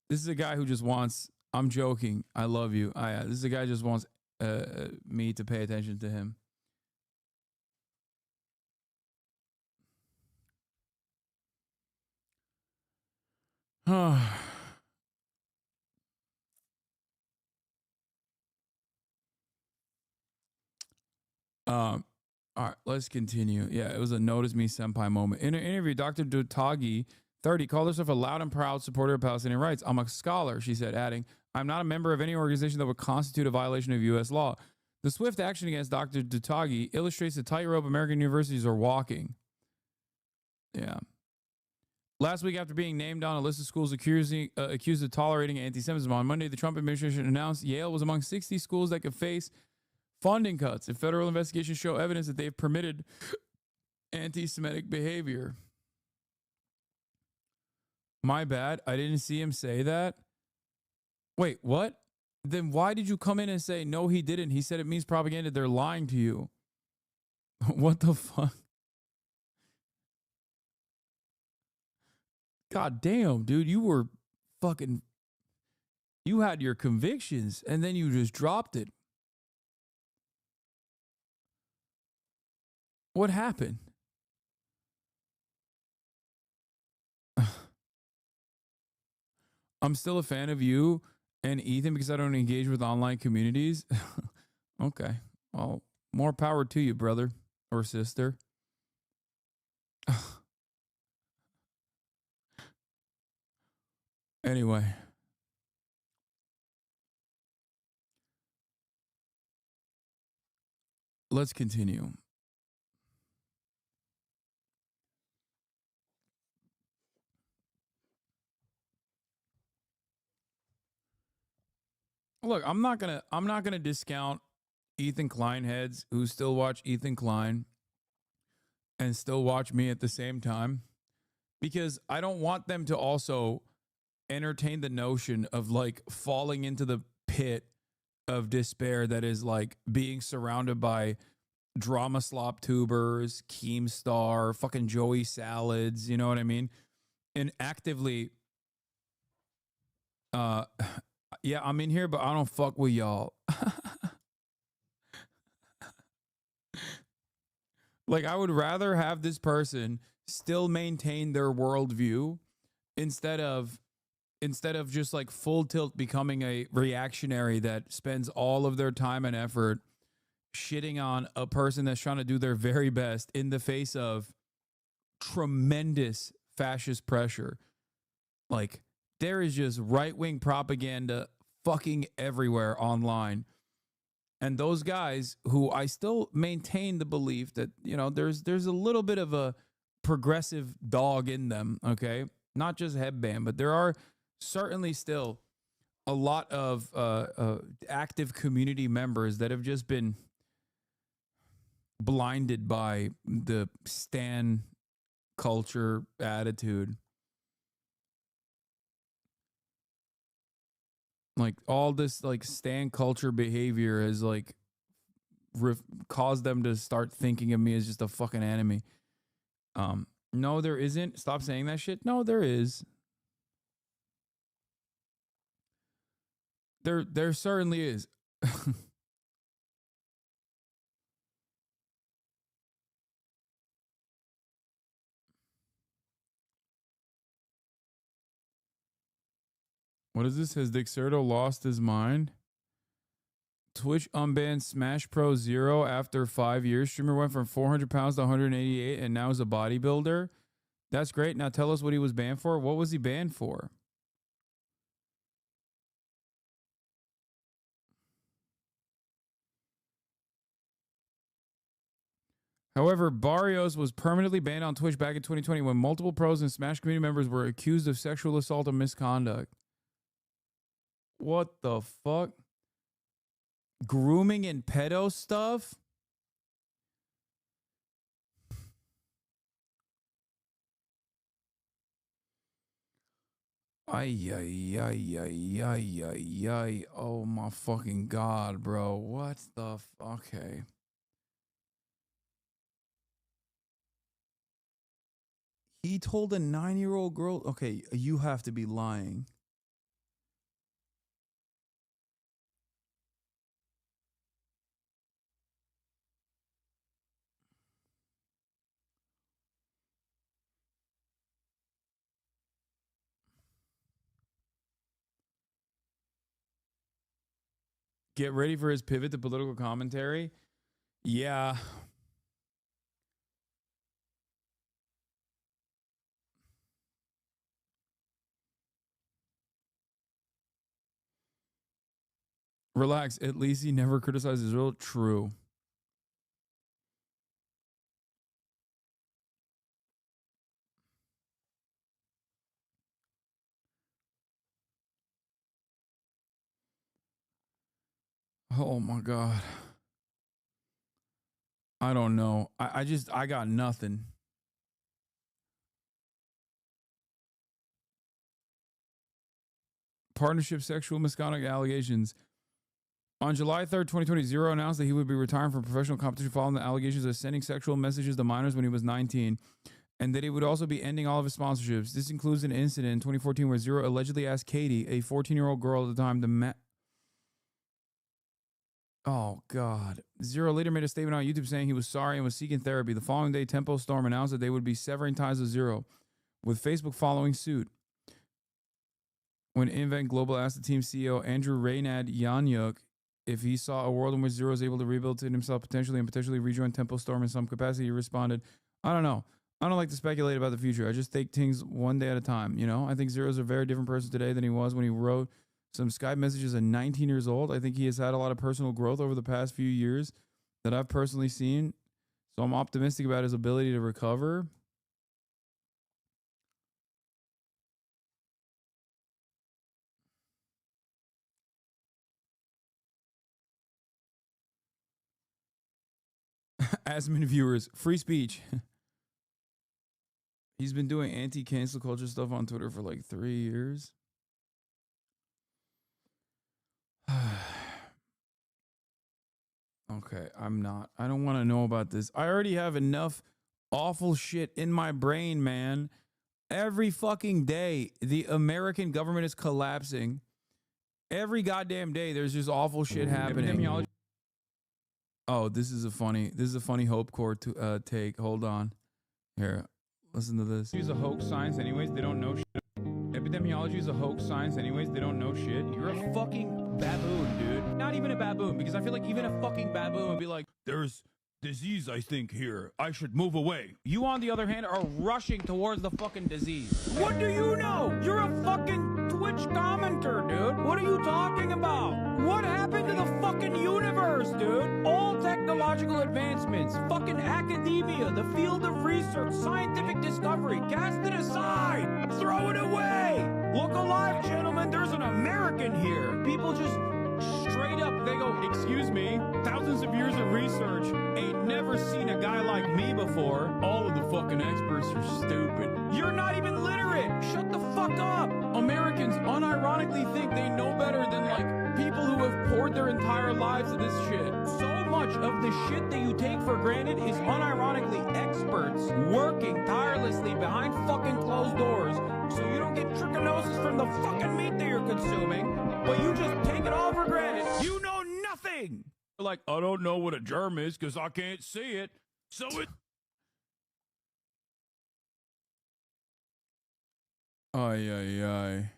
This is a guy who just wants, I'm joking, I love you. This is a guy who just wants me to pay attention to him. All right, let's continue. Yeah, it was a notice me senpai moment. In an interview, Dr. Dutagi, 30, called herself a loud and proud supporter of Palestinian rights. I'm a scholar, she said, adding, I'm not a member of any organization that would constitute a violation of U.S. law. The swift action against Dr. Dutagi illustrates the tightrope American universities are walking. Yeah. Last week, after being named on a list of schools accused of tolerating anti-Semitism, on Monday, the Trump administration announced Yale was among 60 schools that could face funding cuts if federal investigations show evidence that they've permitted anti-Semitic behavior. My bad. I didn't see him say that. Wait, what? Then why did you come in and say, no, he didn't? He said it means propaganda. They're lying to you. What the fuck? God damn, dude. You were fucking... You had your convictions, and then you just dropped it. What happened? I'm still a fan of you and Ethan because I don't engage with online communities. Okay. Well, more power to you, brother or sister. Anyway. Let's continue. Look, I'm not gonna discount Ethan Klein heads who still watch Ethan Klein and still watch me at the same time, because I don't want them to also entertain the notion of like falling into the pit of despair that is like being surrounded by drama slop tubers, Keemstar, fucking Joey Salads, you know what I mean? And actively yeah, I'm in here, but I don't fuck with y'all. Like, I would rather have this person still maintain their worldview instead of just like full tilt becoming a reactionary that spends all of their time and effort shitting on a person that's trying to do their very best in the face of tremendous fascist pressure. Like, there is just right-wing propaganda fucking everywhere online. And those guys who I still maintain the belief that, you know, there's a little bit of a progressive dog in them, okay? Not just headband, but there are certainly still a lot of active community members that have just been blinded by the stan culture attitude. Like, all this like stan culture behavior has like caused them to start thinking of me as just a fucking enemy. No, there isn't. Stop saying that shit. No, there is. There certainly is. What is this? Has Dixerto lost his mind? Twitch unbanned Smash Pro Zero after 5 years. Streamer went from 400 pounds to 188 and now is a bodybuilder. That's great. Now tell us what he was banned for. What was he banned for? However, Barrios was permanently banned on Twitch back in 2020 when multiple pros and Smash community members were accused of sexual assault and misconduct. What the fuck? Grooming and pedo stuff? Ay, ay, ay, ay, ay, ay, ay. Oh my fucking God, bro. What the okay. He told a 9-year-old girl, okay, you have to be lying. Get ready for his pivot to political commentary. Yeah. Relax. At least he never criticized Israel. True. Oh my God. I don't know. I got nothing. Partnership sexual misconduct allegations. On July 3rd, 2020, Zero announced that he would be retiring from professional competition following the allegations of sending sexual messages to minors when he was 19, and that he would also be ending all of his sponsorships. This includes an incident in 2014 where Zero allegedly asked Katie, a 14-year-old girl at the time, to Oh, God. Zero later made a statement on YouTube saying he was sorry and was seeking therapy. The following day, Tempo Storm announced that they would be severing ties with Zero, with Facebook following suit. When Invent Global asked the team's CEO, Andrew Reynad Yanyuk, if he saw a world in which Zero is able to rehabilitate himself potentially and potentially rejoin Tempo Storm in some capacity, he responded, I don't know. I don't like to speculate about the future. I just take things one day at a time, you know? I think Zero's a very different person today than he was when he wrote some Skype messages at 19 years old. I think he has had a lot of personal growth over the past few years that I've personally seen. So I'm optimistic about his ability to recover. Asmin viewers, free speech. He's been doing anti-cancel culture stuff on Twitter for like 3 years. Okay, I don't want to know about this. I already have enough awful shit in my brain, man. Every fucking day, the American government is collapsing. Every goddamn day, there's just awful shit happening. Oh, this is a funny Hope Corps take. Hold on. Here, listen to this. It's a hoax science anyways. They don't know shit. Epidemiology is a hoax science anyways. They don't know shit. You're a fucking baboon, dude. Not even a baboon, because I feel like even a fucking baboon would be like, there's disease, I think, here. I should move away. You, on the other hand, are rushing towards the fucking disease. What do you know? You're a fucking Twitch commenter, dude. What are you talking about? What happened to the fucking universe, dude? All technological advancements, fucking academia, the field of research, scientific discovery, cast it aside. Throw it away. Look alive, gentlemen. There's an American here. People just straight up, they go, excuse me, thousands of years of research, ain't never seen a guy like me before. All of the fucking experts are stupid. You're not even literate. Shut the fuck up. Americans unironically think they know better than like people who have poured their entire lives into this shit. So much of the shit that you take for granted is unironically experts working tirelessly behind fucking closed doors so you don't get trichinosis from the fucking meat that you're consuming, but you just take it all for granted. You know nothing. Like, I don't know what a germ is because I can't see it. So it... Ay, ay, ay.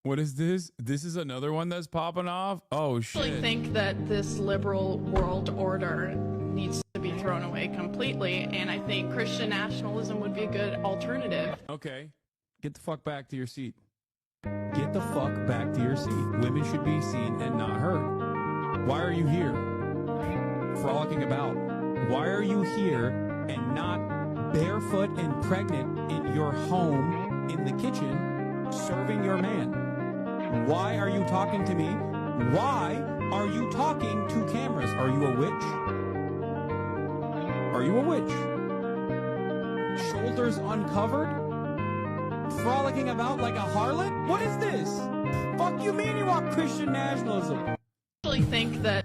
What is this? This is another one that's popping off? Oh, shit.
I really think that this liberal world order needs to be thrown away completely, and I think Christian nationalism would be a good alternative.
Okay. Get the fuck back to your seat. Get the fuck back to your seat. Women should be seen and not heard. Why are you here? Frolicking about. Why are you here and not barefoot and pregnant in your home in the kitchen serving your man? Why are you talking to me? Why are you talking to cameras? Are you a witch? Are you a witch? Shoulders uncovered? Frolicking about like a harlot? What is this? Fuck you mean you want Christian nationalism?
I really think that...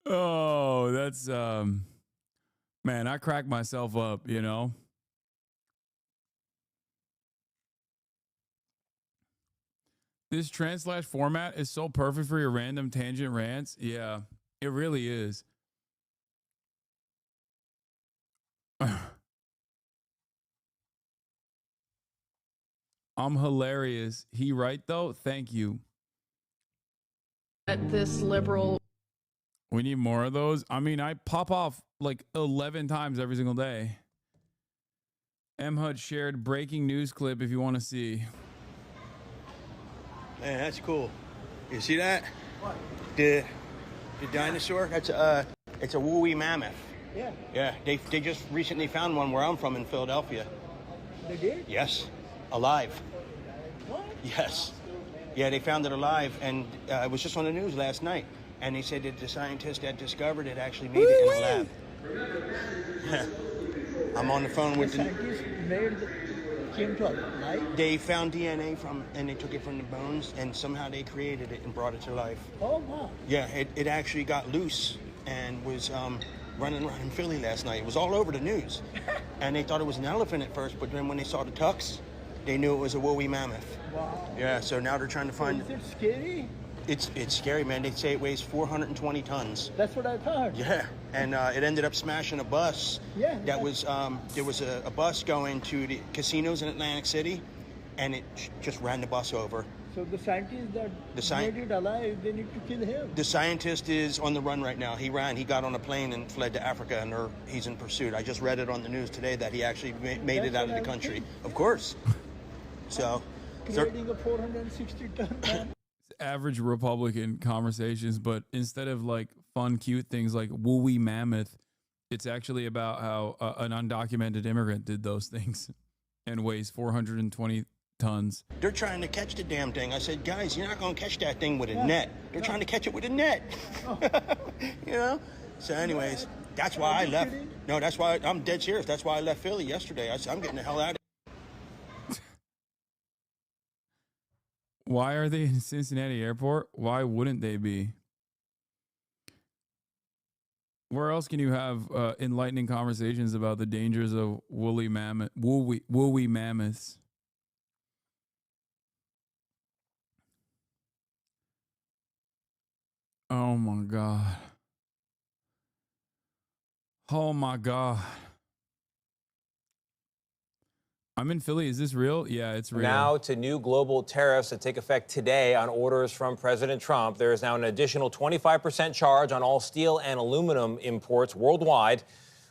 Oh, that's, man, I crack myself up, you know? This trans/ format is so perfect for your random tangent rants. Yeah, it really is. I'm hilarious. He right though? Thank you.
That this liberal...
We need more of those. I mean, I pop off like 11 times every single day. MHUD shared breaking news clip if you want to see.
Man, that's cool. You see that?
What?
The dinosaur? That's it's a woolly mammoth.
Yeah.
Yeah, they just recently found one where I'm from in Philadelphia.
They did?
Yes, alive. Yes. Yeah, they found it alive, and it was just on the news last night. And they said that the scientist that discovered it actually made it in a lab. I'm on the phone with the
scientists came to life?
They found DNA and they took it from the bones, and somehow they created it and brought it to life.
Oh, wow.
Yeah, it actually got loose and was running around in Philly last night. It was all over the news. And they thought it was an elephant at first, but then when they saw the tucks, they knew it was a woolly mammoth.
Wow.
Yeah, so now they're trying to find...
Is it scary?
It's scary, man. They say it weighs 420 tons.
That's what I thought.
Yeah, and it ended up smashing a bus.
Yeah.
That was there was a bus going to the casinos in Atlantic City, and it just ran the bus over.
So the scientist that made it alive, they need to kill him.
The scientist is on the run right now. He got on a plane and fled to Africa, and he's in pursuit. I just read it on the news today that he actually made it out of the country. Of course. So.
Creating a 460-ton man.
Average Republican conversations, but instead of like fun, cute things like woolly mammoth, it's actually about how an undocumented immigrant did those things and weighs 420 tons.
They're trying to catch the damn thing. I said, guys, you're not going to catch that thing with a net. They're trying to catch it with a net. You know? So anyways, that's why I left. No, that's why I'm dead serious. That's why I left Philly yesterday. I said, I'm getting the hell out of here.
Why are they in Cincinnati Airport? Why wouldn't they be? Where else can you have enlightening conversations about the dangers of woolly mammoths? Oh my God. Oh my God. I'm in Philly. Is this real? Yeah, it's real.
Now to new global tariffs that take effect today on orders from President Trump. There is now an additional 25% charge on all steel and aluminum imports worldwide,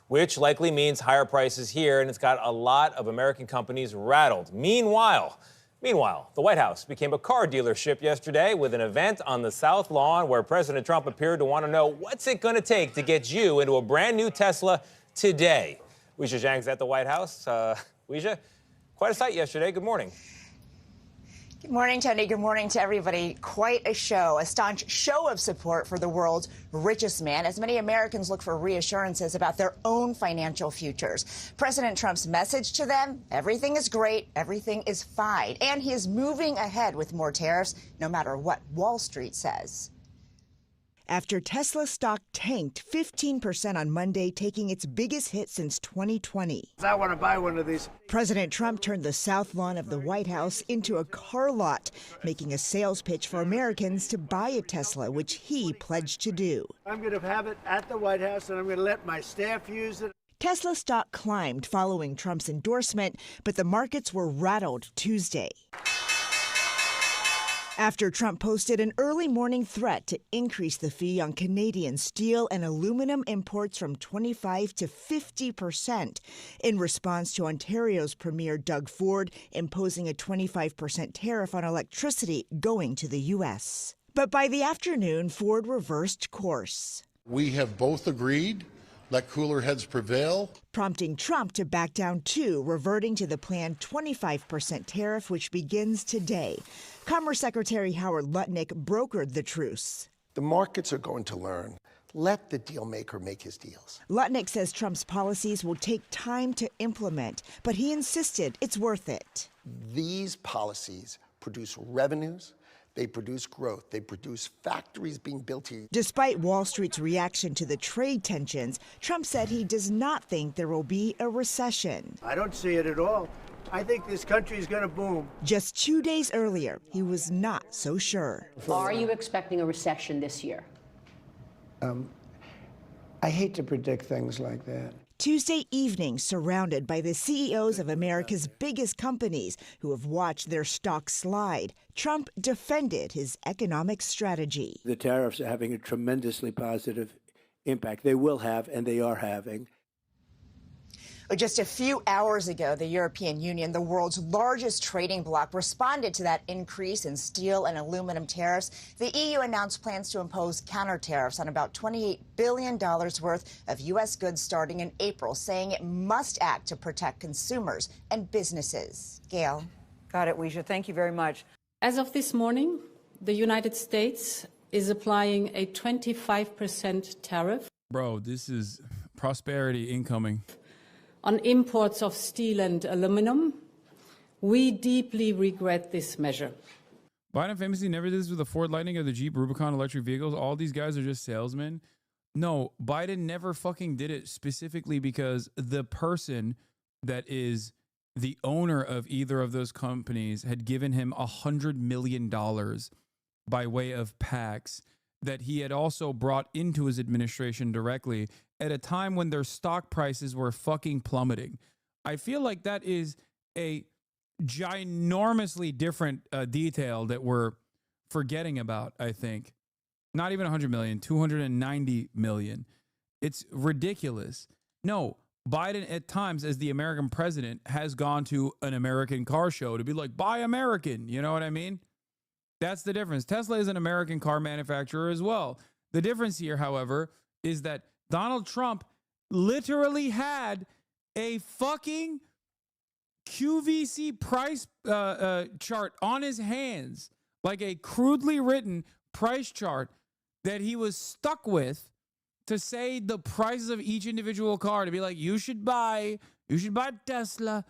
which likely means higher prices here, and it's got a lot of American companies rattled. Meanwhile, the White House became a car dealership yesterday with an event on the South Lawn where President Trump appeared to want to know what's it going to take to get you into a brand new Tesla today. Weijia Zhang's at the White House. Weijia, quite a sight yesterday. Good morning.
Good morning, Tony. Good morning to everybody. Quite a show, a staunch show of support for the world's richest man, as many Americans look for reassurances about their own financial futures. President Trump's message to them, everything is great, everything is fine, and he is moving ahead with more tariffs, no matter what Wall Street says.
After Tesla stock tanked 15% on Monday, taking its biggest hit since 2020.
I want to buy one of these.
President Trump turned the South Lawn of the White House into a car lot, making a sales pitch for Americans to buy a Tesla, which he pledged to do.
I'm going to have it at the White House, and I'm going to let my staff use it.
Tesla stock climbed following Trump's endorsement, but the markets were rattled Tuesday after Trump posted an early morning threat to increase the fee on Canadian steel and aluminum imports from 25% to 50% in response to Ontario's Premier Doug Ford imposing a 25% tariff on electricity going to the U.S. But by the afternoon, Ford reversed course.
We have both agreed. Let cooler heads prevail.
Prompting Trump to back down too, reverting to the planned 25% tariff, which begins today. Commerce Secretary Howard Lutnick brokered the truce.
The markets are going to learn. Let the deal maker make his deals.
Lutnick says Trump's policies will take time to implement, but he insisted it's worth it.
These policies produce revenues. They produce growth. They produce factories being built here.
Despite Wall Street's reaction to the trade tensions, Trump said he does not think there will be a recession.
I don't see it at all. I think this country is going to boom.
Just 2 days earlier, he was not so sure.
Are you expecting a recession this year?
I hate to predict things like that.
Tuesday evening, surrounded by the CEOs of America's biggest companies who have watched their stocks slide, Trump defended his economic strategy.
The tariffs are having a tremendously positive impact. They will have, and they are having.
Just a few hours ago, the European Union, the world's largest trading bloc, responded to that increase in steel and aluminum tariffs. The EU announced plans to impose counter tariffs on about $28 billion worth of U.S. goods starting in April, saying it must act to protect consumers and businesses. Gail.
Got it, Weijia. Thank you very much.
As of this morning, the United States is applying a 25% tariff.
Bro, this is prosperity incoming.
On imports of steel and aluminum. We deeply regret this measure.
Biden famously never did this with the Ford Lightning or the Jeep Rubicon electric vehicles. All these guys are just salesmen. No, Biden never fucking did it specifically because the person that is the owner of either of those companies had given him $100 million by way of PACs that he had also brought into his administration directly at a time when their stock prices were fucking plummeting. I feel like that is a ginormously different detail that we're forgetting about, I think. Not even 100 million, 290 million. It's ridiculous. No, Biden at times as the American president has gone to an American car show to be like, buy American. You know what I mean? That's the difference. Tesla is an American car manufacturer as well. The difference here, however, is that Donald Trump literally had a fucking QVC price chart on his hands, like a crudely written price chart that he was stuck with to say the prices of each individual car, to be like, you should buy Tesla.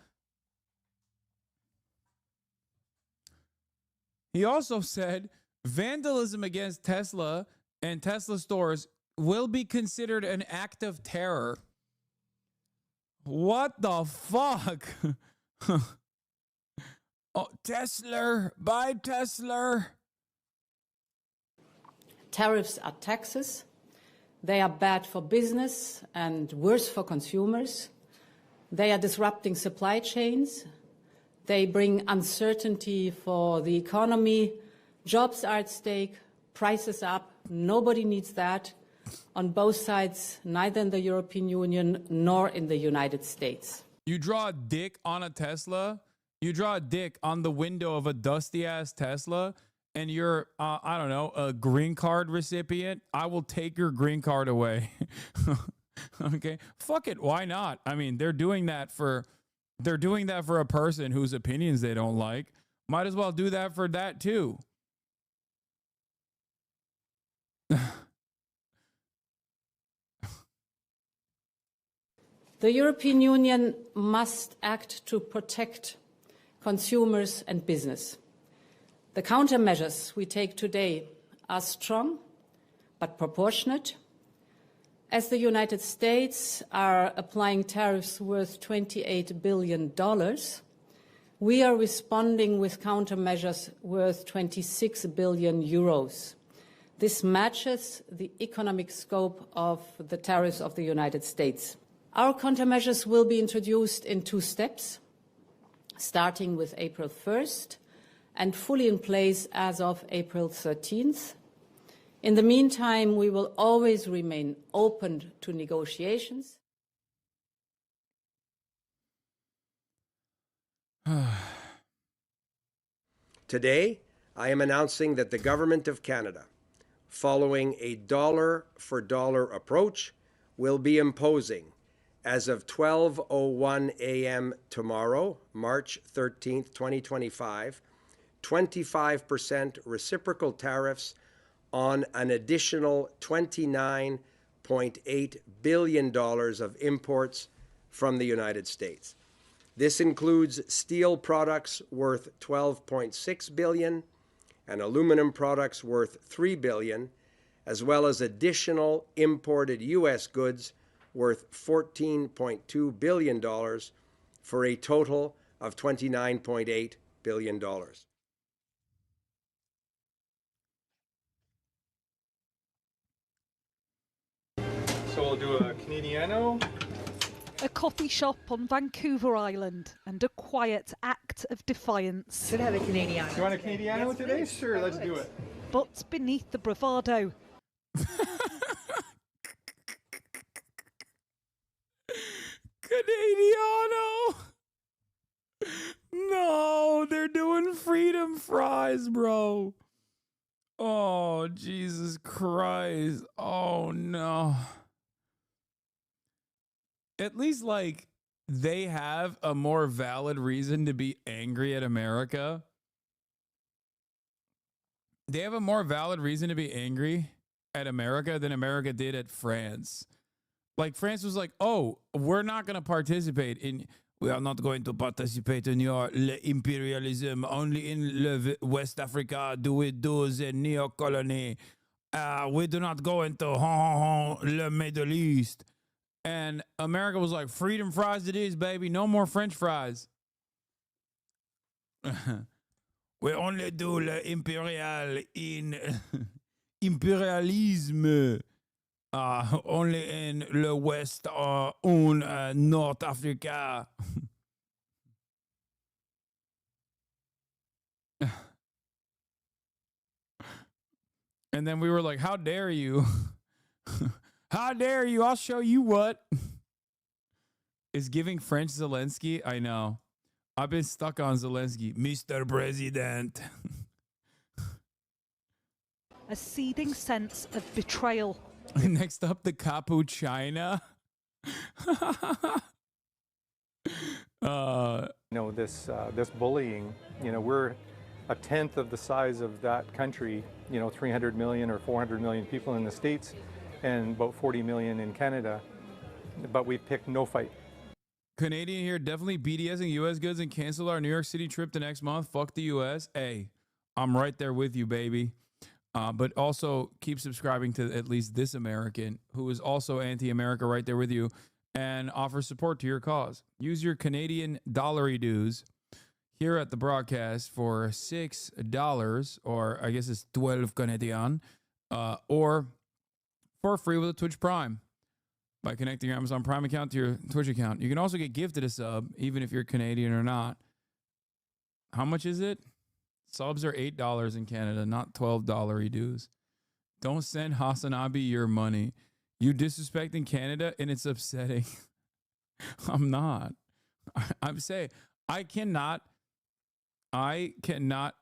He also said vandalism against Tesla and Tesla stores will be considered an act of terror. What the fuck? Oh, Tesla, buy Tesla.
Tariffs are taxes. They are bad for business and worse for consumers. They are disrupting supply chains. They bring uncertainty for the economy. Jobs are at stake, prices up. Nobody needs that on both sides, neither in the European Union nor in the United States.
You draw a dick on a Tesla, you draw a dick on the window of a dusty-ass Tesla, and you're, I don't know, a green card recipient, I will take your green card away. Okay? Fuck it, why not? I mean, they're doing that for a person whose opinions they don't like. Might as well do that for that too.
The European Union must act to protect consumers and business. The countermeasures we take today are strong but proportionate. As the United States are applying tariffs worth $28 billion, we are responding with countermeasures worth 26 billion euros. This matches the economic scope of the tariffs of the United States. Our countermeasures will be introduced in 2 steps, starting with April 1st and fully in place as of April 13th. In the meantime, we will always remain open to negotiations.
Today, I am announcing that the Government of Canada, following a dollar-for-dollar approach, will be imposing, as of 12:01 a.m. tomorrow, March 13th, 2025, 25% reciprocal tariffs on an additional $29.8 billion of imports from the United States. This includes steel products worth $12.6 billion and aluminum products worth $3 billion, as well as additional imported U.S. goods worth $14.2 billion for a total of $29.8 billion.
So we'll do a Canadiano.
A coffee shop on Vancouver Island and a quiet act of defiance.
Should have a Canadiano.
You want a Canadiano today? Sure, let's do it.
But beneath the bravado.
Canadiano. No, they're doing freedom fries, bro. Oh, Jesus Christ. Oh, no. At least, like, they have a more valid reason to be angry at America. They have a more valid reason to be angry at America than America did at France. Like France was like, oh, we're not going to participate in, we are not going to participate in your imperialism. Only in West Africa do we do the neo-colony. We do not go into le Middle East. And America was like, freedom fries it is, baby. No more French fries. We only do le imperial in imperialisme. Only in the West North Africa. And then we were like, how dare you? How dare you? I'll show you what. Is giving French Zelensky? I know. I've been stuck on Zelensky. Mr. President.
A seething sense of betrayal.
Next up, the Capuchina.
This bullying, we're a tenth of the size of that country, 300 million or 400 million people in the States and about 40 million in Canada, but we picked no fight.
Canadian here, definitely BDSing U.S. goods and cancel our New York City trip the next month. Fuck the U.S. Hey, I'm right there with you, baby. But also keep subscribing to at least This American, who is also anti-America, right there with you, and offers support to your cause. Use your Canadian dollary dues here at the broadcast for $6, or I guess it's 12 Canadian, or for free with a Twitch Prime by connecting your Amazon Prime account to your Twitch account. You can also get gifted a sub, even if you're Canadian or not. How much is it? Subs are $8 in Canada, not $12 dues. Don't send Hasanabi your money. You disrespecting Canada, and it's upsetting. I'm not. I'm saying I cannot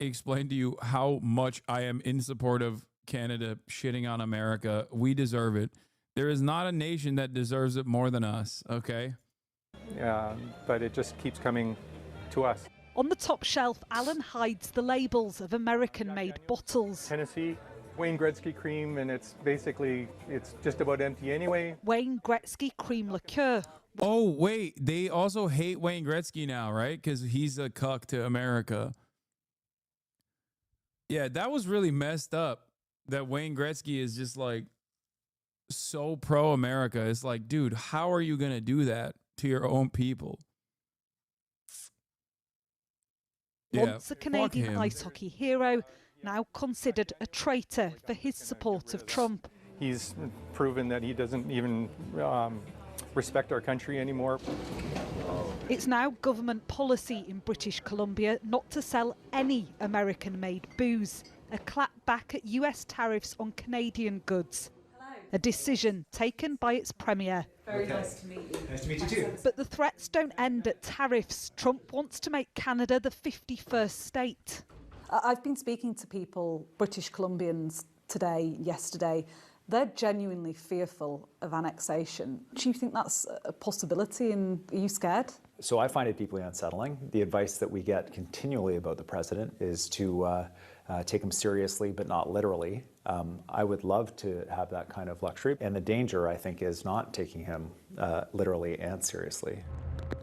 explain to you how much I am in support of Canada shitting on America. We deserve it. There is not a nation that deserves it more than us, okay?
But it just keeps coming to us.
On the top shelf, Alan hides the labels of American-made bottles.
Tennessee, Wayne Gretzky cream, and it's just about empty anyway.
Wayne Gretzky cream liqueur.
Oh, wait, they also hate Wayne Gretzky now, right? Because he's a cuck to America. Yeah, that was really messed up, that Wayne Gretzky is just like so pro-America. It's like, dude, how are you going to do that to your own people?
Once a Canadian ice hockey hero, now considered a traitor for his support of Trump.
He's proven that he doesn't even respect our country anymore.
It's now government policy in British Columbia not to sell any American-made booze, a clap back at US tariffs on Canadian goods. A decision taken by its premier.
Very nice to meet you. Nice to meet you too.
But the threats don't end at tariffs. Trump wants to make Canada the 51st state.
I've been speaking to people, British Columbians, today, yesterday. They're genuinely fearful of annexation. Do you think that's a possibility, and are you scared?
So I find it deeply unsettling. The advice that we get continually about the president is to take him seriously, but not literally. I would love to have that kind of luxury. And the danger, I think, is not taking him literally and seriously.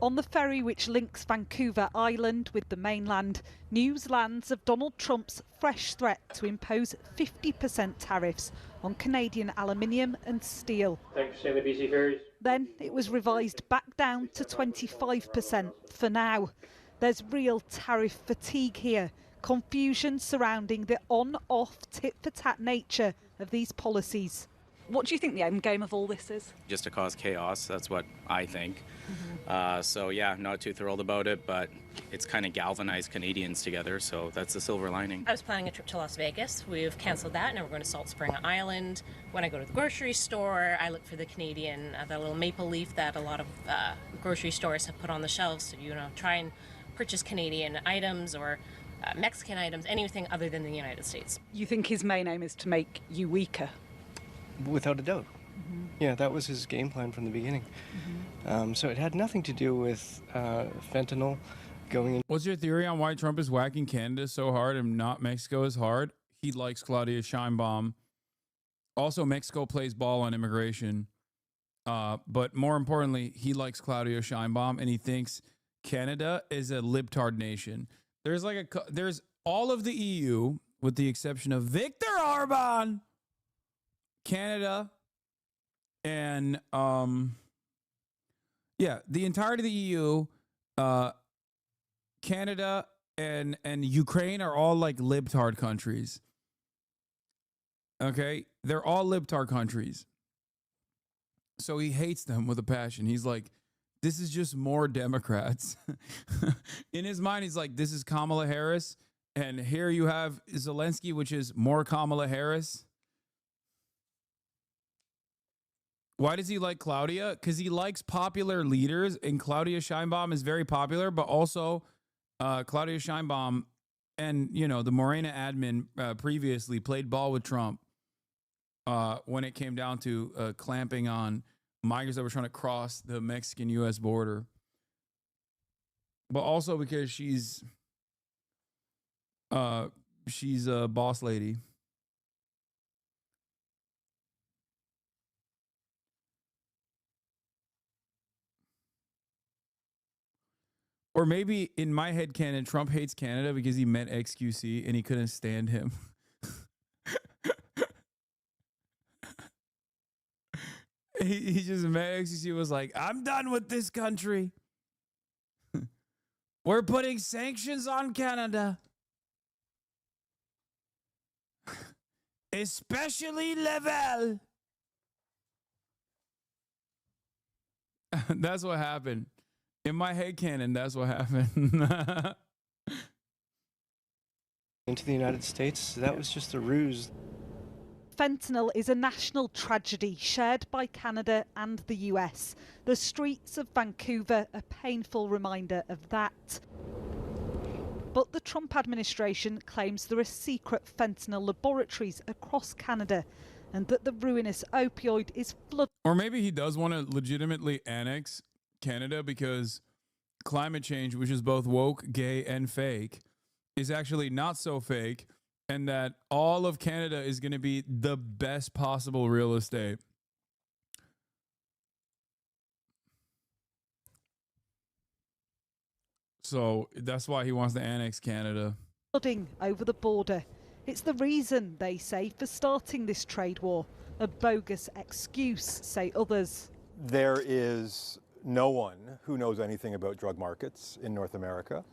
On the ferry which links Vancouver Island with the mainland, news lands of Donald Trump's fresh threat to impose 50% tariffs on Canadian aluminium and steel.
Thanks for saying the BC Ferries.
Then it was revised back down to 25% for now. There's real tariff fatigue here. Confusion surrounding the on-off tit-for-tat nature of these policies.
What do you think the end game of all this is?
Just to cause chaos, that's what I think. So yeah, not too thrilled about it, but it's kind of galvanized Canadians together, so that's the silver lining.
I was planning a trip to Las Vegas. We've canceled that. Now we're going to Salt Spring Island. When I go to the grocery store, I look for the Canadian, the little maple leaf that a lot of grocery stores have put on the shelves. So, try and purchase Canadian items or Mexican items, anything other than the United States.
You think his main aim is to make you weaker?
Without a doubt. Yeah, that was his game plan from the beginning. So it had nothing to do with fentanyl going in.
What's your theory on why Trump is whacking Canada so hard and not Mexico as hard? he likes Claudia Sheinbaum. Also, Mexico plays ball on immigration. But more importantly, he likes Claudia Sheinbaum, and he thinks Canada is a libtard nation. There's all of the EU, with the exception of Viktor Orban, Canada, and the entirety of the EU, Canada and Ukraine are all like libtard countries. Okay, they're all libtard countries. So he hates them with a passion. He's like, this is just more Democrats. In his mind, he's like, this is Kamala Harris. And here you have Zelensky, which is more Kamala Harris. Why does he like Claudia? Because he likes popular leaders. And Claudia Sheinbaum is very popular. But also, Claudia Sheinbaum and, the Morena admin previously played ball with Trump when it came down to clamping on migrants that were trying to cross the Mexican-U.S. border. But also because she's a boss lady. Or maybe in my head canon, Trump hates Canada because he met XQC and he couldn't stand him. He just met XQC, was like, I'm done with this country. We're putting sanctions on Canada. Especially Level. That's what happened. In my head canon, that's what happened.
Into the United States, that was just a ruse.
Fentanyl is a national tragedy shared by Canada and the US. The streets of Vancouver, a painful reminder of that. But the Trump administration claims there are secret fentanyl laboratories across Canada and that the ruinous opioid is flooding.
Or maybe he does want to legitimately annex Canada because climate change, which is both woke, gay, and fake, is actually not so fake, and that all of Canada is going to be the best possible real estate. So that's why he wants to annex Canada.
Flooding over the border. It's the reason, they say, for starting this trade war. A bogus excuse, say others.
There is no one who knows anything about drug markets in North America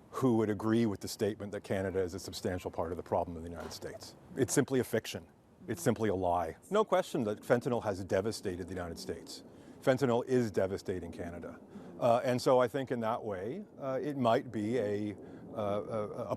who would agree with the statement that Canada is a substantial part of the problem in the United States. It's simply a fiction. It's simply a lie. No question that fentanyl has devastated the United States. Fentanyl is devastating Canada. And so I think in that way, it might be a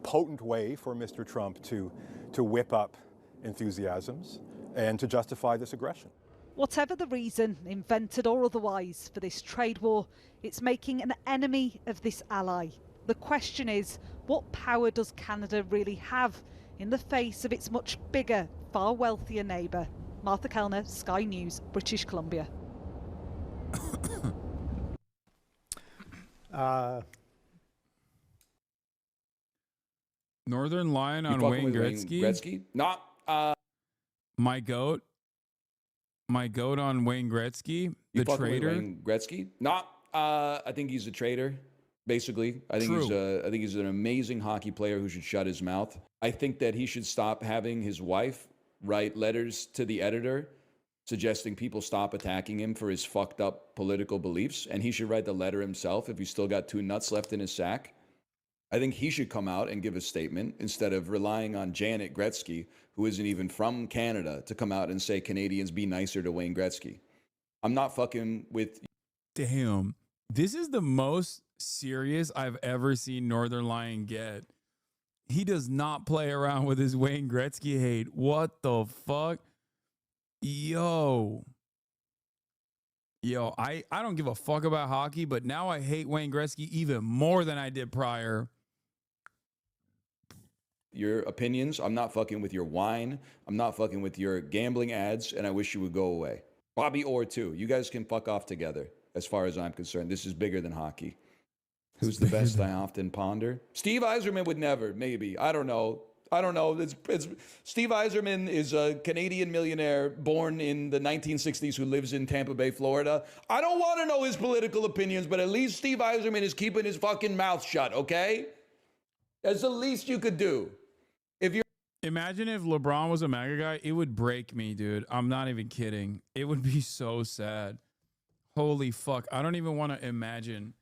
potent way for Mr. Trump to whip up enthusiasms and to justify this aggression.
Whatever the reason, invented or otherwise, for this trade war, it's making an enemy of this ally. The question is, what power does Canada really have in the face of its much bigger, far wealthier neighbour? Martha Kellner, Sky News, British Columbia.
Northern Lion on Wayne Gretzky? My goat on Wayne Gretzky, the traitor.
Wayne Gretzky? I think he's a traitor. Basically, I think he's an amazing hockey player who should shut his mouth. I think that he should stop having his wife write letters to the editor suggesting people stop attacking him for his fucked up political beliefs, and he should write the letter himself if he's still got 2 nuts left in his sack. I think he should come out and give a statement instead of relying on Janet Gretzky, who isn't even from Canada, to come out and say Canadians be nicer to Wayne Gretzky. I'm not fucking with...
Damn. This is the most serious I've ever seen Northern Lion get. He does not play around with his Wayne Gretzky hate. What the fuck? Yo, I don't give a fuck about hockey, but now I hate Wayne Gretzky even more than I did prior.
Your opinions. I'm not fucking with your wine. I'm not fucking with your gambling ads, and I wish you would go away. Bobby Orr, too. You guys can fuck off together, as far as I'm concerned. This is bigger than hockey. Who's the best I often ponder? Steve Yzerman would never, maybe. I don't know. I don't know. It's Steve Eiserman is a Canadian millionaire born in the 1960s who lives in Tampa Bay, Florida. I don't want to know his political opinions, but at least Steve Eiserman is keeping his fucking mouth shut, okay? That's the least you could do. If you're
Imagine if LeBron was a MAGA guy, it would break me, dude. I'm not even kidding. It would be so sad. Holy fuck. I don't even want to imagine.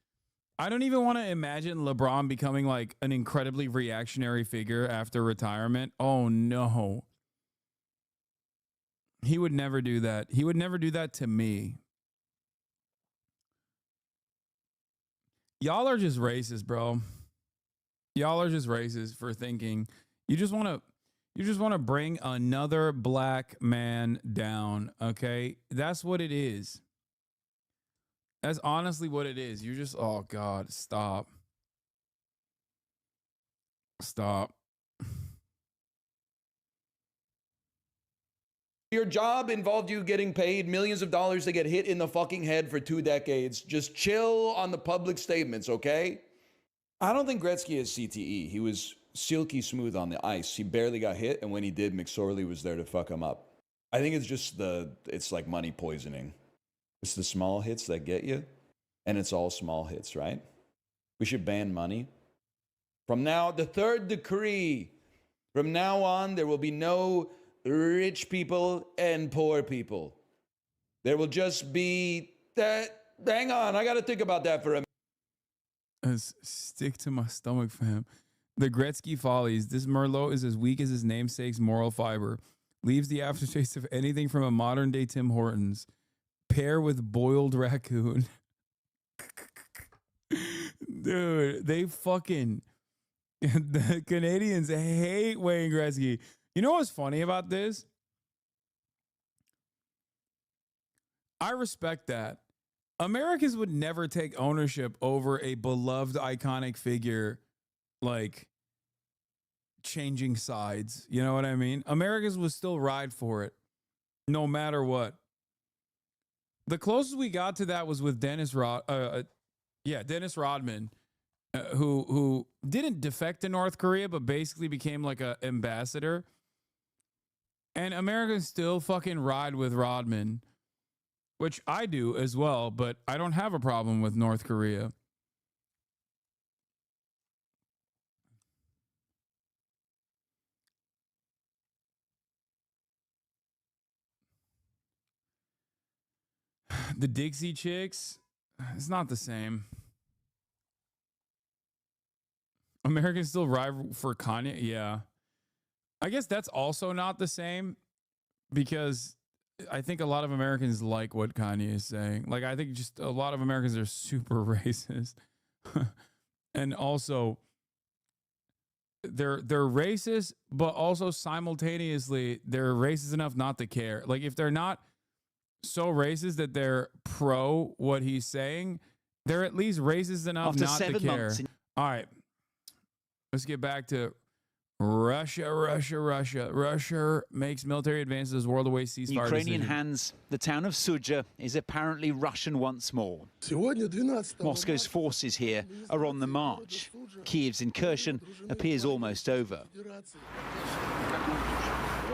I don't even want to imagine LeBron becoming like an incredibly reactionary figure after retirement. Oh no. He would never do that. He would never do that to me. Y'all are just racist, bro. Y'all are just racist for thinking you just want to bring another black man down, okay? That's what it is. That's honestly what it is. You're just, oh God, stop. Stop.
Your job involved you getting paid millions of dollars to get hit in the fucking head for 2 decades. Just chill on the public statements, okay? I don't think Gretzky has CTE. He was silky smooth on the ice. He barely got hit, and when he did, McSorley was there to fuck him up. I think it's just it's like money poisoning. It's the small hits that get you, and it's all small hits, right? We should ban money. From now, the third decree, from now on, there will be no rich people and poor people. There will just be that. Hang on, I got to think about that for a minute.
Stick to my stomach, fam. The Gretzky Follies. This Merlot is as weak as his namesake's moral fiber. Leaves the aftertaste of anything from a modern day Tim Hortons. Pair with boiled raccoon. Dude, they fucking... The Canadians hate Wayne Gretzky. You know what's funny about this? I respect that. Americans would never take ownership over a beloved iconic figure like changing sides. You know what I mean? Americans would still ride for it no matter what. The closest we got to that was with Dennis Rodman, who didn't defect to North Korea, but basically became like an ambassador. And Americans still fucking ride with Rodman, which I do as well, but I don't have a problem with North Korea. The Dixie Chicks, it's not the same. Americans still ride for Kanye. Yeah. I guess that's also not the same because I think a lot of Americans like what Kanye is saying. Like, I think just a lot of Americans are super racist. And also they're racist, but also simultaneously they're racist enough not to care. Like, if they're not so racist that they're pro what he's saying, they're at least racist enough not to care. All right. Let's get back to Russia. Russia makes military advances as world awaits ceasefire
Ukrainian
decision.
hands, the town of Sudzha is apparently Russian once more. Moscow's forces here are on the march. Kiev's incursion appears almost over.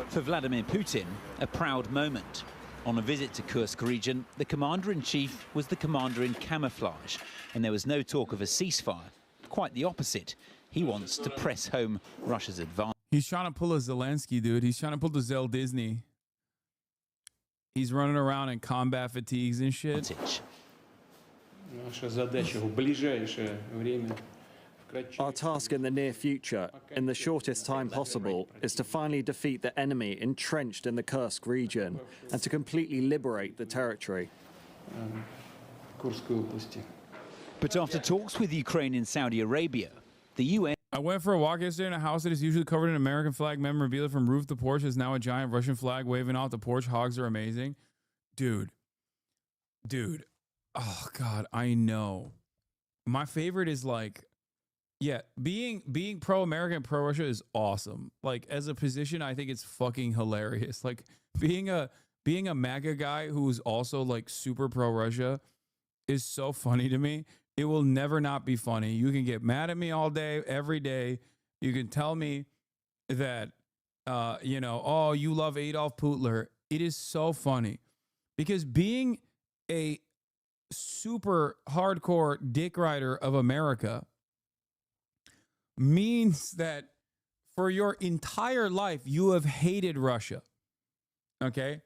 For Vladimir Putin, a proud moment. On a visit to Kursk region, the commander-in-chief was the commander in camouflage, and there was no talk of a ceasefire. Quite the opposite. He wants to press home Russia's advance.
He's trying to pull a Zelensky, dude. He's trying to pull the Zell Disney. He's running around in combat fatigues and shit.
Our task in the near future, in the shortest time possible, is to finally defeat the enemy entrenched in the Kursk region and to completely liberate the territory.
But after talks with Ukraine and Saudi Arabia, the UN...
I went for a walk yesterday in a house that is usually covered in American flag memorabilia from roof to porch is now a giant Russian flag waving off the porch. Hogs are amazing. Dude. Oh, God, I know. My favorite is like, yeah, being pro-American, pro-Russia is awesome. Like, as a position, I think it's fucking hilarious. Like, being a MAGA guy who's also like super pro-Russia is so funny to me. It will never not be funny. You can get mad at me all day, every day. You can tell me that, you know, oh, you love Adolf Hitler. It is so funny because being a super hardcore dick rider of America means that for your entire life, you have hated Russia. Okay?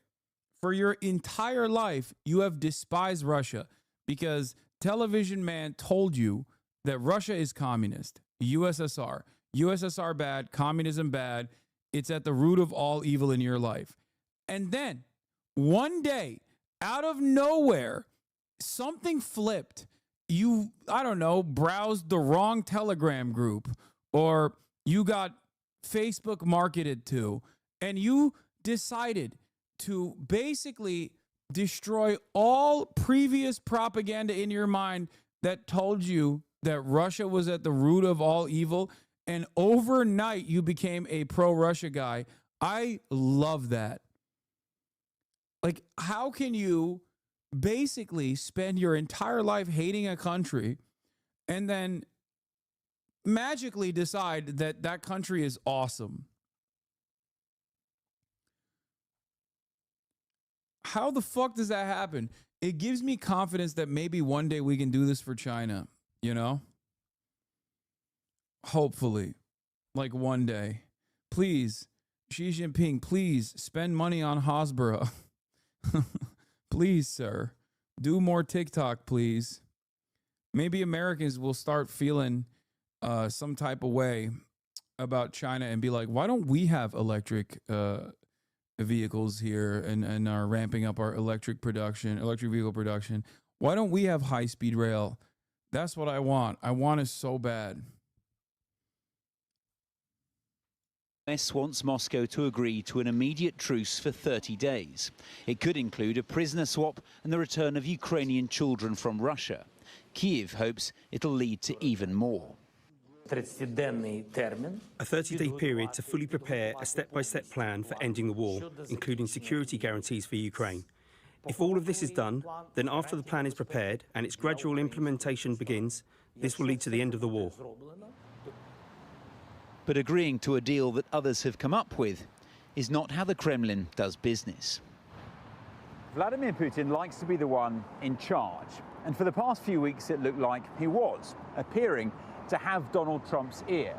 For your entire life, you have despised Russia because television man told you that Russia is communist, USSR bad, communism bad. It's at the root of all evil in your life. And then one day, out of nowhere, something flipped. You, I don't know, browsed the wrong Telegram group, or you got Facebook marketed to, and you decided to basically destroy all previous propaganda in your mind that told you that Russia was at the root of all evil, and overnight you became a pro-Russia guy. I love that. Like, how can you basically spend your entire life hating a country and then magically decide that that country is awesome? How the fuck does that happen? It gives me confidence that maybe one day we can do this for China, you know? Hopefully. Like one day. Please, Xi Jinping, please spend money on Hasbara. Please, sir. Do more TikTok, please. Maybe Americans will start feeling some type of way about China and be like, why don't we have electric vehicles here and are ramping up our electric vehicle production? Why don't we have high-speed rail? That's what I want. I want it so bad.
US wants Moscow to agree to an immediate truce for 30 days. It could include a prisoner swap and the return of Ukrainian children from Russia. Kyiv hopes it'll lead to even more.
A 30-day period to fully prepare a step-by-step plan for ending the war, including security guarantees for Ukraine. If all of this is done, then after the plan is prepared and its gradual implementation begins, this will lead to the end of the war.
But agreeing to a deal that others have come up with is not how the Kremlin does business.
Vladimir Putin likes to be the one in charge. And for the past few weeks, it looked like he was, appearing to have Donald Trump's ear.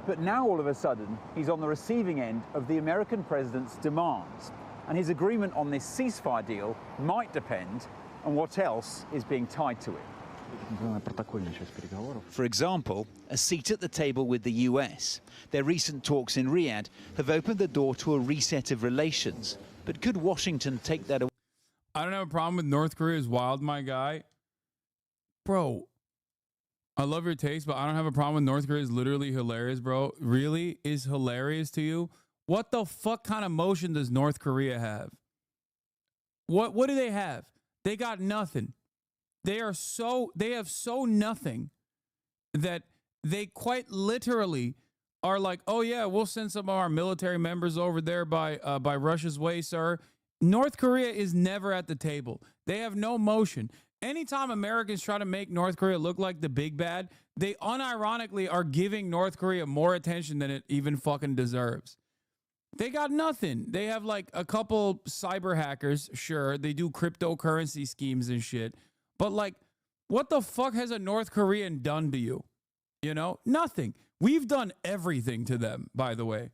But now, all of a sudden, he's on the receiving end of the American president's demands. And his agreement on this ceasefire deal might depend on what else is being tied to it.
For example, a seat at the table with the US. Their recent talks in Riyadh have opened the door to a reset of relations. But could Washington take that away?
I don't have a problem with North Korea's wild, my guy. Bro, I love your taste, but I don't have a problem with North Korea is literally hilarious, bro. Really is hilarious to you? What the fuck kind of motion does North Korea have? What do they have? They got nothing. They have so nothing that they quite literally are like, oh yeah, we'll send some of our military members over there by Russia's way, sir. North Korea is never at the table. They have no motion. Anytime Americans try to make North Korea look like the big bad, they unironically are giving North Korea more attention than it even fucking deserves. They got nothing. They have like a couple cyber hackers, sure. They do cryptocurrency schemes and shit. But like, what the fuck has a North Korean done to you? You know, nothing. We've done everything to them, by the way.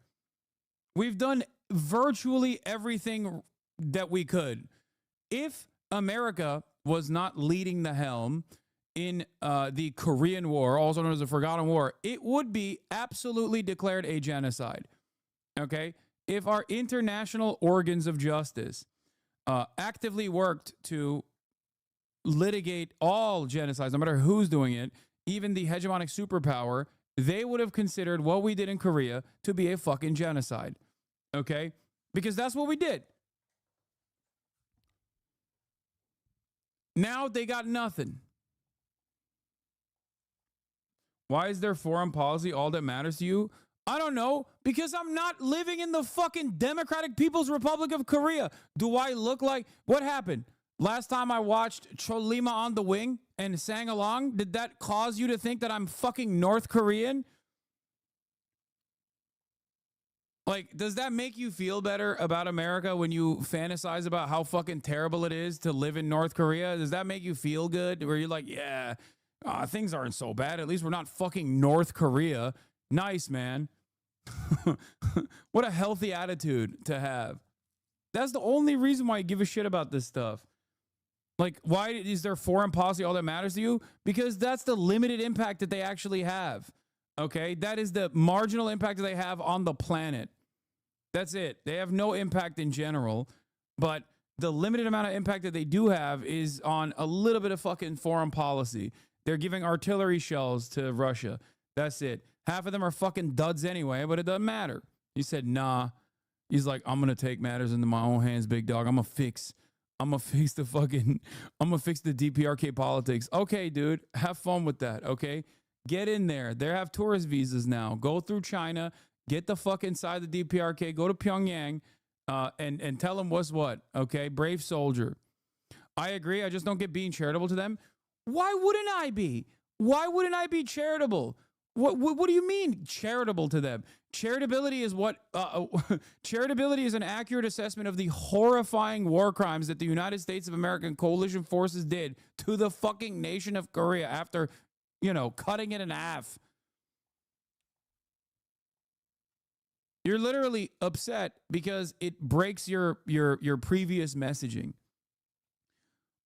We've done virtually everything that we could. If America was not leading the helm in the Korean War, also known as the Forgotten War, it would be absolutely declared a genocide. Okay? If our international organs of justice actively worked to litigate all genocides, no matter who's doing it, even the hegemonic superpower, they would have considered what we did in Korea to be a fucking genocide. Okay? Because that's what we did. Now they got nothing. Why is their foreign policy all that matters to you? I don't know, because I'm not living in the fucking Democratic People's Republic of Korea. Do I look like... What happened? Last time I watched Cholima on the Wing and sang along, did that cause you to think that I'm fucking North Korean? Like, does that make you feel better about America when you fantasize about how fucking terrible it is to live in North Korea? Does that make you feel good? Where you're like, yeah, things aren't so bad. At least we're not fucking North Korea. Nice, man. What a healthy attitude to have. That's the only reason why you give a shit about this stuff. Like, why is there foreign policy all that matters to you? Because that's the limited impact that they actually have. Okay, that is the marginal impact that they have on the planet. That's it. They have no impact in general, but the limited amount of impact that they do have is on a little bit of fucking foreign policy. They're giving artillery shells to Russia. That's it. Half of them are fucking duds anyway, but it doesn't matter. He said, nah. He's like, I'm going to take matters into my own hands, big dog. I'm going to fix the DPRK politics. Okay, dude, have fun with that. Okay. Get in there. They have tourist visas now. Go through China. Get the fuck inside the DPRK. Go to Pyongyang and tell them what's what. Okay? Brave soldier. I agree. I just don't get being charitable to them. Why wouldn't I be? Why wouldn't I be charitable? What do you mean charitable to them? Charitability is what charitability is an accurate assessment of the horrifying war crimes that the United States of America and coalition forces did to the fucking nation of Korea after, cutting it in half. You're literally upset because it breaks your previous messaging.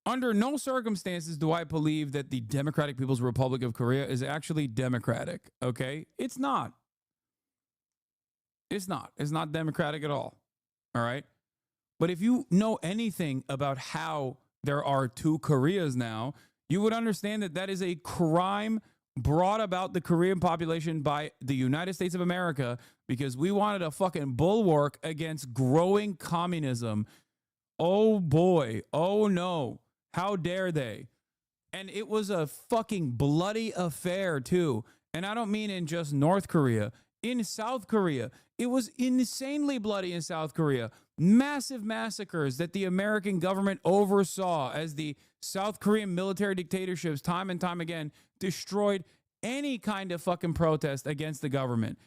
Under no circumstances do I believe that the Democratic People's Republic of Korea is actually democratic, okay? It's not. It's not. It's not democratic at all, all right? But if you know anything about how there are two Koreas now, you would understand that that is a crime brought about the Korean population by the United States of America because we wanted a fucking bulwark against growing communism. Oh boy. Oh no. How dare they? And it was a fucking bloody affair too. And I don't mean in just North Korea. In South Korea, it was insanely bloody in South Korea. Massive massacres that the American government oversaw as the South Korean military dictatorships time and time again destroyed any kind of fucking protest against the government.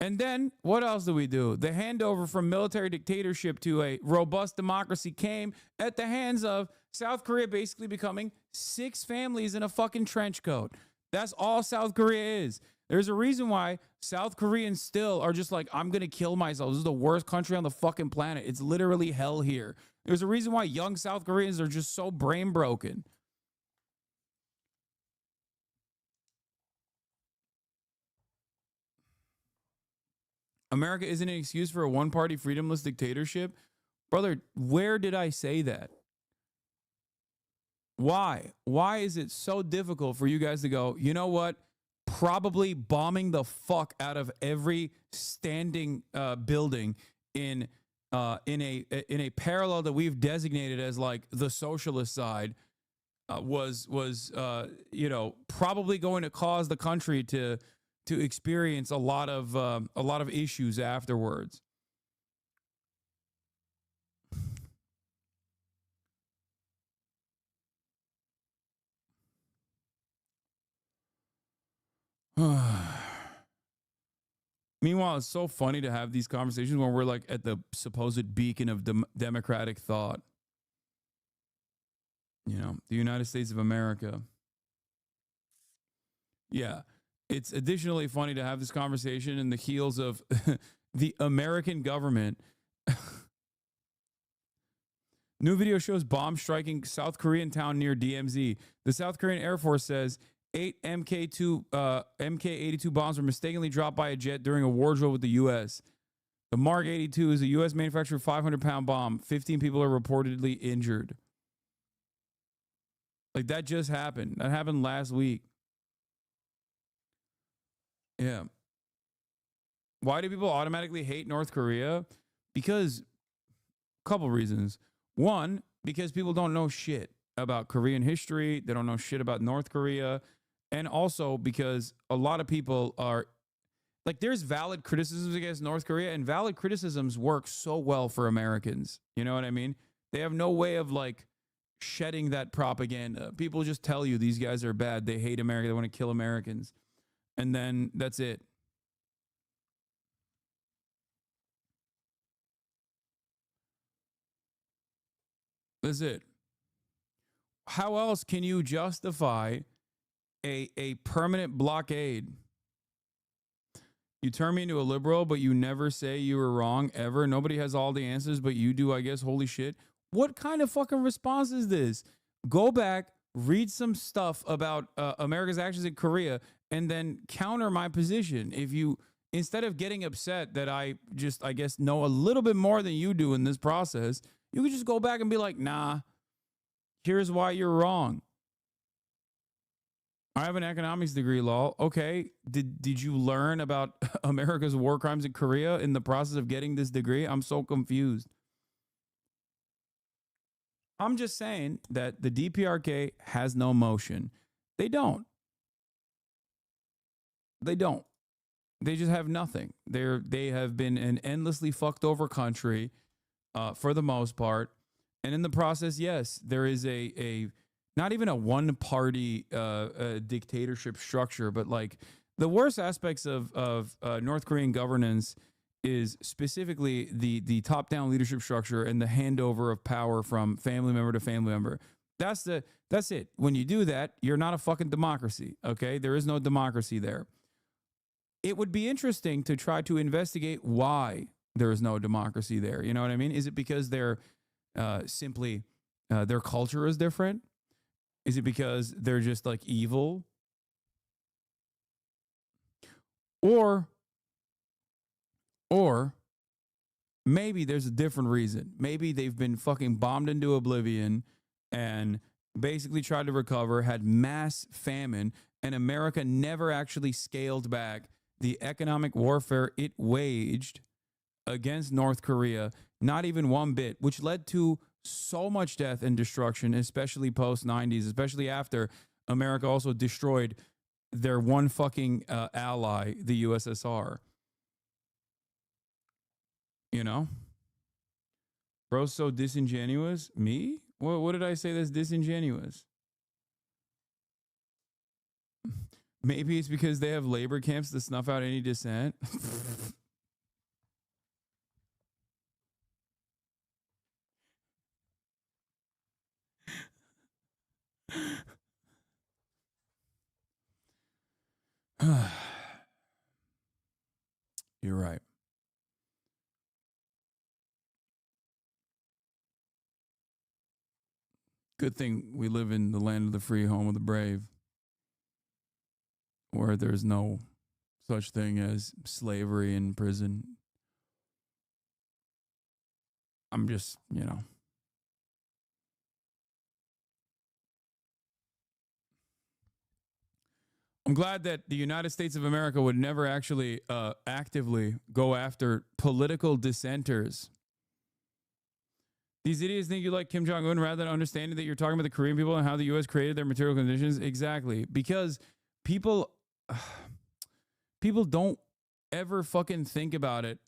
And then what else do we do? The handover from military dictatorship to a robust democracy came at the hands of South Korea basically becoming 6 families in a fucking trench coat. That's all South Korea is. There's a reason why South Koreans still are just like, I'm going to kill myself. This is the worst country on the fucking planet. It's literally hell here. There's a reason why young South Koreans are just so brain broken. America isn't an excuse for a one-party freedomless dictatorship. Brother, where did I say that? Why? Why is it so difficult for you guys to go, you know what? Probably bombing the fuck out of every standing building in a parallel that we've designated as like the socialist side was probably going to cause the country to experience a lot of issues afterwards. Meanwhile, it's so funny to have these conversations when we're like at the supposed beacon of democratic thought. The United States of America. Yeah. It's additionally funny to have this conversation in the heels of the American government. New video shows bomb striking South Korean town near DMZ. The South Korean Air Force says 8 MK-82 bombs were mistakenly dropped by a jet during a war drill with the U.S. The Mark 82 is a U.S. manufactured 500-pound bomb. 15 people are reportedly injured. Like, that just happened. That happened last week. Yeah. Why do people automatically hate North Korea? Because a couple reasons. One, because people don't know shit about Korean history. They don't know shit about North Korea. And also because a lot of people are like, there's valid criticisms against North Korea, and valid criticisms work so well for Americans. You know what I mean? They have no way of like shedding that propaganda. People just tell you these guys are bad. They hate America. They want to kill Americans. And then that's it. That's it. How else can you justify a permanent blockade? You turn me into a liberal, but you never say you were wrong ever. Nobody has all the answers, but you do, I guess. Holy shit. What kind of fucking response is this? Go back, read some stuff about America's actions in Korea, and then counter my position. If you, instead of getting upset that I guess, know a little bit more than you do in this process, you could just go back and be like, nah, here's why you're wrong. I have an economics degree, lol. Okay, did you learn about America's war crimes in Korea in the process of getting this degree? I'm so confused. I'm just saying that the DPRK has no motion. They don't. They don't. They just have nothing. They have been an endlessly fucked over country for the most part. And in the process, yes, there is a not even a one party dictatorship structure, but like the worst aspects of North Korean governance is specifically the top down leadership structure and the handover of power from family member to family member. That's it. When you do that, you're not a fucking democracy. Okay. There is no democracy there. It would be interesting to try to investigate why there is no democracy there. You know what I mean? Is it because they're simply their culture is different? Is it because they're just like evil? Or maybe there's a different reason. Maybe they've been fucking bombed into oblivion and basically tried to recover, had mass famine, and America never actually scaled back the economic warfare it waged against North Korea, not even one bit, which led to so much death and destruction, especially post 90s, especially after America also destroyed their one fucking ally, the USSR. You know? Bro's so disingenuous. Me? What did I say that's disingenuous? Maybe it's because they have labor camps to snuff out any dissent. You're right. Good thing we live in the land of the free, home of the brave, where there's no such thing as slavery in prison. I'm just, you know. I'm glad that the United States of America would never actually actively go after political dissenters. These idiots think you like Kim Jong-un rather than understanding that you're talking about the Korean people and how the U.S. created their material conditions. Exactly. Because people don't ever fucking think about it.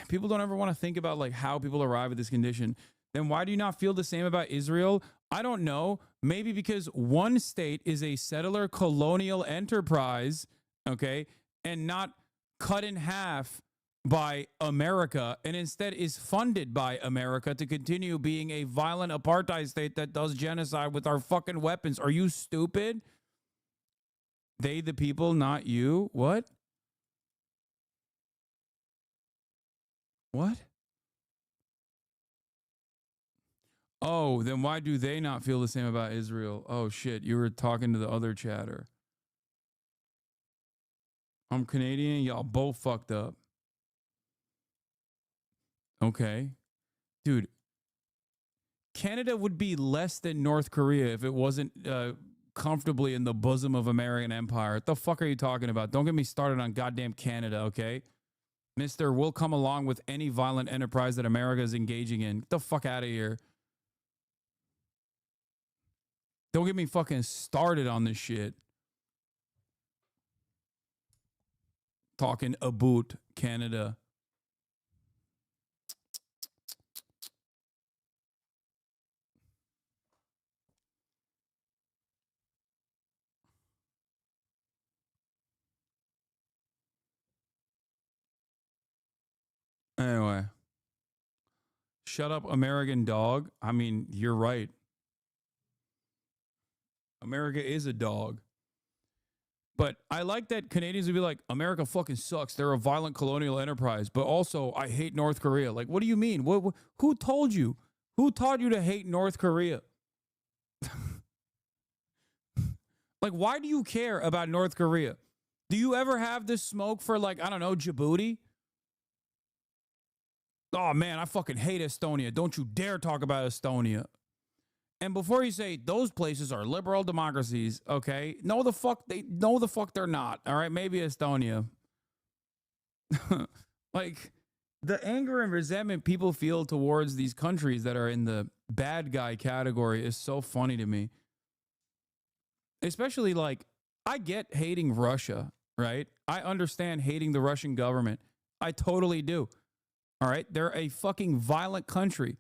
People don't ever want to think about like how people arrive at this condition. Then why do you not feel the same about Israel? I don't know. Maybe because one state is a settler colonial enterprise, okay, and not cut in half by America, and instead is funded by America to continue being a violent apartheid state that does genocide with our fucking weapons. Are you stupid? They the people, not you? What? What? Oh, then why do they not feel the same about Israel? Oh, shit. You were talking to the other chatter. I'm Canadian. Y'all both fucked up. Okay. Dude, Canada would be less than North Korea if it wasn't comfortably in the bosom of American empire. What the fuck are you talking about? Don't get me started on goddamn Canada, okay? Mister, we'll come along with any violent enterprise that America is engaging in. Get the fuck out of here. Don't get me fucking started on this shit. Talking about Canada. Anyway. shut up, American dog. I mean, you're right. America is a dog. But I like that Canadians would be like, America fucking sucks. They're a violent colonial enterprise. But also, I hate North Korea. Like, what do you mean? Who told you? Who taught you to hate North Korea? Like, why do you care about North Korea? Do you ever have this smoke for, like, I don't know, Djibouti? Oh, man, I fucking hate Estonia. Don't you dare talk about Estonia. And before you say those places are liberal democracies, okay? No, the fuck they're not. All right, maybe Estonia. Like, the anger and resentment people feel towards these countries that are in the bad guy category is so funny to me. Especially, like, I get hating Russia, right? I understand hating the Russian government. I totally do. All right? They're a fucking violent country.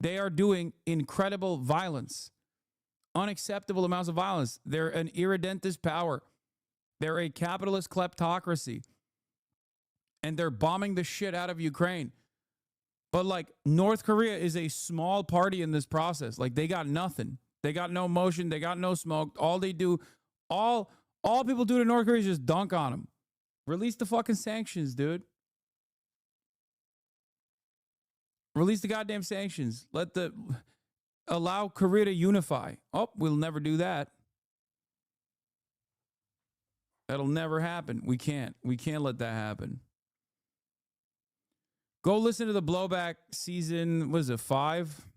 They are doing incredible violence, unacceptable amounts of violence. They're an irredentist power. They're a capitalist kleptocracy. And they're bombing the shit out of Ukraine. But, like, North Korea is a small party in this process. Like, they got nothing. They got no motion. They got no smoke. All they do, all people do to North Korea is just dunk on them. Release the fucking sanctions, dude. Release the goddamn sanctions. Allow Korea to unify. Oh, we'll never do that. That'll never happen. We can't let that happen. Go listen to the Blowback season, what is it, 5?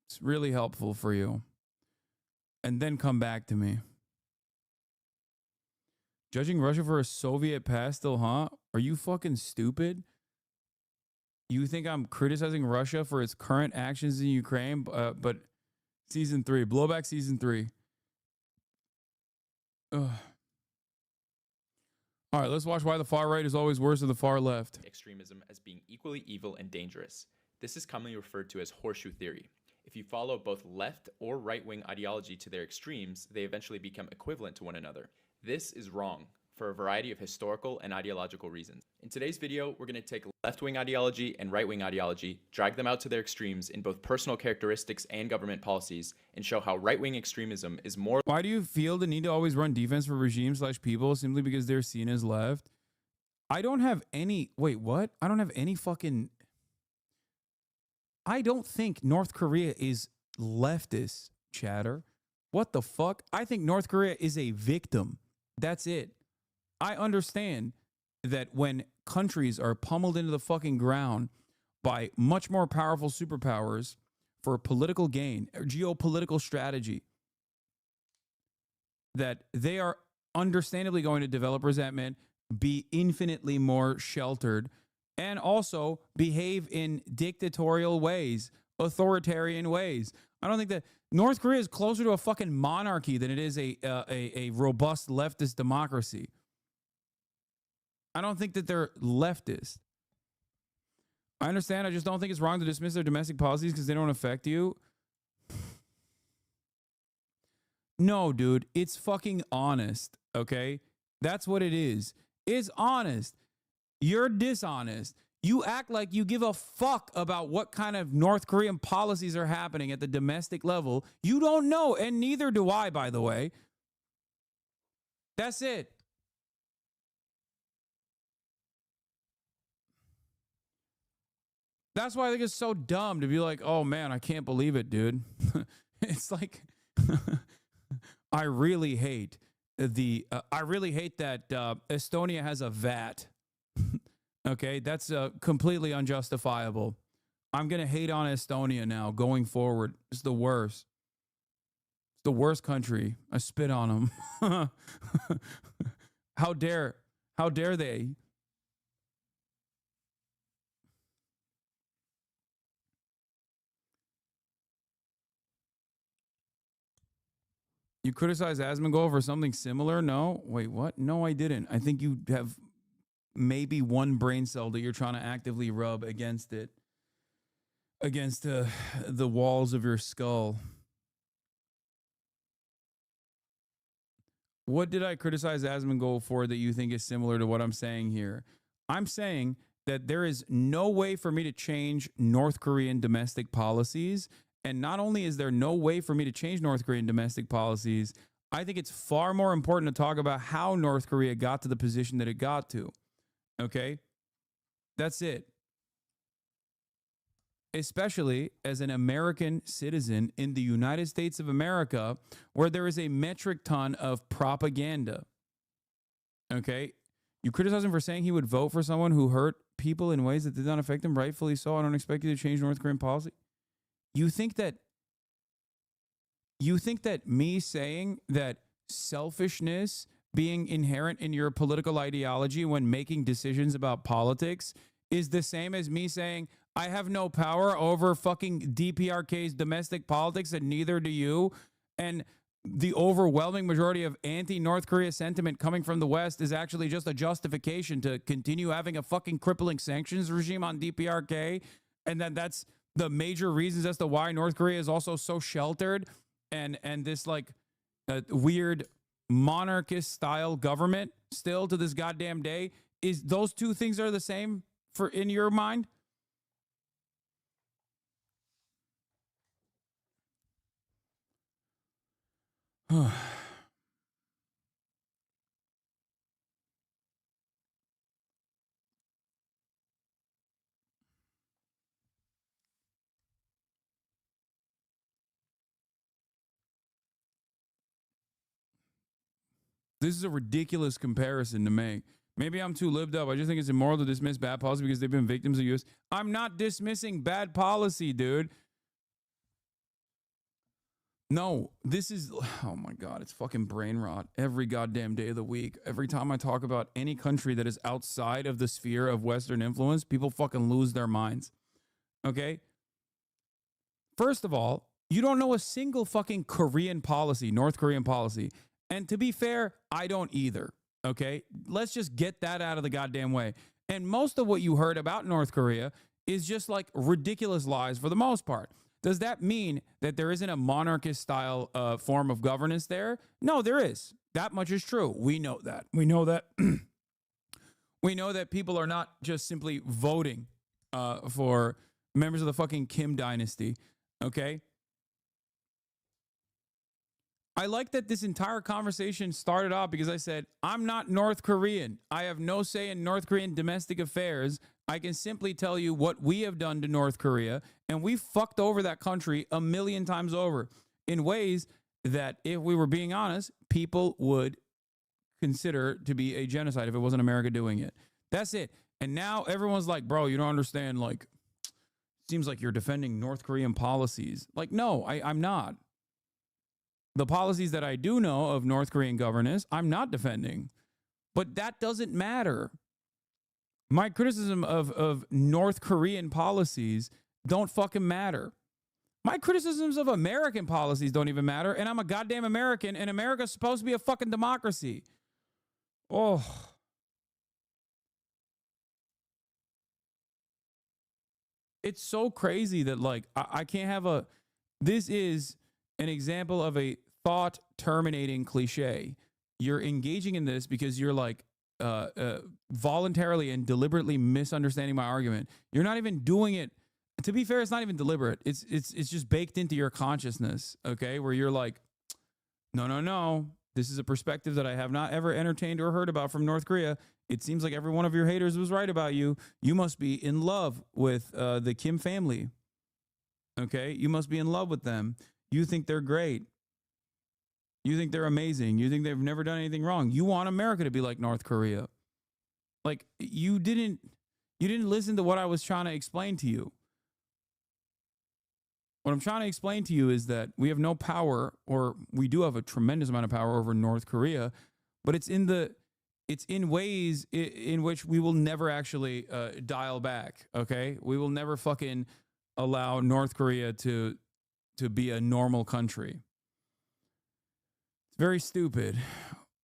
It's really helpful for you. And then come back to me. Judging Russia for a Soviet past still, huh? Are you fucking stupid? You think I'm criticizing Russia for its current actions in Ukraine? But season 3, Blowback season 3. Ugh. All right, let's watch why the far right is always worse than the far left.
Extremism as being equally evil and dangerous. This is commonly referred to as horseshoe theory. If you follow both left or right-wing ideology to their extremes, they eventually become equivalent to one another. This is wrong for a variety of historical and ideological reasons. In today's video, we're going to take left-wing ideology and right-wing ideology, drag them out to their extremes in both personal characteristics and government policies, and show how right-wing extremism is more...
Why do you feel the need to always run defense for regimes/people simply because they're seen as left? I don't have any... Wait, what? I don't have any fucking... I don't think North Korea is leftist, chatter. What the fuck? I think North Korea is a victim. That's it. I understand that when countries are pummeled into the fucking ground by much more powerful superpowers for political gain or geopolitical strategy, that they are understandably going to develop resentment, be infinitely more sheltered, and also behave in dictatorial ways, authoritarian ways. I don't think that North Korea is closer to a fucking monarchy than it is a robust leftist democracy. I don't think that they're leftist. I understand. I just don't think it's wrong to dismiss their domestic policies because they don't affect you. No, dude, it's fucking honest, okay? That's what it is. It's honest. You're dishonest. You act like you give a fuck about what kind of North Korean policies are happening at the domestic level. You don't know, and neither do I, by the way. That's it. That's why I think it's so dumb to be like, oh man, I can't believe it, dude. It's like, I really hate that Estonia has a VAT. Okay, that's completely unjustifiable. I'm going to hate on Estonia now going forward. It's the worst. It's the worst country. I spit on them. How dare they? You criticize Asmongold for something similar? No? Wait, what? No, I didn't. I think you have maybe one brain cell that you're trying to actively rub against it, against the walls of your skull. What did I criticize Asmongold for that you think is similar to what I'm saying here? I'm saying that there is no way for me to change North Korean domestic policies. And not only is there no way for me to change North Korean domestic policies, I think it's far more important to talk about how North Korea got to the position that it got to. Okay? That's it. Especially as an American citizen in the United States of America, where there is a metric ton of propaganda. Okay? You criticize him for saying he would vote for someone who hurt people in ways that did not affect him, rightfully so. I don't expect you to change North Korean policy. You think that me saying that selfishness being inherent in your political ideology when making decisions about politics is the same as me saying I have no power over fucking DPRK's domestic politics and neither do you, and the overwhelming majority of anti-North Korea sentiment coming from the West is actually just a justification to continue having a fucking crippling sanctions regime on DPRK, and then that's the major reasons as to why North Korea is also so sheltered and this like weird monarchist style government still to this goddamn day. Is those two things are the same for in your mind? This is a ridiculous comparison to make. Maybe I'm too lived up. I just think it's immoral to dismiss bad policy because they've been victims of U.S. I'm not dismissing bad policy, dude. No, this is, oh my God, it's fucking brain rot every goddamn day of the week. Every time I talk about any country that is outside of the sphere of Western influence, people fucking lose their minds. Okay? First of all, you don't know a single fucking Korean policy, North Korean policy. And to be fair, I don't either. Okay? Let's just get that out of the goddamn way. And most of what you heard about North Korea is just like ridiculous lies for the most part. Does that mean that there isn't a monarchist style form of governance there? No, there is. That much is true. We know that. We know that. We know that people are not just simply voting for members of the fucking Kim dynasty. Okay? I like that this entire conversation started off because I said, I'm not North Korean. I have no say in North Korean domestic affairs. I can simply tell you what we have done to North Korea, and we fucked over that country a million times over in ways that, if we were being honest, people would consider to be a genocide if it wasn't America doing it. That's it. And now everyone's like, bro, you don't understand. Like, seems like you're defending North Korean policies. Like, no, I'm not. The policies that I do know of North Korean governance, I'm not defending. But that doesn't matter. My criticism of North Korean policies don't fucking matter. My criticisms of American policies don't even matter, and I'm a goddamn American, and America's supposed to be a fucking democracy. Oh. It's so crazy that, like, I can't have a... This is an example of a thought terminating cliche. You're engaging in this because you're like voluntarily and deliberately misunderstanding my argument. You're not even doing it. To be fair, it's not even deliberate. It's just baked into your consciousness. Okay, where you're like, no. This is a perspective that I have not ever entertained or heard about from North Korea. It seems like every one of your haters was right about you. You must be in love with the Kim family. Okay, you must be in love with them. You think they're great. You think they're amazing. You think they've never done anything wrong. You want America to be like North Korea. Like, you didn't listen to what I was trying to explain to you. What I'm trying to explain to you is that we have no power, or we do have a tremendous amount of power over North Korea, but it's in ways in which we will never actually dial back. Okay, we will never fucking allow North Korea to be a normal country. It's very stupid.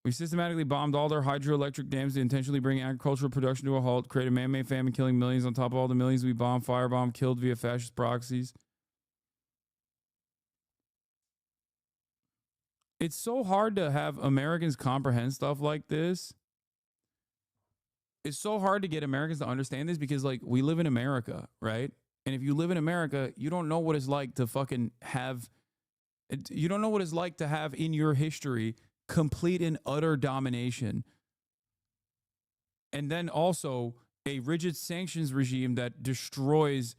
We systematically bombed all their hydroelectric dams to intentionally bring agricultural production to a halt, create a man-made famine, killing millions on top of all the millions we bombed, firebombed, killed via fascist proxies. It's so hard to have Americans comprehend stuff like this. it's so hard to get Americans to understand this because, like, we live in America, right? And if you live in America, you don't know what it's like to fucking have, you don't know what it's like to have in your history complete and utter domination. And then also a rigid sanctions regime that destroys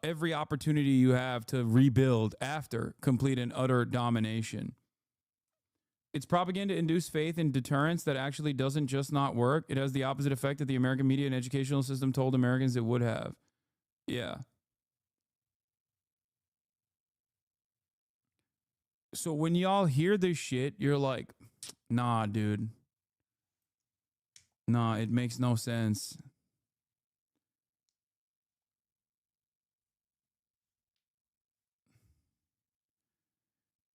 every opportunity you have to rebuild after complete and utter domination. It's propaganda-induced faith in deterrence that actually doesn't just not work. It has the opposite effect that the American media and educational system told Americans it would have. Yeah. So when y'all hear this shit, you're like, nah, dude. Nah, it makes no sense.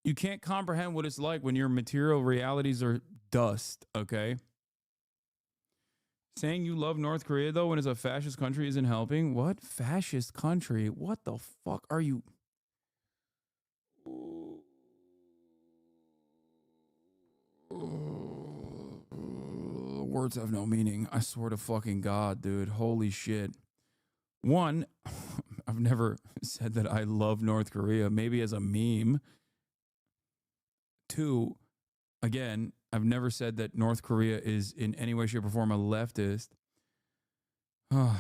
You can't comprehend what it's like when your material realities are dust, okay? Saying you love North Korea, though, when it's a fascist country isn't helping? What? Fascist country? What the fuck are you? Words have no meaning. I swear to fucking God, dude. Holy shit. One, I've never said that I love North Korea, maybe as a meme. Two, again, I've never said that North Korea is in any way, shape, or form a leftist. I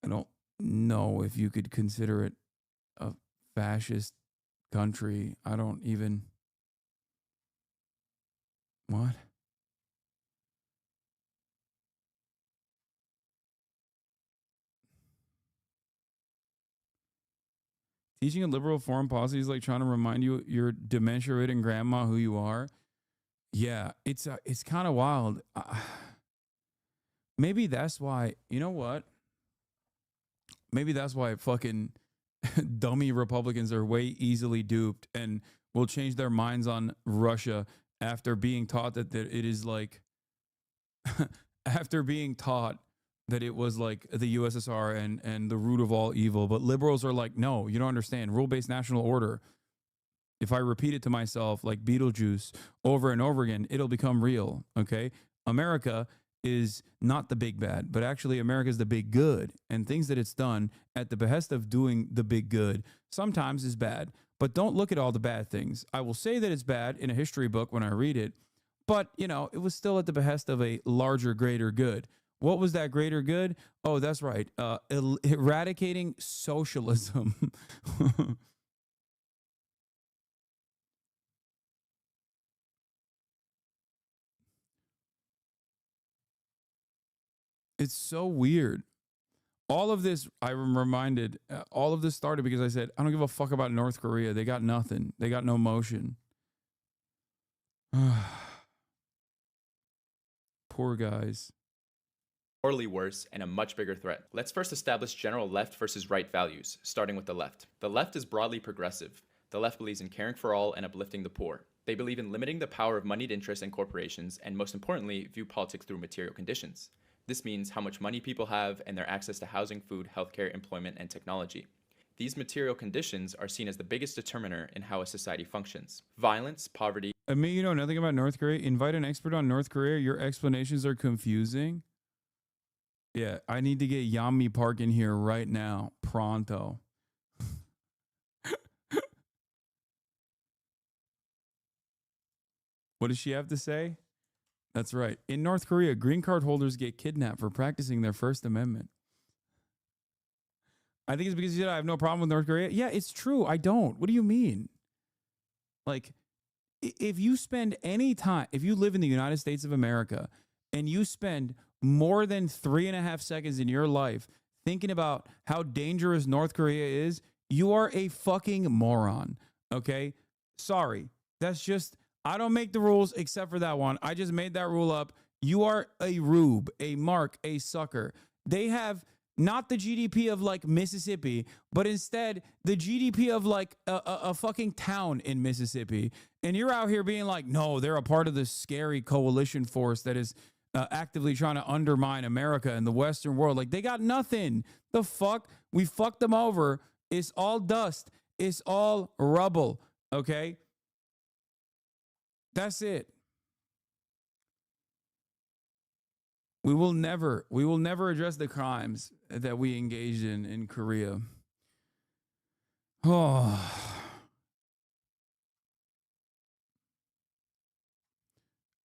don't know if you could consider it a fascist country. I don't even... What? Teaching a liberal foreign policy is like trying to remind you your dementia-ridden grandma who you are. Yeah, it's kind of wild. Maybe that's why, you know what? Maybe that's why fucking dummy Republicans are way easily duped and will change their minds on Russia after being taught that it is like, after being taught that it was like the USSR and the root of all evil. But liberals are like, no, you don't understand. Rule-based national order. If I repeat it to myself like Beetlejuice over and over again, it'll become real, okay? America is not the big bad, but actually America is the big good. And things that it's done at the behest of doing the big good sometimes is bad. But don't look at all the bad things. I will say that it's bad in a history book when I read it. But, you know, it was still at the behest of a larger, greater good. What was that greater good? Oh, that's right. Eradicating socialism. It's so weird. All of this, I'm reminded, all of this started because I said, I don't give a fuck about North Korea. They got nothing. They got no motion. Poor guys.
Morally worse and a much bigger threat. Let's first establish general left versus right values, starting with the left. The left is broadly progressive. The left believes in caring for all and uplifting the poor. They believe in limiting the power of moneyed interests and corporations, and most importantly, view politics through material conditions. This means how much money people have and their access to housing, food, healthcare, employment, and technology. These material conditions are seen as the biggest determiner in how a society functions. Violence, poverty...
I mean, you know nothing about North Korea? Invite an expert on North Korea. Your explanations are confusing. Yeah, I need to get Yami Park in here right now. Pronto. What does she have to say? That's right. In North Korea, green card holders get kidnapped for practicing their First Amendment. I think it's because you said I have no problem with North Korea. Yeah, it's true. I don't. What do you mean? Like, if you spend any time, if you live in the United States of America and you spend more than 3.5 seconds in your life thinking about how dangerous North Korea is, you are a fucking moron. Okay? Sorry. That's just, I don't make the rules except for that one. I just made that rule up. You are a rube, a mark, a sucker. They have not the GDP of like Mississippi, but instead the GDP of like a fucking town in Mississippi. And you're out here being like, no, they're a part of this scary coalition force that is actively trying to undermine America and the Western world. Like, they got nothing. The fuck? We fucked them over. It's all dust. It's all rubble. Okay? That's it. We will never address the crimes that we engaged in Korea. Oh.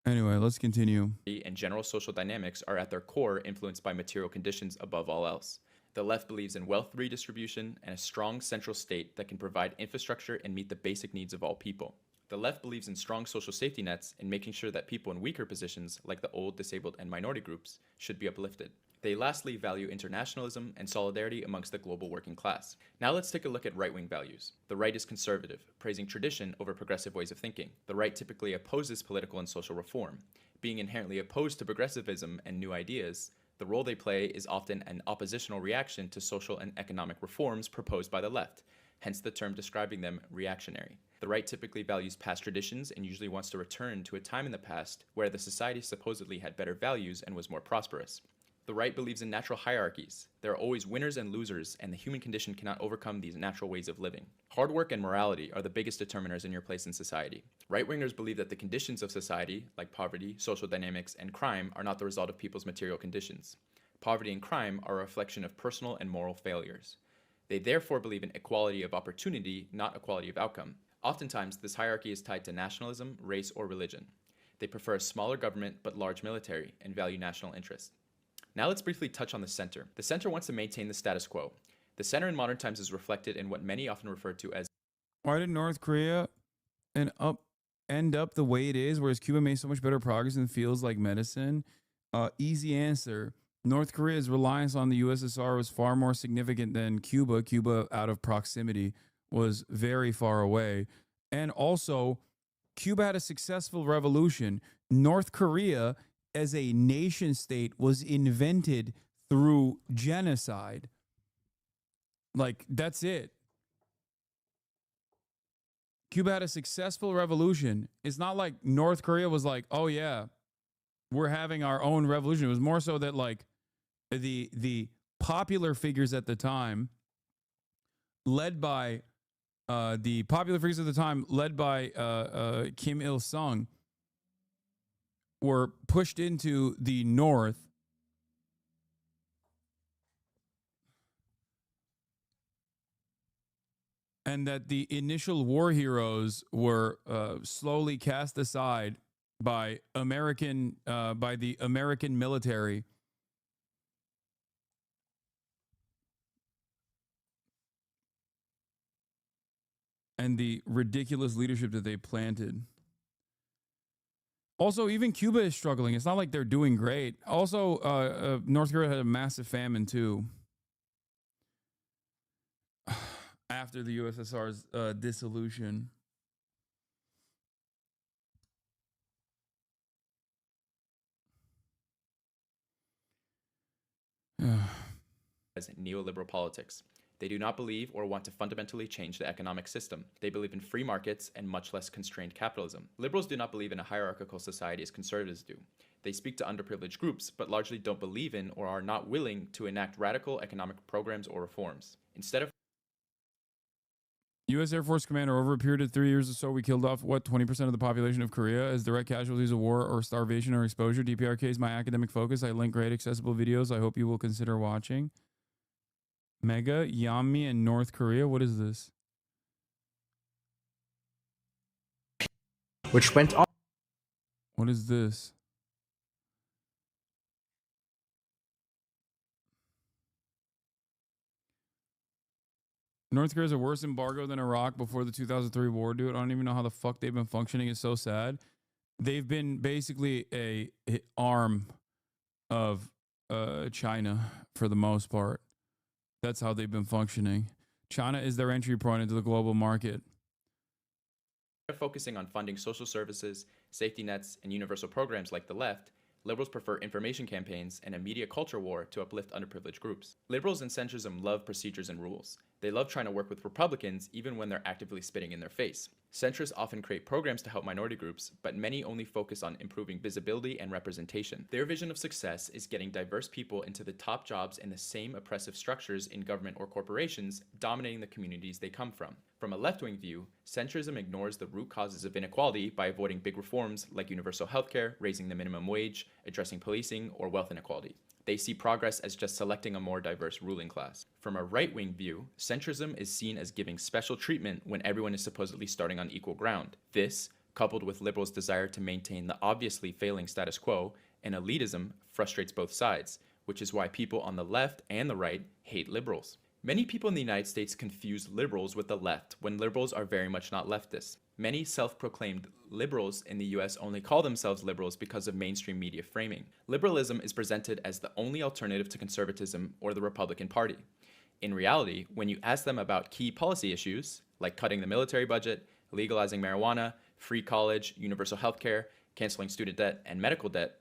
Anyway, let's continue.
And general social dynamics are at their core influenced by material conditions above all else. The left believes in wealth redistribution and a strong central state that can provide infrastructure and meet the basic needs of all people. The left believes in strong social safety nets and making sure that people in weaker positions, like the old, disabled, and minority groups, should be uplifted. They lastly value internationalism and solidarity amongst the global working class. Now let's take a look at right-wing values. The right is conservative, praising tradition over progressive ways of thinking. The right typically opposes political and social reform. Being inherently opposed to progressivism and new ideas, the role they play is often an oppositional reaction to social and economic reforms proposed by the left, hence the term describing them reactionary. The right typically values past traditions and usually wants to return to a time in the past where the society supposedly had better values and was more prosperous. The right believes in natural hierarchies. There are always winners and losers, and the human condition cannot overcome these natural ways of living. Hard work and morality are the biggest determiners in your place in society. Right-wingers believe that the conditions of society, like poverty, social dynamics, and crime, are not the result of people's material conditions. Poverty and crime are a reflection of personal and moral failures. They therefore believe in equality of opportunity, not equality of outcome. Oftentimes, this hierarchy is tied to nationalism, race, or religion. They prefer a smaller government but large military and value national interest. Now let's briefly touch on the center. The center wants to maintain the status quo. The center in modern times is reflected in what many often refer to as...
Why did North Korea end up the way it is, whereas Cuba made so much better progress in fields like medicine? Easy answer. North Korea's reliance on the USSR was far more significant than Cuba. Cuba, out of proximity, was very far away. And also, Cuba had a successful revolution. North Korea, as a nation state, was invented through genocide. Like, that's it. Cuba had a successful revolution. It's not like North Korea was like, oh yeah, we're having our own revolution. It was more so that like the popular figures at the time, led by Kim Il-sung, were pushed into the north and that the initial war heroes were slowly cast aside by the American military. And the ridiculous leadership that they planted. Also, even Cuba is struggling. It's not like they're doing great. Also, North Korea had a massive famine too. After the USSR's dissolution.
as neoliberal politics. They do not believe or want to fundamentally change the economic system. They believe in free markets and much less constrained capitalism. Liberals do not believe in a hierarchical society as conservatives do. They speak to underprivileged groups, but largely don't believe in or are not willing to enact radical economic programs or reforms. Instead of
U.S. Air Force commander, over a period of 3 years or so, we killed off, 20% of the population of Korea as direct casualties of war or starvation or exposure. DPRK is my academic focus. I link great accessible videos I hope you will consider watching. Mega, Yami, and North Korea. What is this?
Which went on.
What is this? North Korea has a worse embargo than Iraq before the 2003 war, dude. I don't even know how the fuck they've been functioning. It's so sad. They've been basically a arm of China for the most part. That's how they've been functioning. China is their entry point into the global market.
Instead of focusing on funding social services, safety nets, and universal programs like the left, liberals prefer information campaigns and a media culture war to uplift underprivileged groups. Liberals and centrism love procedures and rules. They love trying to work with Republicans even when they're actively spitting in their face. Centrists often create programs to help minority groups, but many only focus on improving visibility and representation. Their vision of success is getting diverse people into the top jobs in the same oppressive structures in government or corporations, dominating the communities they come from. From a left-wing view, centrism ignores the root causes of inequality by avoiding big reforms like universal healthcare, raising the minimum wage, addressing policing, or wealth inequality. They see progress as just selecting a more diverse ruling class. From a right-wing view, centrism is seen as giving special treatment when everyone is supposedly starting on equal ground. This, coupled with liberals' desire to maintain the obviously failing status quo, and elitism frustrates both sides, which is why people on the left and the right hate liberals. Many people in the United States confuse liberals with the left when liberals are very much not leftists. Many self-proclaimed liberals in the US only call themselves liberals because of mainstream media framing. Liberalism is presented as the only alternative to conservatism or the Republican Party. In reality, when you ask them about key policy issues, like cutting the military budget, legalizing marijuana, free college, universal healthcare, canceling student debt, and medical debt,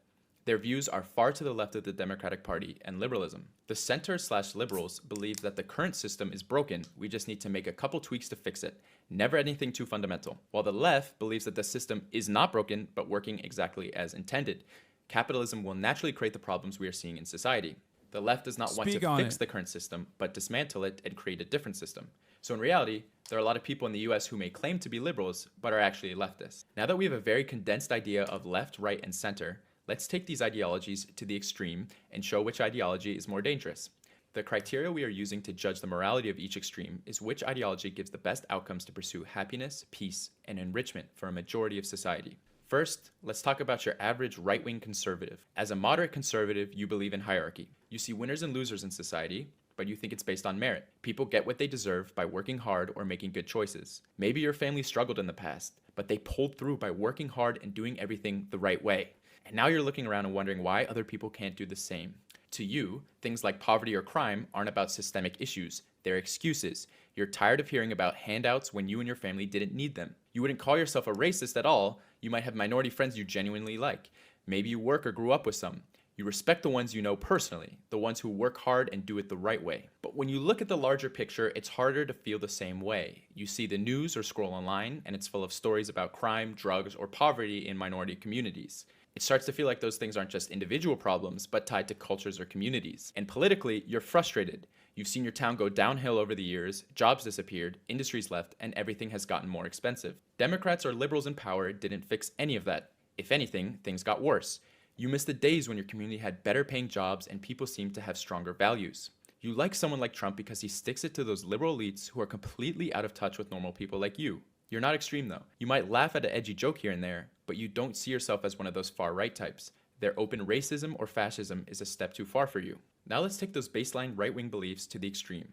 their views are far to the left of the Democratic Party and liberalism. The center/liberals believe that the current system is broken, we just need to make a couple tweaks to fix it. Never anything too fundamental. While the left believes that the system is not broken, but working exactly as intended. Capitalism will naturally create the problems we are seeing in society. The left does not want to fix the current system, but dismantle it and create a different system. So in reality, there are a lot of people in the US who may claim to be liberals, but are actually leftists. Now that we have a very condensed idea of left, right, and center, let's take these ideologies to the extreme and show which ideology is more dangerous. The criteria we are using to judge the morality of each extreme is which ideology gives the best outcomes to pursue happiness, peace, and enrichment for a majority of society. First, let's talk about your average right-wing conservative. As a moderate conservative, you believe in hierarchy. You see winners and losers in society, but you think it's based on merit. People get what they deserve by working hard or making good choices. Maybe your family struggled in the past, but they pulled through by working hard and doing everything the right way. And now you're looking around and wondering why other people can't do the same. To you, things like poverty or crime aren't about systemic issues. They're excuses. You're tired of hearing about handouts when you and your family didn't need them. You wouldn't call yourself a racist at all. You might have minority friends you genuinely like. Maybe you work or grew up with some. You respect the ones you know personally, the ones who work hard and do it the right way. But when you look at the larger picture, it's harder to feel the same way. You see the news or scroll online, and it's full of stories about crime, drugs, or poverty in minority communities. It starts to feel like those things aren't just individual problems, but tied to cultures or communities. And politically, you're frustrated. You've seen your town go downhill over the years, jobs disappeared, industries left, and everything has gotten more expensive. Democrats or liberals in power didn't fix any of that. If anything, things got worse. You miss the days when your community had better paying jobs and people seemed to have stronger values. You like someone like Trump because he sticks it to those liberal elites who are completely out of touch with normal people like you. You're not extreme though. You might laugh at an edgy joke here and there, but you don't see yourself as one of those far-right types. Their open racism or fascism is a step too far for you. Now let's take those baseline right-wing beliefs to the extreme.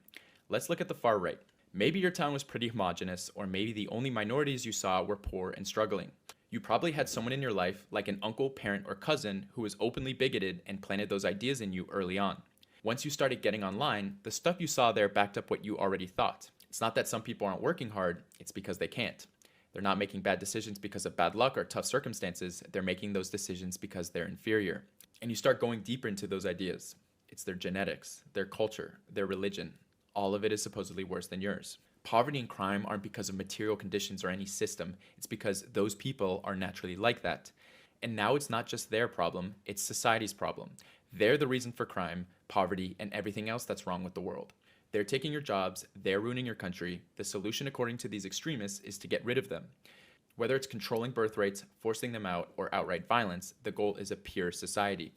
Let's look at the far right. Maybe your town was pretty homogenous, or maybe the only minorities you saw were poor and struggling. You probably had someone in your life, like an uncle, parent, or cousin, who was openly bigoted and planted those ideas in you early on. Once you started getting online, the stuff you saw there backed up what you already thought. It's not that some people aren't working hard, it's because they can't. They're not making bad decisions because of bad luck or tough circumstances, they're making those decisions because they're inferior. And you start going deeper into those ideas. It's their genetics, their culture, their religion. All of it is supposedly worse than yours. Poverty and crime aren't because of material conditions or any system, it's because those people are naturally like that. And now it's not just their problem, it's society's problem. They're the reason for crime, poverty, and everything else that's wrong with the world. They're taking your jobs, they're ruining your country. The solution, according to these extremists, is to get rid of them. Whether it's controlling birth rates, forcing them out, or outright violence, the goal is a pure society.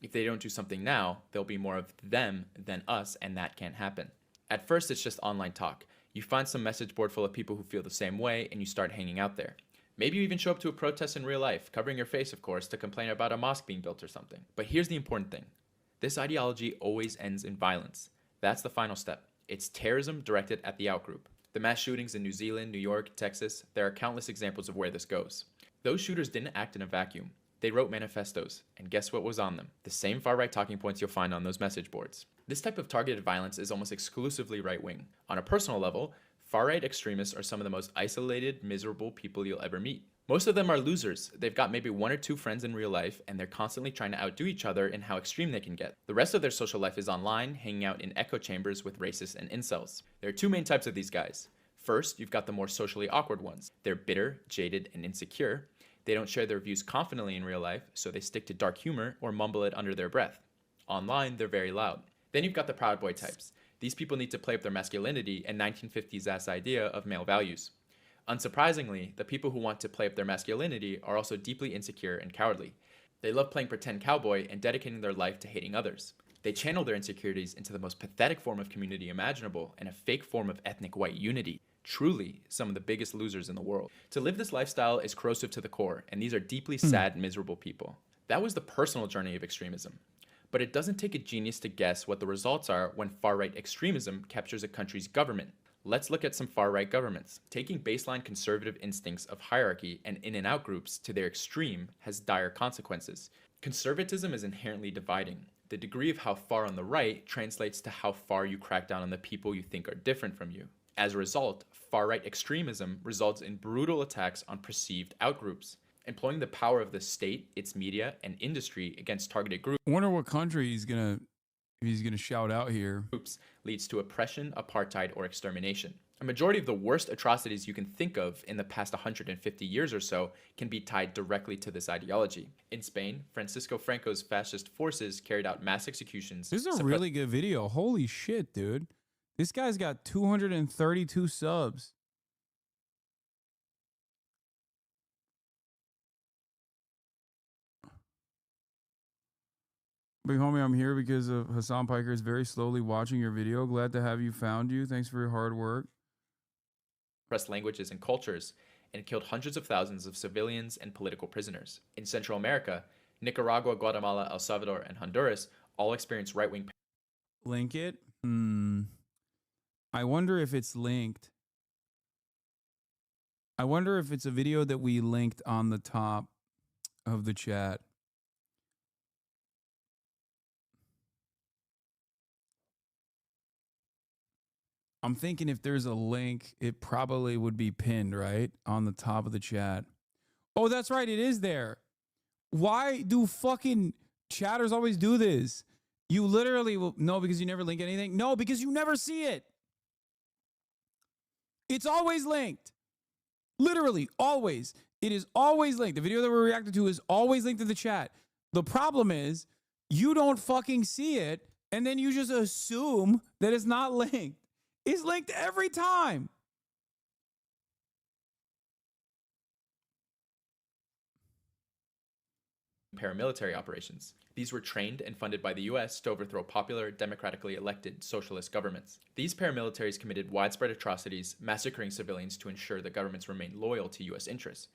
If they don't do something now, there'll be more of them than us, and that can't happen. At first, it's just online talk. You find some message board full of people who feel the same way, and you start hanging out there. Maybe you even show up to a protest in real life, covering your face, of course, to complain about a mosque being built or something. But here's the important thing. This ideology always ends in violence. That's the final step. It's terrorism directed at the outgroup. The mass shootings in New Zealand, New York, Texas, there are countless examples of where this goes. Those shooters didn't act in a vacuum. They wrote manifestos, and guess what was on them? The same far-right talking points you'll find on those message boards. This type of targeted violence is almost exclusively right-wing. On a personal level, far-right extremists are some of the most isolated, miserable people you'll ever meet. Most of them are losers. They've got maybe 1 or 2 friends in real life, and they're constantly trying to outdo each other in how extreme they can get. The rest of their social life is online, hanging out in echo chambers with racists and incels. There are 2 main types of these guys. First, you've got the more socially awkward ones. They're bitter, jaded, and insecure. They don't share their views confidently in real life, so they stick to dark humor or mumble it under their breath. Online, they're very loud. Then you've got the Proud Boy types. These people need to play up their masculinity and 1950s-ass idea of male values. Unsurprisingly, the people who want to play up their masculinity are also deeply insecure and cowardly. They love playing pretend cowboy and dedicating their life to hating others. They channel their insecurities into the most pathetic form of community imaginable and a fake form of ethnic white unity. Truly, some of the biggest losers in the world. To live this lifestyle is corrosive to the core, and these are deeply sad, miserable people. That was the personal journey of extremism. But it doesn't take a genius to guess what the results are when far-right extremism captures a country's government. Let's look at some far-right governments. Taking baseline conservative instincts of hierarchy and in-and-out groups to their extreme has dire consequences. Conservatism is inherently dividing. The degree of how far on the right translates to how far you crack down on the people you think are different from you. As a result, far-right extremism results in brutal attacks on perceived outgroups. Employing the power of the state, its media, and industry against targeted groups.
I wonder what country he's gonna shout out here.
Groups leads to oppression, apartheid, or extermination. A majority of the worst atrocities you can think of in the past 150 years or so can be tied directly to this ideology. In Spain, Francisco Franco's fascist forces carried out mass executions.
This is a really good video. Holy shit, dude. This guy's got 232 subs. Big homie, I'm here because of Hassan Piker is very slowly watching your video. Glad to have you found you. Thanks for your hard work.
Suppressed languages and cultures, and killed hundreds of thousands of civilians and political prisoners. In Central America, Nicaragua, Guatemala, El Salvador, and Honduras all experienced right-wing.
Link it? I wonder if it's linked. I wonder if it's a video that we linked on the top of the chat. I'm thinking if there's a link, it probably would be pinned, right? On the top of the chat. Oh, that's right. It is there. Why do fucking chatters always do this? You literally will. No, because you never link anything. No, because you never see it. It's always linked. Literally, always. It is always linked. The video that we're reacting to is always linked to the chat. The problem is you don't fucking see it, and then you just assume that it's not linked. It's linked every time.
Paramilitary operations. These were trained and funded by the US to overthrow popular, democratically elected socialist governments. These paramilitaries committed widespread atrocities, massacring civilians to ensure the governments remained loyal to US interests.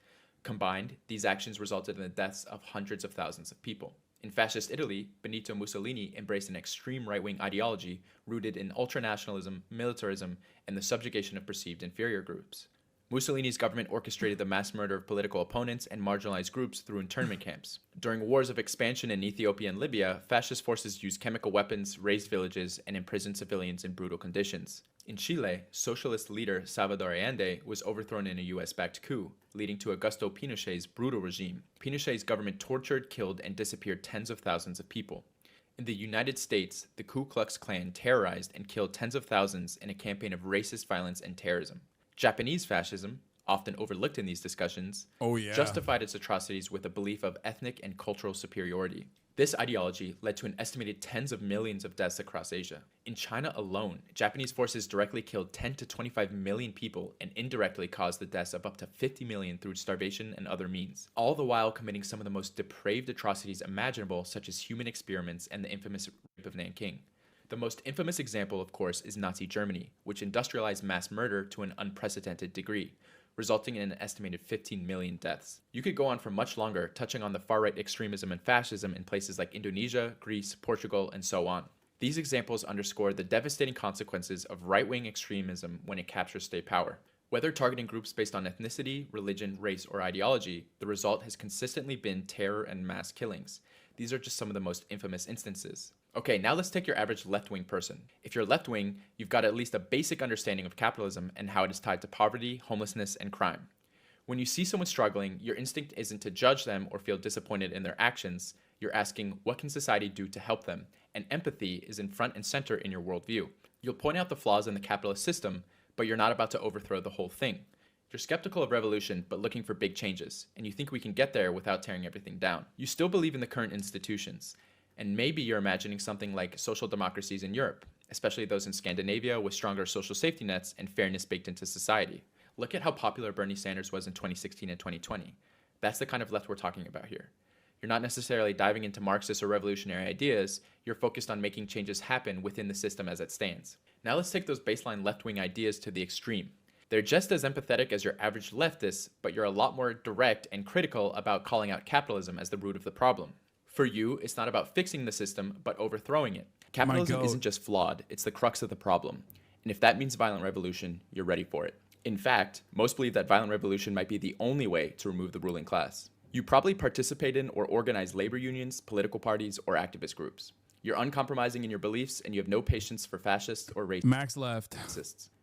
Combined, these actions resulted in the deaths of hundreds of thousands of people. In fascist Italy, Benito Mussolini embraced an extreme right-wing ideology rooted in ultranationalism, militarism, and the subjugation of perceived inferior groups. Mussolini's government orchestrated the mass murder of political opponents and marginalized groups through internment camps. During wars of expansion in Ethiopia and Libya, fascist forces used chemical weapons, razed villages, and imprisoned civilians in brutal conditions. In Chile, socialist leader Salvador Allende was overthrown in a US-backed coup, leading to Augusto Pinochet's brutal regime. Pinochet's government tortured, killed, and disappeared tens of thousands of people. In the United States, the Ku Klux Klan terrorized and killed tens of thousands in a campaign of racist violence and terrorism. Japanese fascism, often overlooked in these discussions, justified its atrocities with a belief of ethnic and cultural superiority. This ideology led to an estimated tens of millions of deaths across Asia. In China alone, Japanese forces directly killed 10 to 25 million people and indirectly caused the deaths of up to 50 million through starvation and other means, all the while committing some of the most depraved atrocities imaginable, such as human experiments and the infamous rape of Nanking. The most infamous example, of course, is Nazi Germany, which industrialized mass murder to an unprecedented degree, resulting in an estimated 15 million deaths. You could go on for much longer, touching on the far-right extremism and fascism in places like Indonesia, Greece, Portugal, and so on. These examples underscore the devastating consequences of right-wing extremism when it captures state power. Whether targeting groups based on ethnicity, religion, race, or ideology, the result has consistently been terror and mass killings. These are just some of the most infamous instances. Okay, now let's take your average left-wing person. If you're left-wing, you've got at least a basic understanding of capitalism and how it is tied to poverty, homelessness, and crime. When you see someone struggling, your instinct isn't to judge them or feel disappointed in their actions. You're asking, what can society do to help them? And empathy is in front and center in your worldview. You'll point out the flaws in the capitalist system, but you're not about to overthrow the whole thing. You're skeptical of revolution, but looking for big changes, and you think we can get there without tearing everything down. You still believe in the current institutions, and maybe you're imagining something like social democracies in Europe, especially those in Scandinavia with stronger social safety nets and fairness baked into society. Look at how popular Bernie Sanders was in 2016 and 2020. That's the kind of left we're talking about here. You're not necessarily diving into Marxist or revolutionary ideas, you're focused on making changes happen within the system as it stands. Now let's take those baseline left-wing ideas to the extreme. They're just as empathetic as your average leftist, but you're a lot more direct and critical about calling out capitalism as the root of the problem. For you, it's not about fixing the system, but overthrowing it. Capitalism isn't just flawed, it's the crux of the problem. And if that means violent revolution, you're ready for it. In fact, most believe that violent revolution might be the only way to remove the ruling class. You probably participate in or organize labor unions, political parties, or activist groups. You're uncompromising in your beliefs, and you have no patience for fascists or racists.
Max left.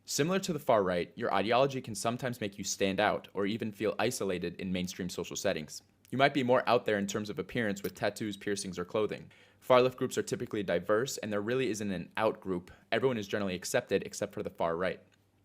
Similar to the far right, your ideology can sometimes make you stand out or even feel isolated in mainstream social settings. You might be more out there in terms of appearance with tattoos, piercings, or clothing. Far left groups are typically diverse, and there really isn't an out group. Everyone is generally accepted except for the far right.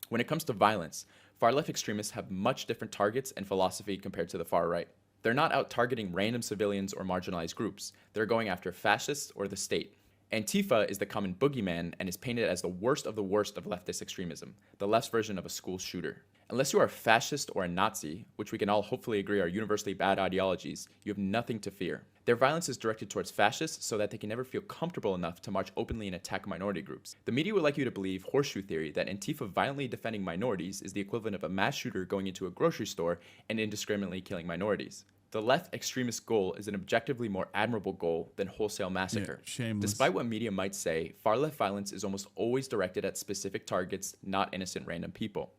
When it comes to violence, far left extremists have much different targets and philosophy compared to the far right. They're not out targeting random civilians or marginalized groups. They're going after fascists or the state. Antifa is the common boogeyman and is painted as the worst of leftist extremism, the left's version of a school shooter. Unless you are a fascist or a Nazi, which we can all hopefully agree are universally bad ideologies, you have nothing to fear. Their violence is directed towards fascists so that they can never feel comfortable enough to march openly and attack minority groups. The media would like you to believe horseshoe theory that Antifa violently defending minorities is the equivalent of a mass shooter going into a grocery store and indiscriminately killing minorities. The left extremist goal is an objectively more admirable goal than wholesale massacre.
Shameless.
Despite what media might say, far left violence is almost always directed at specific targets, not innocent random people.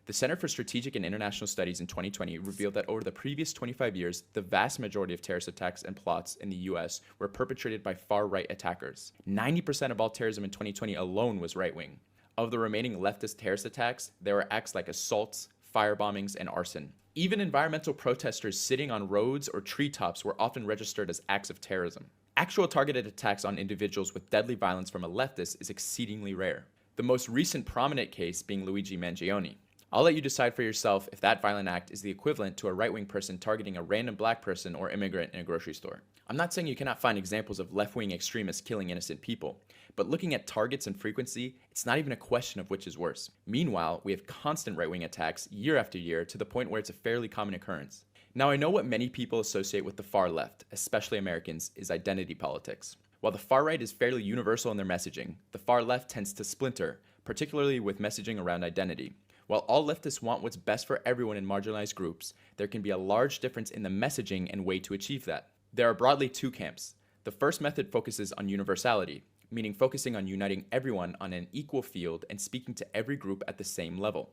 The Center for Strategic and International Studies in 2020 revealed that over the previous 25 years, the vast majority of terrorist attacks and plots in the US were perpetrated by far-right attackers. 90% of all terrorism in 2020 alone was right-wing. Of the remaining leftist terrorist attacks, there were acts like assaults, firebombings, and arson. Even environmental protesters sitting on roads or treetops were often registered as acts of terrorism. Actual targeted attacks on individuals with deadly violence from a leftist is exceedingly rare. The most recent prominent case being Luigi Mangione. I'll let you decide for yourself if that violent act is the equivalent to a right-wing person targeting a random black person or immigrant in a grocery store. I'm not saying you cannot find examples of left-wing extremists killing innocent people, but looking at targets and frequency, it's not even a question of which is worse. Meanwhile, we have constant right-wing attacks year after year to the point where it's a fairly common occurrence. Now, I know what many people associate with the far left, especially Americans, is identity politics. While the far right is fairly universal in their messaging, the far left tends to splinter, particularly with messaging around identity. While all leftists want what's best for everyone in marginalized groups, there can be a large difference in the messaging and way to achieve that. There are broadly two camps. The first method focuses on universality, meaning focusing on uniting everyone on an equal field and speaking to every group at the same level.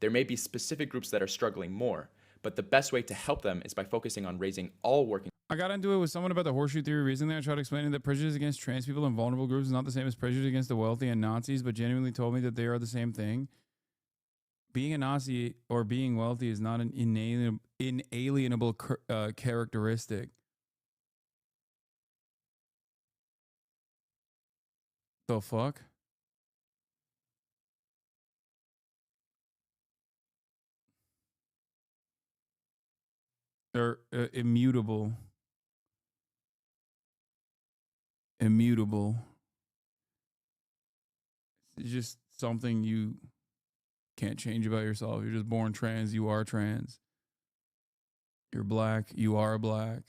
There may be specific groups that are struggling more, but the best way to help them is by focusing on raising all working.
I got into it with someone about the horseshoe theory recently. I tried explaining that prejudice against trans people and vulnerable groups is not the same as prejudice against the wealthy and Nazis, but genuinely told me that they are the same thing. Being a Nazi or being wealthy is not an inalienable characteristic. The fuck? They're immutable. Immutable. It's just something you can't change about yourself. You're just born trans, you are trans. You're black, you are black.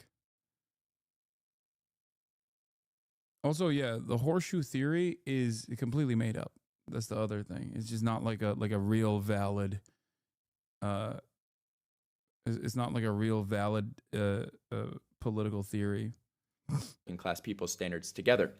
Also, yeah, the horseshoe theory is completely made up. That's the other thing. It's just not like a real valid it's not like a real valid political theory.
Working class people's standards together.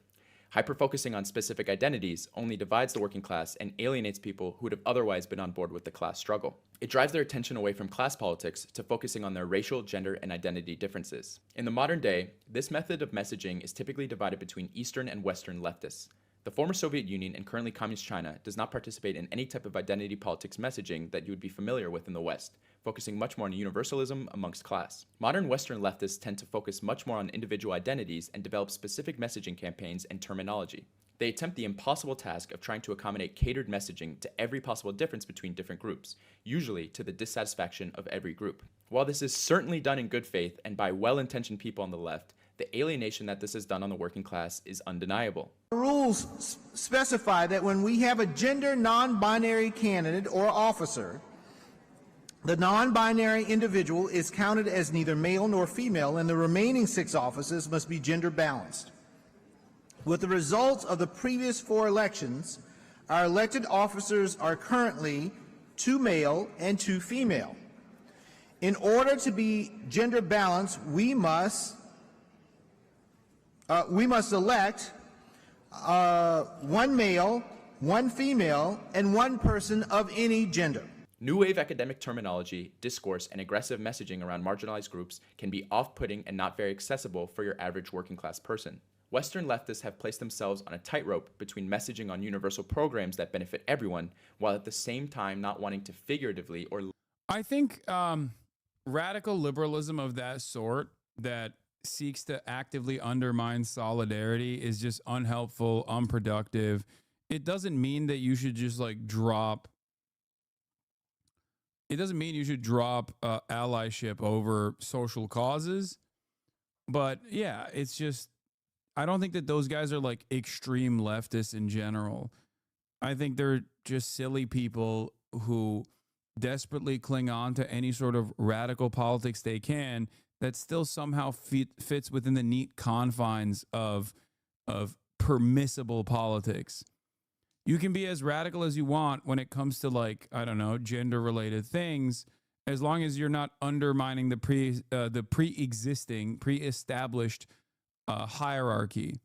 Hyper-focusing on specific identities only divides the working class and alienates people who would have otherwise been on board with the class struggle. It drives their attention away from class politics to focusing on their racial, gender, and identity differences. In the modern day, this method of messaging is typically divided between Eastern and Western leftists. The former Soviet Union and currently Communist China does not participate in any type of identity politics messaging that you would be familiar with in the West, focusing much more on universalism amongst class. Modern Western leftists tend to focus much more on individual identities and develop specific messaging campaigns and terminology. They attempt the impossible task of trying to accommodate catered messaging to every possible difference between different groups, usually to the dissatisfaction of every group. While this is certainly done in good faith and by well-intentioned people on the left, the alienation that this is done on the working class is undeniable.
The rules specify that when we have a gender non-binary candidate or officer, the non-binary individual is counted as neither male nor female, and the remaining 6 offices must be gender balanced. With the results of the previous 4 elections, our elected officers are currently 2 male and 2 female. In order to be gender balanced, we must elect 1 male, 1 female, and 1 person of any gender.
New wave academic terminology, discourse, and aggressive messaging around marginalized groups can be off-putting and not very accessible for your average working class person. Western leftists have placed themselves on a tightrope between messaging on universal programs that benefit everyone, while at the same time not wanting to figuratively or...
I think radical liberalism of that sort that seeks to actively undermine solidarity is just unhelpful, unproductive. It doesn't mean that you should just like drop... It doesn't mean you should drop allyship over social causes. But yeah, it's just... I don't think that those guys are like extreme leftists in general. I think they're just silly people who desperately cling on to any sort of radical politics they can that still somehow fits within the neat confines of permissible politics. You can be as radical as you want when it comes to, like, I don't know, gender-related things, as long as you're not undermining the pre-existing, pre-established hierarchy.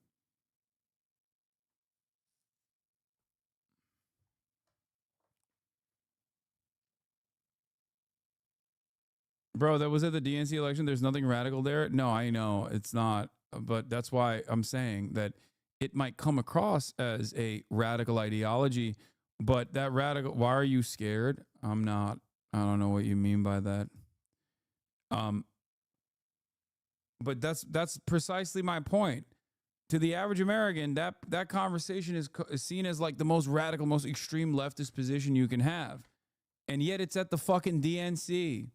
Bro, that was at the DNC election. There's nothing radical there. No, I know it's not. But that's why I'm saying that it might come across as a radical ideology. But that radical, why are you scared? I'm not. I don't know what you mean by that. But that's precisely my point. To the average American, that conversation is seen as like the most radical, most extreme leftist position you can have. And yet it's at the fucking DNC.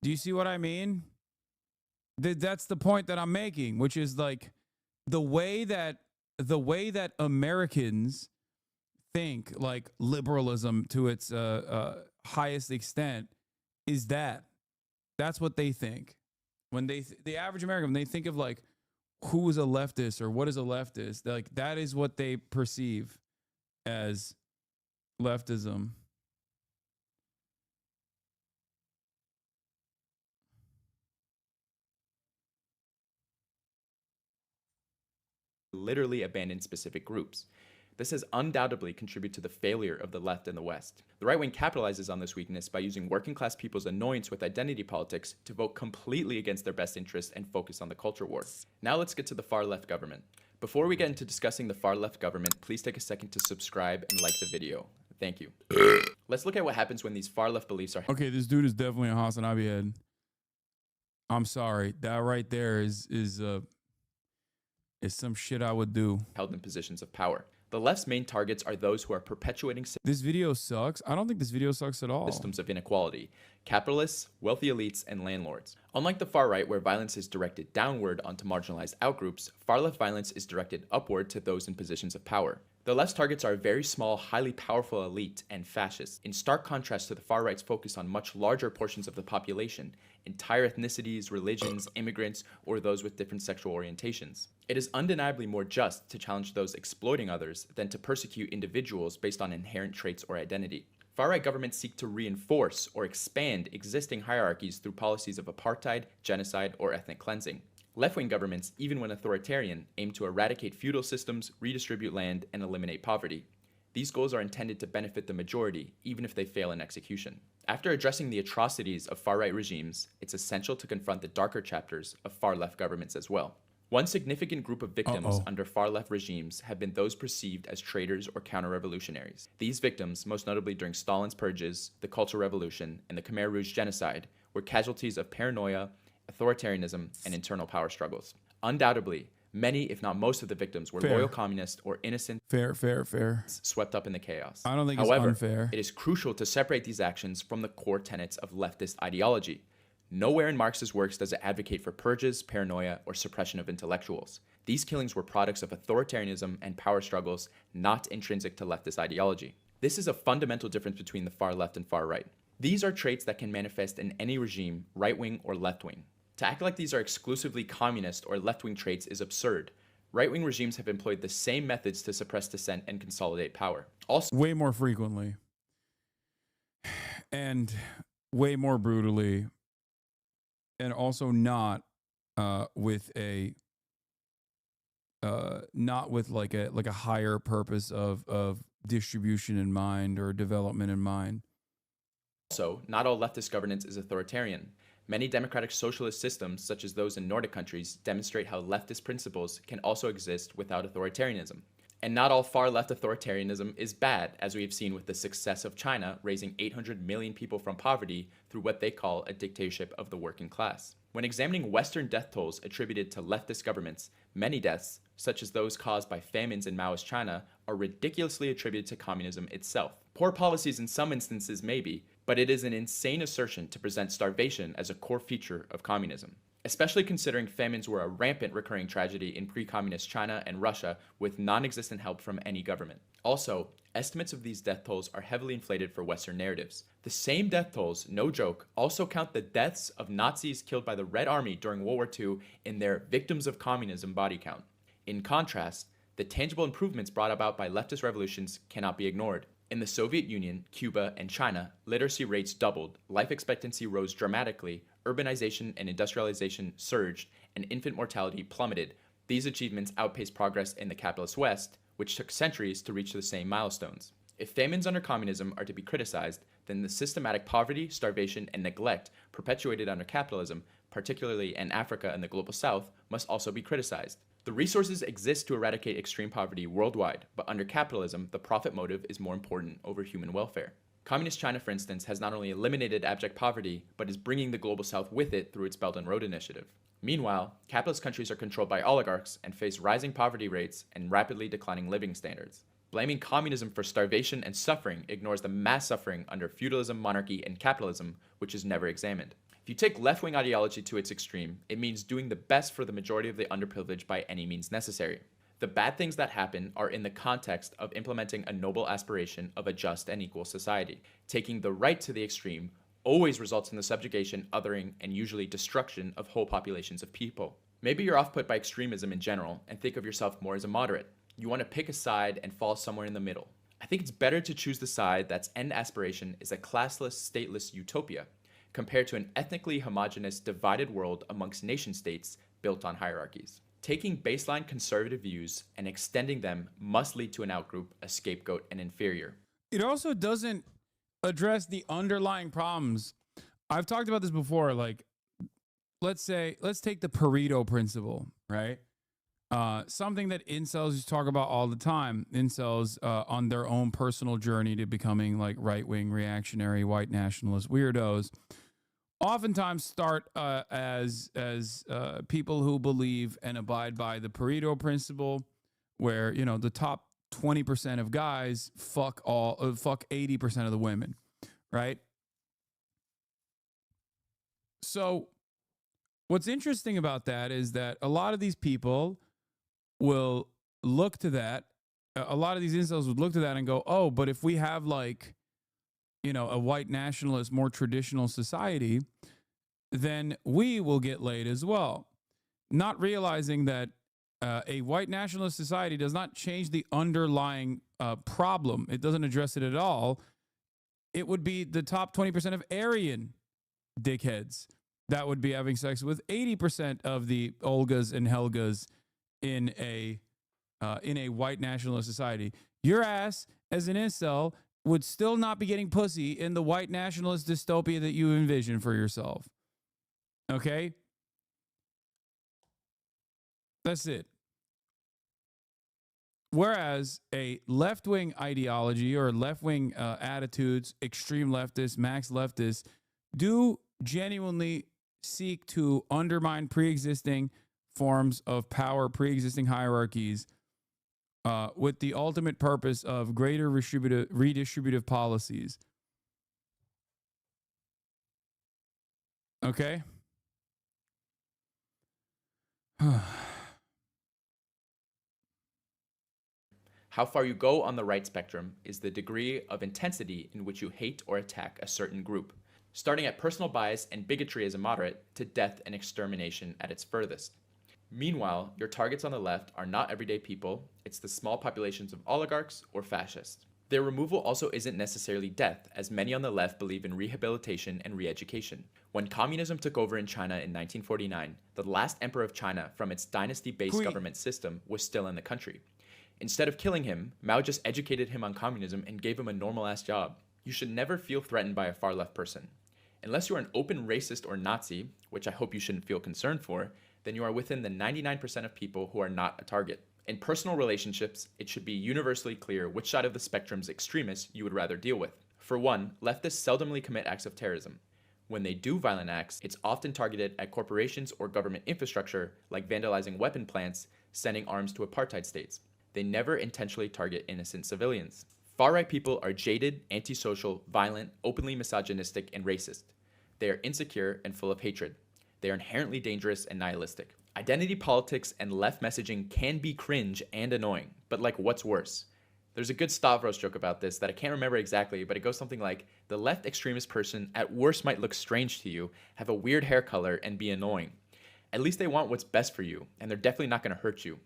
Do you see what I mean? That's the point that I'm making, which is like the way that Americans think, like liberalism to its highest extent, is that's what they think. When the average American, when they think of like who is a leftist or what is a leftist, like that is what they perceive as leftism.
Literally abandon specific groups. This has undoubtedly contributed to the failure of the left in the West. The right wing capitalizes on this weakness by using working class people's annoyance with identity politics to vote completely against their best interests and focus on the culture war. Now let's get to the far left government. Before we get into discussing the far left government, please take a second to subscribe and like the video. Thank you. Let's look at what happens when these far left beliefs are...
Okay, this dude is definitely a Hasanabi head. I'm sorry. That right there is some shit I would do.
...held in positions of power. The left's main targets are those who are perpetuating...
This video sucks? I don't think this video sucks at all.
...systems of inequality. Capitalists, wealthy elites, and landlords. Unlike the far right, where violence is directed downward onto marginalized outgroups, far left violence is directed upward to those in positions of power. The left's targets are a very small, highly powerful elite and fascists, in stark contrast to the far right's focus on much larger portions of the population, entire ethnicities, religions, immigrants, or those with different sexual orientations. It is undeniably more just to challenge those exploiting others than to persecute individuals based on inherent traits or identity. Far-right governments seek to reinforce or expand existing hierarchies through policies of apartheid, genocide, or ethnic cleansing. Left-wing governments, even when authoritarian, aim to eradicate feudal systems, redistribute land, and eliminate poverty. These goals are intended to benefit the majority, even if they fail in execution. After addressing the atrocities of far-right regimes, it's essential to confront the darker chapters of far-left governments as well. One significant group of victims under far-left regimes have been those perceived as traitors or counter-revolutionaries. These victims, most notably during Stalin's purges, the Cultural Revolution, and the Khmer Rouge genocide, were casualties of paranoia, authoritarianism, and internal power struggles. Undoubtedly, many, if not most of the victims were loyal communists or innocent swept up in the chaos.
I don't think
However,
it's unfair.
it is crucial to separate these actions from the core tenets of leftist ideology. Nowhere in Marx's works does it advocate for purges, paranoia, or suppression of intellectuals. These killings were products of authoritarianism and power struggles, not intrinsic to leftist ideology. This is a fundamental difference between the far left and far right. These are traits that can manifest in any regime, right-wing or left-wing. To act like these are exclusively communist or left-wing traits is absurd. Right-wing regimes have employed the same methods to suppress dissent and consolidate power. Also,
way more frequently and way more brutally, and also not with like a higher purpose of distribution in mind or development in mind.
Also, not all leftist governance is authoritarian. Many democratic socialist systems, such as those in Nordic countries, demonstrate how leftist principles can also exist without authoritarianism. And not all far-left authoritarianism is bad, as we have seen with the success of China raising 800 million people from poverty through what they call a dictatorship of the working class. When examining Western death tolls attributed to leftist governments, many deaths, such as those caused by famines in Maoist China, are ridiculously attributed to communism itself. Poor policies in some instances may be, but it is an insane assertion to present starvation as a core feature of communism, especially considering famines were a rampant recurring tragedy in pre-communist China and Russia with non-existent help from any government. Also, estimates of these death tolls are heavily inflated for Western narratives. The same death tolls, no joke, also count the deaths of Nazis killed by the Red Army during World War II in their victims of communism body count. In contrast, the tangible improvements brought about by leftist revolutions cannot be ignored. In the Soviet Union, Cuba, and China, literacy rates doubled, life expectancy rose dramatically, urbanization and industrialization surged, and infant mortality plummeted. These achievements outpaced progress in the capitalist West, which took centuries to reach the same milestones. If famines under communism are to be criticized, then the systematic poverty, starvation, and neglect perpetuated under capitalism, particularly in Africa and the global South, must also be criticized. The resources exist to eradicate extreme poverty worldwide, but under capitalism, the profit motive is more important over human welfare. Communist China, for instance, has not only eliminated abject poverty, but is bringing the global South with it through its Belt and Road Initiative. Meanwhile, capitalist countries are controlled by oligarchs and face rising poverty rates and rapidly declining living standards. Blaming communism for starvation and suffering ignores the mass suffering under feudalism, monarchy, and capitalism, which is never examined. If you take left-wing ideology to its extreme, it means doing the best for the majority of the underprivileged by any means necessary. The bad things that happen are in the context of implementing a noble aspiration of a just and equal society. Taking the right to the extreme always results in the subjugation, othering, and usually destruction of whole populations of people. Maybe you're off-put by extremism in general and think of yourself more as a moderate. You want to pick a side and fall somewhere in the middle. I think it's better to choose the side that's end aspiration is a classless, stateless utopia, compared to an ethnically homogenous, divided world amongst nation-states built on hierarchies. Taking baseline conservative views and extending them must lead to an outgroup, a scapegoat, and inferior.
It also doesn't address the underlying problems. I've talked about this before, like, let's take the Pareto principle, right? Something that incels used to talk about all the time. Incels on their own personal journey to becoming like right-wing, reactionary, white nationalist weirdos oftentimes start as people who believe and abide by the Pareto principle, where, you know, the top 20% of guys fuck 80% of the women, right? So what's interesting about that is that a lot of these people will look to that. A lot of these incels would look to that and go, oh, but if we have, like, you know, a white nationalist, more traditional society, then we will get laid as well. Not realizing that a white nationalist society does not change the underlying problem. It doesn't address it at all. It would be the top 20% of Aryan dickheads that would be having sex with 80% of the Olgas and Helgas in a white nationalist society. Your ass, as an incel, would still not be getting pussy in the white nationalist dystopia that you envision for yourself. Okay? That's it. Whereas a left-wing ideology or left-wing attitudes, extreme leftists, max leftists, do genuinely seek to undermine pre-existing forms of power, pre-existing hierarchies, with the ultimate purpose of greater redistributive policies. Okay?
How far you go on the right spectrum is the degree of intensity in which you hate or attack a certain group, starting at personal bias and bigotry as a moderate to death and extermination at its furthest. Meanwhile, your targets on the left are not everyday people, it's the small populations of oligarchs or fascists. Their removal also isn't necessarily death, as many on the left believe in rehabilitation and re-education. When communism took over in China in 1949, the last emperor of China from its dynasty-based government system was still in the country. Instead of killing him, Mao just educated him on communism and gave him a normal-ass job. You should never feel threatened by a far-left person. Unless you are an open racist or Nazi, which I hope you shouldn't feel concerned for, then you are within the 99% of people who are not a target. In personal relationships, it should be universally clear which side of the spectrum's extremists you would rather deal with. For one, leftists seldomly commit acts of terrorism. When they do violent acts, it's often targeted at corporations or government infrastructure, like vandalizing weapon plants, sending arms to apartheid states. They never intentionally target innocent civilians. Far-right people are jaded, antisocial, violent, openly misogynistic, and racist. They are insecure and full of hatred. They are inherently dangerous and nihilistic. Identity politics and left messaging can be cringe and annoying, but like, what's worse? There's a good Stavros joke about this that I can't remember exactly, but it goes something like, the left extremist person at worst might look strange to you, have a weird hair color, and be annoying. At least they want what's best for you, and they're definitely not going to hurt you.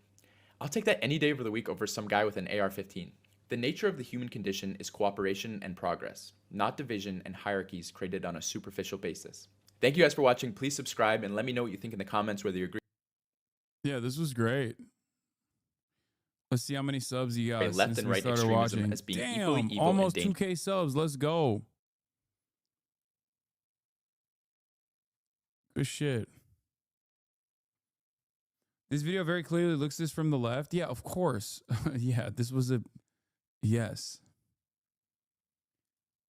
I'll take that any day of the week over some guy with an AR-15. The nature of the human condition is cooperation and progress, not division and hierarchies created on a superficial basis. Thank you guys for watching. Please subscribe and let me know what you think in the comments, whether you agree.
Yeah, this was great. Let's see how many subs you got
Left
since
and
we
right
started
extremism
watching.
as being
Damn,
equally evil
almost
and
2K subs. Let's go. Good shit. This video very clearly looks this from the left. Yeah, of course. Yeah, this was a yes.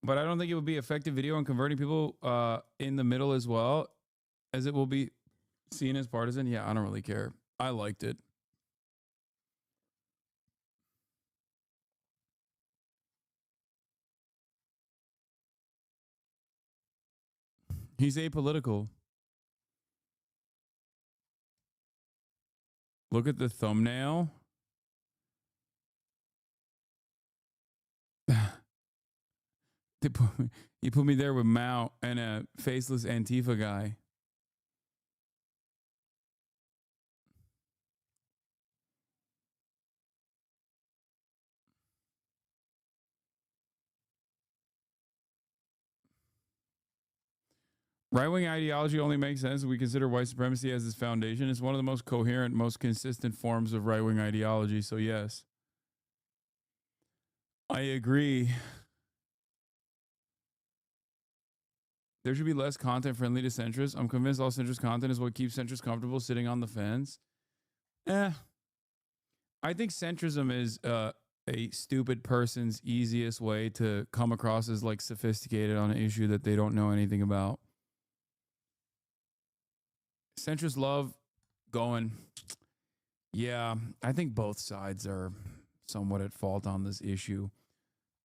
But I don't think it would be effective video in converting people in the middle as well as it will be seen as partisan. Yeah, I don't really care. I liked it. He's apolitical. Look at the thumbnail. He put me there with Mao and a faceless Antifa guy. Right-wing ideology only makes sense if we consider white supremacy as its foundation. It's one of the most coherent, most consistent forms of right-wing ideology. So yes, I agree. There should be less content friendly to centrists. I'm convinced all centrist content is what keeps centrists comfortable sitting on the fence. I think centrism is a stupid person's easiest way to come across as like sophisticated on an issue that they don't know anything about. Centrists love going, yeah, I think both sides are somewhat at fault on this issue.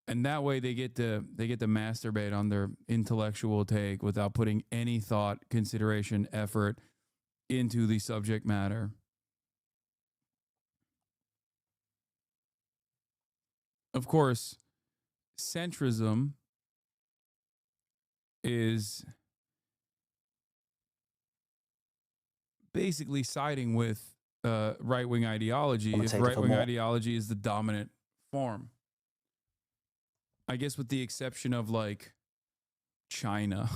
And that way they get to masturbate on their intellectual take without putting any thought, consideration, effort into the subject matter. Of course, centrism is basically siding with right-wing ideology if right-wing ideology is the dominant form. I guess with the exception of like China,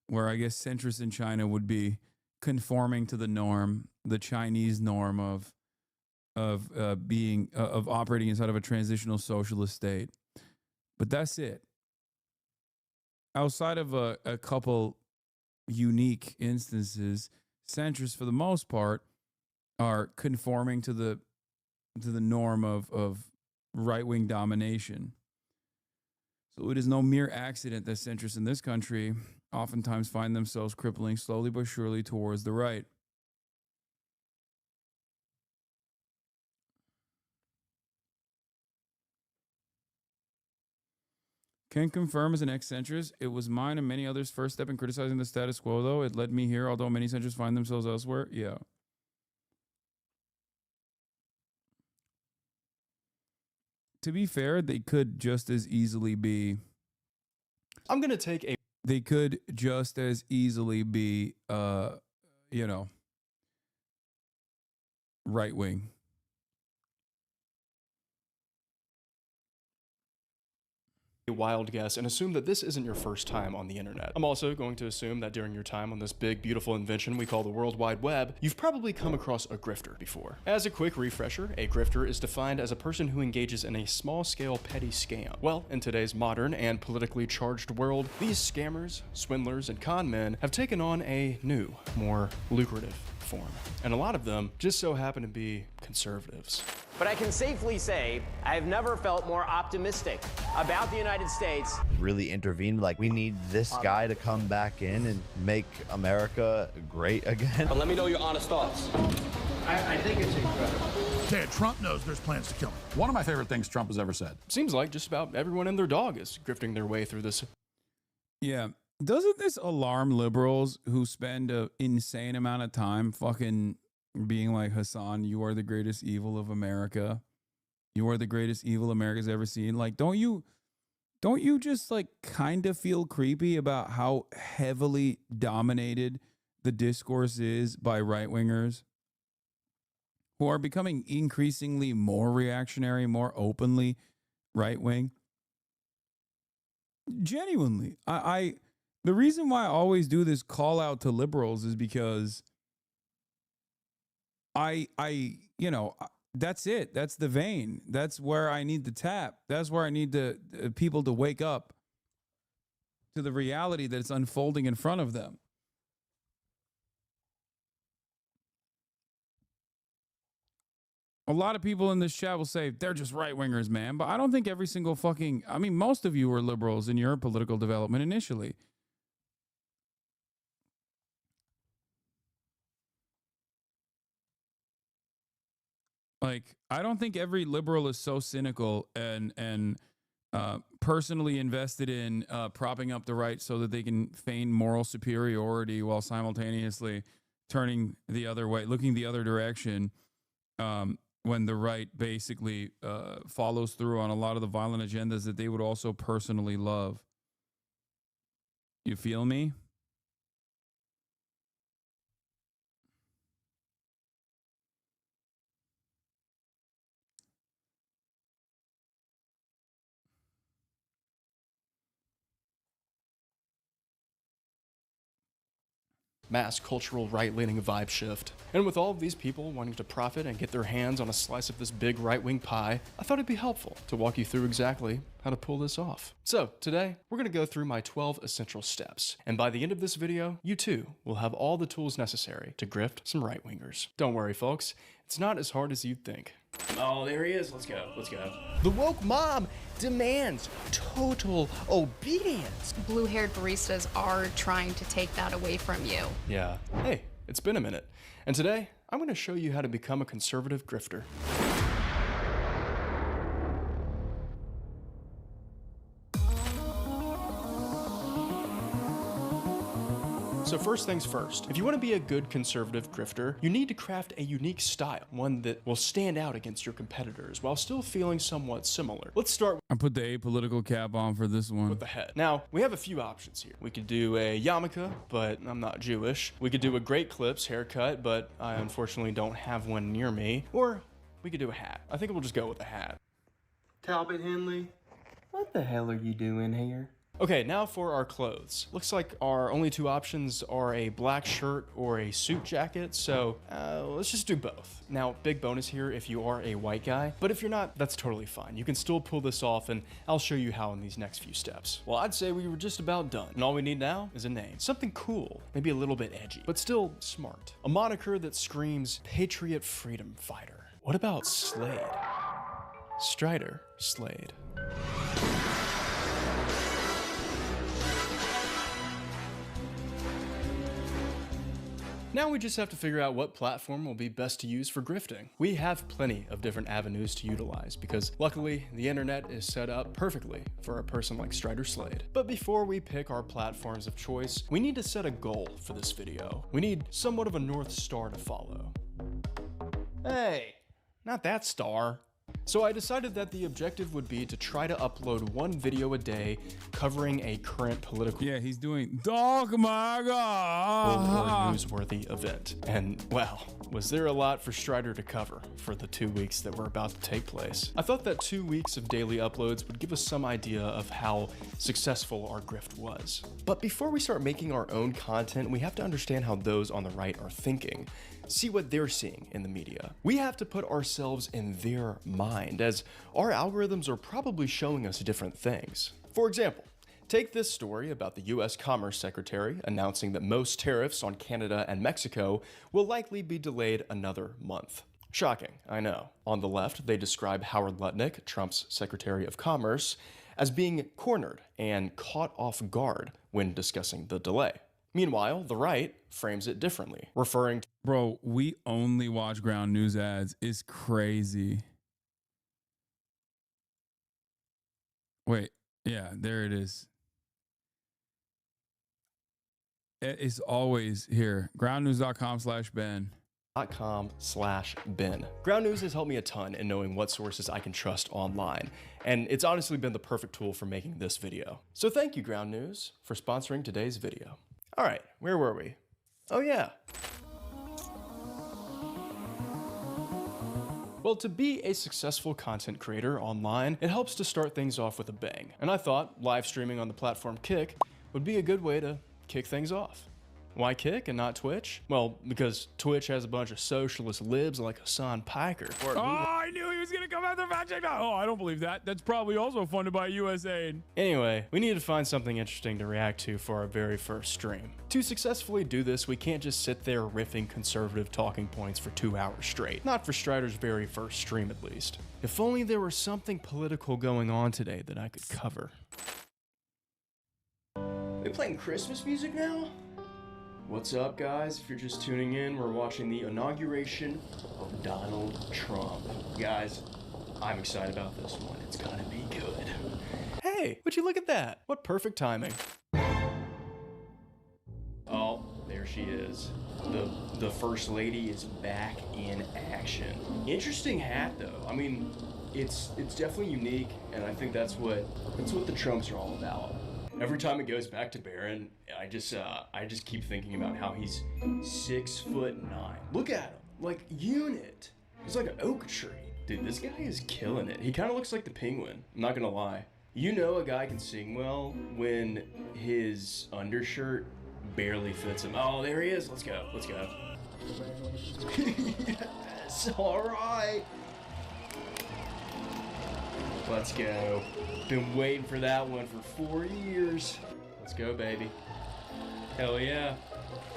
where I guess centrists in China would be conforming to the norm, the Chinese norm of operating inside of a transitional socialist state. But that's it. Outside of a couple unique instances, centrists, for the most part, are conforming to the norm of right-wing domination. So it is no mere accident that centrists in this country oftentimes find themselves crippling slowly but surely towards the right. Can confirm as an ex-centrist, it was mine and many others' first step in criticizing the status quo, though. It led me here, although many centrists find themselves elsewhere. Yeah. To be fair, they could just as easily be...
I'm going to take a...
They could just as easily be, you know, right-wing.
wild guess and assume that this isn't your first time on the internet. I'm also going to assume that during your time on this big, beautiful invention we call the World Wide Web, you've probably come across a grifter before. As a quick refresher, a grifter is defined as a person who engages in a small-scale petty scam. Well, in today's modern and politically charged world, these scammers, swindlers, and con men have taken on a new, more lucrative form. And a lot of them just so happen to be conservatives.
But I can safely say I have never felt more optimistic about the United States.
Really intervened, like we need this guy to come back in and make America great again.
But let me know your honest thoughts.
I think it's incredible. Ted, Trump knows there's plans to kill him. One of my favorite things Trump has ever said.
Seems like just about everyone and their dog is grifting their way through this.
Yeah. Doesn't this alarm liberals who spend an insane amount of time fucking being like, Hassan, you are the greatest evil of America. You are the greatest evil America's ever seen. Like, don't you just like kind of feel creepy about how heavily dominated the discourse is by right-wingers who are becoming increasingly more reactionary, more openly right-wing? Genuinely, the reason why I always do this call out to liberals is because you know, that's it. That's the vein. That's where I need to tap. That's where I need people to wake up to the reality that's unfolding in front of them. A lot of people in this chat will say they're just right-wingers, man. But I don't think every single fucking... I mean, most of you were liberals in your political development initially. Like, I don't think every liberal is so cynical and personally invested in propping up the right so that they can feign moral superiority while simultaneously turning the other way, looking the other direction when the right basically follows through on a lot of the violent agendas that they would also personally love. You feel me?
Mass cultural right-leaning vibe shift. And with all of these people wanting to profit and get their hands on a slice of this big right-wing pie, I thought it'd be helpful to walk you through exactly how to pull this off. So today, we're gonna go through my 12 essential steps. And by the end of this video, you too will have all the tools necessary to grift some right-wingers. Don't worry, folks. It's not as hard as you'd think. Oh, there he is. Let's go. Let's go.
The woke mob demands total obedience.
Blue-haired baristas are trying to take that away from you.
Yeah. Hey, it's been a minute. And today, I'm going to show you how to become a conservative grifter. So first things first, if you want to be a good conservative grifter, you need to craft a unique style, one that will stand out against your competitors while still feeling somewhat similar. Let's start
I put the apolitical cap on for this one.
with the head. Now, we have a few options here. We could do a yarmulke, but I'm not Jewish. We could do a Great Clips haircut, but I unfortunately don't have one near me. Or we could do a hat. I think we'll just go with a hat.
Talbot Henley, what the hell are you doing here?
Okay, now for our clothes. Looks like our only two options are a black shirt or a suit jacket, so let's just do both. Now, big bonus here if you are a white guy, but if you're not, that's totally fine. You can still pull this off, and I'll show you how in these next few steps. Well, I'd say we were just about done, and all we need now is a name. Something cool, maybe a little bit edgy, but still smart. A moniker that screams Patriot Freedom Fighter. What about Slade? Strider Slade. Now we just have to figure out what platform will be best to use for grifting. We have plenty of different avenues to utilize because luckily the internet is set up perfectly for a person like Strider Slade. But before we pick our platforms of choice, we need to set a goal for this video. We need somewhat of a North Star to follow. Hey, not that star. So I decided that the objective would be to try to upload one video a day covering a current political
or
newsworthy event. And wow, was there a lot for Strider to cover for the 2 weeks that were about to take place. I thought that 2 weeks of daily uploads would give us some idea of how successful our grift was. But before we start making our own content, we have to understand how those on the right are thinking. See what they're seeing in the media. We have to put ourselves in their mind, as our algorithms are probably showing us different things. For example, take this story about the US Commerce Secretary announcing that most tariffs on Canada and Mexico will likely be delayed another month. Shocking, I know. On the left, they describe Howard Lutnick, Trump's Secretary of Commerce, as being cornered and caught off guard when discussing the delay. Meanwhile, the right frames it differently, referring to—
Bro, we only watch ground news ads. It's crazy. Wait, yeah, there it is. It's always here. groundnews.com/Ben.
.com/Ben. Ground News has helped me a ton in knowing what sources I can trust online, and it's honestly been the perfect tool for making this video. So thank you, Ground News, for sponsoring today's video. All right, where were we? Oh yeah. Well, to be a successful content creator online, it helps to start things off with a bang. And I thought live streaming on the platform Kick would be a good way to kick things off. Why Kick and not Twitch? Well, because Twitch has a bunch of socialist libs like Hassan Piker.
Oh, I knew he was going to come after fact check. Oh, I don't believe that. That's probably also funded by USAID.
Anyway, we need to find something interesting to react to for our very first stream. To successfully do this, we can't just sit there riffing conservative talking points for 2 hours straight. Not for Strider's very first stream, at least. If only there was something political going on today that I could cover. Are they playing Christmas music now? What's up, guys? If you're just tuning in, we're watching the inauguration of Donald Trump. Guys, I'm excited about this one. It's gonna be good. Hey, would you look at that? What perfect timing. Oh, there she is. The First Lady is back in action. Interesting hat, though. I mean, it's definitely unique, and I think that's what the Trumps are all about. Every time it goes back to Barron, I just keep thinking about how he's 6'9". Look at him, like unit. He's like an oak tree. Dude, this guy is killing it. He kind of looks like the Penguin, I'm not gonna lie. You know a guy can sing well when his undershirt barely fits him. Oh, there he is, let's go. Yes, all right. Let's go. Been waiting for that one for 4 years. Let's go, baby. Hell yeah.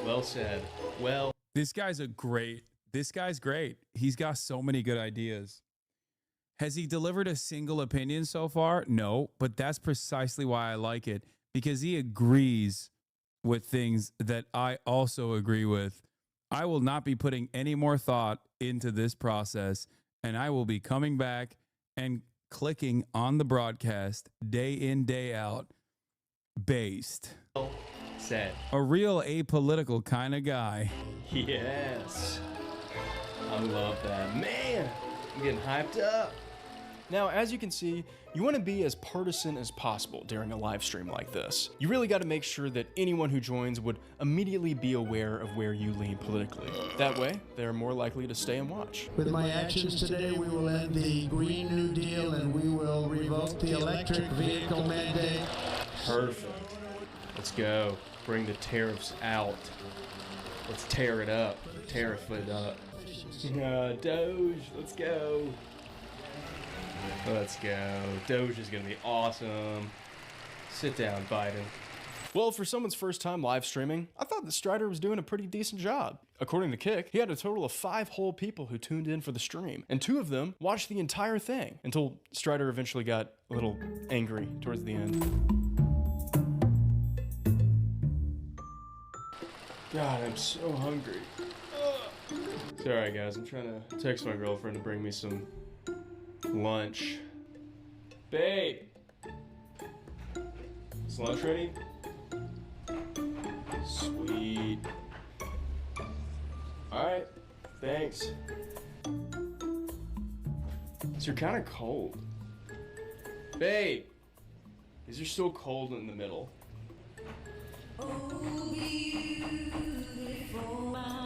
Well said. Well.
This guy's great. He's got so many good ideas. Has he delivered a single opinion so far? No, but that's precisely why I like it, because he agrees with things that I also agree with. I will not be putting any more thought into this process, and I will be coming back and clicking on the broadcast day in, day out, based.
Set.
A real apolitical kind of guy.
Yes. I love that. Man, I'm getting hyped up. Now, as you can see, you want to be as partisan as possible during a live stream like this. You really got to make sure that anyone who joins would immediately be aware of where you lean politically. That way, they're more likely to stay and watch.
With my actions today, we will end the Green New Deal and we will revoke the electric vehicle mandate.
Perfect. Let's go. Bring the tariffs out. Let's tear it up. Tariff it up. Doge, let's go. Let's go. Doge is gonna be awesome. Sit down, Biden. Well, for someone's first time live streaming, I thought that Strider was doing a pretty decent job. According to Kick, he had a total of 5 whole people who tuned in for the stream, and 2 of them watched the entire thing until Strider eventually got a little angry towards the end. God, I'm so hungry. Sorry guys, I'm trying to text my girlfriend to bring me some lunch. Babe! Is lunch ready? Sweet. Alright, thanks. So you're kind of cold. Babe! These are so cold in the middle.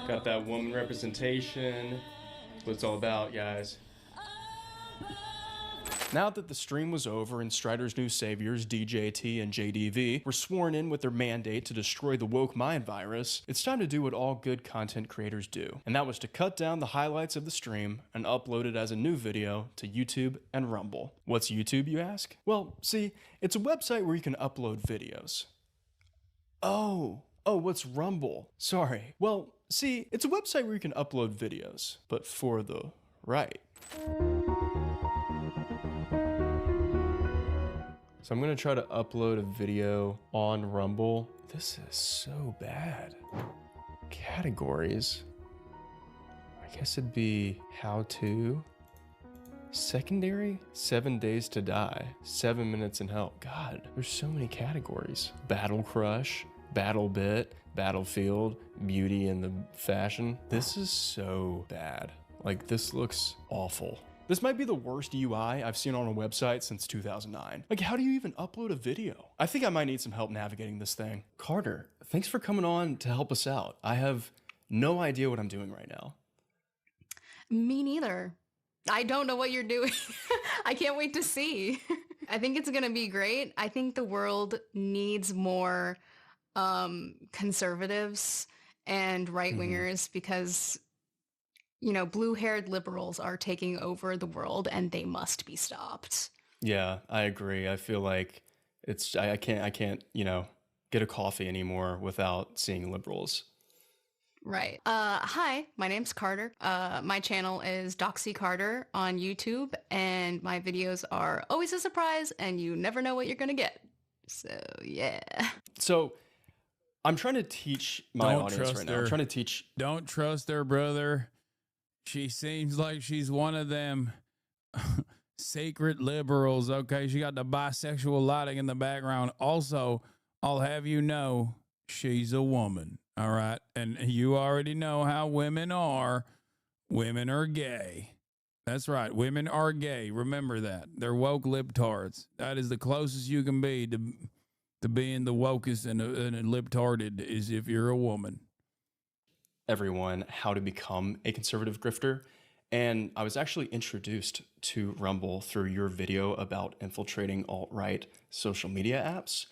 Got that woman representation. That's what it's all about, guys. Now that the stream was over and Strider's new saviors, DJT and JDV, were sworn in with their mandate to destroy the woke mind virus, it's time to do what all good content creators do. And that was to cut down the highlights of the stream and upload it as a new video to YouTube and Rumble. What's YouTube, you ask? Well, see, it's a website where you can upload videos. Oh, what's Rumble? Sorry. Well, see, it's a website where you can upload videos, but for the right. So I'm gonna try to upload a video on Rumble. This is so bad. Categories. I guess it'd be how to. Secondary? 7 days to die. 7 minutes in hell. God, there's so many categories. Battle Crush, Battle Bit, Battlefield, Beauty and the Fashion. This is so bad. Like, this looks awful. This might be the worst UI I've seen on a website since 2009. Like, how do you even upload a video? I think I might need some help navigating this thing. Carter, thanks for coming on to help us out. I have no idea what I'm doing right now.
Me neither. I don't know what you're doing. I can't wait to see. I think it's gonna be great. I think the world needs more conservatives and right-wingers because, you know, blue-haired liberals are taking over the world and they must be stopped.
Yeah, I agree. I feel like I can't, you know, get a coffee anymore without seeing liberals.
Right. Hi, my name's Carter. My channel is Doxy Carter on YouTube, and my videos are always a surprise, and you never know what you're gonna get. So, yeah.
So, I'm trying to teach my audience right now. I'm trying to teach.
Don't trust her, brother. She seems like she's one of them sacred liberals, okay? She got the bisexual lighting in the background. Also, I'll have you know, she's a woman, all right? And you already know how women are. Women are gay. That's right. Women are gay. Remember that. They're woke libtards. That is the closest you can be to being the wokest and libtarded is if you're a woman.
Everyone how to become a conservative grifter. And I was actually introduced to Rumble through your video about infiltrating alt-right social media apps.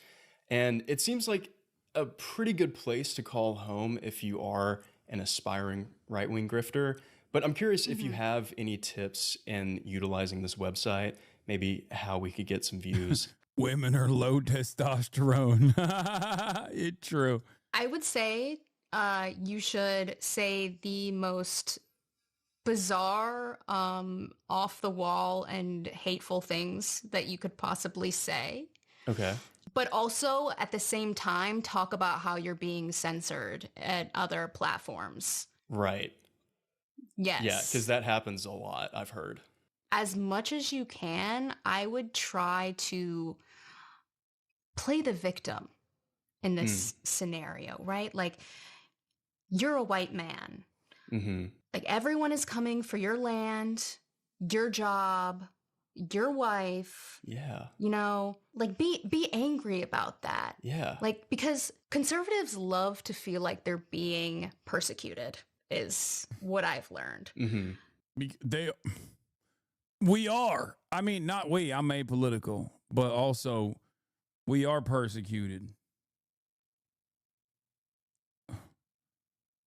And it seems like a pretty good place to call home if you are an aspiring right-wing grifter. But I'm curious if you have any tips in utilizing this website, maybe how we could get some views.
Women are low testosterone. It's true.
I would say you should say the most bizarre, off the wall and hateful things that you could possibly say.
Okay.
But also at the same time, talk about how you're being censored at other platforms.
Right.
Yes.
Yeah, because that happens a lot, I've heard.
As much as you can, I would try to play the victim in this scenario, right? Like, you're a white man. Like, everyone is coming for your land, your job, your wife.
Yeah.
You know, like, be angry about that.
Yeah.
Like, because conservatives love to feel like they're being persecuted, is what I've learned.
We are. I mean, not we. I'm apolitical, but also We are persecuted.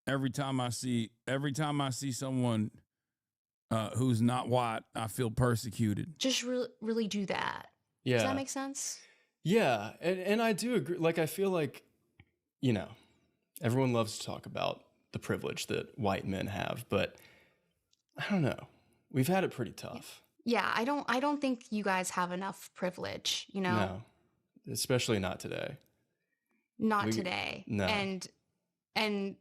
Every time I see someone who's not white, I feel persecuted.
Just really do that.
Yeah.
Does that make sense?
Yeah, and I do agree. Like, I feel like, you know, everyone loves to talk about the privilege that white men have, but I don't know. We've had it pretty tough.
Yeah, I don't think you guys have enough privilege, you know?
No, especially not today.
Not today.
No.
And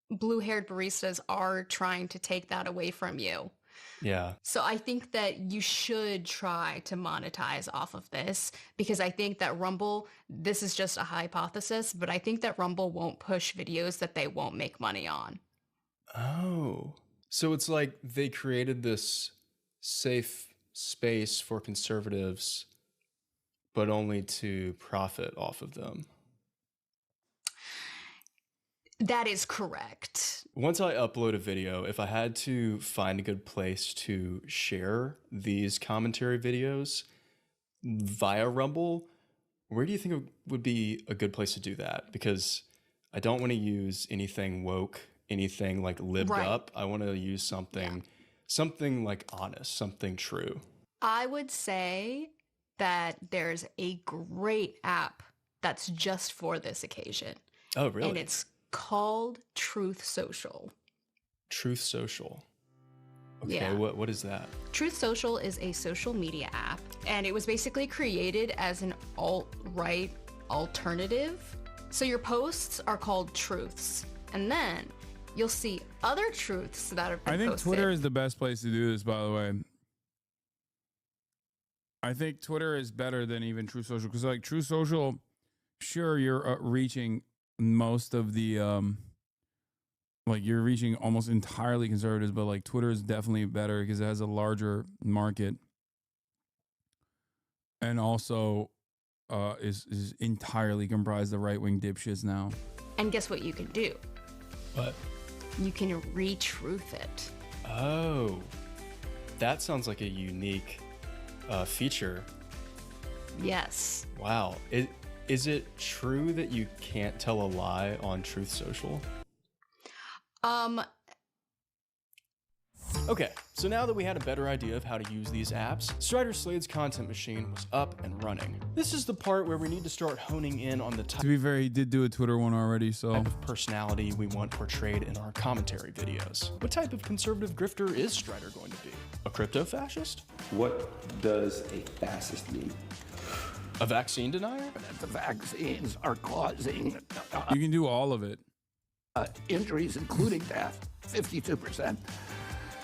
blue-haired baristas are trying to take that away from you.
Yeah.
So I think that you should try to monetize off of this, because I think that Rumble, this is just a hypothesis, but I think that Rumble won't push videos that they won't make money on.
Oh. So it's like they created this safe space for conservatives, but only to profit off of them.
That is correct.
Once I upload a video, if I had to find a good place to share these commentary videos via Rumble, where do you think it would be a good place to do that? Because I don't want to use anything woke, anything like lived up. I want to use something like honest, something true.
I would say that there's a great app that's just for this occasion.
Oh, really?
And it's called Truth Social.
Truth Social. Okay,
Yeah.
what is that?
Truth Social is a social media app, and it was basically created as an alt-right alternative. So your posts are called truths, and then you'll see other truths that have been
I think
posted.
Twitter is the best place to do this, by the way. I think Twitter is better than even True Social, because like True Social, sure, you're reaching most of the like you're reaching almost entirely conservatives, but like Twitter is definitely better because it has a larger market, and also is entirely comprised of right-wing dipshits now.
And guess what you can do?
What?
You can re-truth it.
Oh, that sounds like a unique feature.
Yes.
Wow. Is it true that you can't tell a lie on Truth Social? Okay, so now that we had a better idea of how to use these apps, Strider Slade's content machine was up and running. This is the part where we need to start honing in on the
To be fair, he did do a Twitter one already, so
type of personality we want portrayed in our commentary videos. What type of conservative grifter is Strider going to be? A crypto fascist?
What does a fascist mean?
A vaccine denier?
That the vaccines are causing
you can do all of it.
injuries, including death. 52%.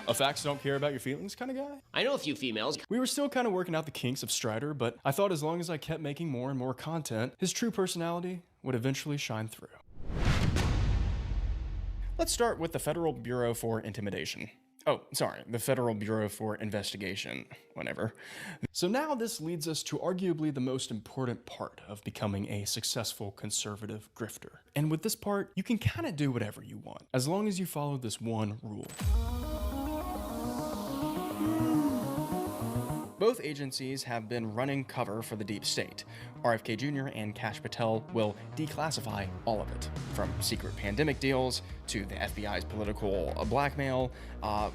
A facts don't care about your feelings kind of guy?
I know a few females.
We were still kind of working out the kinks of Strider, but I thought as long as I kept making more and more content, his true personality would eventually shine through. Let's start with the Federal Bureau for Intimidation. Oh, sorry, the Federal Bureau for Investigation, whatever. So now this leads us to arguably the most important part of becoming a successful conservative grifter. And with this part, you can kind of do whatever you want, as long as you follow this one rule. Both agencies have been running cover for the deep state. RFK Jr. and Kash Patel will declassify all of it, from secret pandemic deals to the FBI's political blackmail.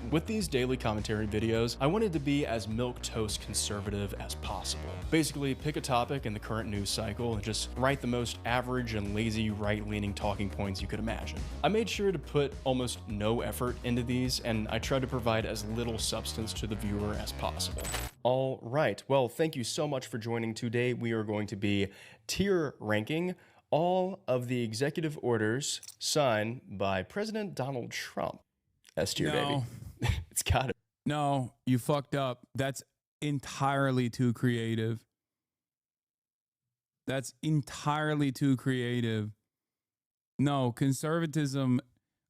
With these daily commentary videos, I wanted to be as milquetoast conservative as possible. Basically, pick a topic in the current news cycle and just write the most average and lazy right-leaning talking points you could imagine. I made sure to put almost no effort into these, and I tried to provide as little substance to the viewer as possible. All right, well, thank you so much for joining today. We are going to be tier ranking all of the executive orders signed by President Donald Trump. S tier,
No.
baby. It's got it.
No, you fucked up. That's entirely too creative. That's entirely too creative. No, conservatism,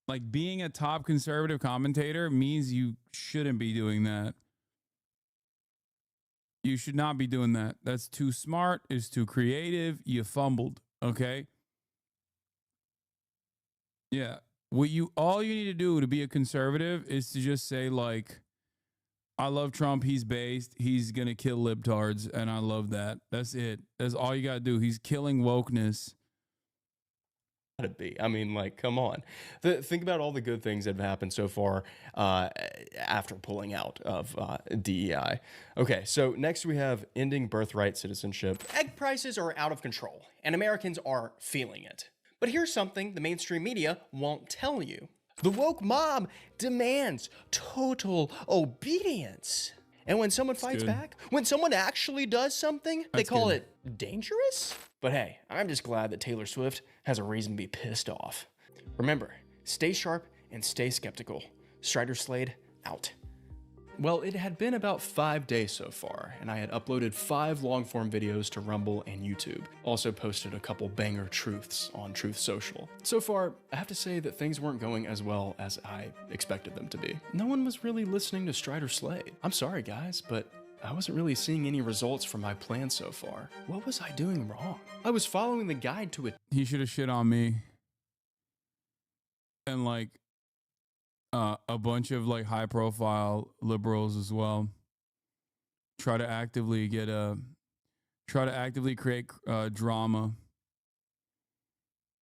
like being a top conservative commentator means you shouldn't be doing that. You should not be doing that. That's too smart. It's too creative. You fumbled. Okay. Yeah. All you need to do to be a conservative is to just say like, I love Trump. He's based. He's going to kill libtards, and I love that. That's it. That's all you got to do. He's killing wokeness.
To be. I mean, like, come on. Think about all the good things that have happened so far after pulling out of DEI. Okay, so next we have ending birthright citizenship.
Egg prices are out of control, and Americans are feeling it. But here's something the mainstream media won't tell you. The woke mob demands total obedience. And when someone fights back, when someone actually does something, they call it dangerous? But hey, I'm just glad that Taylor Swift has a reason to be pissed off. Remember, stay sharp and stay skeptical. Strider Slade, out.
Well, it had been about 5 days so far, and I had uploaded 5 long-form videos to Rumble and YouTube. Also posted a couple banger truths on Truth Social. So far, I have to say that things weren't going as well as I expected them to be. No one was really listening to Strider Slade. I'm sorry, guys, but I wasn't really seeing any results from my plan so far. What was I doing wrong? I was following the guide to it.
He should have shit on me. And like a bunch of like high profile liberals as well. Try to actively create drama.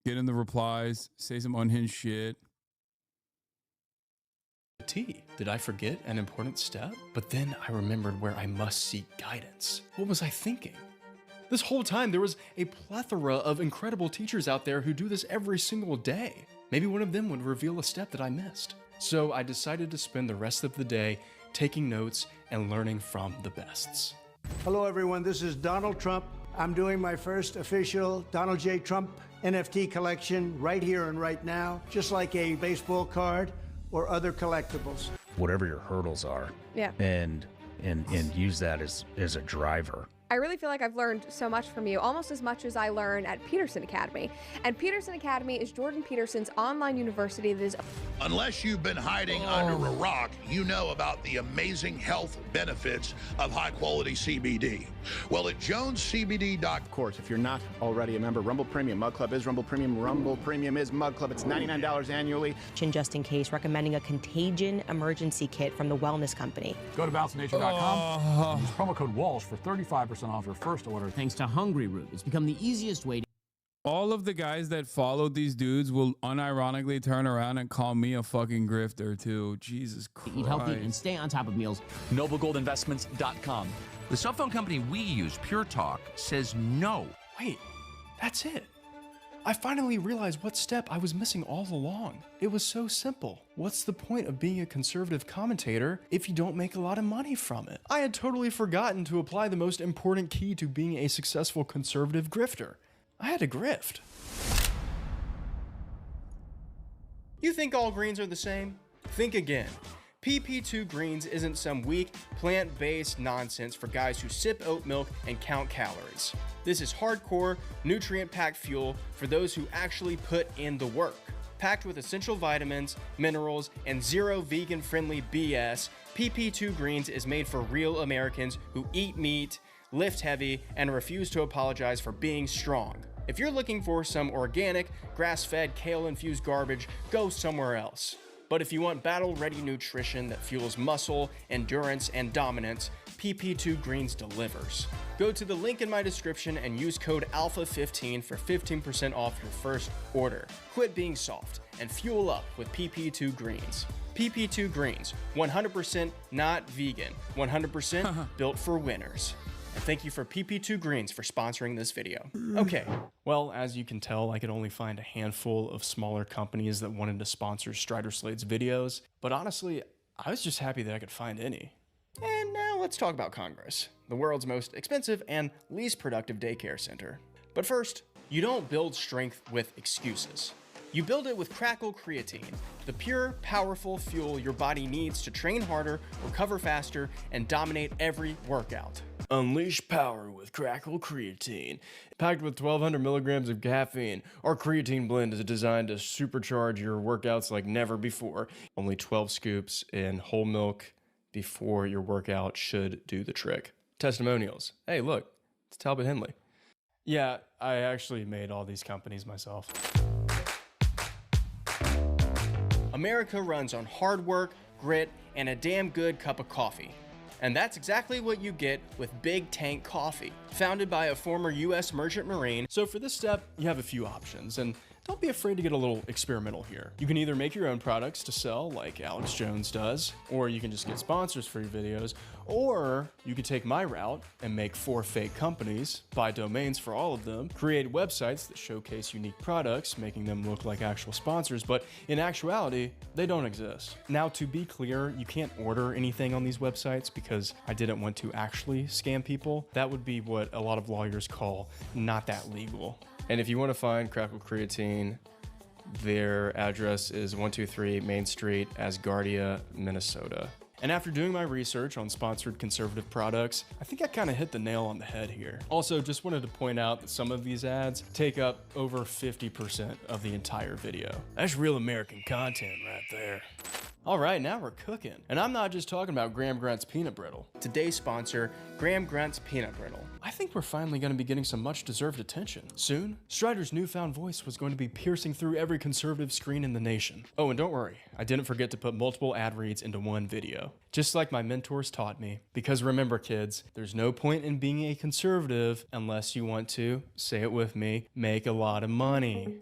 Get in the replies, say some unhinged shit.
Did I forget an important step? But then I remembered where I must seek guidance. What was I thinking? This whole time there was a plethora of incredible teachers out there who do this every single day. Maybe one of them would reveal a step that I missed. So I decided to spend the rest of the day taking notes and learning from the bests.
Hello, everyone. This is Donald Trump. I'm doing my first official Donald J. Trump NFT collection right here and right now, just like a baseball card or other collectibles.
Whatever your hurdles are, and use that as a driver.
I really feel like I've learned so much from you, almost as much as I learn at Peterson Academy. And Peterson Academy is Jordan Peterson's online university that is...
Unless you've been hiding under a rock, you know about the amazing health benefits of high-quality CBD. Well, at JonesCBD.com...
Of course, if you're not already a member, Rumble Premium, Mug Club is Rumble Premium, Rumble Premium is Mug Club. It's $99 annually.
Just in case, recommending a contagion emergency kit from the wellness company.
Go to BalanceNature.com. Use promo code Walsh for 35% off your first order.
Thanks to Hungry Root, it's become the easiest way to...
All of the guys that followed these dudes will unironically turn around and call me a fucking grifter too. Jesus Christ.
Eat healthy and stay on top of meals.
NobleGoldInvestments.com. The cell phone company we use, Pure Talk, says no.
Wait, that's it. I finally realized what step I was missing all along. It was so simple. What's the point of being a conservative commentator if you don't make a lot of money from it? I had totally forgotten to apply the most important key to being a successful conservative grifter. I had to grift.
You think all greens are the same? Think again. PP2 Greens isn't some weak, plant-based nonsense for guys who sip oat milk and count calories. This is hardcore, nutrient-packed fuel for those who actually put in the work. Packed with essential vitamins, minerals, and zero vegan-friendly BS, PP2 Greens is made for real Americans who eat meat, lift heavy, and refuse to apologize for being strong. If you're looking for some organic, grass-fed, kale-infused garbage, go somewhere else. But if you want battle-ready nutrition that fuels muscle, endurance, and dominance, PP2 Greens delivers. Go to the link in my description and use code ALPHA15 for 15% off your first order. Quit being soft and fuel up with PP2 Greens. PP2 Greens, 100% not vegan, 100% built for winners. And thank you for PP2 Greens for sponsoring this video. Okay.
Well, as you can tell, I could only find a handful of smaller companies that wanted to sponsor Strider Slade's videos, but honestly, I was just happy that I could find any.
And now let's talk about Congress, the world's most expensive and least productive daycare center. But first, you don't build strength with excuses. You build it with Crackle Creatine, the pure, powerful fuel your body needs to train harder, recover faster, and dominate every workout.
Unleash power with Crackle Creatine. Packed with 1,200 milligrams of caffeine, our creatine blend is designed to supercharge your workouts like never before. Only 12 scoops in whole milk before your workout should do the trick. Testimonials. Hey, look, it's Talbot Henley. Yeah, I actually made all these companies myself.
America runs on hard work, grit, and a damn good cup of coffee. And that's exactly what you get with Big Tank Coffee, founded by a former US merchant marine. So for this step, you have a few options, and don't be afraid to get a little experimental here. You can either make your own products to sell like Alex Jones does, or you can just get sponsors for your videos, or you could take my route and make 4 fake companies, buy domains for all of them, create websites that showcase unique products, making them look like actual sponsors, but in actuality, they don't exist. Now, to be clear, you can't order anything on these websites because I didn't want to actually scam people. That would be what a lot of lawyers call not that legal. And if you want to find Crackle Creatine, their address is 123 Main Street, Asgardia, Minnesota. And after doing my research on sponsored conservative products, I think I kind of hit the nail on the head here. Also, just wanted to point out that some of these ads take up over 50% of the entire video. That's real American content right there. All right, now we're cooking. And I'm not just talking about Graham Grunt's Peanut Brittle. Today's sponsor, Graham Grunt's Peanut Brittle. I think we're finally going to be getting some much deserved attention. Soon, Strider's newfound voice was going to be piercing through every conservative screen in the nation. Oh, and don't worry, I didn't forget to put multiple ad reads into one video. Just like my mentors taught me. Because remember kids, there's no point in being a conservative unless you want to, say it with me, make a lot of money.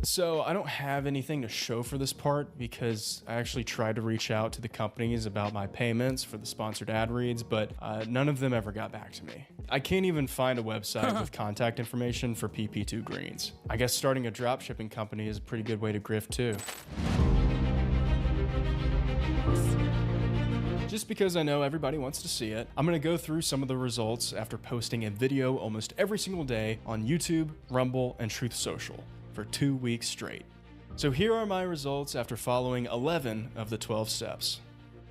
So I don't have anything to show for this part because I actually tried to reach out to the companies about my payments for the sponsored ad reads, but none of them ever got back to me. I can't even find a website with contact information for PP2 Greens. I guess starting a dropshipping company is a pretty good way to grift too. Just because I know everybody wants to see it, I'm gonna go through some of the results after posting a video almost every single day on YouTube, Rumble, and Truth Social for 2 weeks straight. So here are my results after following 11 of the 12 steps.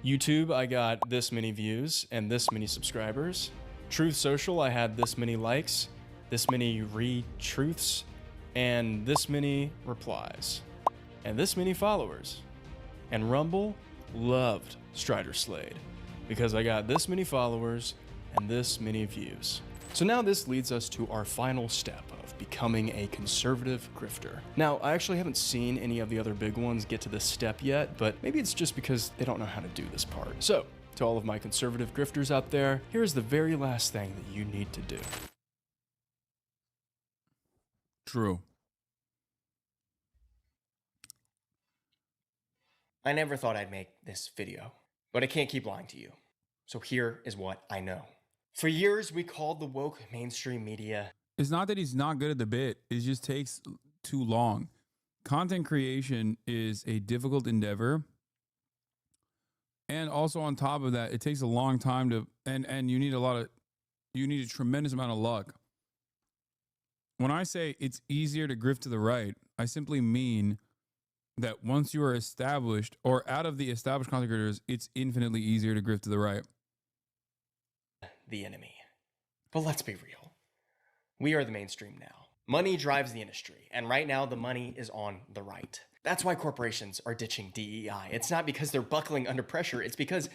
YouTube, I got this many views and this many subscribers. Truth Social, I had this many likes, this many retruths, and this many replies, and this many followers. And Rumble loved Strider Slade because I got this many followers and this many views. So now this leads us to our final step of becoming a conservative grifter. Now, I actually haven't seen any of the other big ones get to this step yet, but maybe it's just because they don't know how to do this part. So, to all of my conservative grifters out there, here's the very last thing that you need to do.
True.
I never thought I'd make this video, but I can't keep lying to you. So here is what I know. For years, we called the woke mainstream media.
It's not that he's not good at the bit. It just takes too long. Content creation is a difficult endeavor. And also on top of that, it takes a long time to, and you need a tremendous amount of luck. When I say it's easier to grift to the right, I simply mean that once you are established or out of the established content creators, it's infinitely easier to grift to the right.
The enemy. But let's be real. We are the mainstream now. Money drives the industry, and right now the money is on the right. That's why corporations are ditching DEI. It's not because they're buckling under pressure, it's because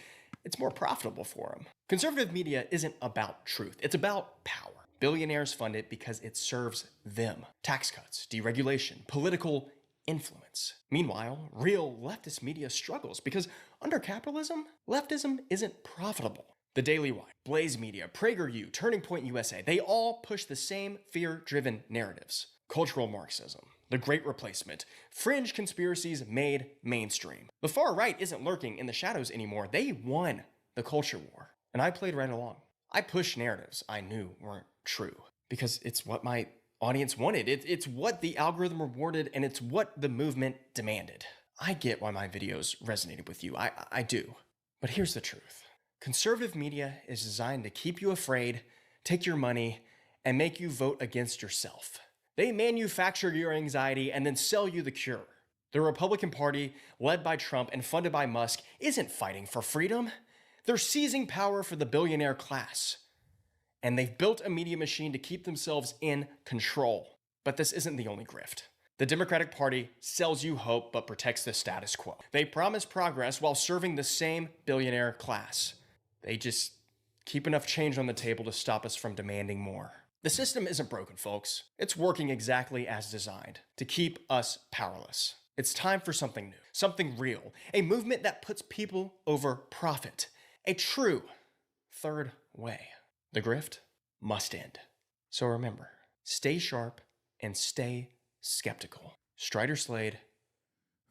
it's more profitable for them. Conservative media isn't about truth, it's about power. Billionaires fund it because it serves them. Tax cuts, deregulation, political influence. Meanwhile, real leftist media struggles because under capitalism, leftism isn't profitable. The Daily Wire, Blaze Media, PragerU, Turning Point USA, they all push the same fear-driven narratives. Cultural Marxism, the Great Replacement, fringe conspiracies made mainstream. The far right isn't lurking in the shadows anymore. They won the culture war. And I played right along. I pushed narratives I knew weren't true because it's what my audience wanted. It's what the algorithm rewarded, and it's what the movement demanded. I get why my videos resonated with you. I do. But here's the truth. Conservative media is designed to keep you afraid, take your money, and make you vote against yourself. They manufacture your anxiety and then sell you the cure. The Republican Party, led by Trump and funded by Musk, isn't fighting for freedom. They're seizing power for the billionaire class. And they've built a media machine to keep themselves in control. But this isn't the only grift. The Democratic Party sells you hope but protects the status quo. They promise progress while serving the same billionaire class. They just keep enough change on the table to stop us from demanding more. The system isn't broken, folks. It's working exactly as designed to keep us powerless. It's time for something new. something real, a movement that puts people over profit, a true third way. The grift must end. So remember, stay sharp and stay skeptical. Strider Slade.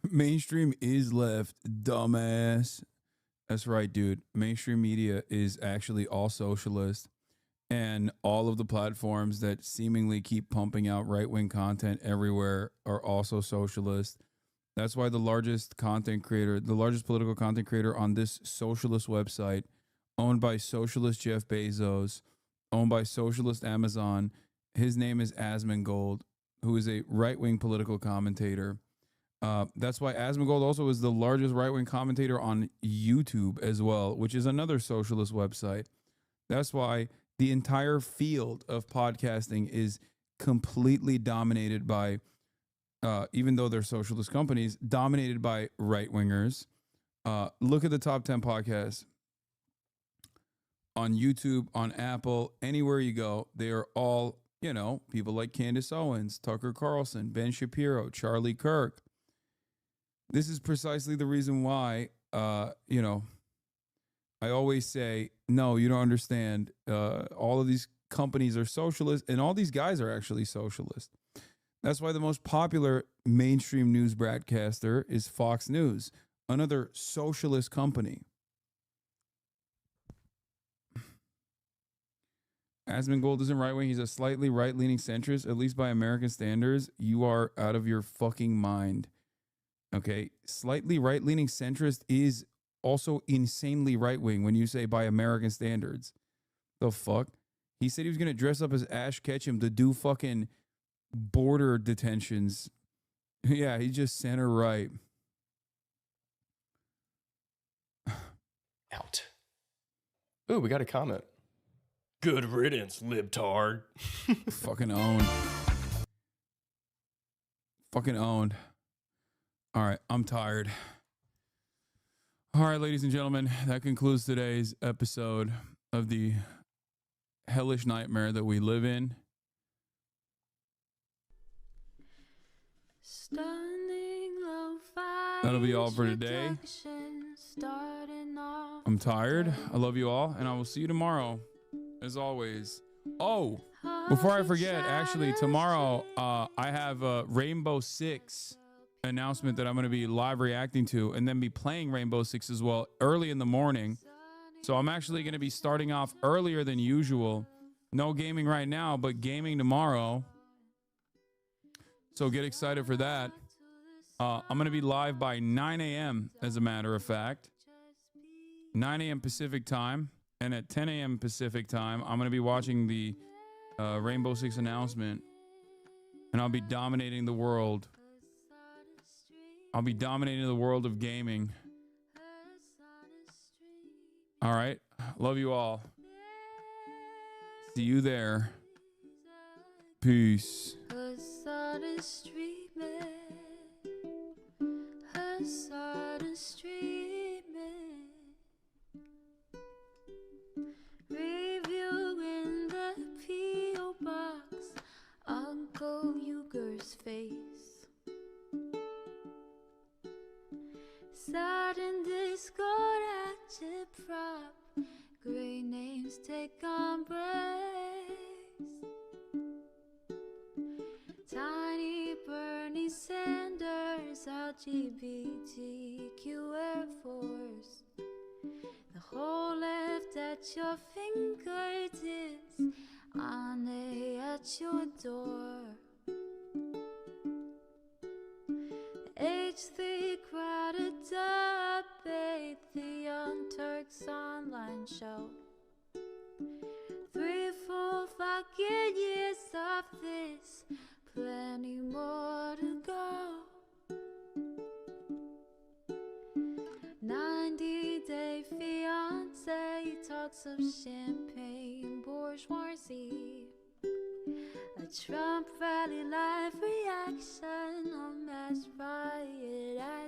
Mainstream is left, dumbass. That's right, dude. Mainstream media is actually all socialist, and all of the platforms that seemingly keep pumping out right-wing content everywhere are also socialist. That's why the largest content creator, the largest political content creator on this socialist website, owned by socialist Jeff Bezos, owned by socialist Amazon, his name is Asmongold, who is a right-wing political commentator. That's why Asmongold also is the largest right-wing commentator on YouTube as well, which is another socialist website. That's why the entire field of podcasting is completely dominated by, even though they're socialist companies, dominated by right-wingers. Look at the top 10 podcasts on YouTube, on Apple, anywhere you go. They are all, you know, people like Candace Owens, Tucker Carlson, Ben Shapiro, Charlie Kirk. This is precisely the reason why, you know, I always say, no, you don't understand. All of these companies are socialist, and all these guys are actually socialist. That's why the most popular mainstream news broadcaster is Fox News, another socialist company. Asmongold isn't right-wing. He's a slightly right-leaning centrist, at least by American standards. You are out of your fucking mind. Okay? Slightly right-leaning centrist is also insanely right-wing when you say by American standards. The fuck? He said he was going to dress up as Ash Ketchum to do fucking border detentions. Yeah, he's just center right.
Out. Ooh, we got a comment. Good riddance, libtard.
Fucking owned. Fucking owned. All right, I'm tired. All right, ladies and gentlemen, that concludes today's episode of the hellish nightmare that we live in. That'll be all for today. I'm tired. I love you all, and I will see you tomorrow, as always. Oh, before I forget, actually, tomorrow I have a Rainbow Six announcement that I'm going to be live reacting to, and then be playing Rainbow Six as well early in the morning. So I'm actually going to be starting off earlier than usual. No gaming right now, but gaming tomorrow. So get excited for that. I'm going to be live by 9 a.m. as a matter of fact. 9 a.m. Pacific time. And at 10 a.m. Pacific time, I'm going to be watching the Rainbow Six announcement. And I'll be dominating the world. I'll be dominating the world of gaming. All right. Love you all. See you there. Peace.
Reviewing the P.O. box, Uncle Uger's face. Sudden discord agitprop, great names take embrace. Tiny Bernie Sanders, LGBTQ Air Force. The whole left at your fingertips, on at your door. H3 crowded debate, the Young Turks online show. 3 full fucking years of this, plenty more to go. 90-day fiance talks of champagne bourgeoisie. A Trump rally live reaction, a mass riot